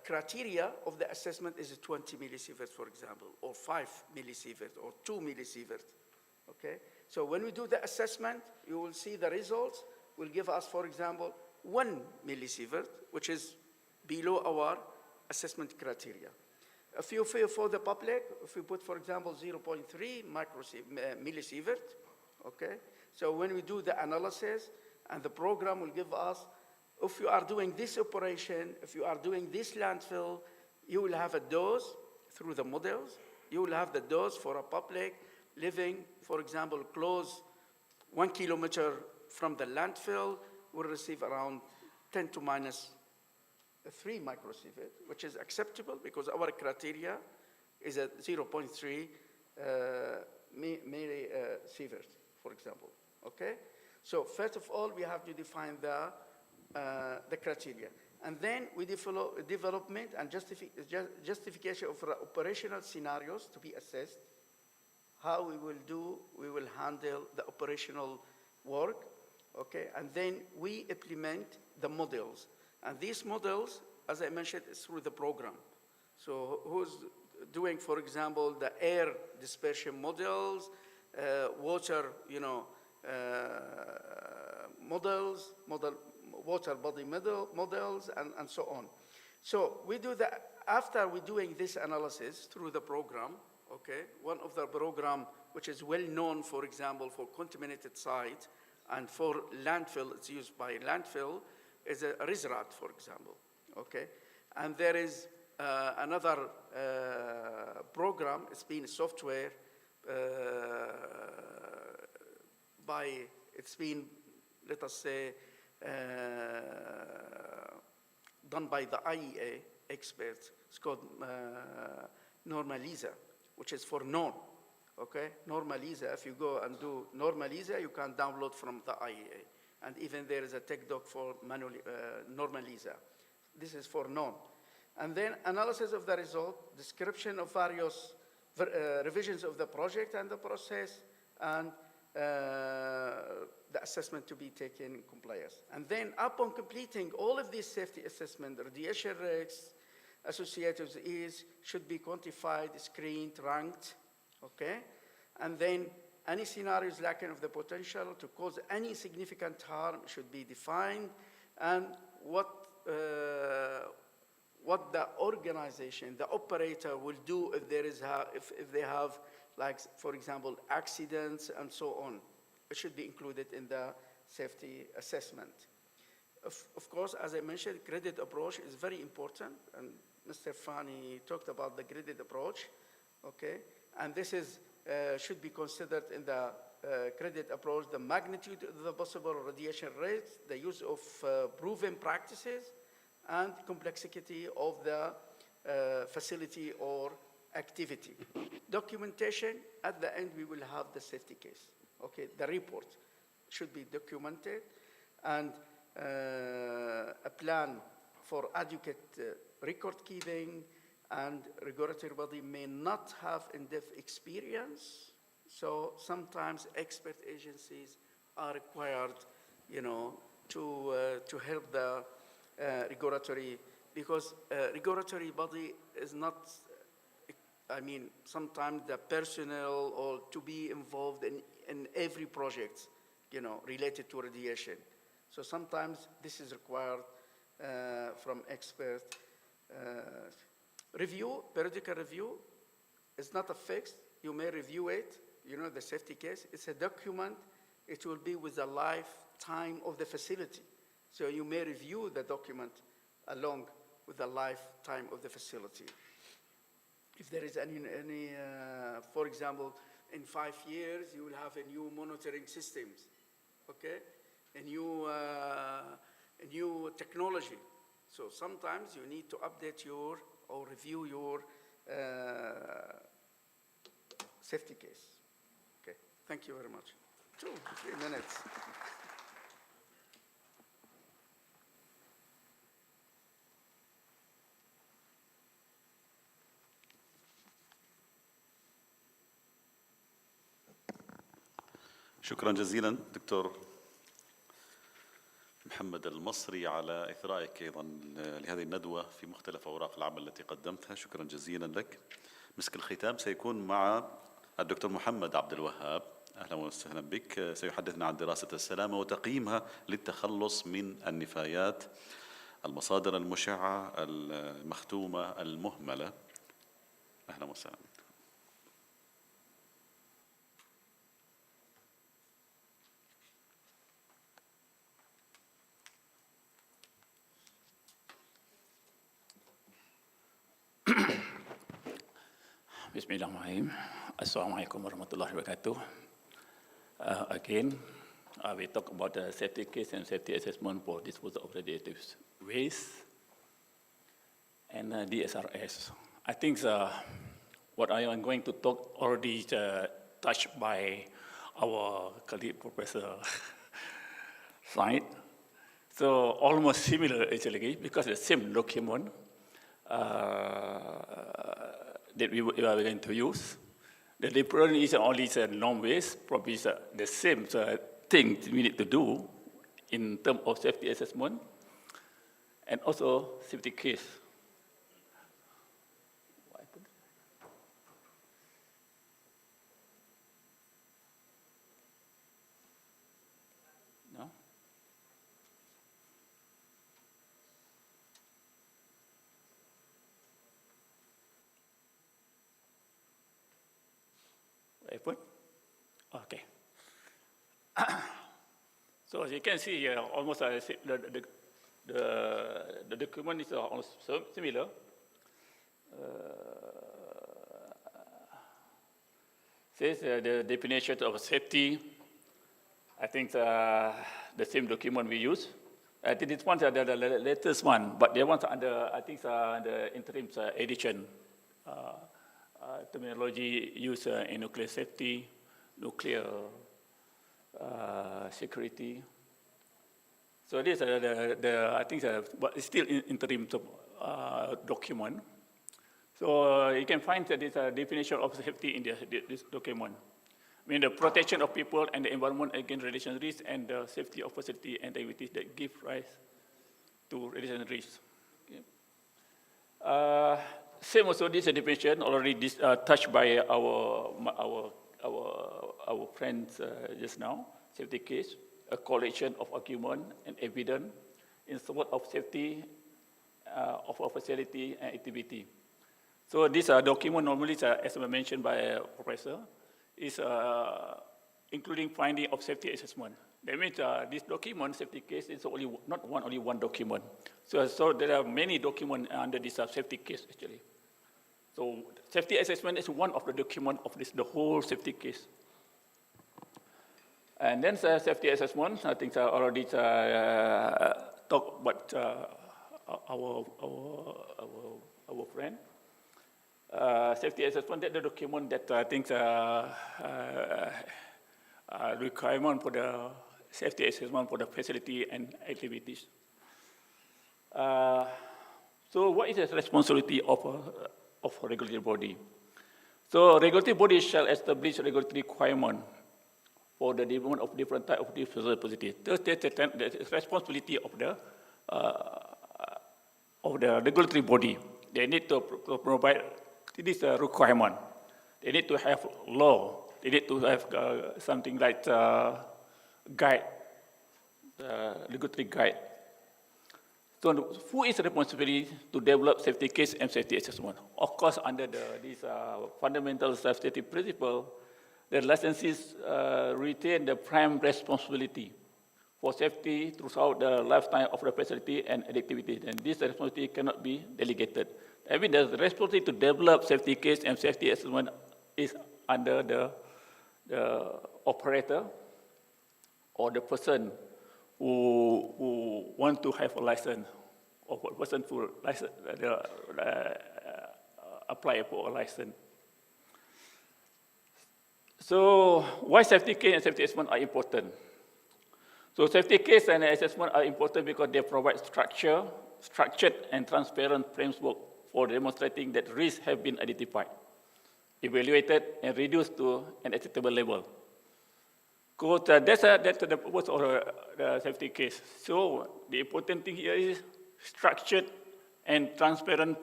criteria of the assessment is 20 millisievert, for example, or 5 millisievert, or 2 millisievert, okay? So when we do the assessment, you will see the results will give us, for example, 1 millisievert, which is below our assessment criteria. If you feel for the public, if we put, for example, 0.3 millisievert, okay? So when we do the analysis, and the program will give us, if you are doing this operation, if you are doing this landfill, you will have a dose through the models. You will have the dose for a public living, for example, close 1 kilometer from the landfill, will receive around 10 to minus 3 microsievert, which is acceptable because our criteria is at 0.3 millisievert, for example, okay? So first of all, we have to define the criteria. And then we develop development and justification of operational scenarios to be assessed, how we will handle the operational work, okay? And then we implement the models. And these models, as I mentioned, is through the program. So who's doing, for example, the air dispersion models, water, models, water body models, and so on. So we do that after we're doing this analysis through the program, okay? One of the program which is well known, for example, for contaminated site and for landfill, it's used by landfill, is a RISRAT, for example, okay? And there is another program, it's been software it's been, let us say, done by the IEA experts. It's called Normaliza, which is for known, okay? Normaliza, if you go and do Normaliza, you can download from the IEA. And even there is a tech doc for Normaliza. This is for known. And then analysis of the result, description of various revisions of the project and the process, and the assessment to be taken in compliance. And then upon completing all of these safety assessment, radiation risks associated with these should be quantified, screened, ranked, okay? And then any scenarios lacking of the potential to cause any significant harm should be defined, and what the organization, the operator will do if there is if they have, like, for example, accidents and so on. It should be included in the safety assessment. Of course, as I mentioned, graded approach is very important, and Mr. Fani talked about the graded approach, okay? And this is should be considered in the graded approach, the magnitude of the possible radiation rates, the use of proven practices, and complexity of the facility or activity. Documentation, at the end we will have the safety case. Okay, the report should be documented, and a plan for adequate record keeping, and regulatory body may not have in-depth experience, so sometimes expert agencies are required, you know, to help the regulatory, because regulatory body is not, I mean, sometimes the personnel or to be involved in every project, you know, related to radiation. So sometimes this is required from expert. Review, periodical review, is not a fixed. You may review it, you know, the safety case. It's a document. It will be with the lifetime of the facility. So you may review the document along with the lifetime of the facility. If there is any for example, in 5 years, you will have a new monitoring systems, okay? A new technology. So sometimes you need to update your or review your safety case. Okay, thank you very much. 2 to 3 minutes. شكرا جزيلا دكتور محمد المصري على إثرائك أيضا لهذه الندوة في مختلف أوراق العمل التي قدمتها. شكرا جزيلا لك. مسك الختام سيكون مع الدكتور محمد عبد الوهاب. أهلا وسهلا بك. سيحدثنا عن دراسة السلامة وتقييمها للتخلص من النفايات، المصادر المشعة، المختومة، المهملة. أهلا وسهلا. Bismillahirrahmanirrahim. Assalamualaikum warahmatullahi wabarakatuh. Again, we talk about the safety case and safety assessment for disposal of radioactive waste and DSRS. I think what I am going to talk already touched by our colleague Professor Said. So almost similar actually, because the same document that we are going to use. The difference is only the non-waste, probably the same thing we need to do in terms of safety assessment and also safety case. No? Okay. So as you can see here, almost the document is almost similar. Says the definition of safety. I think the same document we use. I think this one the latest one, but they want under, I think the interim edition terminology used in nuclear safety, nuclear security. So this I think but it's still interim document. So you can find that this definition of safety in this document. I mean the protection of people and the environment against radiation risk and the safety of facility and activities that give rise to radiation risk. Okay. Same also this definition already touched by our friends just now. Safety case, a collection of argument and evidence in support of safety of a facility and activity. So this document normally, as mentioned by a professor, is including finding of safety assessment. That means this document, safety case, is not only one document. So there are many documents under this safety case actually. So safety assessment is one of the documents of the whole safety case. And then safety assessment, I think I already talked about our friend. Safety assessment, that's the document that I think requirement for the safety assessment for the facility and activities. So what is the responsibility of a regulatory body? So regulatory body shall establish regulatory requirement for the development of different types of disposable. That's the responsibility of the regulatory body. They need to provide this requirement. They need to have law. They need to have something like guide, regulatory guide. So who is responsible to develop safety case and safety assessment? Of course, under this fundamental safety principle, the licensees retain the prime responsibility for safety throughout the lifetime of the facility and activity, and this responsibility cannot be delegated. I mean, the responsibility to develop safety case and safety assessment is under the operator or the person who want to have a license, or the person who apply for a license. So why safety case and safety assessment are important? So safety case and assessment are important because they provide structured and transparent framework for demonstrating that risks have been identified, evaluated, and reduced to an acceptable level. Because that's the purpose of the safety case. So the important thing here is structured and transparent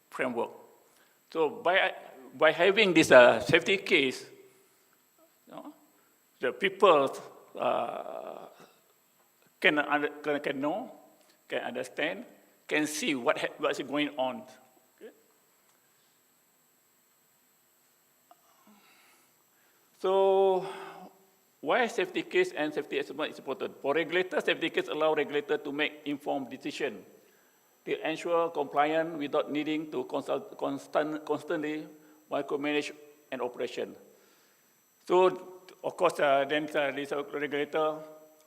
framework. So by having this safety case, the people can know, can understand, can see what's going on. Okay? So why safety case and safety assessment is important? For regulators, safety case allow regulators to make informed decisions to ensure compliance without needing to constantly micromanage an operation. So, of course, then this regulator,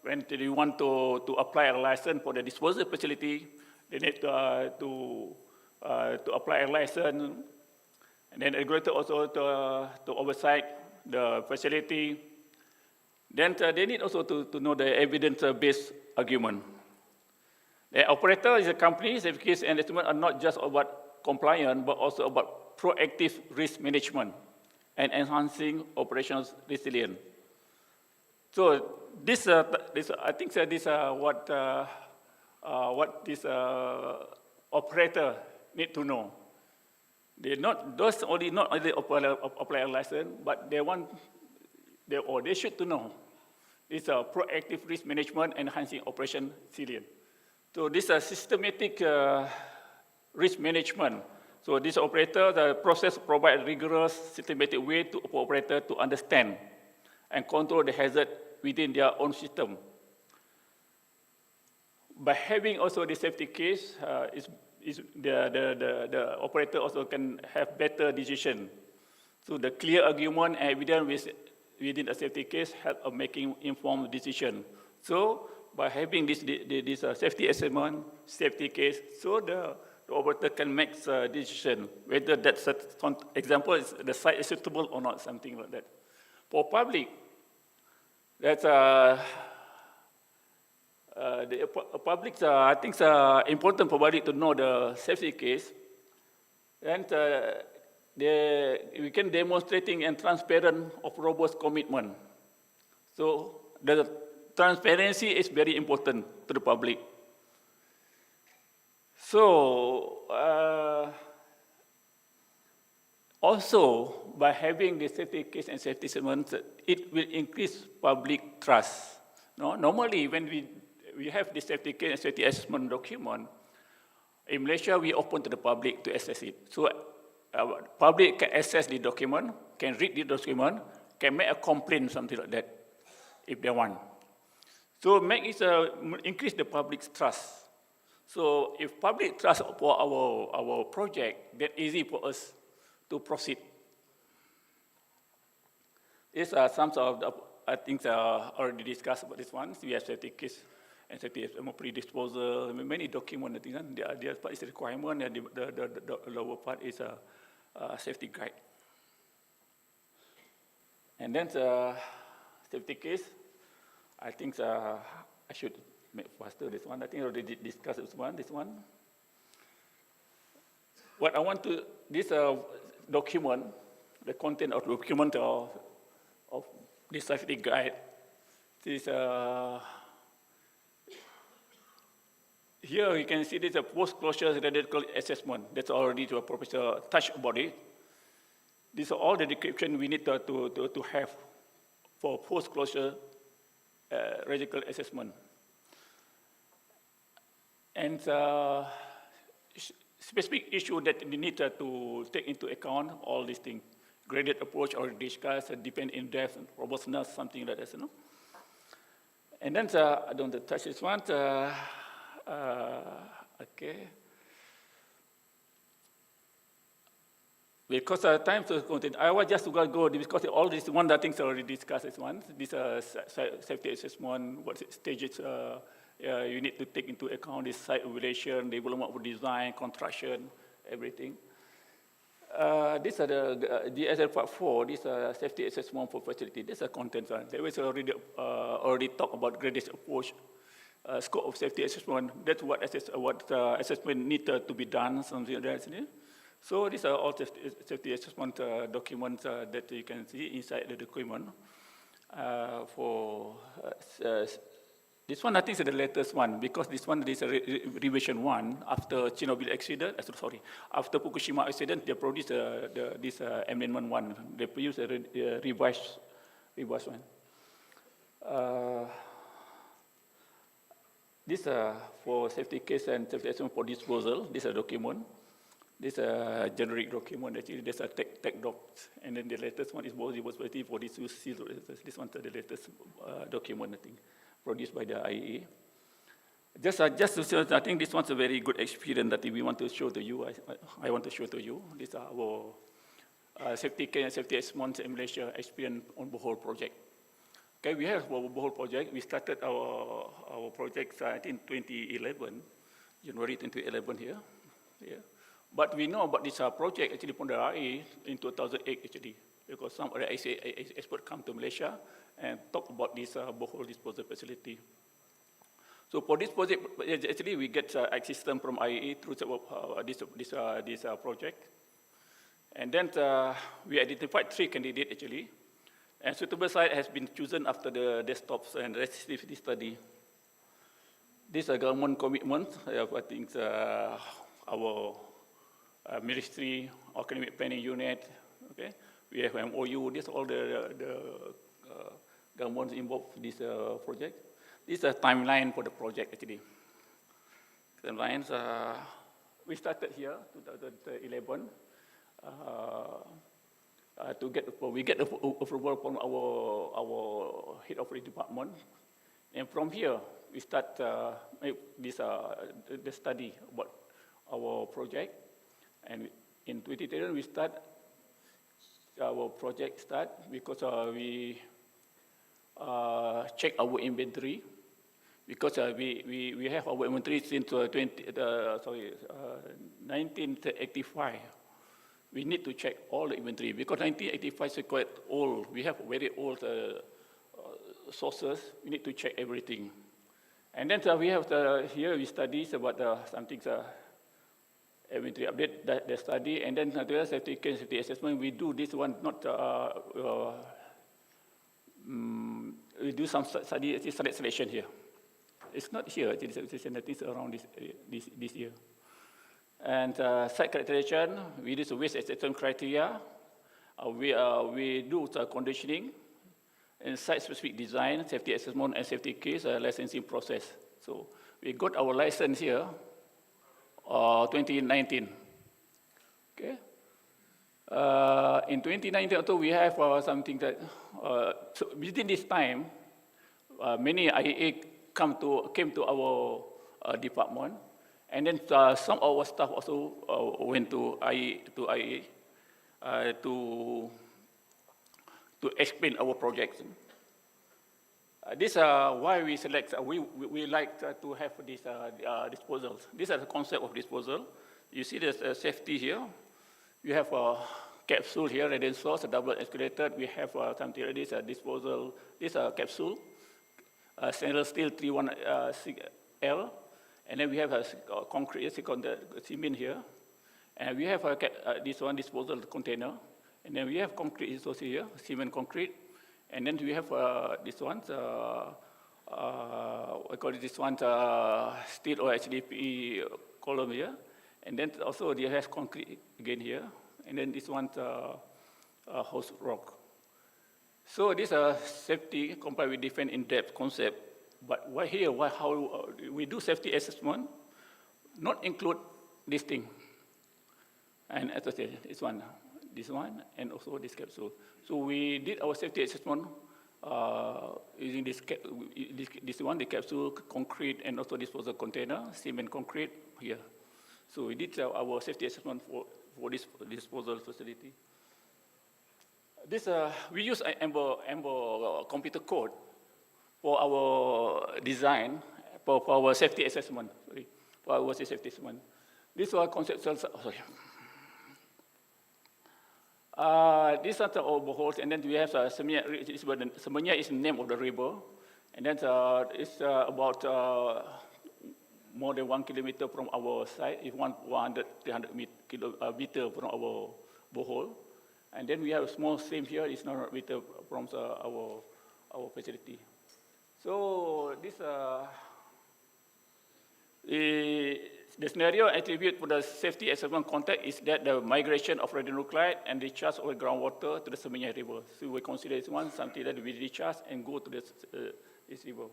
when they want to apply a license for the disposal facility, they need to apply a license, and then the regulator also to oversight the facility. Then they need also to know the evidence-based argument. The operator is a company, safety case and assessment are not just about compliance, but also about proactive risk management and enhancing operational resilience. So this I think this what this operator need to know. They not only apply a license, but they should to know. It's a proactive risk management enhancing operation resilience. So this is systematic risk management. So this operator, the process provides rigorous systematic way to operator to understand and control the hazard within their own system. By having also the safety case, the operator also can have better decision. So the clear argument and evidence within a safety case help of making informed decision. So by having this safety assessment, safety case, so the operator can make a decision whether that example is the site is suitable or not, something like that. For public, that's the public, I think it's important for public to know the safety case, and we can demonstrating and transparent of robust commitment. So the transparency is very important to the public. So also by having the safety case and safety assessment, it will increase public trust. No? Normally, when we have the safety case and safety assessment document, in Malaysia, we open to the public to access it. So public can access the document, can read the document, can make a complaint, something like that, if they want. So make it increase the public's trust. So if public trust for our project, then easy for us to proceed. These are some of the, I think, already discussed about this one. We have safety case and safety pre-disposal, many documents. The other part is a requirement, and the lower part is a safety guide. And then the safety case, I think I should make faster this one. I think I already discussed this one. What I want to, this document, the content of the document of this safety guide, this, here you can see this a post-closure radical assessment. That's already to a professor touched about it. These are all the description we need to have for post-closure radical assessment. And specific issue that we need to take into account all these things. Graded approach already discussed, depend in depth, robustness, something like that, you know. And then I don't touch this one. Okay. Because time to content, I was just going to go because all these one that things already discussed. This one, this safety assessment, what stages you need to take into account, this site evaluation, development of design, construction, everything. These are the DSL Part 4. These are safety assessment for facility. These are contents. They was already talked about graded approach, scope of safety assessment. That's what assessment need to be done. Something like that. So these are all safety assessment documents that you can see inside the document. For this one, I think is the latest one because this one is a revision one after Chernobyl accident. After Fukushima accident, they produced this amendment one. They produced a revised one. This for safety case and safety assessment for disposal. This is a document. This is a generic document. Actually, there's a tech docs, and then the latest one is for this. This one is the latest document, I think, produced by the IAEA. Just to show, I think this one's a very good experience that we want to show to you. I want to show to you. This is our safety care and safety assessment in Malaysia experience on the whole project. Okay, we have the whole project. We started our project I think 2011, January 2011 here. Yeah. But we know about this project actually from the IAEA in 2008 actually, because some other experts come to Malaysia and talk about this borehole disposal facility. So for this project, actually we get assistance from IAEA through this project. And then we identified 3 candidates actually. And suitable site has been chosen after the desktops and resistivity study. This is a government commitment. I think our ministry, academic planning unit, okay? We have MOU, this all the governments involved in this project. This is a timeline for the project actually. Timelines, we started here, 2011. We get approval from our head of the department. And from here, we start the study about our project. And in 2010, we start our project start because we check our inventory because we have our inventory since 1985. We need to check all the inventory because 1985 is quite old. We have very old sources. We need to check everything. And then we have here we study about something inventory update the study, and then the safety assessment. We do this one not we do some study selection here. It's not here. It's around this year. And site characterization, we do the waste assessment criteria. We do the conditioning and site-specific design, safety assessment, and safety case licensing process. So we got our license here, 2019. Okay. In 2019, also we have something that so within this time, many IAA came to our department. And then some of our staff also went to IAA to explain our projects. This is why we select. We like to have these disposals. These are the concept of disposal. You see the safety here. You have a capsule here, radiant source, a double escalator. We have something like this, a disposal. This is a capsule, stainless steel 316L. And then we have a concrete, cement here. And we have this one disposal container. And then we have concrete resource here, cement concrete. And then we have this one, I call it this one, steel or HDPE column here. And then also they have concrete again here. And then this one, house rock. So this safety compared with different in-depth concept. But how we do safety assessment, not include this thing. And as I said, this one, and also this capsule. So we did our safety assessment using this one, the capsule, concrete, and also disposal container, cement concrete here. So we did our safety assessment for this disposal facility. This we use Amber computer code for our design, for our safety assessment, for our safety assessment. These are conceptual, these are our boreholes, and then we have Semenya is the name of the river, and then it's about more than 1 kilometer from our site, it's 300 meter from our borehole. And then we have a small stream here, it's 900 meter from our facility. So this the scenario attribute for the safety assessment context is that the migration of radionuclide and discharge of groundwater to the Semenya River. So we consider this one something that we discharge and go to this river.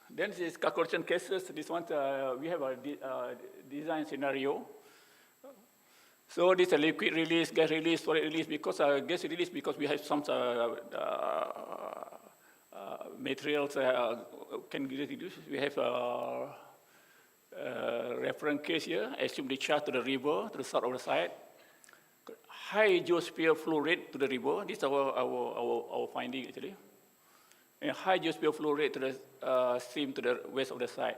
Then this calculation cases. This one we have a design scenario. So this is a liquid release, gas release, solid release. Because gas release, because we have some materials can be reduced. We have a reference case here. Assume discharge to the river, to the south of the site. High geosphere flow rate to the river. This is our finding actually. And high geosphere flow rate to the stream to the west of the site.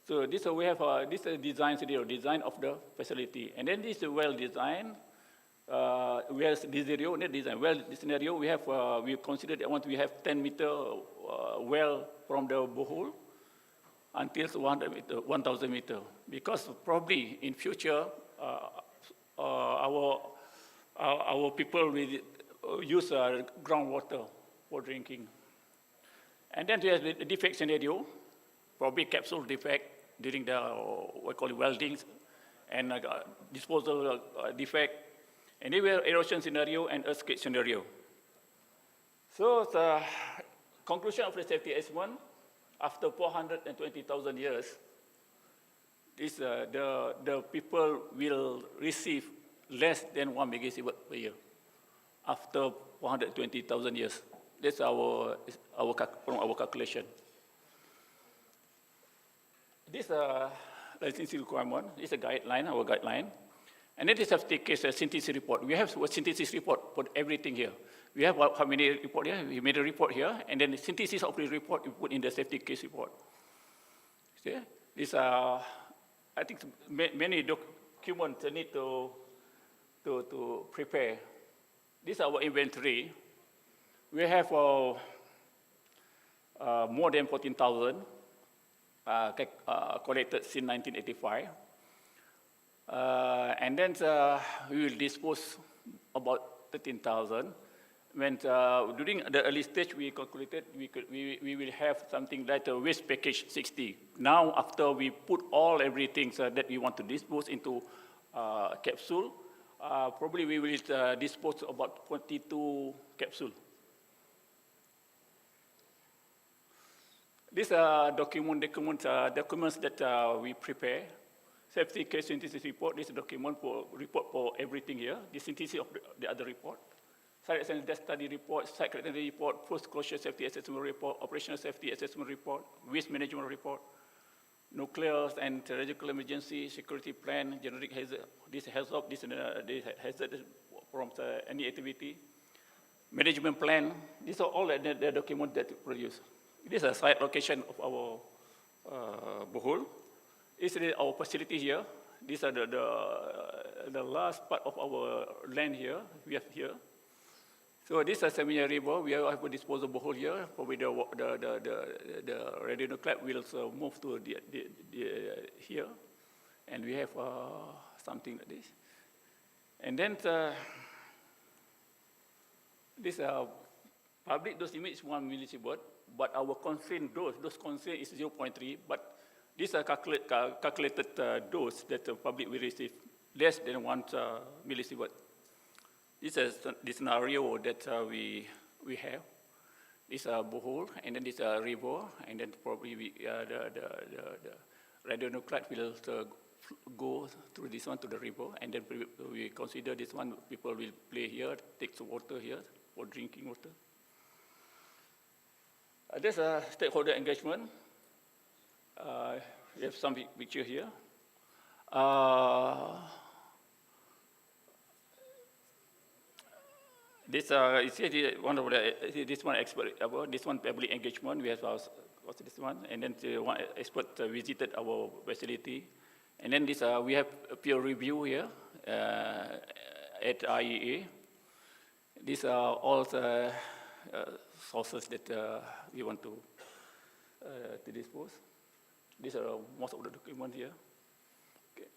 So this we have this is design scenario, design of the facility, and then this is well designed. Well scenario, not design. Well scenario, we have we consider that we have 10 meter well from the borehole until 100 meter, 1,000 meter, because probably in future our people will use groundwater for drinking. And then we have the defect scenario, probably capsule defect during the what we call it weldings and disposal defect. And then we have erosion scenario and earthquake scenario. So the conclusion of the safety assessment, after 420,000 years, is the people will receive less than 1 megasievert per year after 420,000 years. That's from our calculation. This licensing requirement is a guideline, our guideline. And then the safety case synthesis report. We have a synthesis report for everything here. We have how many report here? We made a report here, and then the synthesis of the report we put in the safety case report. See? These are, I think, many documents need to prepare. This is our inventory. We have more than 14,000 collected since 1985. And then we will dispose about 13,000. When during the early stage, we calculated we will have something like a waste package 60. Now, after we put everything that we want to dispose into capsule, probably we will dispose about 22 capsules. These are documents that we prepare. Safety case synthesis report, this document report for everything here. The synthesis of the other report. Site accident study report, site accident report, post-closure safety assessment report, operational safety assessment report, waste management report, nuclear and radiological emergency, security plan, generic hazard, this hazard, this hazard from any activity, management plan. These are all the documents that we produce. This is a site location of our Bohol. This is our facility here. These are the last part of our land here. We have here. So this is a seminar river. We have a disposable hole here. Probably the radionuclide will move to here, and we have something like this. And then this public dose limit is 1 millisievert, but our constraint dose constraint is 0.3. But these are calculated dose that the public will receive less than 1 millisievert. This is the scenario that we have. This is a borehole, and then this is a river, and then probably the radionuclide will go through this one to the river, and then we consider this one, people will play here, take some water here for drinking water. There's a stakeholder engagement. We have some picture here. This one expert, this one public engagement. We have what's this one, and then one expert visited our facility, and then this we have a peer review here at IEA. These are all the sources that we want to dispose. These are most of the documents here. Okay.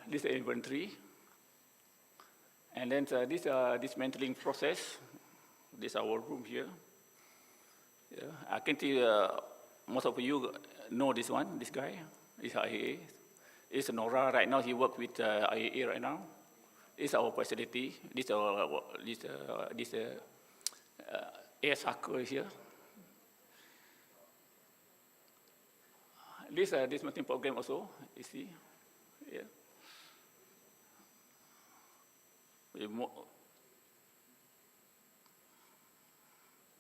This is inventory. And then this dismantling process. This is our room here. Yeah. I can see most of you know this one, this guy. This is IAA. It's Nora. Right now he works with IAA right now. This is our facility. This air sucker here. This dismantling program also, you see. Yeah.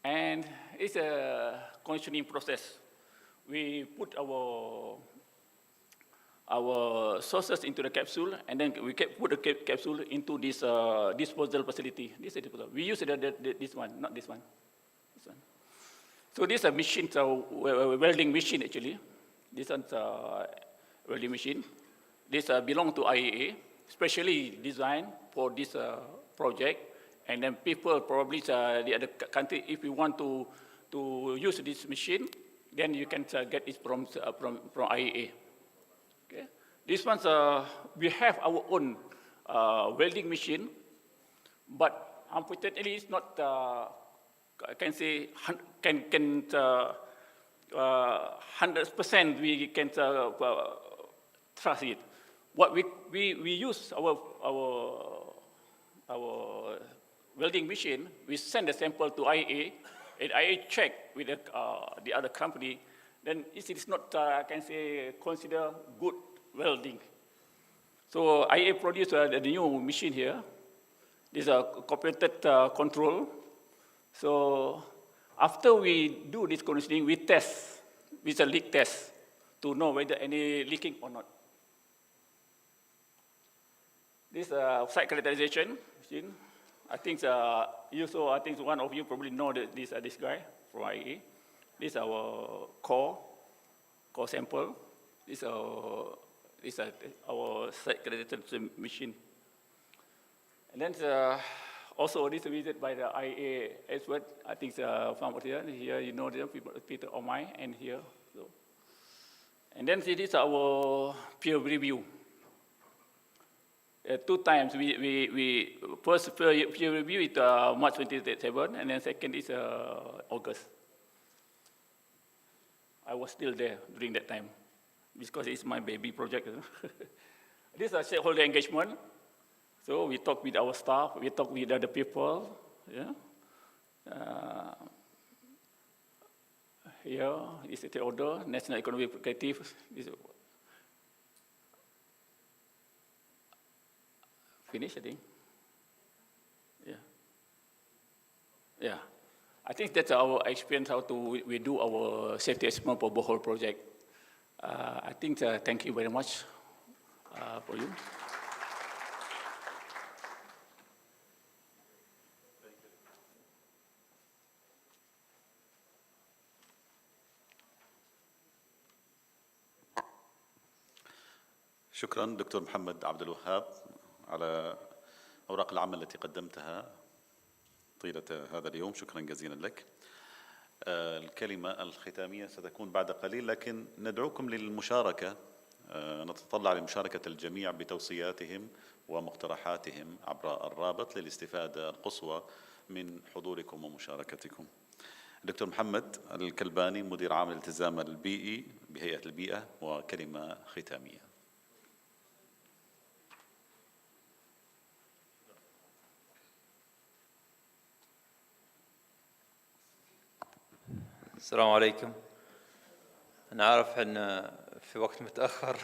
And it's a conditioning process. We put our sources into the capsule, and then we put the capsule into this disposal facility. This is disposal. We use this one, not this one. This one. So this is a machine, a welding machine actually. This one's a welding machine. This belongs to IAA, specially designed for this project. And then people probably the other country, if you want to use this machine, then you can get it from IAA. Okay. This one's we have our own welding machine, but unfortunately it's not. I can say 100% we can trust it. What we use our welding machine, we send the sample to IAA, and IAA check with the other company, then it is not, I can say, consider good welding. So IAA produced the new machine here. This is a computed control. So after we do this conditioning, we test with a leak test to know whether any leaking or not. This site characterization machine. I think you saw. I think one of you probably know that this guy from IAEA. This is our core sample. This is our site characterization machine. And then also distributed by the IAEA expert. I think from here you know them, Peter Omai, and here. So. And then this is our peer review. 2 times we first peer review is March 27, and then second is August. I was still there during that time because it's my baby project. This is a stakeholder engagement. So we talk with our staff, we talk with other people. Yeah. Here is the order, National Economic Objective. Finish, I think. Yeah. I think that's our experience how we do our safety assessment for the whole project. I think thank you very much for you. شكرا دكتور محمد عبد الوهاب على أوراق العمل التي قدمتها طيلة هذا اليوم. شكرا جزيلا لك. الكلمة الختامية ستكون بعد قليل، لكن ندعوكم للمشاركة. نتطلع لمشاركة الجميع بتوصياتهم ومقترحاتهم عبر الرابط للاستفادة القصوى من حضوركم ومشاركتكم. دكتور محمد الكلباني مدير عام الالتزام البيئي بهيئة البيئة، وكلمة ختامية. السلام عليكم. أنا عارف أن في وقت متأخر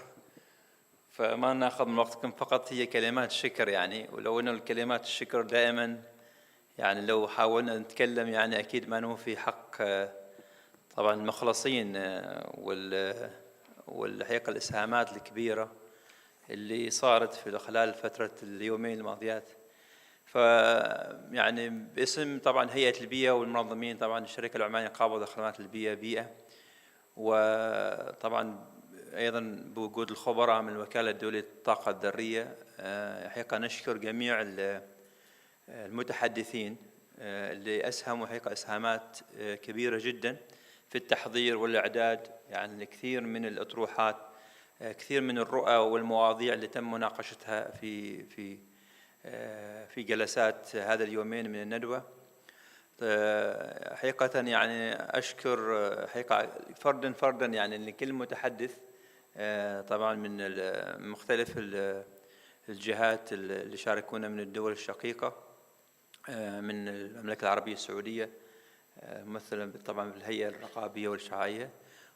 فما ناخذ من وقتكم، فقط هي كلمات شكر يعني، ولو أنه الكلمات الشكر دائما يعني لو حاولنا نتكلم يعني أكيد ما نوفي حق طبعا المخلصين والحقيقة الإسهامات الكبيرة اللي صارت في خلال فترة اليومين الماضيات. يعني باسم طبعا هيئة البيئة والمنظمين طبعا الشركة العمانية للقابة خدمات البيئة بيئة، وطبعا أيضا بوجود الخبراء من الوكالة الدولية للطاقة الذرية، حقيقة نشكر جميع المتحدثين اللي أسهموا حقيقة إسهامات كبيرة جدا في التحضير والإعداد يعني لكثير من الأطروحات، كثير من الرؤى والمواضيع اللي تم مناقشتها في جلسات هذا اليومين من الندوة. حقيقة يعني أشكر حقيقة فردا يعني لكل متحدث طبعا من مختلف الجهات اللي شاركونا من الدول الشقيقة، من المملكة العربية السعودية ممثلا طبعا بالهيئة الرقابية والشعائية،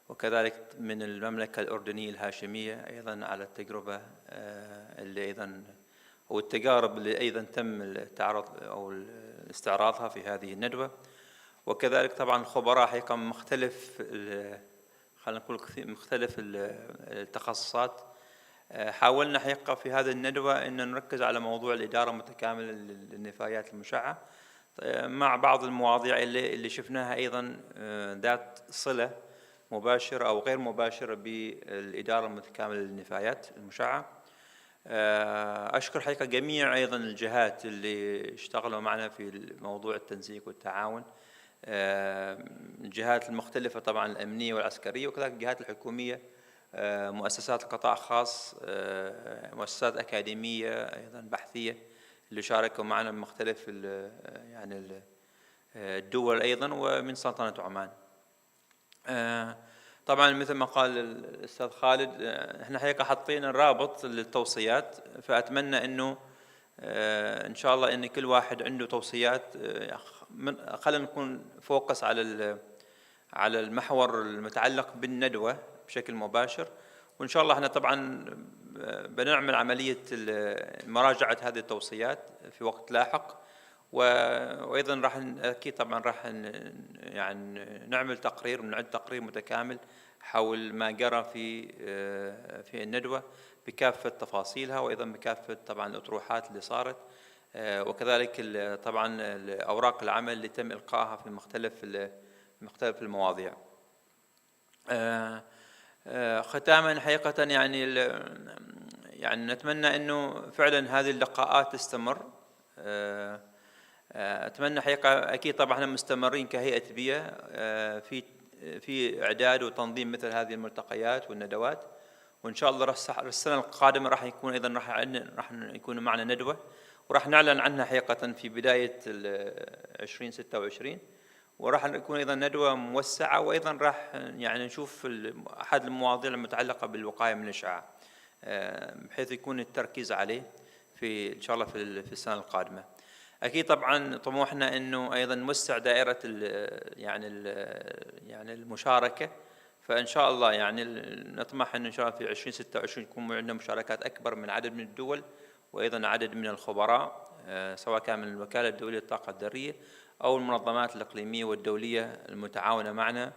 وكذلك من المملكة الأردنية الهاشمية أيضا على التجربة اللي أيضا والتجارب اللي أيضا تم التعرض أو استعراضها في هذه الندوة، وكذلك طبعا الخبراء حقيقة مختلف خلينا نقول مختلف التخصصات. حاولنا حقيقة في هذه الندوة أن نركز على موضوع الإدارة المتكاملة للنفايات المشعة مع بعض المواضيع اللي شفناها أيضا ذات صلة مباشرة أو غير مباشرة بالإدارة المتكاملة للنفايات المشعة. أشكر حقيقة جميع أيضا الجهات اللي اشتغلوا معنا في موضوع التنسيق والتعاون، الجهات المختلفة طبعا الأمنية والعسكرية، وكذلك الجهات الحكومية، مؤسسات القطاع الخاص، مؤسسات أكاديمية أيضا بحثية اللي شاركوا معنا من مختلف يعني الدول أيضا ومن سلطنة عمان. طبعا مثل ما قال الأستاذ خالد احنا حقيقة حطينا الرابط للتوصيات، فأتمنى أنه إن شاء الله أن كل واحد عنده توصيات، خلينا نكون فوكس على المحور المتعلق بالندوة بشكل مباشر، وإن شاء الله احنا طبعا بنعمل عملية مراجعة هذه التوصيات في وقت لاحق، وايضا راح اكيد طبعا راح يعني نعمل تقرير ونعد تقرير متكامل حول ما جرى في الندوه بكافه تفاصيلها، وايضا بكافه طبعا الاطروحات اللي صارت، وكذلك طبعا اوراق العمل اللي تم القائها في مختلف المواضيع. ختاما حقيقه يعني نتمنى انه فعلا هذه اللقاءات تستمر. اتمنى حقيقه اكيد طبعا احنا مستمرين كهيئه بيئه في اعداد وتنظيم مثل هذه الملتقيات والندوات، وان شاء الله السنه القادمه راح يكون معنا ندوه، وراح نعلن عنها حقيقه في بدايه 2026، وراح يكون ايضا ندوه موسعه، وايضا راح يعني نشوف احد المواضيع المتعلقه بالوقايه من الاشعاع، بحيث يكون التركيز عليه ان شاء الله في السنه القادمه. اكيد طبعا طموحنا انه ايضا نوسع دائره يعني المشاركه، فان شاء الله يعني نطمح ان شاء الله في 2026 يكون عندنا مشاركات اكبر من عدد من الدول، وايضا عدد من الخبراء سواء كان من الوكاله الدوليه للطاقه الذريه او المنظمات الاقليميه والدوليه المتعاونه معنا،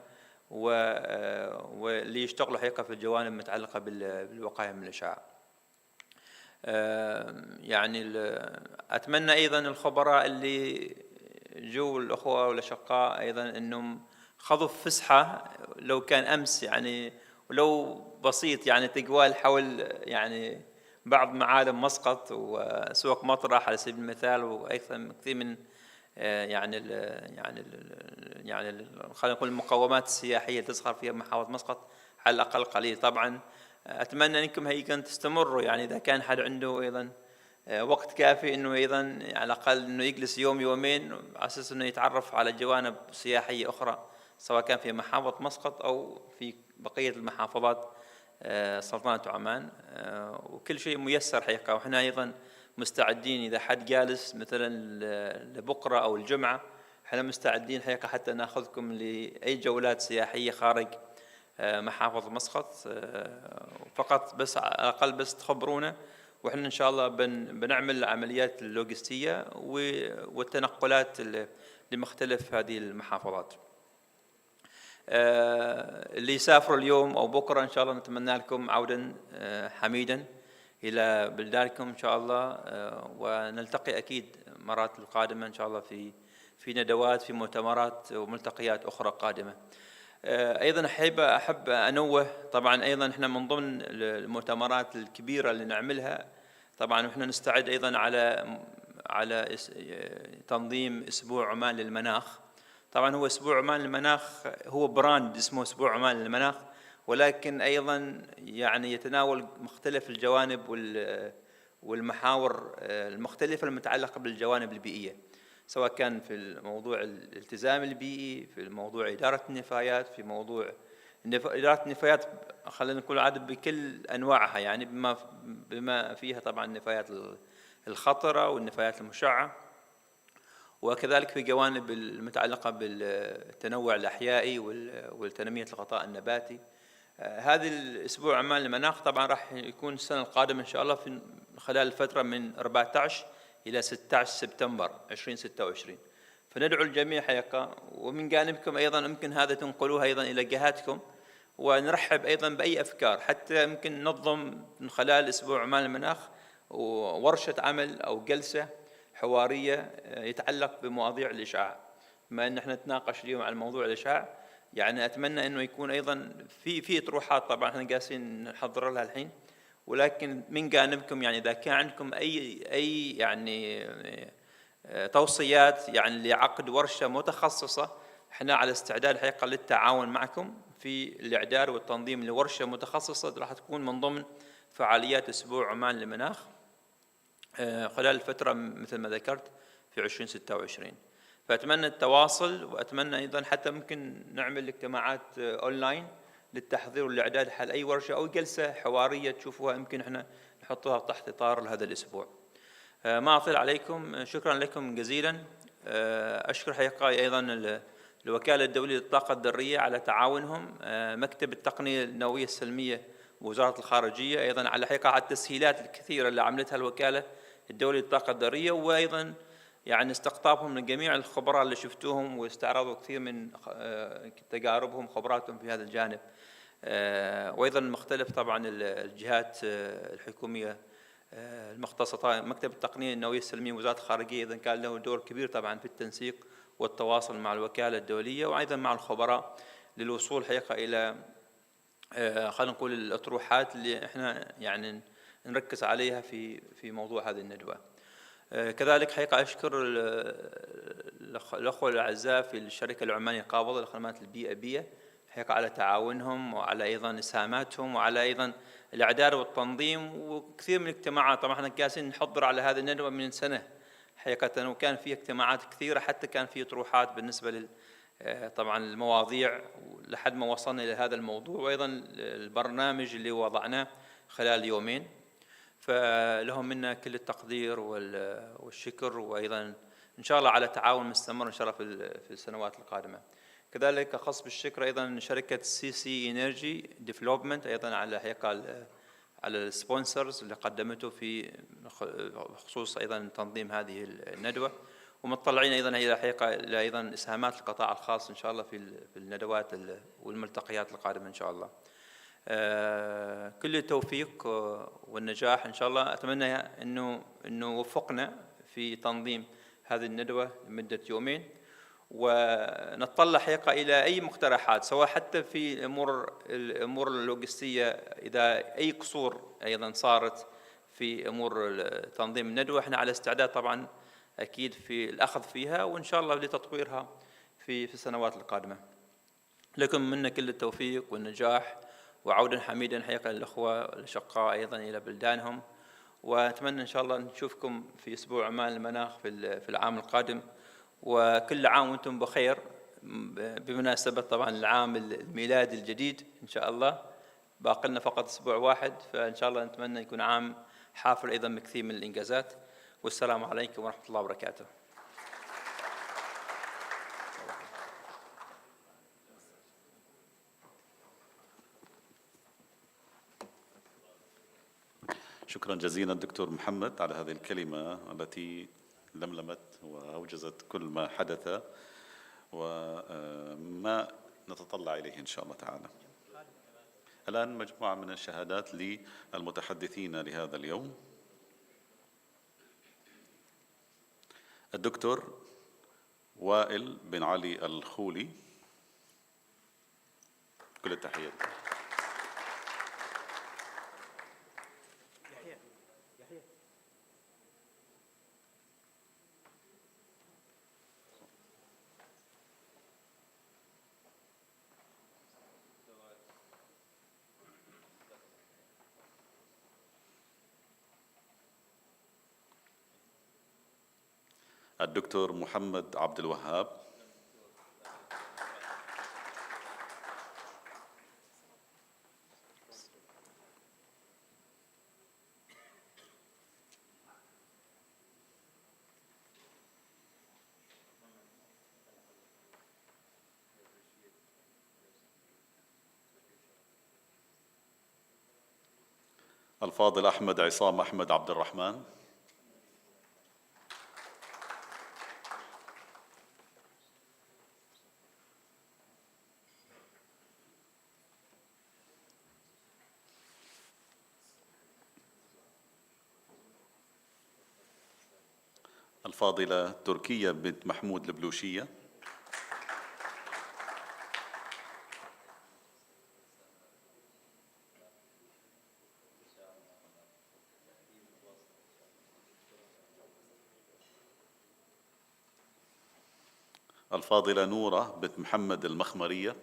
واللي يشتغلوا حقيقه في الجوانب المتعلقه بالوقايه من الاشعاع. يعني اتمنى ايضا الخبراء اللي جو الاخوه والاشقاء ايضا انهم خذوا فسحه لو كان امس، يعني ولو بسيط، يعني تقوال حول يعني بعض معالم مسقط وسوق مطرح على سبيل المثال، وايضا كثير من خلينا نقول المقومات السياحيه تظهر في محافظه مسقط على الاقل قليل. طبعا اتمنى انكم هيكا تستمروا، يعني اذا كان حد عنده ايضا وقت كافي انه ايضا على الاقل انه يجلس يوم يومين على اساس انه يتعرف على جوانب سياحيه اخرى سواء كان في محافظه مسقط او في بقيه المحافظات سلطنه عمان، وكل شيء ميسر حقيقه، واحنا ايضا مستعدين اذا حد جالس مثلا لبكره او الجمعه، احنا مستعدين حقيقه حتى ناخذكم لاي جولات سياحيه خارج محافظة مسقط، فقط بس على الأقل بس تخبرونا، وإحنا إن شاء الله بنعمل العمليات اللوجستية والتنقلات لمختلف هذه المحافظات. اللي يسافروا اليوم أو بكرة إن شاء الله نتمنى لكم عودا حميدا إلى بلدانكم إن شاء الله، ونلتقي أكيد مرات القادمة إن شاء الله في ندوات، في مؤتمرات وملتقيات أخرى قادمة. ايضا احب انوه، طبعا ايضا احنا من ضمن المؤتمرات الكبيره اللي نعملها طبعا احنا نستعد ايضا على تنظيم اسبوع عمان للمناخ. طبعا هو اسبوع عمان للمناخ هو براند اسمه اسبوع عمان للمناخ، ولكن ايضا يعني يتناول مختلف الجوانب والمحاور المختلفه المتعلقه بالجوانب البيئيه، سواء كان في الموضوع الالتزام البيئي، في الموضوع إدارة النفايات، في موضوع إدارة النفايات خلينا نقول عاد بكل أنواعها، يعني بما فيها طبعا النفايات الخطرة والنفايات المشعة، وكذلك في جوانب المتعلقة بالتنوع الأحيائي والتنمية الغطاء النباتي. هذا الأسبوع عمان للمناخ طبعا راح يكون السنة القادمة إن شاء الله في خلال الفترة من 14 إلى 16 سبتمبر 2026. فندعو الجميع حقيقة، ومن جانبكم أيضا يمكن هذا تنقلوها أيضا إلى جهاتكم، ونرحب أيضا بأي أفكار، حتى يمكن ننظم من خلال أسبوع عمان المناخ ورشة عمل أو جلسة حوارية يتعلق بمواضيع الإشعاع، بما أن احنا نتناقش اليوم على موضوع الإشعاع، يعني أتمنى أنه يكون أيضا في طروحات طبعا احنا جالسين نحضر لها الحين، ولكن من جانبكم يعني إذا كان عندكم أي يعني توصيات يعني لعقد ورشة متخصصة، احنا على استعداد حقيقة للتعاون معكم في الإعداد والتنظيم لورشة متخصصة راح تكون من ضمن فعاليات أسبوع عمان للمناخ خلال الفترة مثل ما ذكرت في 2026. فأتمنى التواصل، وأتمنى أيضا حتى ممكن نعمل اجتماعات أونلاين للتحضير والإعداد حل أي ورشة أو جلسة حوارية تشوفوها يمكن احنا نحطها تحت إطار هذا الأسبوع. ما أطيل عليكم، شكرا لكم جزيلا. أشكر حقيقة أيضا الوكالة الدولية للطاقة الذرية على تعاونهم، مكتب التقنية النووية السلمية ووزارة الخارجية أيضا على حقيقة على التسهيلات الكثيرة اللي عملتها الوكالة الدولية للطاقة الذرية، وأيضا يعني استقطابهم من جميع الخبراء اللي شفتوهم واستعرضوا كثير من تجاربهم خبراتهم في هذا الجانب. وأيضا مختلف طبعا الجهات الحكومية المختصة. طبعا مكتب التقنية النووية السلمية ووزارة الخارجية إذا كان له دور كبير طبعا في التنسيق والتواصل مع الوكالة الدولية وأيضا مع الخبراء للوصول حقيقة إلى خلينا نقول الأطروحات اللي احنا يعني نركز عليها في موضوع هذه الندوة. كذلك حقيقة أشكر الأخوة الأعزاء في الشركة العمانية القابضة لخدمات البيئة حقيقة على تعاونهم وعلى أيضا إسهاماتهم وعلى أيضا الإعداد والتنظيم وكثير من الاجتماعات. طبعا احنا جالسين نحضر على هذه الندوة من سنة حقيقة، وكان في اجتماعات كثيرة، حتى كان في طروحات بالنسبة طبعا المواضيع لحد ما وصلنا إلى هذا الموضوع، وأيضا البرنامج اللي وضعناه خلال يومين. فلهم منا كل التقدير والشكر، وأيضا إن شاء الله على تعاون مستمر إن شاء الله في السنوات القادمة. كذلك أخص بالشكر أيضا شركة CC Energy Development أيضا على حقيقة على السبونسرز اللي قدمته في خصوص أيضا تنظيم هذه الندوة، ومطلعين أيضا إلى حقيقة أيضا إسهامات القطاع الخاص إن شاء الله في الندوات والملتقيات القادمة إن شاء الله. كل التوفيق والنجاح إن شاء الله. أتمنى إنه وفقنا في تنظيم هذه الندوة لمدة يومين، ونتطلع حقيقة إلى أي مقترحات سواء حتى في الأمور اللوجستية، إذا أي قصور أيضا صارت في أمور تنظيم الندوة احنا على استعداد طبعا أكيد في الأخذ فيها، وإن شاء الله لتطويرها في السنوات القادمة. لكم منا كل التوفيق والنجاح، وعودا حميدا حقيقة للأخوة الأشقاء أيضا إلى بلدانهم، وأتمنى إن شاء الله نشوفكم في أسبوع عمان المناخ في العام القادم، وكل عام وأنتم بخير بمناسبة طبعا العام الميلادي الجديد إن شاء الله. باقي لنا فقط أسبوع واحد، فإن شاء الله نتمنى يكون عام حافل أيضا بكثير من الإنجازات. والسلام عليكم ورحمة الله وبركاته. شكرا جزيلا دكتور محمد على هذه الكلمة التي لملمت وأوجزت كل ما حدث وما نتطلع إليه إن شاء الله تعالى. الآن مجموعة من الشهادات للمتحدثين لهذا اليوم. الدكتور وائل بن علي الخولي، كل التحيات. الدكتور محمد عبد الوهاب، الفاضل أحمد عصام أحمد عبد الرحمن، الفاضلة تركية بنت محمود البلوشية، الفاضلة نورة بنت محمد المخمرية،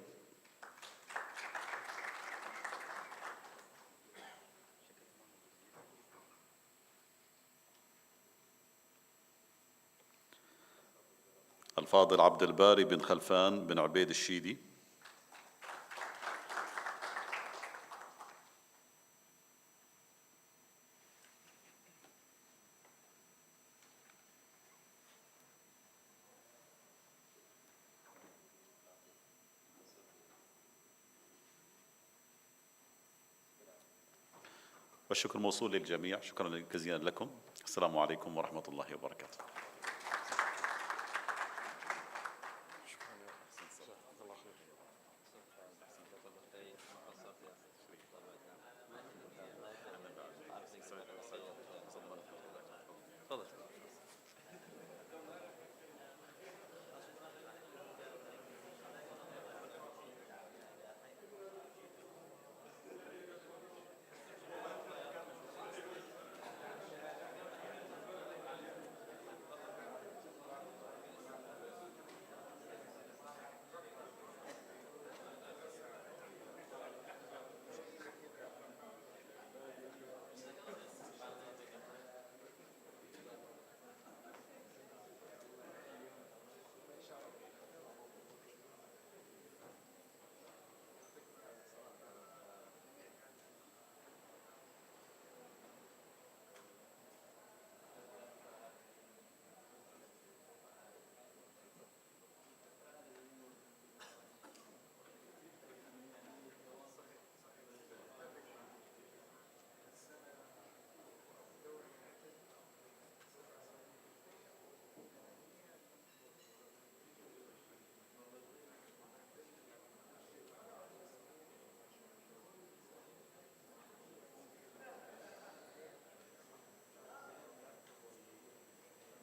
الفاضل عبد الباري بن خلفان بن عبيد الشيدي، والشكر موصول للجميع. شكرا جزيلا لكم. السلام عليكم ورحمة الله وبركاته.